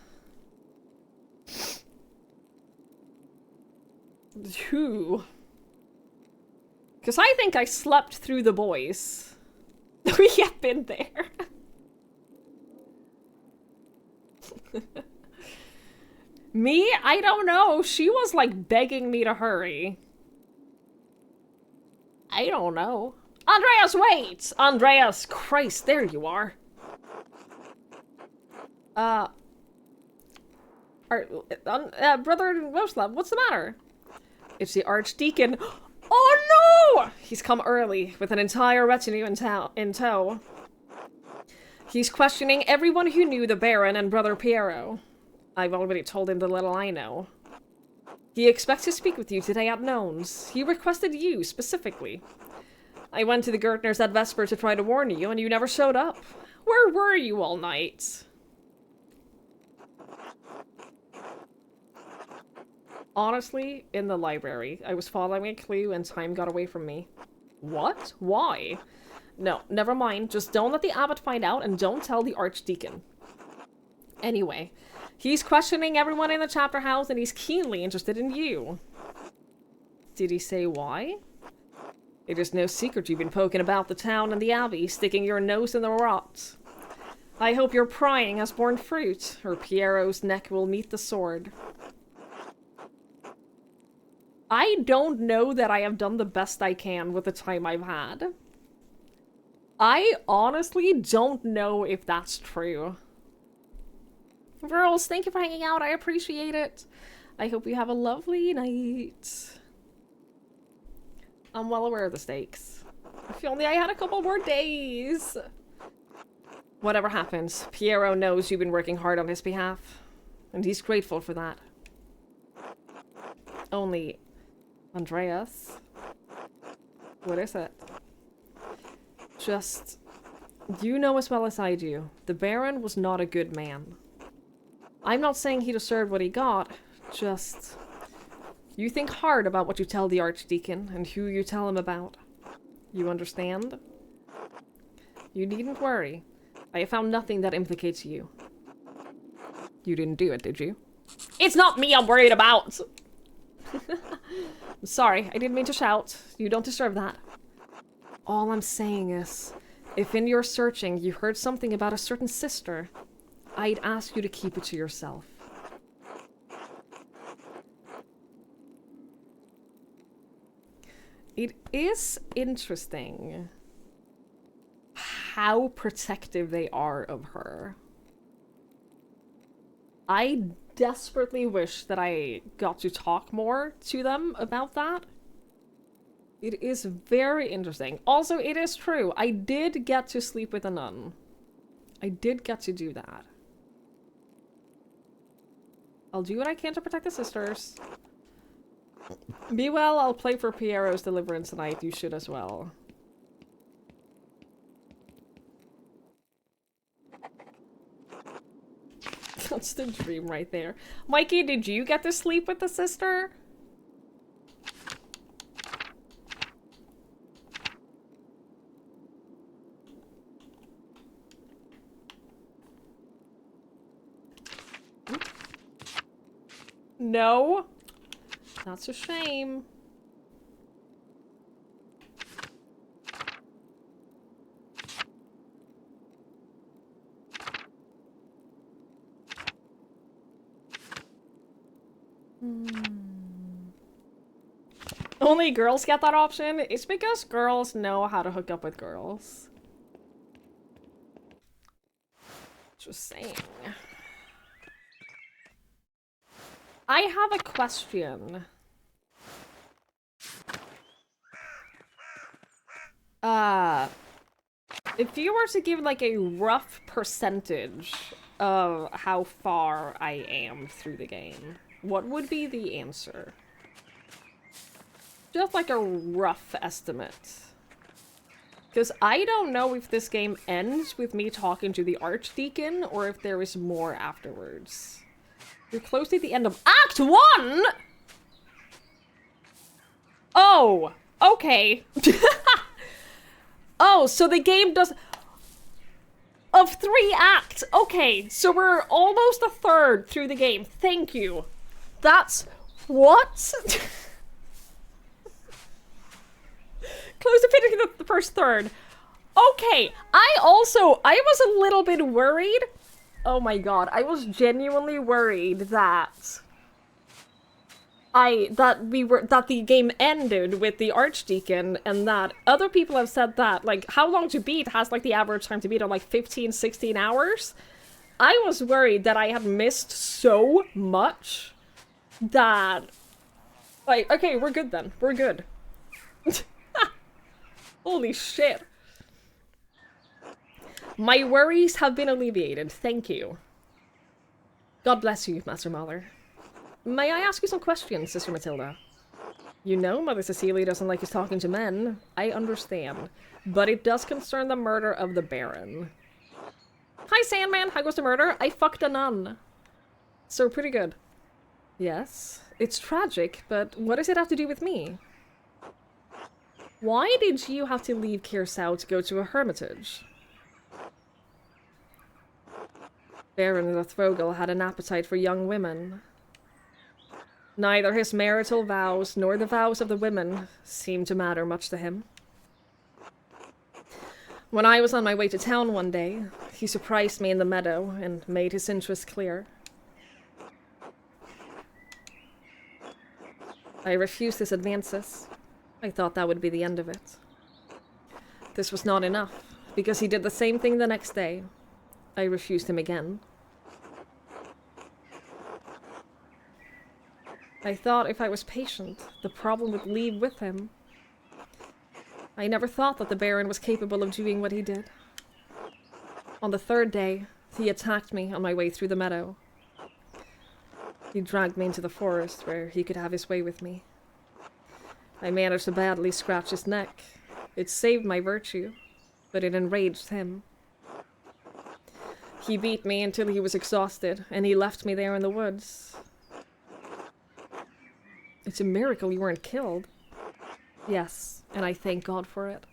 Who? Because I think I slept through the boys. We have been there. Me? I don't know. She was like begging me to hurry. I don't know. Andreas, wait! Andreas, Christ, there you are. Brother Roslav, what's the matter? It's the Archdeacon. Oh no! He's come early, with an entire retinue in tow. He's questioning everyone who knew the Baron and Brother Piero. I've already told him the little I know. He expects to speak with you today at Nones. He requested you, specifically. I went to the Gertners at Vesper to try to warn you, and you never showed up. Where were you all night? Honestly, in the library. I was following a clue and time got away from me. What? Why? No, never mind. Just don't let the abbot find out and don't tell the Archdeacon. Anyway, he's questioning everyone in the chapter house and he's keenly interested in you. Did he say why? It is no secret you've been poking about the town and the abbey, sticking your nose in the rot. I hope your prying has borne fruit, or Piero's neck will meet the sword. I don't know that I have done the best I can with the time I've had. I honestly don't know if that's true. Girls, thank you for hanging out. I appreciate it. I hope you have a lovely night. I'm well aware of the stakes. If only I had a couple more days. Whatever happens, Piero knows you've been working hard on his behalf. And he's grateful for that. Only... Andreas? What is it? Just... You know as well as I do, the Baron was not a good man. I'm not saying he deserved what he got, just... You think hard about what you tell the Archdeacon, and who you tell him about. You understand? You needn't worry. I have found nothing that implicates you. You didn't do it, did you? It's not me I'm worried about! I'm sorry, I didn't mean to shout. You don't deserve that. All I'm saying is, if in your searching you heard something about a certain sister, I'd ask you to keep it to yourself. It is interesting how protective they are of her. I desperately wish that I got to talk more to them about that. It is very interesting. Also, it is true. I did get to sleep with a nun. I did get to do that. I'll do what I can to protect the sisters. Be well, I'll play for Piero's deliverance tonight. You should as well. That's the dream right there. Mikey, did you get to sleep with the sister? No? That's a shame. Only girls get that option? It's because girls know how to hook up with girls. Just saying. I have a question. If you were to give like a rough percentage of how far I am through the game, what would be the answer? Just like a rough estimate. Because I don't know if this game ends with me talking to the Archdeacon or if there is more afterwards. You're close to the end of Act 1?! Oh! Okay. Oh, so the game does... Of 3 acts! Okay, so we're almost a third through the game. Thank you. That's... What? Close to finishing the first third. Okay, I was a little bit worried. Oh my god, I was genuinely worried that that the game ended with the Archdeacon, and that other people have said that, like, how long to beat has, like, the average time to beat of, like, 15, 16 hours. I was worried that I had missed so much that, like, okay, we're good then. We're good. Holy shit. My worries have been alleviated. Thank you. God bless you, Master Mahler. May I ask you some questions, Sister Matilda? You know Mother Cecilia doesn't like us talking to men. I understand. But it does concern the murder of the Baron. Hi, Sandman. How goes the murder? I fucked a nun. So pretty good. Yes. It's tragic, but what does it have to do with me? Why did you have to leave Kirsau to go to a hermitage? Baron Lothvogel had an appetite for young women. Neither his marital vows nor the vows of the women seemed to matter much to him. When I was on my way to town one day, he surprised me in the meadow and made his interest clear. I refused his advances. I thought that would be the end of it. This was not enough, because he did the same thing the next day. I refused him again. I thought if I was patient, the problem would leave with him. I never thought that the Baron was capable of doing what he did. On the 3rd day, he attacked me on my way through the meadow. He dragged me into the forest where he could have his way with me. I managed to badly scratch his neck. It saved my virtue, but it enraged him. He beat me until he was exhausted, and he left me there in the woods. It's a miracle you weren't killed. Yes, and I thank God for it.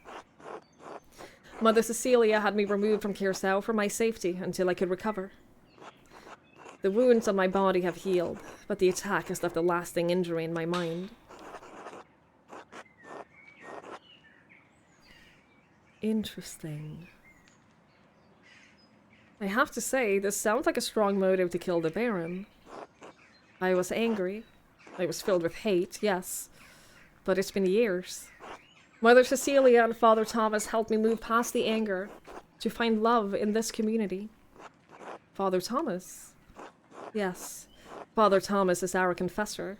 Mother Cecilia had me removed from Kirsau for my safety until I could recover. The wounds on my body have healed, but the attack has left a lasting injury in my mind. Interesting. I have to say, this sounds like a strong motive to kill the Baron. I was angry. I was filled with hate, yes. But it's been years. Mother Cecilia and Father Thomas helped me move past the anger to find love in this community. Father Thomas? Yes. Father Thomas is our confessor.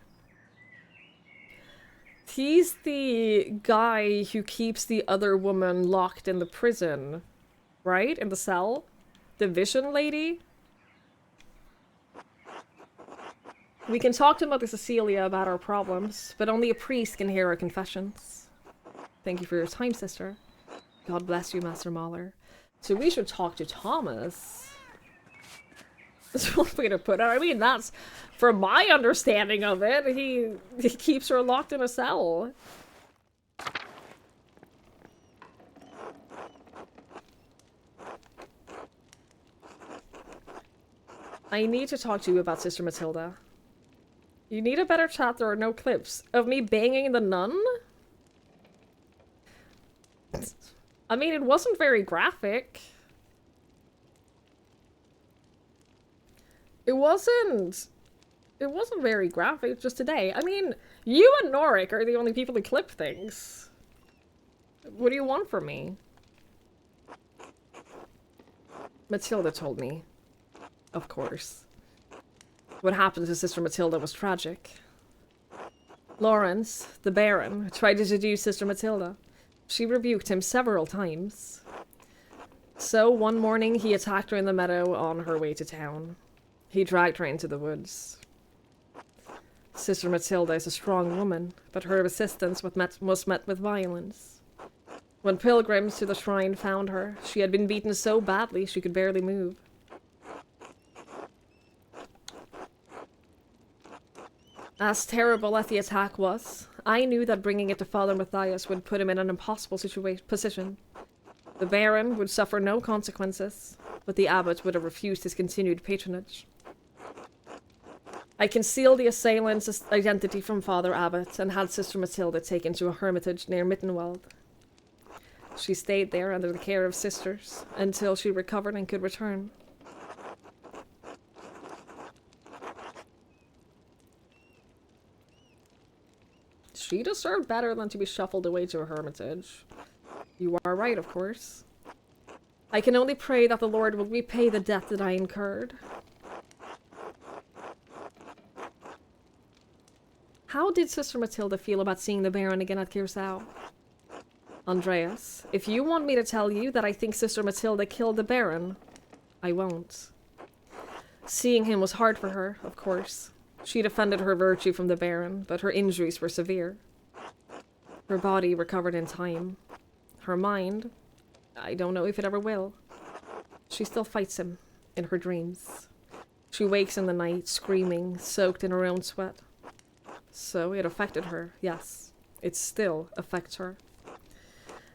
He's the guy who keeps the other woman locked in the prison, right? In the cell? The Vision Lady? We can talk to Mother Cecilia about our problems, but only a priest can hear our confessions. Thank you for your time, sister. God bless you, Master Mahler. So we should talk to Thomas. That's one way to put it. I mean, that's, from my understanding of it, he keeps her locked in a cell. I need to talk to you about Sister Matilda. You need a better chat. There are no clips of me banging the nun? I mean, it wasn't very graphic. It It wasn't very graphic just today. I mean, you and Norik are the only people who clip things. What do you want from me? Matilda told me. Of course. What happened to Sister Matilda was tragic. Lawrence, the Baron, tried to seduce Sister Matilda. She rebuked him several times. So, one morning, he attacked her in the meadow on her way to town. He dragged her into the woods. Sister Matilda is a strong woman, but her resistance was met with violence. When pilgrims to the shrine found her, she had been beaten so badly she could barely move. As terrible as the attack was, I knew that bringing it to Father Matthias would put him in an impossible position. The Baron would suffer no consequences, but the abbot would have refused his continued patronage. I concealed the assailant's identity from Father Abbot and had Sister Matilda taken to a hermitage near Mittenwald. She stayed there under the care of sisters until she recovered and could return. She deserved better than to be shuffled away to a hermitage. You are right, of course. I can only pray that the Lord will repay the debt that I incurred. How did Sister Matilda feel about seeing the Baron again at Kirsau? Andreas, if you want me to tell you that I think Sister Matilda killed the Baron, I won't. Seeing him was hard for her, of course. She defended her virtue from the Baron, but her injuries were severe. Her body recovered in time. Her mind, I don't know if it ever will. She still fights him in her dreams. She wakes in the night, screaming, soaked in her own sweat. So it affected her, yes. It still affects her.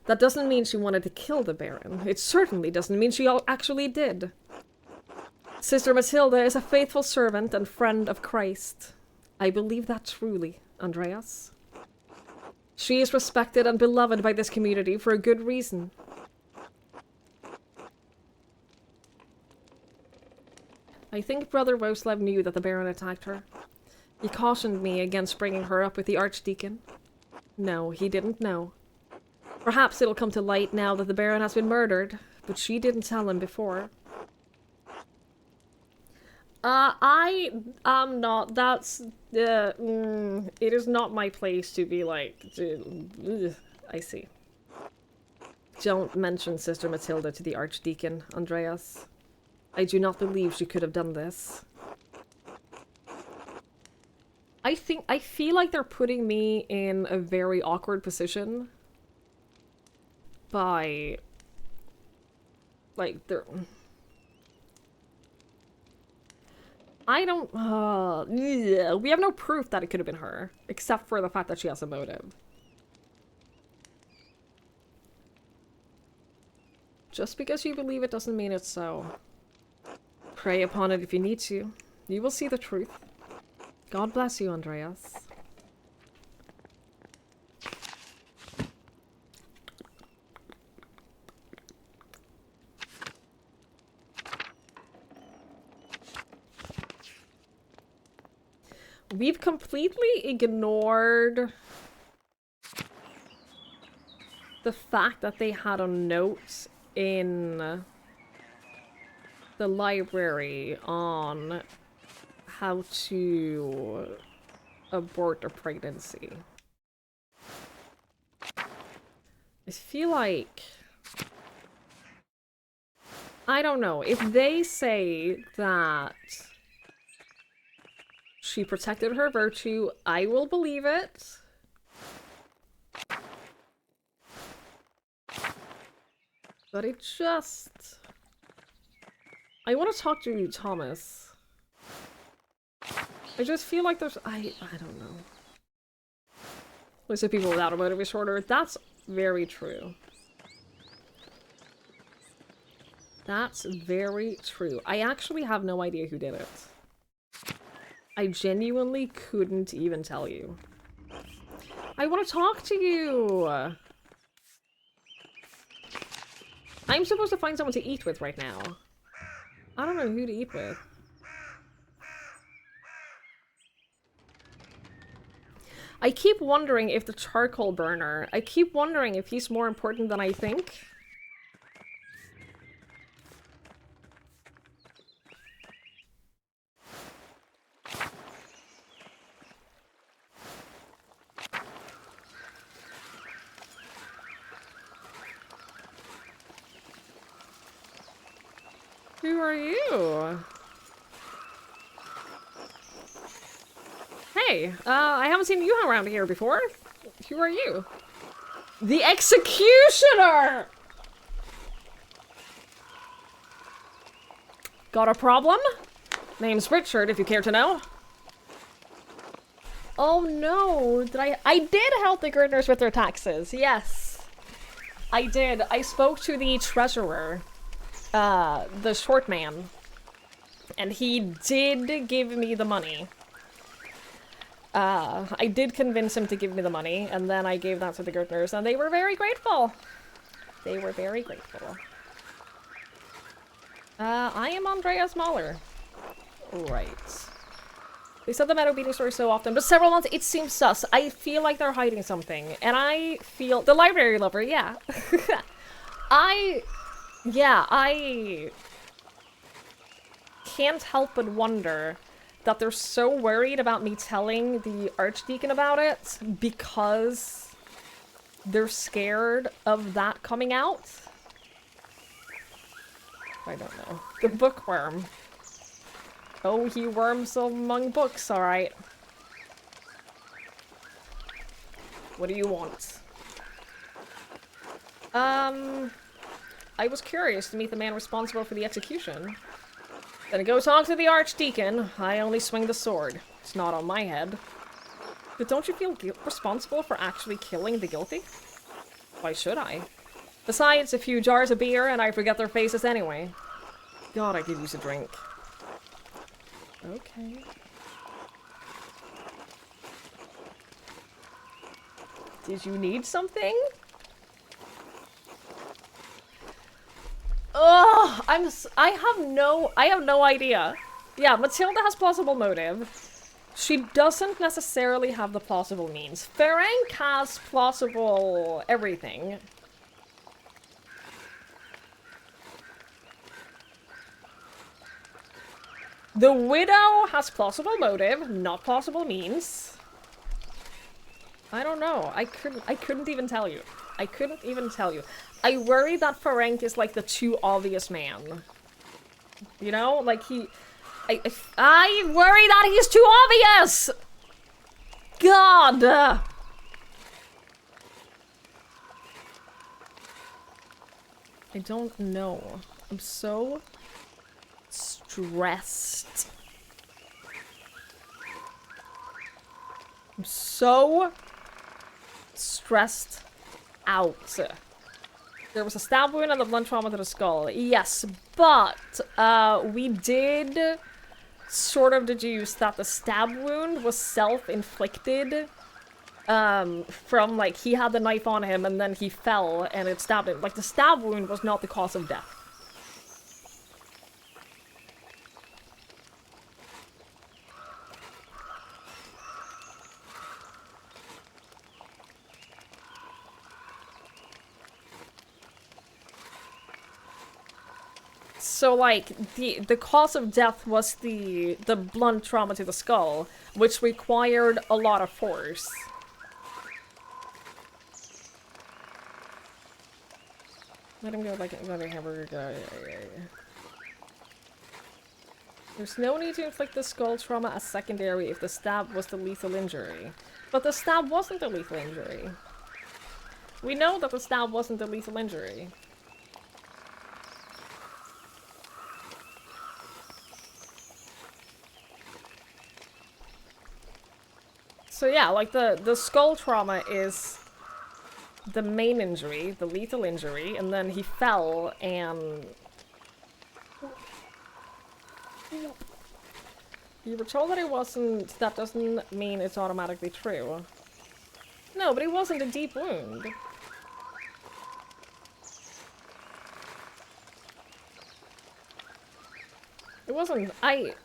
That doesn't mean she wanted to kill the Baron. It certainly doesn't mean she actually did. Sister Matilda is a faithful servant and friend of Christ. I believe that truly, Andreas. She is respected and beloved by this community for a good reason. I think Brother Roslev knew that the Baron attacked her. He cautioned me against bringing her up with the Archdeacon. No, he didn't know. Perhaps it'll come to light now that the Baron has been murdered, but she didn't tell him before. I am not, that's, it is not my place to be like, I see. Don't mention Sister Matilda to the Archdeacon, Andreas. I do not believe she could have done this. I feel like they're putting me in a very awkward position by, like, they're... I don't, we have no proof that it could have been her, except for the fact that she has a motive. Just because you believe it doesn't mean it's so. Pray upon it if you need to. You will see the truth. God bless you, Andreas. We've completely ignored the fact that they had a note in the library on how to abort a pregnancy. I feel like... I don't know. If they say that she protected her virtue, I will believe it. But it just... I want to talk to Thomas. I just feel like there's... I don't know. List of people without a motive disorder. That's very true. That's very true. I actually have no idea who did it. I genuinely couldn't even tell you. I want to talk to you! I'm supposed to find someone to eat with right now. I don't know who to eat with. I keep wondering if the charcoal burner, I keep wondering if he's more important than I think. Who are you? Hey, I haven't seen you around here before. Who are you? The executioner! Got a problem? Name's Richard, if you care to know. Oh no, I did help the Girdners with their taxes, yes. I did. I spoke to the treasurer, the short man, and he did give me the money. I did convince him to give me the money, and then I gave that to the Girdners, and they were very grateful. They were very grateful. I am Andreas Mahler. Right. They said the meadow beating story so often, but several months, it seems sus. I feel like they're hiding something, and I feel... The library lover, yeah. I can't help but wonder that they're so worried about me telling the Archdeacon about it because they're scared of that coming out. I don't know. The bookworm. Oh, he worms among books, alright. What do you want? I was curious to meet the man responsible for the execution. Then go talk to the Archdeacon. I only swing the sword. It's not on my head. But don't you feel responsible for actually killing the guilty? Why should I? Besides, a few jars of beer and I forget their faces anyway. God, I could use a drink. Okay. Did you need something? Ugh, I have no idea. Yeah, Matilda has plausible motive. She doesn't necessarily have the plausible means. Ferenc has plausible everything. The widow has plausible motive, not plausible means. I don't know. I couldn't even tell you. I couldn't even tell you. I worry that Ferenc is like the too obvious man. You know? Like I worry that he's too obvious! God! I don't know. I'm so stressed. I'm so stressed out. There was a stab wound and a blunt trauma to the skull. Yes, but we did sort of deduce that the stab wound was self-inflicted from, like, he had the knife on him and then he fell and it stabbed him. Like, the stab wound was not the cause of death. So, like, the cause of death was the blunt trauma to the skull, which required a lot of force. Let him go like another hamburger guy. There's no need to inflict the skull trauma as secondary if the stab was the lethal injury. But the stab wasn't the lethal injury. We know that the stab wasn't the lethal injury. So yeah, like the skull trauma is the main injury, the lethal injury, and then he fell and... You were told that it wasn't, that doesn't mean it's automatically true. No, but it wasn't a deep wound. It wasn't, I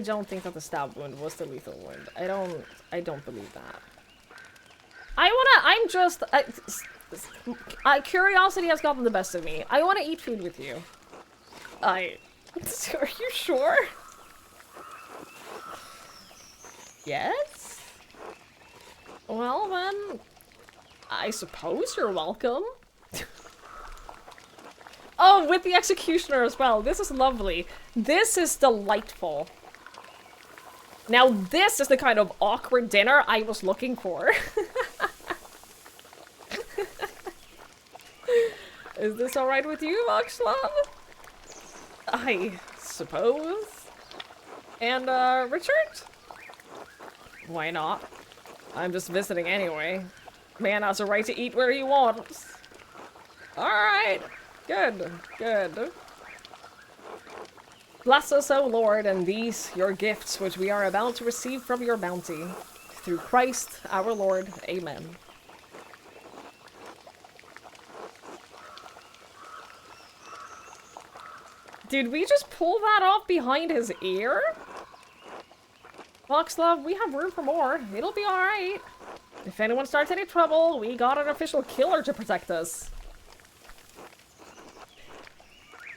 don't think that the stab wound was the lethal wound. I don't believe that. I'm just... curiosity has gotten the best of me. I wanna eat food with you. Are you sure? Yes? Well then, I suppose you're welcome. Oh, with the executioner as well. This is lovely. This is delightful. Now this is the kind of awkward dinner I was looking for. Is this alright with you, Voxlov? I suppose. And, Richard? Why not? I'm just visiting anyway. Man has a right to eat where he wants. Alright. Good. Good. Bless us, O Lord, and these, your gifts, which we are about to receive from your bounty. Through Christ, our Lord. Amen. Did we just pull that off behind his ear? Voxlov, we have room for more. It'll be alright. If anyone starts any trouble, we got an official killer to protect us.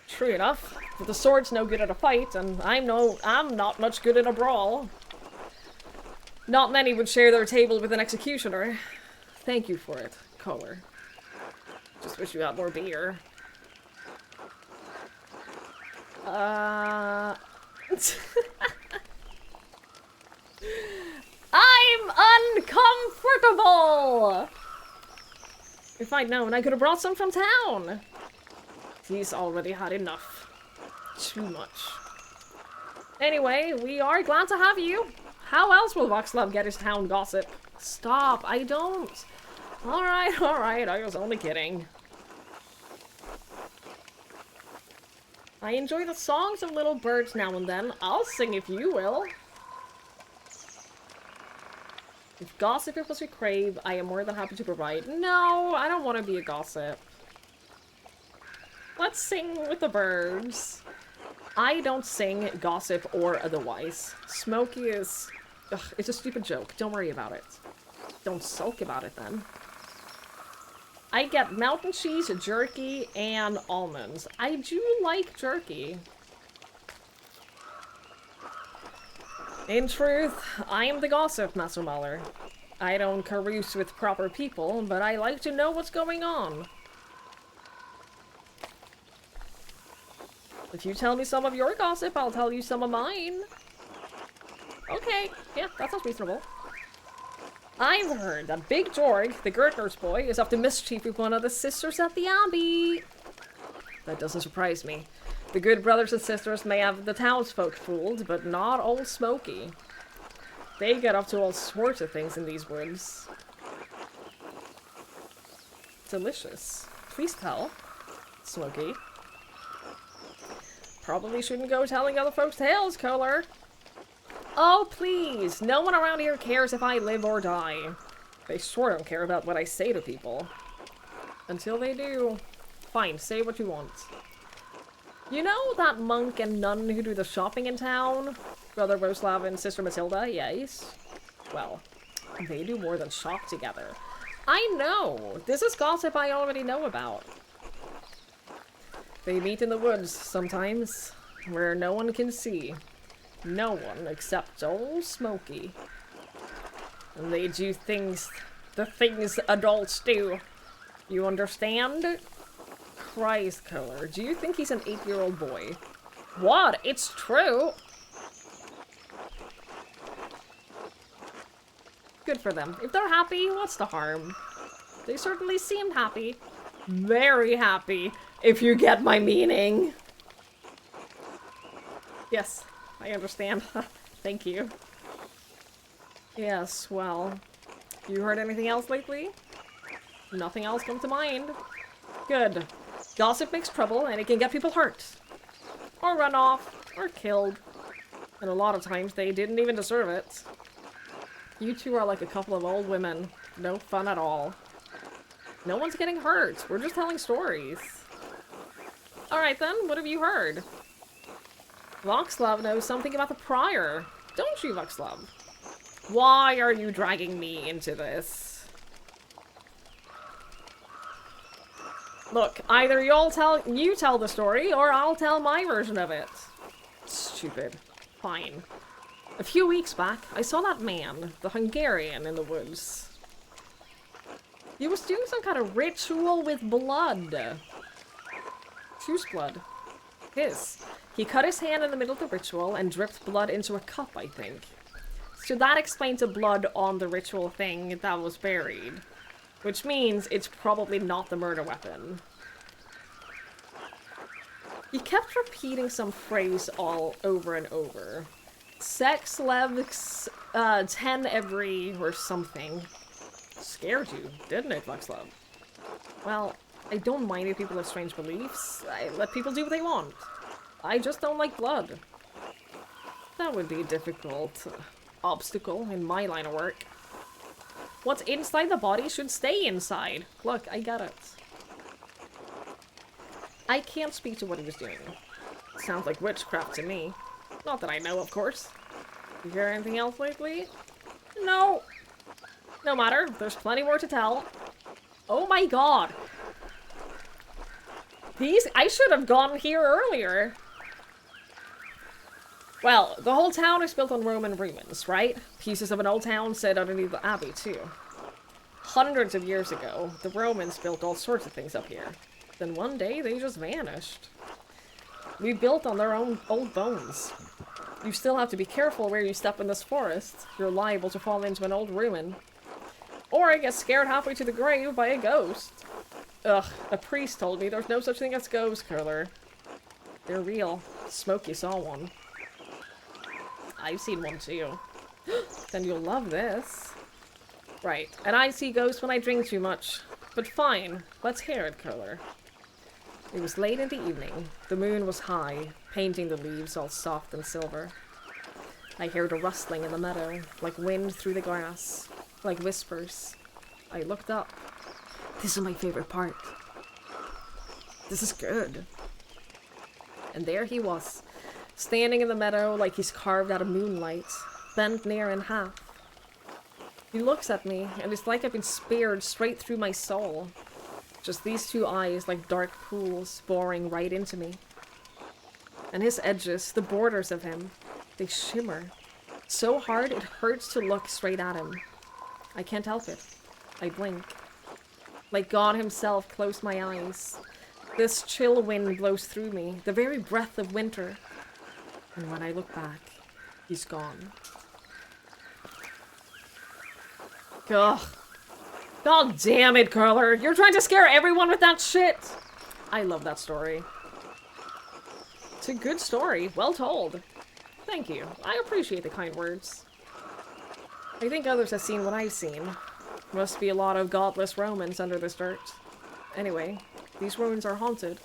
True enough, but the sword's no good at a fight, and I'm not much good in a brawl. Not many would share their table with an executioner. Thank you for it, Kohler. Just wish you had more beer. I'm uncomfortable! If I'd known, I could have brought some from town. He's already had enough. Too much. Anyway, we are glad to have you. How else will Voxlov get his town gossip? Stop, I don't. Alright, I was only kidding. I enjoy the songs of little birds now and then. I'll sing if you will. If gossip is what you crave, I am more than happy to provide. No, I don't want to be a gossip. Let's sing with the birds. I don't sing, gossip, or otherwise. Smokey is... Ugh, it's a stupid joke. Don't worry about it. Don't sulk about it then. I get mountain cheese, jerky, and almonds. I do like jerky. In truth, I am the gossip, Master Mahler. I don't carouse with proper people, but I like to know what's going on. If you tell me some of your gossip, I'll tell you some of mine. Okay, yeah, that sounds reasonable. I've heard that Big Jorg, the gardener's boy, is up to mischief with one of the sisters at the Abbey. That doesn't surprise me. The good brothers and sisters may have the townsfolk fooled, but not old Smokey. They get up to all sorts of things in these woods. Delicious. Please tell, Smokey. Probably shouldn't go telling other folks' tales, Kohler. Oh, please! No one around here cares if I live or die. They sure don't care about what I say to people. Until they do. Fine, say what you want. You know that monk and nun who do the shopping in town? Brother Voslav and Sister Matilda, yes? Well, they do more than shop together. I know! This is gossip I already know about. They meet in the woods, sometimes, where no one can see. No one except old Smokey. And they do things, the things adults do. You understand? Christ, Kohler, do you think he's an 8-year-old boy? What? It's true! Good for them. If they're happy, what's the harm? They certainly seemed happy. Very happy, if you get my meaning. Yes. I understand. Thank you. Yes, well... You heard anything else lately? Nothing else come to mind? Good. Gossip makes trouble, and it can get people hurt. Or run off, or killed. And a lot of times they didn't even deserve it. You two are like a couple of old women. No fun at all. No one's getting hurt. We're just telling stories. Alright then, what have you heard? Voxlov knows something about the prior. Don't you, Voxlov? Why are you dragging me into this? Look, either you tell the story, or I'll tell my version of it. Stupid. Fine. A few weeks back, I saw that man, the Hungarian, in the woods. He was doing some kind of ritual with blood. Whose blood? His. He cut his hand in the middle of the ritual and dripped blood into a cup, I think. So that explains the blood on the ritual thing that was buried. Which means it's probably not the murder weapon. He kept repeating some phrase all over and over. Sex leves 10 every or something. Scared you, didn't it, Vuxlub? Well, I don't mind if people have strange beliefs. I let people do what they want. I just don't like blood. That would be a difficult obstacle in my line of work. What's inside the body should stay inside. Look, I get it. I can't speak to what he was doing. Sounds like witchcraft to me. Not that I know, of course. You hear anything else lately? No. No matter, there's plenty more to tell. Oh my god. I should have gone here earlier. Well, the whole town is built on Roman ruins, right? Pieces of an old town set underneath the abbey, too. Hundreds of years ago, the Romans built all sorts of things up here. Then one day, they just vanished. We built on their own old bones. You still have to be careful where you step in this forest. You're liable to fall into an old ruin. Or get scared halfway to the grave by a ghost. Ugh, a priest told me there's no such thing as ghost, Curler. They're real. Smokey saw one. I've seen one too. Then you'll love this. Right, and I see ghosts when I drink too much. But fine, let's hear it, Curler. It was late in the evening. The moon was high, painting the leaves all soft and silver. I heard a rustling in the meadow, like wind through the grass, like whispers. I looked up. This is my favorite part. This is good. And there he was, standing in the meadow like he's carved out of moonlight, bent near in half. He looks at me, and it's like I've been speared straight through my soul. Just these two eyes like dark pools boring right into me. And his edges, the borders of him, they shimmer. So hard it hurts to look straight at him. I can't help it. I blink. Like God himself closed my eyes. This chill wind blows through me, the very breath of winter. And when I look back, he's gone. Ugh. God damn it, Curler. You're trying to scare everyone with that shit. I love that story. It's a good story. Well told. Thank you. I appreciate the kind words. I think others have seen what I've seen. Must be a lot of godless Romans under this dirt. Anyway, these ruins are haunted.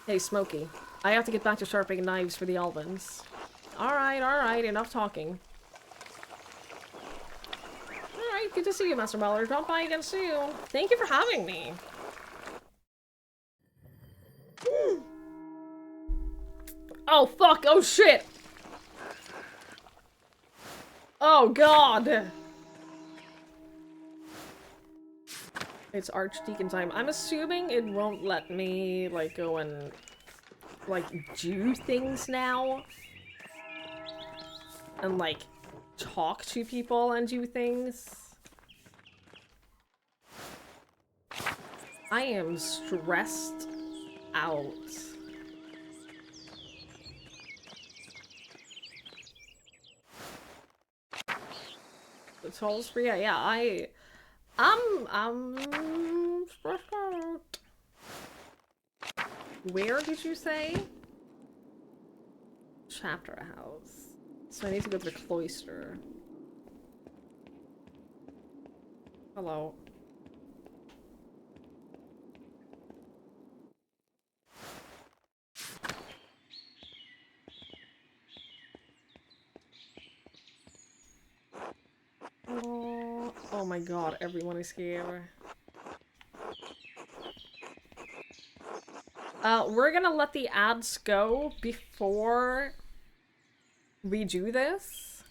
Hey, Smokey. I have to get back to sharpening knives for the Albans. Alright, enough talking. Alright, good to see you, Master Muller. Drop by again soon. Thank you for having me. Oh, fuck! Oh, shit! Oh, God! It's Archdeacon time. I'm assuming it won't let me, like, go and, like, do things now. And, like, talk to people and do things. I am stressed out. The tolls free? Yeah, I'm stressed out. Where did you say? Chapter house. So I need to go to the cloister. Hello. Oh my god, everyone is here. We're gonna let the ads go before we do this.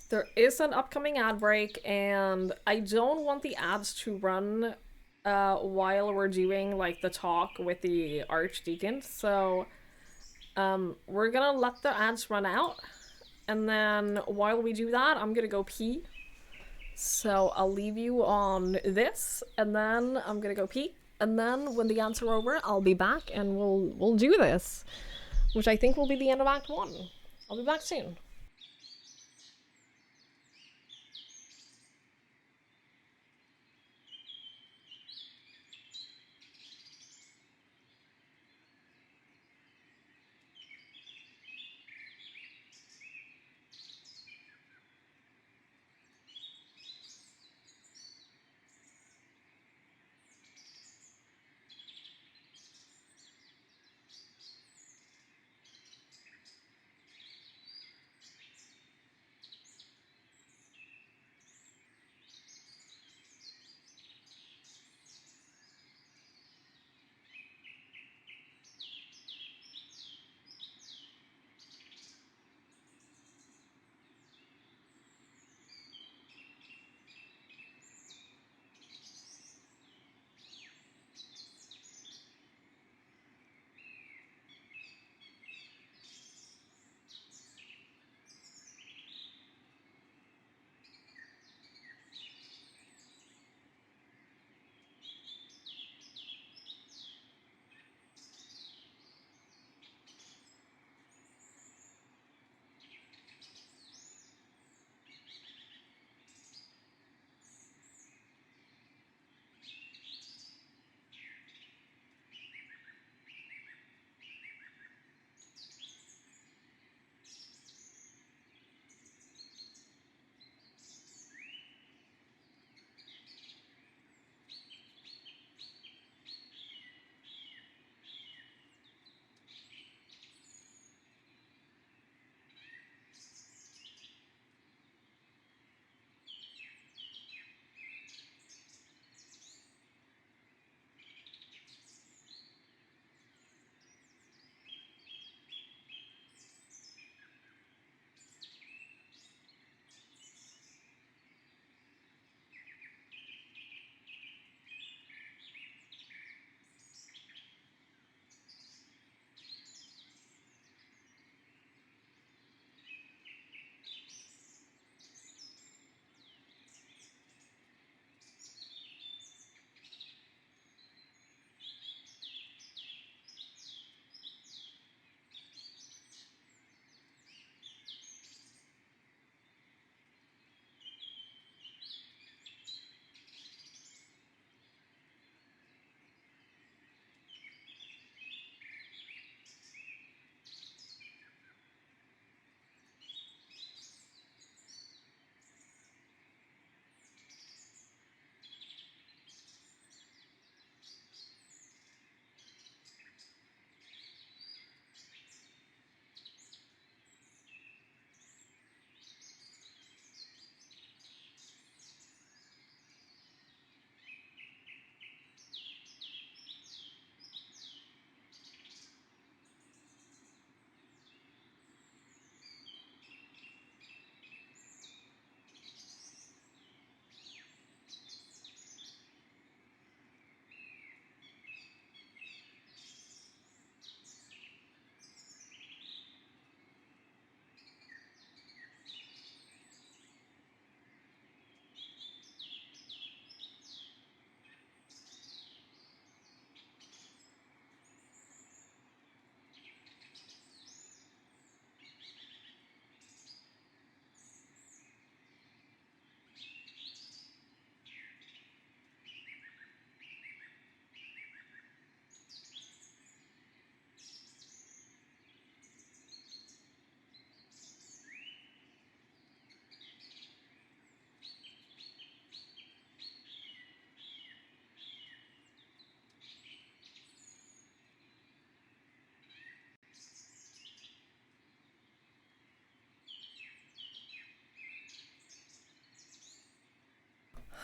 There is an upcoming ad break, and I don't want the ads to run while we're doing like the talk with the archdeacon. So we're gonna let the ads run out, and then while we do that, I'm gonna go pee. So I'll leave you on this, and then I'm gonna go pee, and then when the ads are over, I'll be back and we'll do this, which I think will be the end of Act 1. I'll be back soon.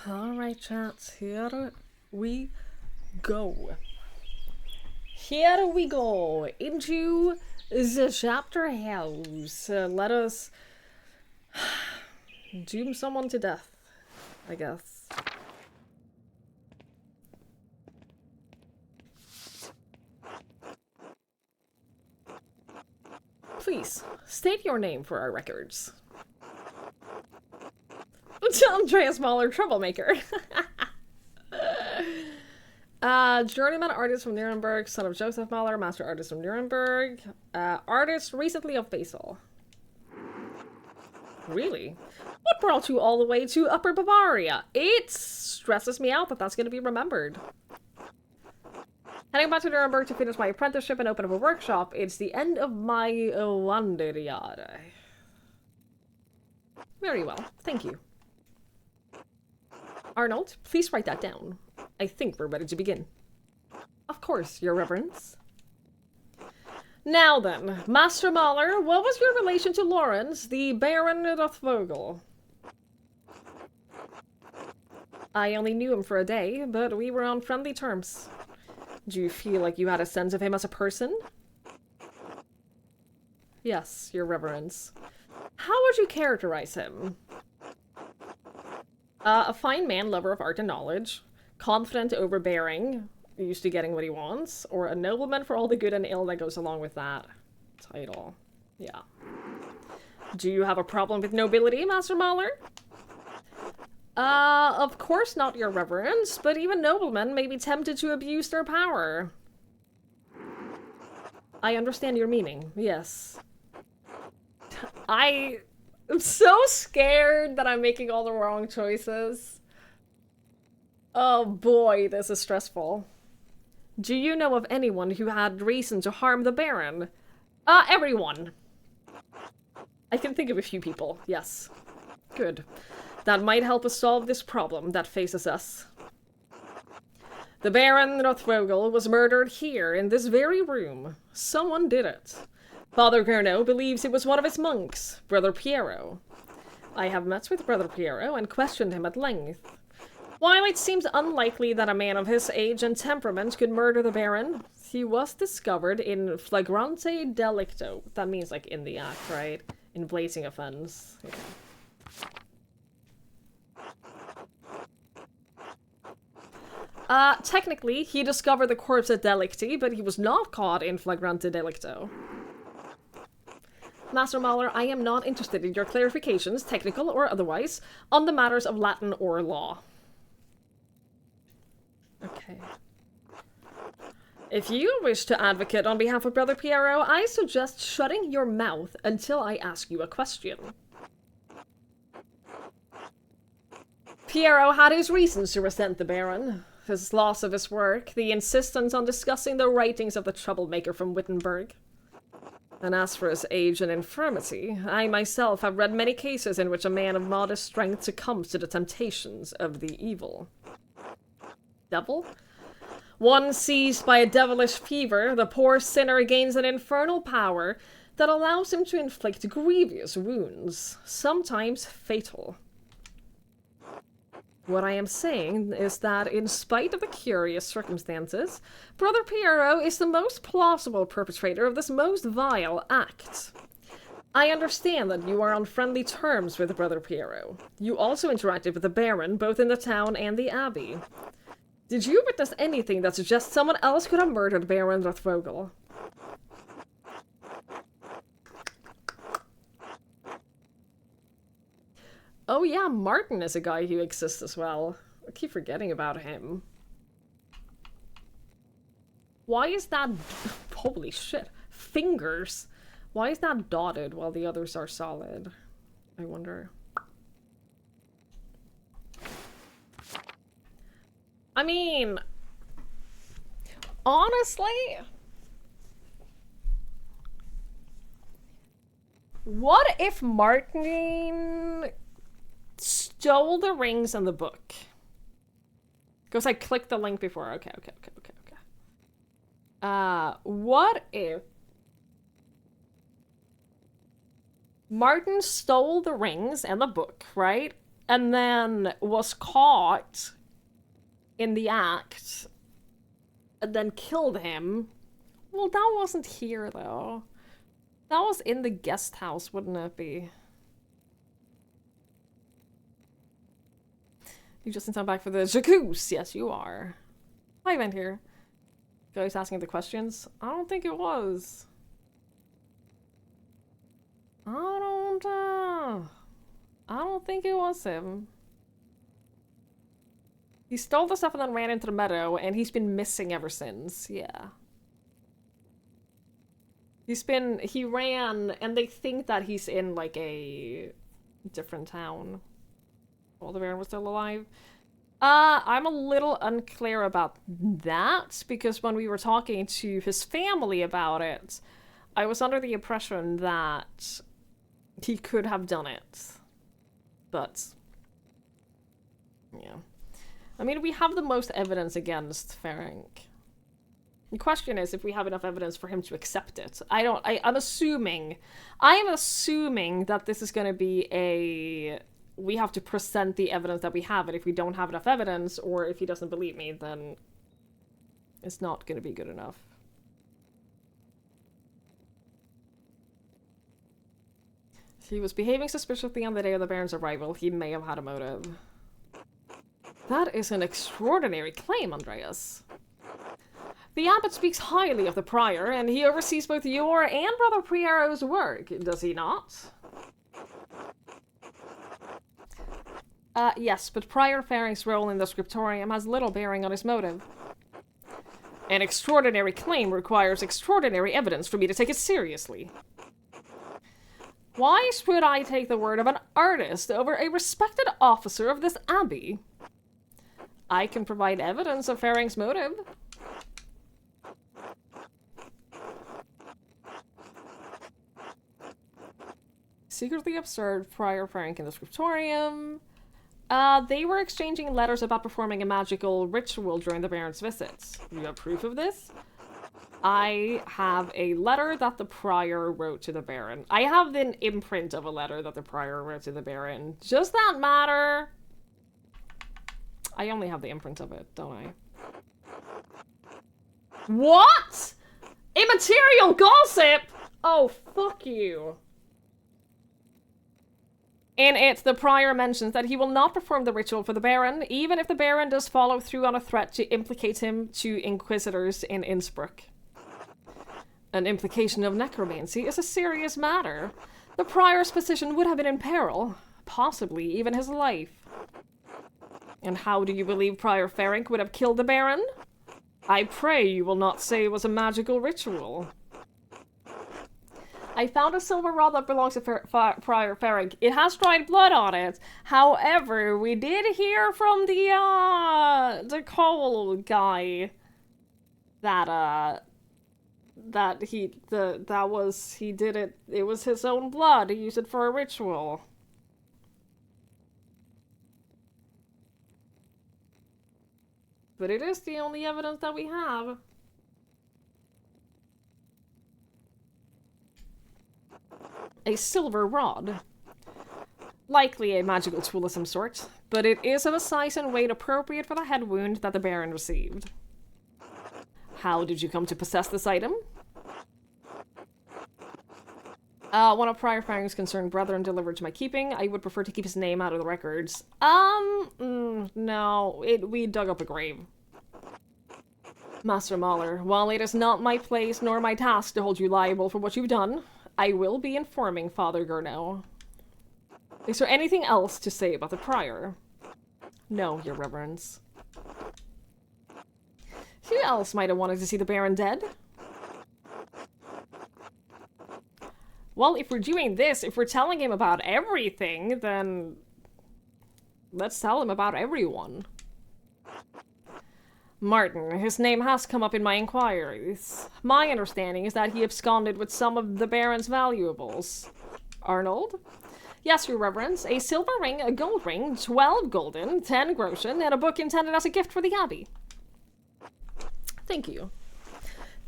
Alright, chat, here we go. Here we go into the chapter house. Let us doom someone to death, I guess. please, state your name for our records. Andreas Mahler, troublemaker. Journeyman artist from Nuremberg, son of Joseph Mahler, master artist from Nuremberg. Artist recently of Basel. Really? What brought you all the way to Upper Bavaria? It stresses me out that that's going to be remembered. Heading back to Nuremberg to finish my apprenticeship and open up a workshop. It's the end of my Wanderjahre. Very well, thank you. Arnold, please write that down. I think we're ready to begin. Of course, Your Reverence. Now then, Master Mahler, what was your relation to Lawrence, the Baron Rothvogel? I only knew him for a day, but we were on friendly terms. Do you feel like you had a sense of him as a person? Yes, Your Reverence. How would you characterize him? A fine man, lover of art and knowledge, confident, overbearing, used to getting what he wants, or a nobleman for all the good and ill that goes along with that title. Yeah. Do you have a problem with nobility, Master Mahler? Of course not, Your Reverence, but even noblemen may be tempted to abuse their power. I understand your meaning, yes. I'm so scared that I'm making all the wrong choices. Oh boy, this is stressful. Do you know of anyone who had reason to harm the Baron? Everyone. I can think of a few people, yes. Good. That might help us solve this problem that faces us. The Baron Rothvogel was murdered here, in this very room. Someone did it. Father Gernot believes it was one of his monks, Brother Piero. I have met with Brother Piero and questioned him at length. While it seems unlikely that a man of his age and temperament could murder the Baron, he was discovered in flagrante delicto. That means, like, in the act, right? In blazing offense. Okay. Technically, he discovered the corpse at delicti, but he was not caught in flagrante delicto. Master Mahler, I am not interested in your clarifications, technical or otherwise, on the matters of Latin or law. Okay. If you wish to advocate on behalf of Brother Piero, I suggest shutting your mouth until I ask you a question. Piero had his reasons to resent the Baron. His loss of his work, the insistence on discussing the writings of the troublemaker from Wittenberg. And as for his age and infirmity, I myself have read many cases in which a man of modest strength succumbs to the temptations of the evil. Devil? One seized by a devilish fever, the poor sinner gains an infernal power that allows him to inflict grievous wounds, sometimes fatal. What I am saying is that, in spite of the curious circumstances, Brother Piero is the most plausible perpetrator of this most vile act. I understand that you are on friendly terms with Brother Piero. You also interacted with the Baron, both in the town and the Abbey. Did you witness anything that suggests someone else could have murdered Baron Rothvogel? Oh yeah, Martin is a guy who exists as well. I keep forgetting about him. Why is that... Holy shit. Fingers. Why is that dotted while the others are solid? I wonder. I mean... honestly... what if Martin stole the rings and the book? Because I clicked the link before. Okay. What if Martin stole the rings and the book, right? And then was caught in the act and then killed him? Well, that wasn't here, though. That was in the guest house, wouldn't it be? You just in time back for the jacuzzi. Yes, you are. Hi, Vent here. Guy's asking the questions. I don't think it was. I don't think it was him. He stole the stuff and then ran into the meadow, and he's been missing ever since. Yeah. He ran, and they think that he's in, like, a different town. While the Baron was still alive. I'm a little unclear about that, because when we were talking to his family about it, I was under the impression that he could have done it. But, yeah. I mean, we have the most evidence against Ferenc. The question is if we have enough evidence for him to accept it. I'm assuming that this is going to be we have to present the evidence that we have, and if we don't have enough evidence, or if he doesn't believe me, then it's not going to be good enough. He was behaving suspiciously on the day of the Baron's arrival. He may have had a motive. That is an extraordinary claim, Andreas. The abbot speaks highly of the prior, and he oversees both your and Brother Priero's work, does he not? Yes, but Prior Ferenc's role in the scriptorium has little bearing on his motive. An extraordinary claim requires extraordinary evidence for me to take it seriously. Why should I take the word of an artist over a respected officer of this abbey? I can provide evidence of Ferenc's motive. Secretly observed Prior Ferenc in the scriptorium. They were exchanging letters about performing a magical ritual during the Baron's visits. You have proof of this? I have a letter that the Prior wrote to the Baron. I have an imprint of a letter that the Prior wrote to the Baron. Does that matter? I only have the imprint of it, don't I? What? Immaterial gossip? Oh, fuck you. In it, the Prior mentions that he will not perform the ritual for the Baron, even if the Baron does follow through on a threat to implicate him to Inquisitors in Innsbruck. An implication of necromancy is a serious matter. The Prior's position would have been in peril, possibly even his life. And how do you believe Prior Ferenc would have killed the Baron? I pray you will not say it was a magical ritual. I found a silver rod that belongs to Prior Ferenc. It has dried blood on it. However, we did hear from the Cole guy that he did it. It was his own blood. He used it for a ritual. But it is the only evidence that we have. A silver rod. Likely a magical tool of some sort, but it is of a size and weight appropriate for the head wound that the Baron received. How did you come to possess this item? One of Prior Ferenc's concerned brethren delivered to my keeping. I would prefer to keep his name out of the records. No. We dug up a grave. Master Mahler, while it is not my place nor my task to hold you liable for what you've done, I will be informing Father Gurno. Is there anything else to say about the Prior? No, Your Reverence. Who else might have wanted to see the Baron dead? Well, if we're doing this, if we're telling him about everything, then let's tell him about everyone. Martin, his name has come up in my inquiries. My understanding is that he absconded with some of the Baron's valuables. Arnold? Yes, Your Reverence. A silver ring, a gold ring, 12 golden, 10 groschen, and a book intended as a gift for the Abbey. Thank you.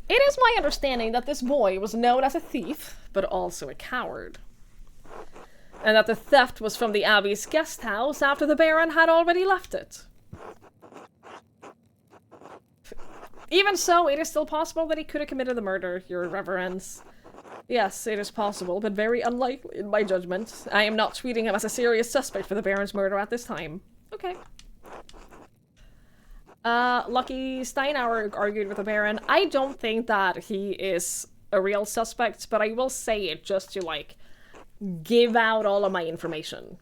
It is my understanding that this boy was known as a thief, but also a coward. And that the theft was from the Abbey's guest house after the Baron had already left it. Even so, it is still possible that he could have committed the murder, Your Reverence. Yes, it is possible, but very unlikely in my judgment. I am not treating him as a serious suspect for the Baron's murder at this time. Okay. Lucky Steinauer argued with the Baron. I don't think that he is a real suspect, but I will say it just to, like, give out all of my information.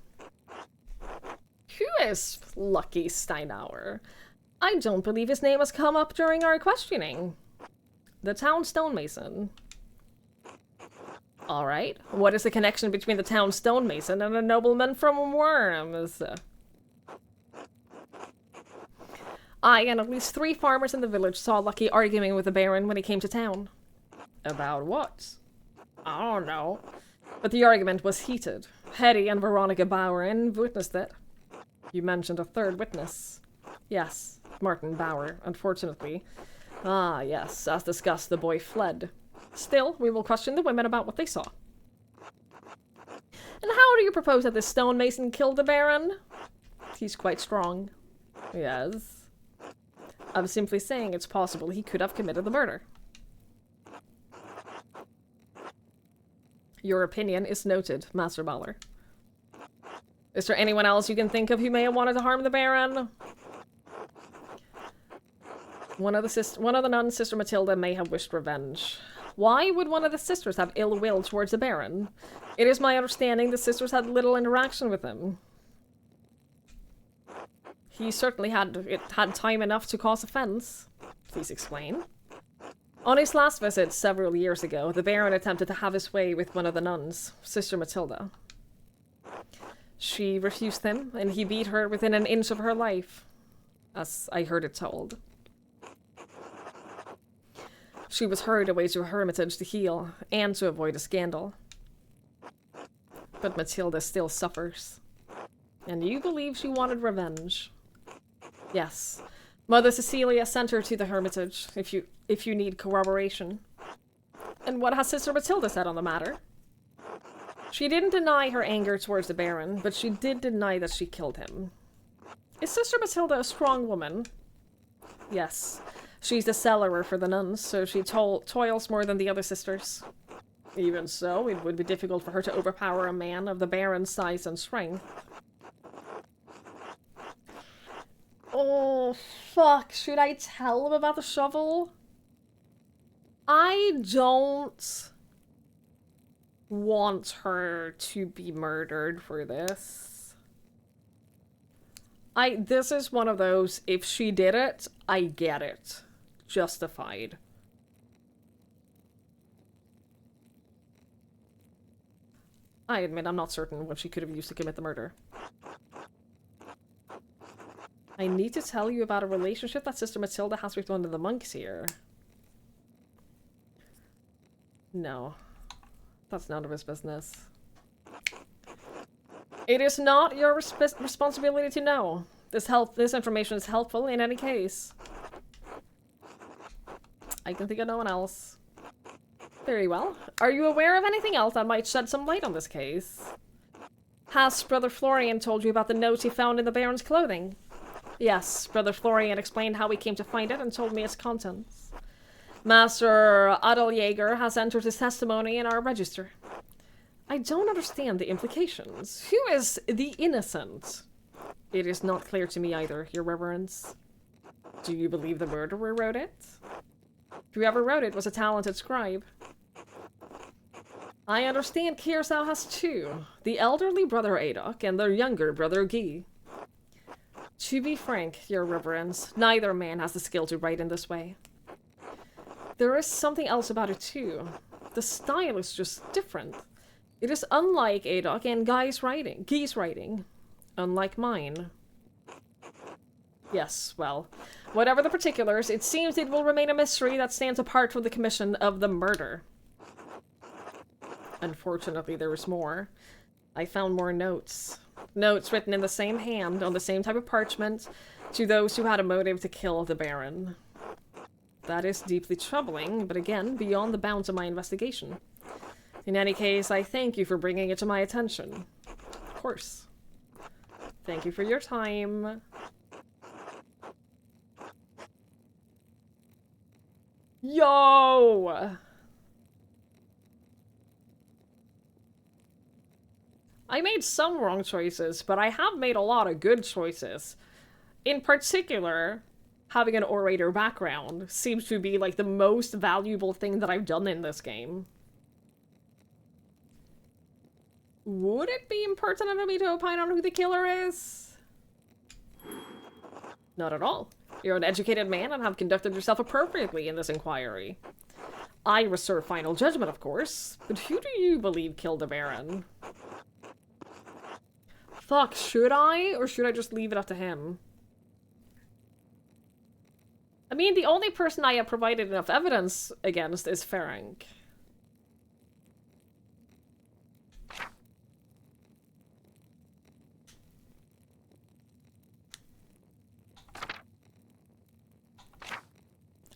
Who is Lucky Steinauer? I don't believe his name has come up during our questioning. The town stonemason. Alright, what is the connection between the town stonemason and a nobleman from Worms? I and at least 3 farmers in the village saw Lucky arguing with the Baron when he came to town. About what? I don't know. But the argument was heated. Hetty and Veronica Bauer witnessed it. You mentioned a 3rd witness. Yes, Martin Bauer, unfortunately. Ah, yes, as discussed, the boy fled. Still, we will question the women about what they saw. And how do you propose that this stonemason killed the Baron? He's quite strong. Yes. I'm simply saying it's possible he could have committed the murder. Your opinion is noted, Master Baller. Is there anyone else you can think of who may have wanted to harm the Baron? One of the nuns, Sister Matilda, may have wished revenge. Why would one of the sisters have ill will towards the Baron? It is my understanding the sisters had little interaction with him. He certainly had time enough to cause offense. Please explain. On his last visit several years ago, the Baron attempted to have his way with one of the nuns, Sister Matilda. She refused him, and he beat her within an inch of her life, as I heard it told. She was hurried away to a hermitage to heal, and to avoid a scandal. But Matilda still suffers. And you believe she wanted revenge? Yes. Mother Cecilia sent her to the hermitage, if you need corroboration. And what has Sister Matilda said on the matter? She didn't deny her anger towards the Baron, but she did deny that she killed him. Is Sister Matilda a strong woman? Yes. She's the cellarer for the nuns, so she toils more than the other sisters. Even so, it would be difficult for her to overpower a man of the Baron's size and strength. Oh, fuck. Should I tell him about the shovel? I don't want her to be murdered for this. This is one of those, if she did it, I get it. Justified. I admit I'm not certain what she could have used to commit the murder. I need to tell you about a relationship that Sister Matilda has with one of the monks here. No. That's none of his business. It is not your responsibility to know. This information is helpful in any case. I can think of no one else. Very well. Are you aware of anything else that might shed some light on this case? Has Brother Florian told you about the note he found in the Baron's clothing? Yes, Brother Florian explained how he came to find it and told me its contents. Master Adeljäger has entered his testimony in our register. I don't understand the implications. Who is the innocent? It is not clear to me either, Your Reverence. Do you believe the murderer wrote it? Whoever wrote it was a talented scribe. I understand Kiersau has 2. The elderly brother Adok and their younger brother Guy. To be frank, Your Reverence, neither man has the skill to write in this way. There is something else about it too. The style is just different. It is unlike Adok and Guy's writing. Unlike mine. Yes, well, whatever the particulars, it seems it will remain a mystery that stands apart from the commission of the murder. Unfortunately, there was more. I found more notes. Notes written in the same hand, on the same type of parchment, to those who had a motive to kill the Baron. That is deeply troubling, but again, beyond the bounds of my investigation. In any case, I thank you for bringing it to my attention. Of course. Thank you for your time. Yo! I made some wrong choices, but I have made a lot of good choices. In particular, having an orator background seems to be like the most valuable thing that I've done in this game. Would it be impertinent of me to opine on who the killer is? Not at all. You're an educated man and have conducted yourself appropriately in this inquiry. I reserve final judgment, of course, but who do you believe killed the Baron? Fuck, should I? Or should I just leave it up to him? I mean, the only person I have provided enough evidence against is Ferenc.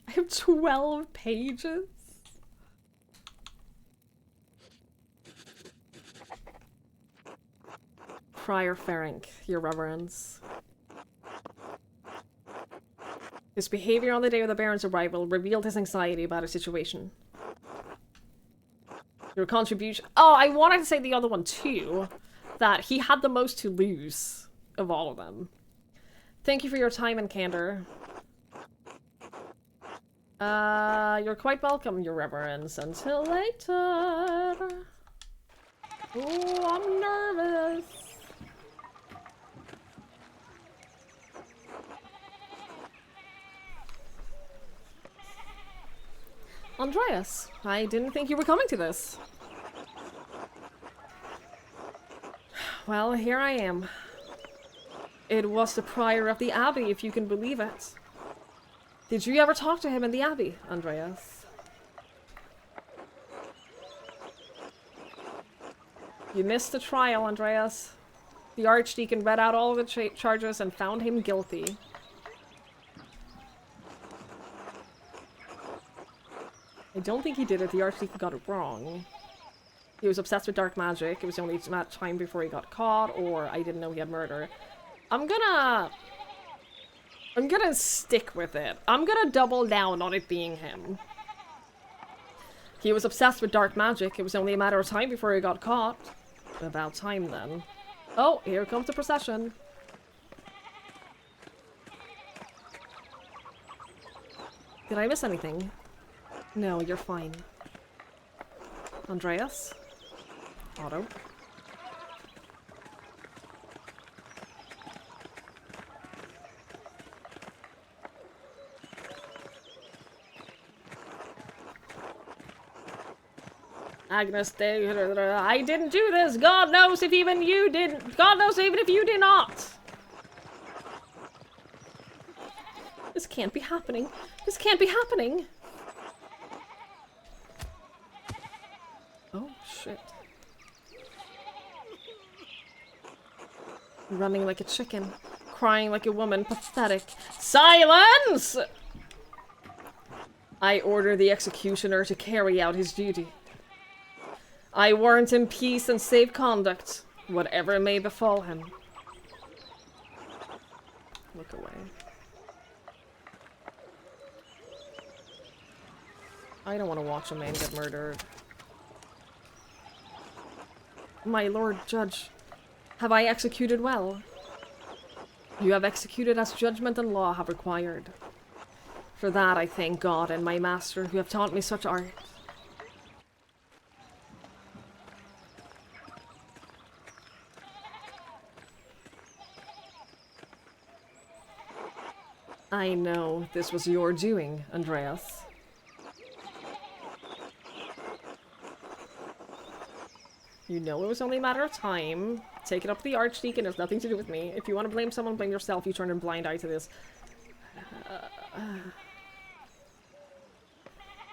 I have 12 pages? Friar Ferenc, your reverence. His behavior on the day of the Baron's arrival revealed his anxiety about his situation. Your contribution— oh, I wanted to say the other one too. That he had the most to lose of all of them. Thank you for your time and candor. You're quite welcome, your reverence. Until later. Oh, I'm nervous. Andreas, I didn't think you were coming to this. Well, here I am. It was the prior of the Abbey, if you can believe it. Did you ever talk to him in the Abbey, Andreas? You missed the trial, Andreas. The Archdeacon read out all the charges and found him guilty. I don't think he did it. The Archdeacon got it wrong. He was obsessed with dark magic. It was only that time before he got caught, or I didn't know he had murder. I'm gonna stick with it. I'm gonna double down on it being him. He was obsessed with dark magic. It was only a matter of time before he got caught. About time, then. Oh, here comes the procession. Did I miss anything? No, you're fine. Andreas? Otto? Agnes, I didn't do this! God knows if even you didn't! God knows even if you did not! This can't be happening. This can't be happening! Oh, shit. Running like a chicken. Crying like a woman. Pathetic. Silence! I order the executioner to carry out his duty. I warrant him peace and safe conduct, whatever may befall him. Look away. I don't want to watch a man get murdered. My lord judge, have I executed well? You have executed as judgment and law have required. For that I thank God and my master who have taught me such art. I know this was your doing, Andreas. You know it was only a matter of time. Take it up to the Archdeacon, it has nothing to do with me. If you want to blame someone, blame yourself. You turned a blind eye to this.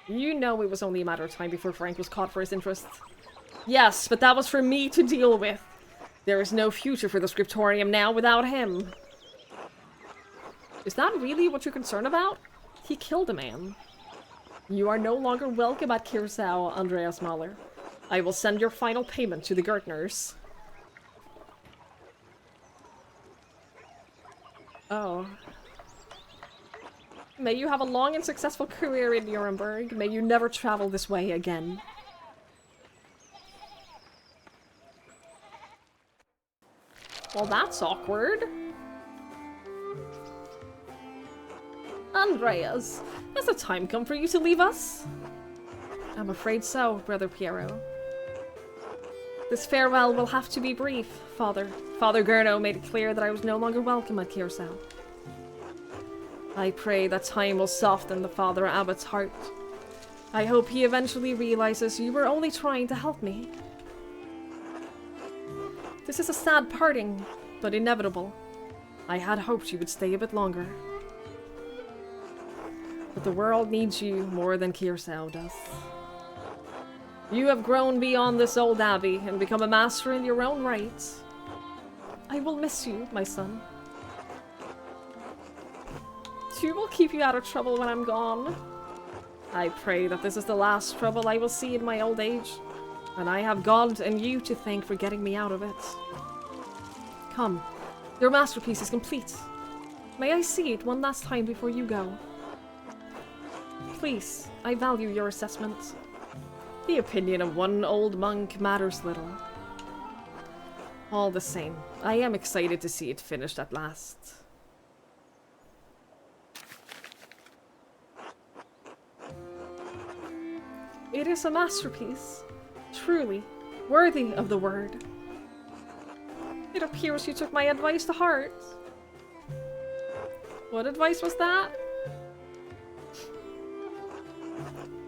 You know it was only a matter of time before Frank was caught for his interests. Yes, but that was for me to deal with. There is no future for the scriptorium now without him. Is that really what you're concerned about? He killed a man. You are no longer welcome at Kirsau, Andreas Mahler. I will send your final payment to the Gertners. Oh. May you have a long and successful career in Nuremberg. May you never travel this way again. Well, that's awkward. Andreas, has the time come for you to leave us? I'm afraid so, Brother Piero. This farewell will have to be brief, Father. Father Gurno made it clear that I was no longer welcome at Kiersau. I pray that time will soften the Father Abbot's heart. I hope he eventually realizes you were only trying to help me. This is a sad parting, but inevitable. I had hoped you would stay a bit longer. But the world needs you more than Kiersau does. You have grown beyond this old abbey and become a master in your own right. I will miss you, my son. She will keep you out of trouble when I'm gone. I pray that this is the last trouble I will see in my old age, and I have God and you to thank for getting me out of it. Come, your masterpiece is complete. May I see it one last time before you go? Please, I value your assessment. The opinion of one old monk matters little. All the same, I am excited to see it finished at last. It is a masterpiece, truly, worthy of the word. It appears you took my advice to heart. What advice was that?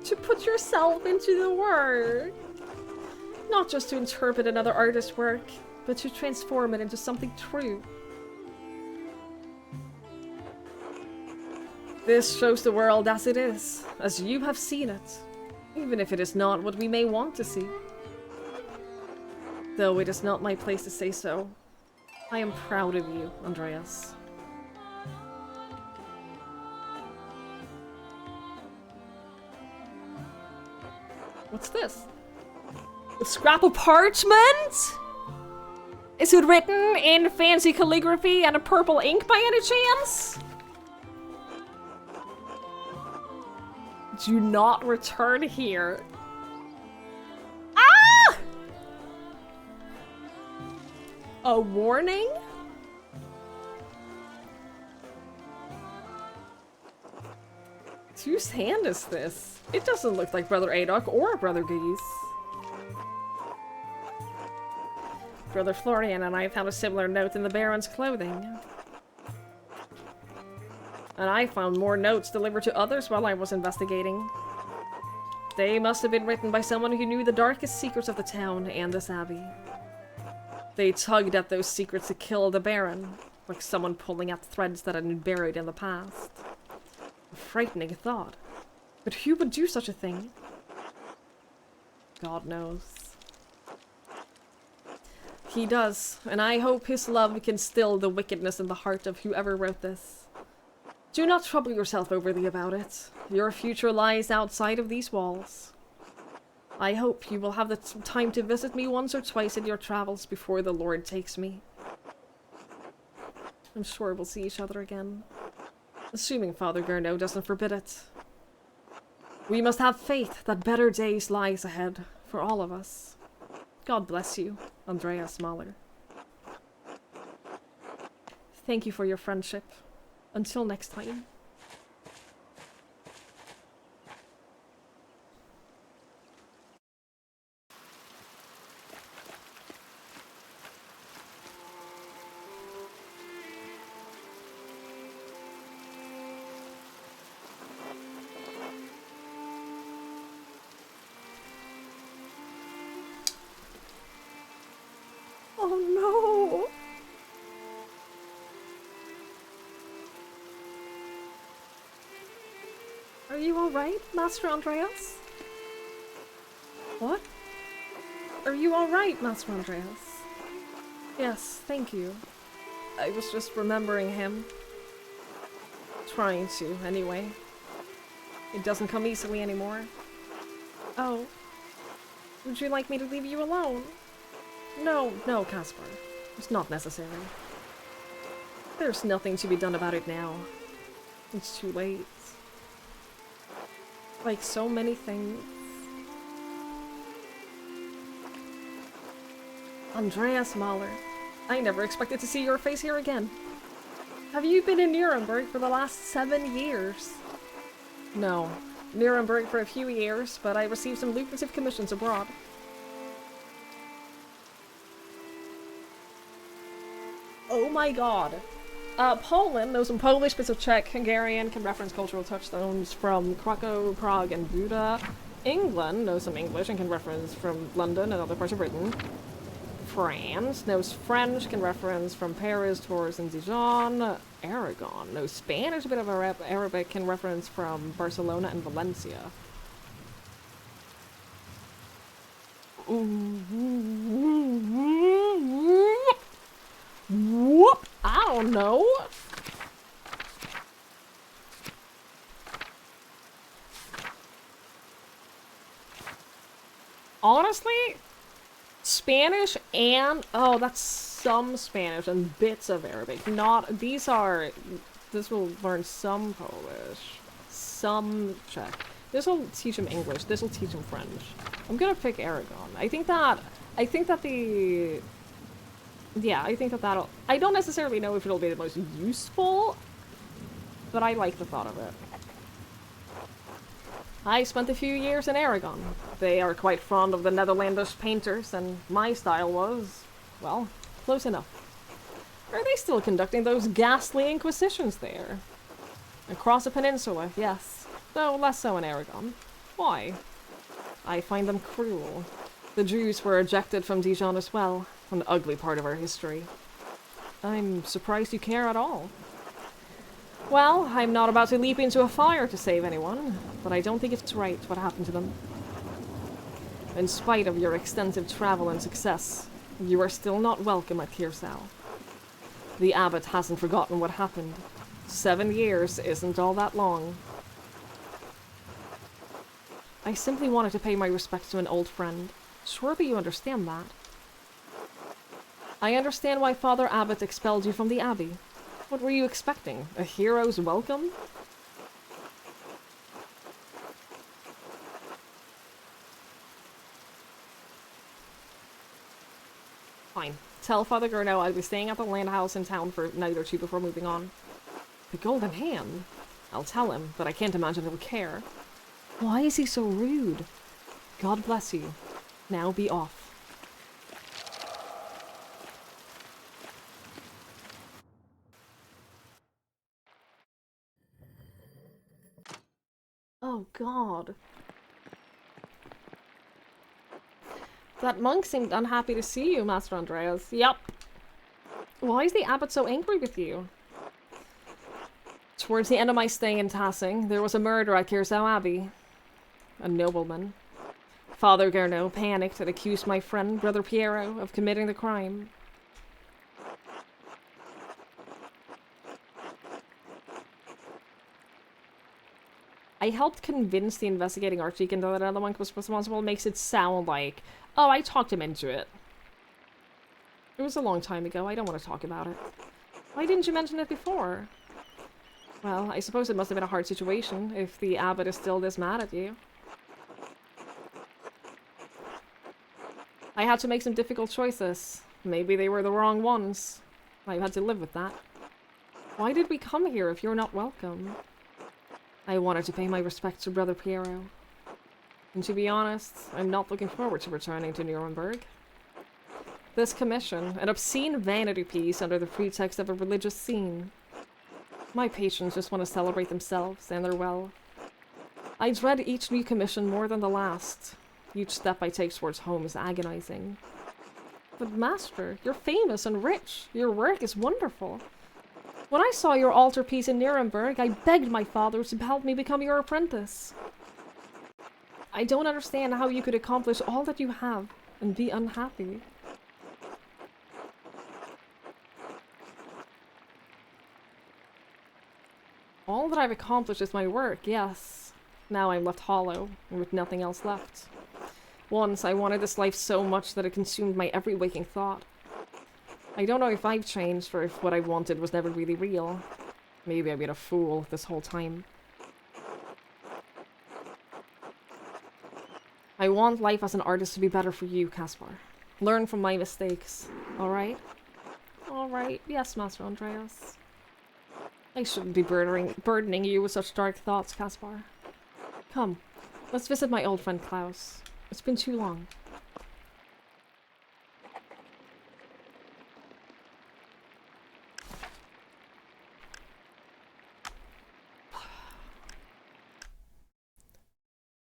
To put yourself into the work. Not just to interpret another artist's work, but to transform it into something true. This shows the world as it is, as you have seen it, even if it is not what we may want to see. Though it is not my place to say so, I am proud of you, Andreas. What's this? A scrap of parchment? Is it written in fancy calligraphy and a purple ink by any chance? Do not return here. Ah! A warning? Whose hand is this? It doesn't look like Brother Adok or Brother Geese. Brother Florian and I found a similar note in the Baron's clothing. And I found more notes delivered to others while I was investigating. They must have been written by someone who knew the darkest secrets of the town and this abbey. They tugged at those secrets to kill the Baron, like someone pulling at threads that had been buried in the past. A frightening thought. But who would do such a thing? God knows. He does, and I hope his love can still the wickedness in the heart of whoever wrote this. Do not trouble yourself overly about it. Your future lies outside of these walls. I hope you will have the time to visit me once or twice in your travels before the Lord takes me. I'm sure we'll see each other again. Assuming Father Gurno doesn't forbid it. We must have faith that better days lies ahead for all of us. God bless you, Andreas Mahler. Thank you for your friendship. Until next time. Oh no! Are you alright, Master Andreas? What? Are you alright, Master Andreas? Yes, thank you. I was just remembering him. Trying to, anyway. It doesn't come easily anymore. Oh. Would you like me to leave you alone? No, no, Caspar. It's not necessary. There's nothing to be done about it now. It's too late. Like so many things. Andreas Mahler. I never expected to see your face here again. Have you been in Nuremberg for the last 7 years? No. Nuremberg for a few years, but I received some lucrative commissions abroad. Oh my god. Poland knows some Polish, bits of Czech, Hungarian, can reference cultural touchstones from Krakow, Prague, and Buda. England knows some English and can reference from London and other parts of Britain. France knows French, can reference from Paris, Tours, and Dijon. Aragon knows Spanish, a bit of Arabic, can reference from Barcelona and Valencia. Whoop! I don't know. Honestly, Spanish and oh, that's some Spanish and bits of Arabic. Not these are. This will learn some Polish, some Czech. This will teach him English. This will teach him French. I'm gonna pick Aragon. I think that the. Yeah, I think that that'll. I don't necessarily know if it'll be the most useful, but I like the thought of it. I spent a few years in Aragon. They are quite fond of the Netherlandish painters, and my style was, well, close enough. Are they still conducting those ghastly inquisitions there? Across the peninsula, yes, though less so in Aragon. Why? I find them cruel. The Jews were ejected from Dijon as well, an ugly part of our history. I'm surprised you care at all. Well, I'm not about to leap into a fire to save anyone, but I don't think it's right what happened to them. In spite of your extensive travel and success, you are still not welcome at Kirsau. The abbot hasn't forgotten what happened. 7 years isn't all that long. I simply wanted to pay my respects to an old friend. Surely you understand that. I understand why Father Abbot expelled you from the abbey. What were you expecting? A hero's welcome? Fine. Tell Father Gurno I'll be staying at the land house in town for a night or two before moving on. The Golden Hand? I'll tell him, but I can't imagine he'll care. Why is he so rude? God bless you. Now be off. Oh god. That monk seemed unhappy to see you, Master Andreas. Yup. Why is the abbot so angry with you? Towards the end of my stay in Tassing, there was a murder at Kirsau Abbey. A nobleman. Father Gurno panicked and accused my friend, Brother Piero, of committing the crime. I helped convince the investigating archdeacon that another monk was responsible. Makes it sound like, oh, I talked him into it. It was a long time ago. I don't want to talk about it. Why didn't you mention it before? Well, I suppose it must have been a hard situation if the abbot is still this mad at you. I had to make some difficult choices. Maybe they were the wrong ones. I had to live with that. Why did we come here if you're not welcome? I wanted to pay my respects to Brother Piero. And to be honest, I'm not looking forward to returning to Nuremberg. This commission, an obscene vanity piece under the pretext of a religious scene. My patrons just want to celebrate themselves, and they're well. I dread each new commission more than the last. Each step I take towards home is agonizing. But Master, you're famous and rich. Your work is wonderful. When I saw your altarpiece in Nuremberg, I begged my father to help me become your apprentice. I don't understand how you could accomplish all that you have and be unhappy. All that I've accomplished is my work, yes. Now I'm left hollow, and with nothing else left. Once I wanted this life so much that it consumed my every waking thought. I don't know if I've changed or if what I wanted was never really real. Maybe I've been a fool this whole time. I want life as an artist to be better for you, Caspar. Learn from my mistakes, alright? Alright, yes, Master Andreas. I shouldn't be burdening you with such dark thoughts, Caspar. Come, let's visit my old friend Klaus. It's been too long.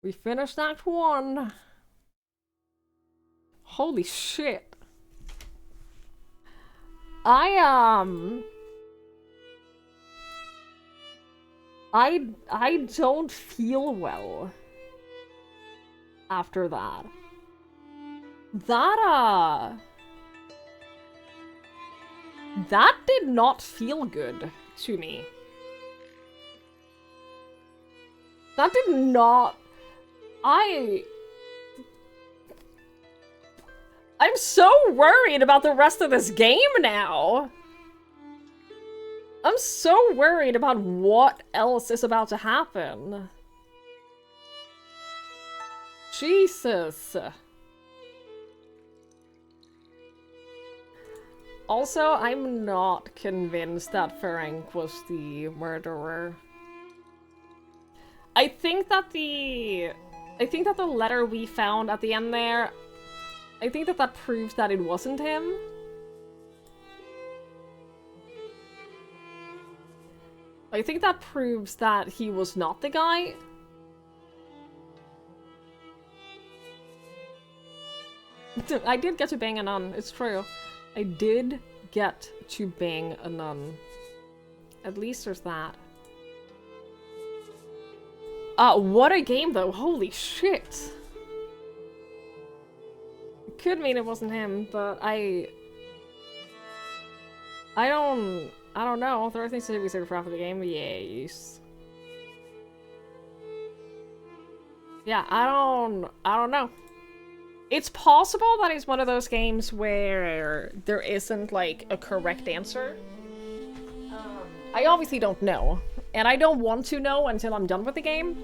We finished Act 1. Holy shit. I don't feel well after that. That did not feel good to me. That did not... I'm so worried about the rest of this game now. I'm so worried about what else is about to happen. Jesus. Also, I'm not convinced that Ferenc was the murderer. I think that the letter we found at the end there, I think that proves that it wasn't him. I think that proves that he was not the guy. I did get to bang a nun, it's true. I did get to bang a nun. At least there's that. What a game though, holy shit. It could mean it wasn't him, but I don't know. There are things to be said for after the game, yes. Yeah, I don't know. It's possible that it's one of those games where there isn't, like, a correct answer. I obviously don't know. And I don't want to know until I'm done with the game.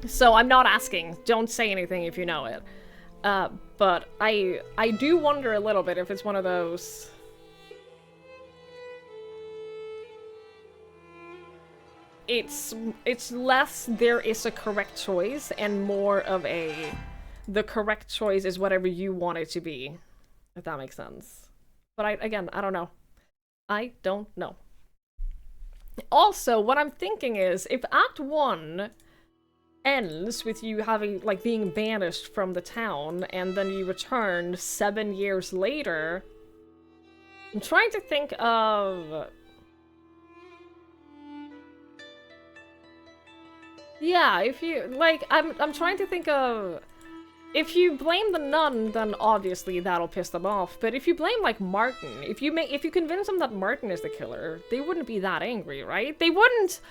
So I'm not asking. Don't say anything if you know it. But I do wonder a little bit if it's one of those... It's less there is a correct choice and more of a... The correct choice is whatever you want it to be. If that makes sense. But again, I don't know. I don't know. Also, what I'm thinking is, if Act 1 ends with you having, like, being banished from the town, and then you return 7 years later, I'm trying to think of... Yeah, if you, like, I'm trying to think of... If you blame the nun, then obviously that'll piss them off. But if you blame, like, Martin, if you convince them that Martin is the killer, they wouldn't be that angry, right? They wouldn't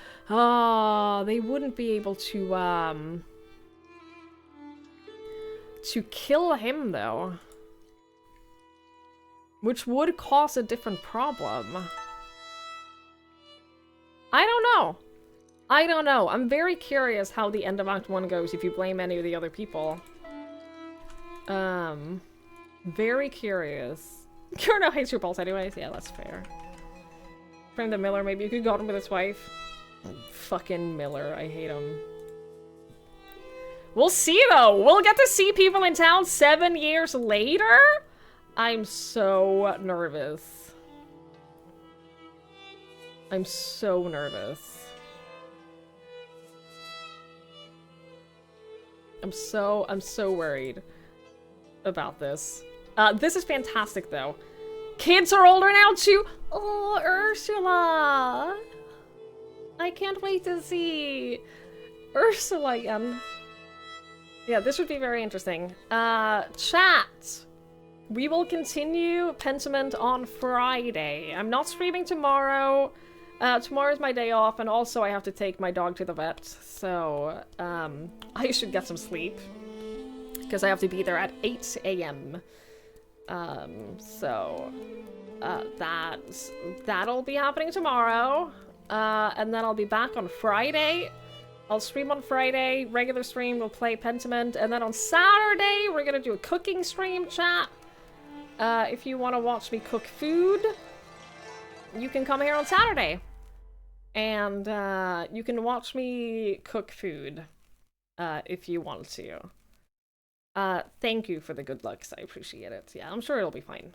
be able to kill him, though. Which would cause a different problem. I don't know. I'm very curious how the end of Act 1 goes if you blame any of the other people. Very curious. Kurno hates your balls anyways. Yeah, that's fair. Frame the Miller, maybe you could go on with his wife. Fucking Miller, I hate him. We'll see, though! We'll get to see people in town 7 years later? I'm so nervous. I'm so nervous. I'm so worried about this. This is fantastic, though. Kids are older now, too! Oh, Ursula! I can't wait to see Ursula again. Yeah, this would be very interesting. Chat! We will continue Pentiment on Friday. I'm not streaming tomorrow. Tomorrow's my day off, and also I have to take my dog to the vet, so, I should get some sleep. Because I have to be there at 8 AM. That'll be happening tomorrow. And then I'll be back on Friday. I'll stream on Friday, regular stream, we'll play Pentiment, and then on Saturday, we're gonna do a cooking stream, chat. If you want to watch me cook food, you can come here on Saturday. And, you can watch me cook food, if you want to. Thank you for the good looks, I appreciate it. Yeah, I'm sure it'll be fine.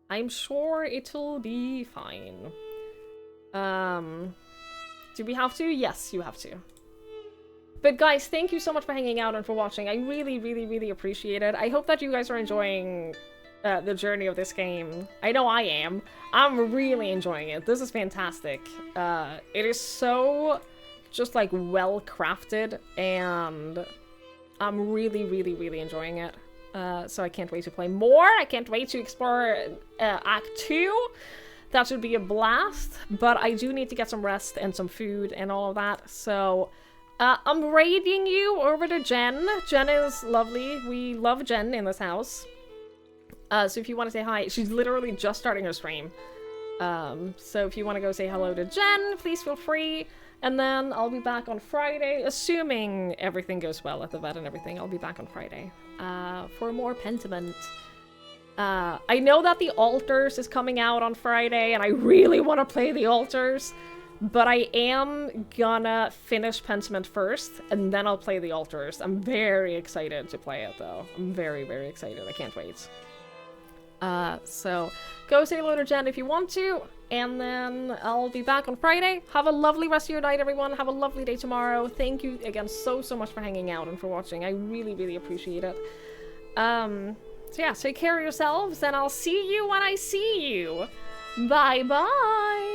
I'm sure it'll be fine. Do we have to? Yes, you have to. But guys, thank you so much for hanging out and for watching. I really, really, really appreciate it. I hope that you guys are enjoying the journey of this game. I know I am. I'm really enjoying it. This is fantastic. It is so just like well crafted, and I'm really, really, really enjoying it. So I can't wait to play more. I can't wait to explore Act 2. That should be a blast. But I do need to get some rest and some food and all of that. So I'm raiding you over to Jen. Jen is lovely. We love Jen in this house. So if you want to say hi, she's literally just starting her stream. So if you want to go say hello to Jen, please feel free. And then I'll be back on Friday, assuming everything goes well at the vet and everything. I'll be back on Friday for more Pentiment. I know that the Altars is coming out on Friday, and I really want to play the Altars. But I am gonna finish Pentiment first, and then I'll play the Altars. I'm very excited to play it, though. I'm very, very excited. I can't wait. So go say hello to Jen if you want to, and then I'll be back on Friday. Have a lovely rest of your night, everyone. Have a lovely day tomorrow. Thank you again so much for hanging out and for watching. I really, really appreciate it. So yeah, take care of yourselves, and I'll see you when I see you. Bye-bye!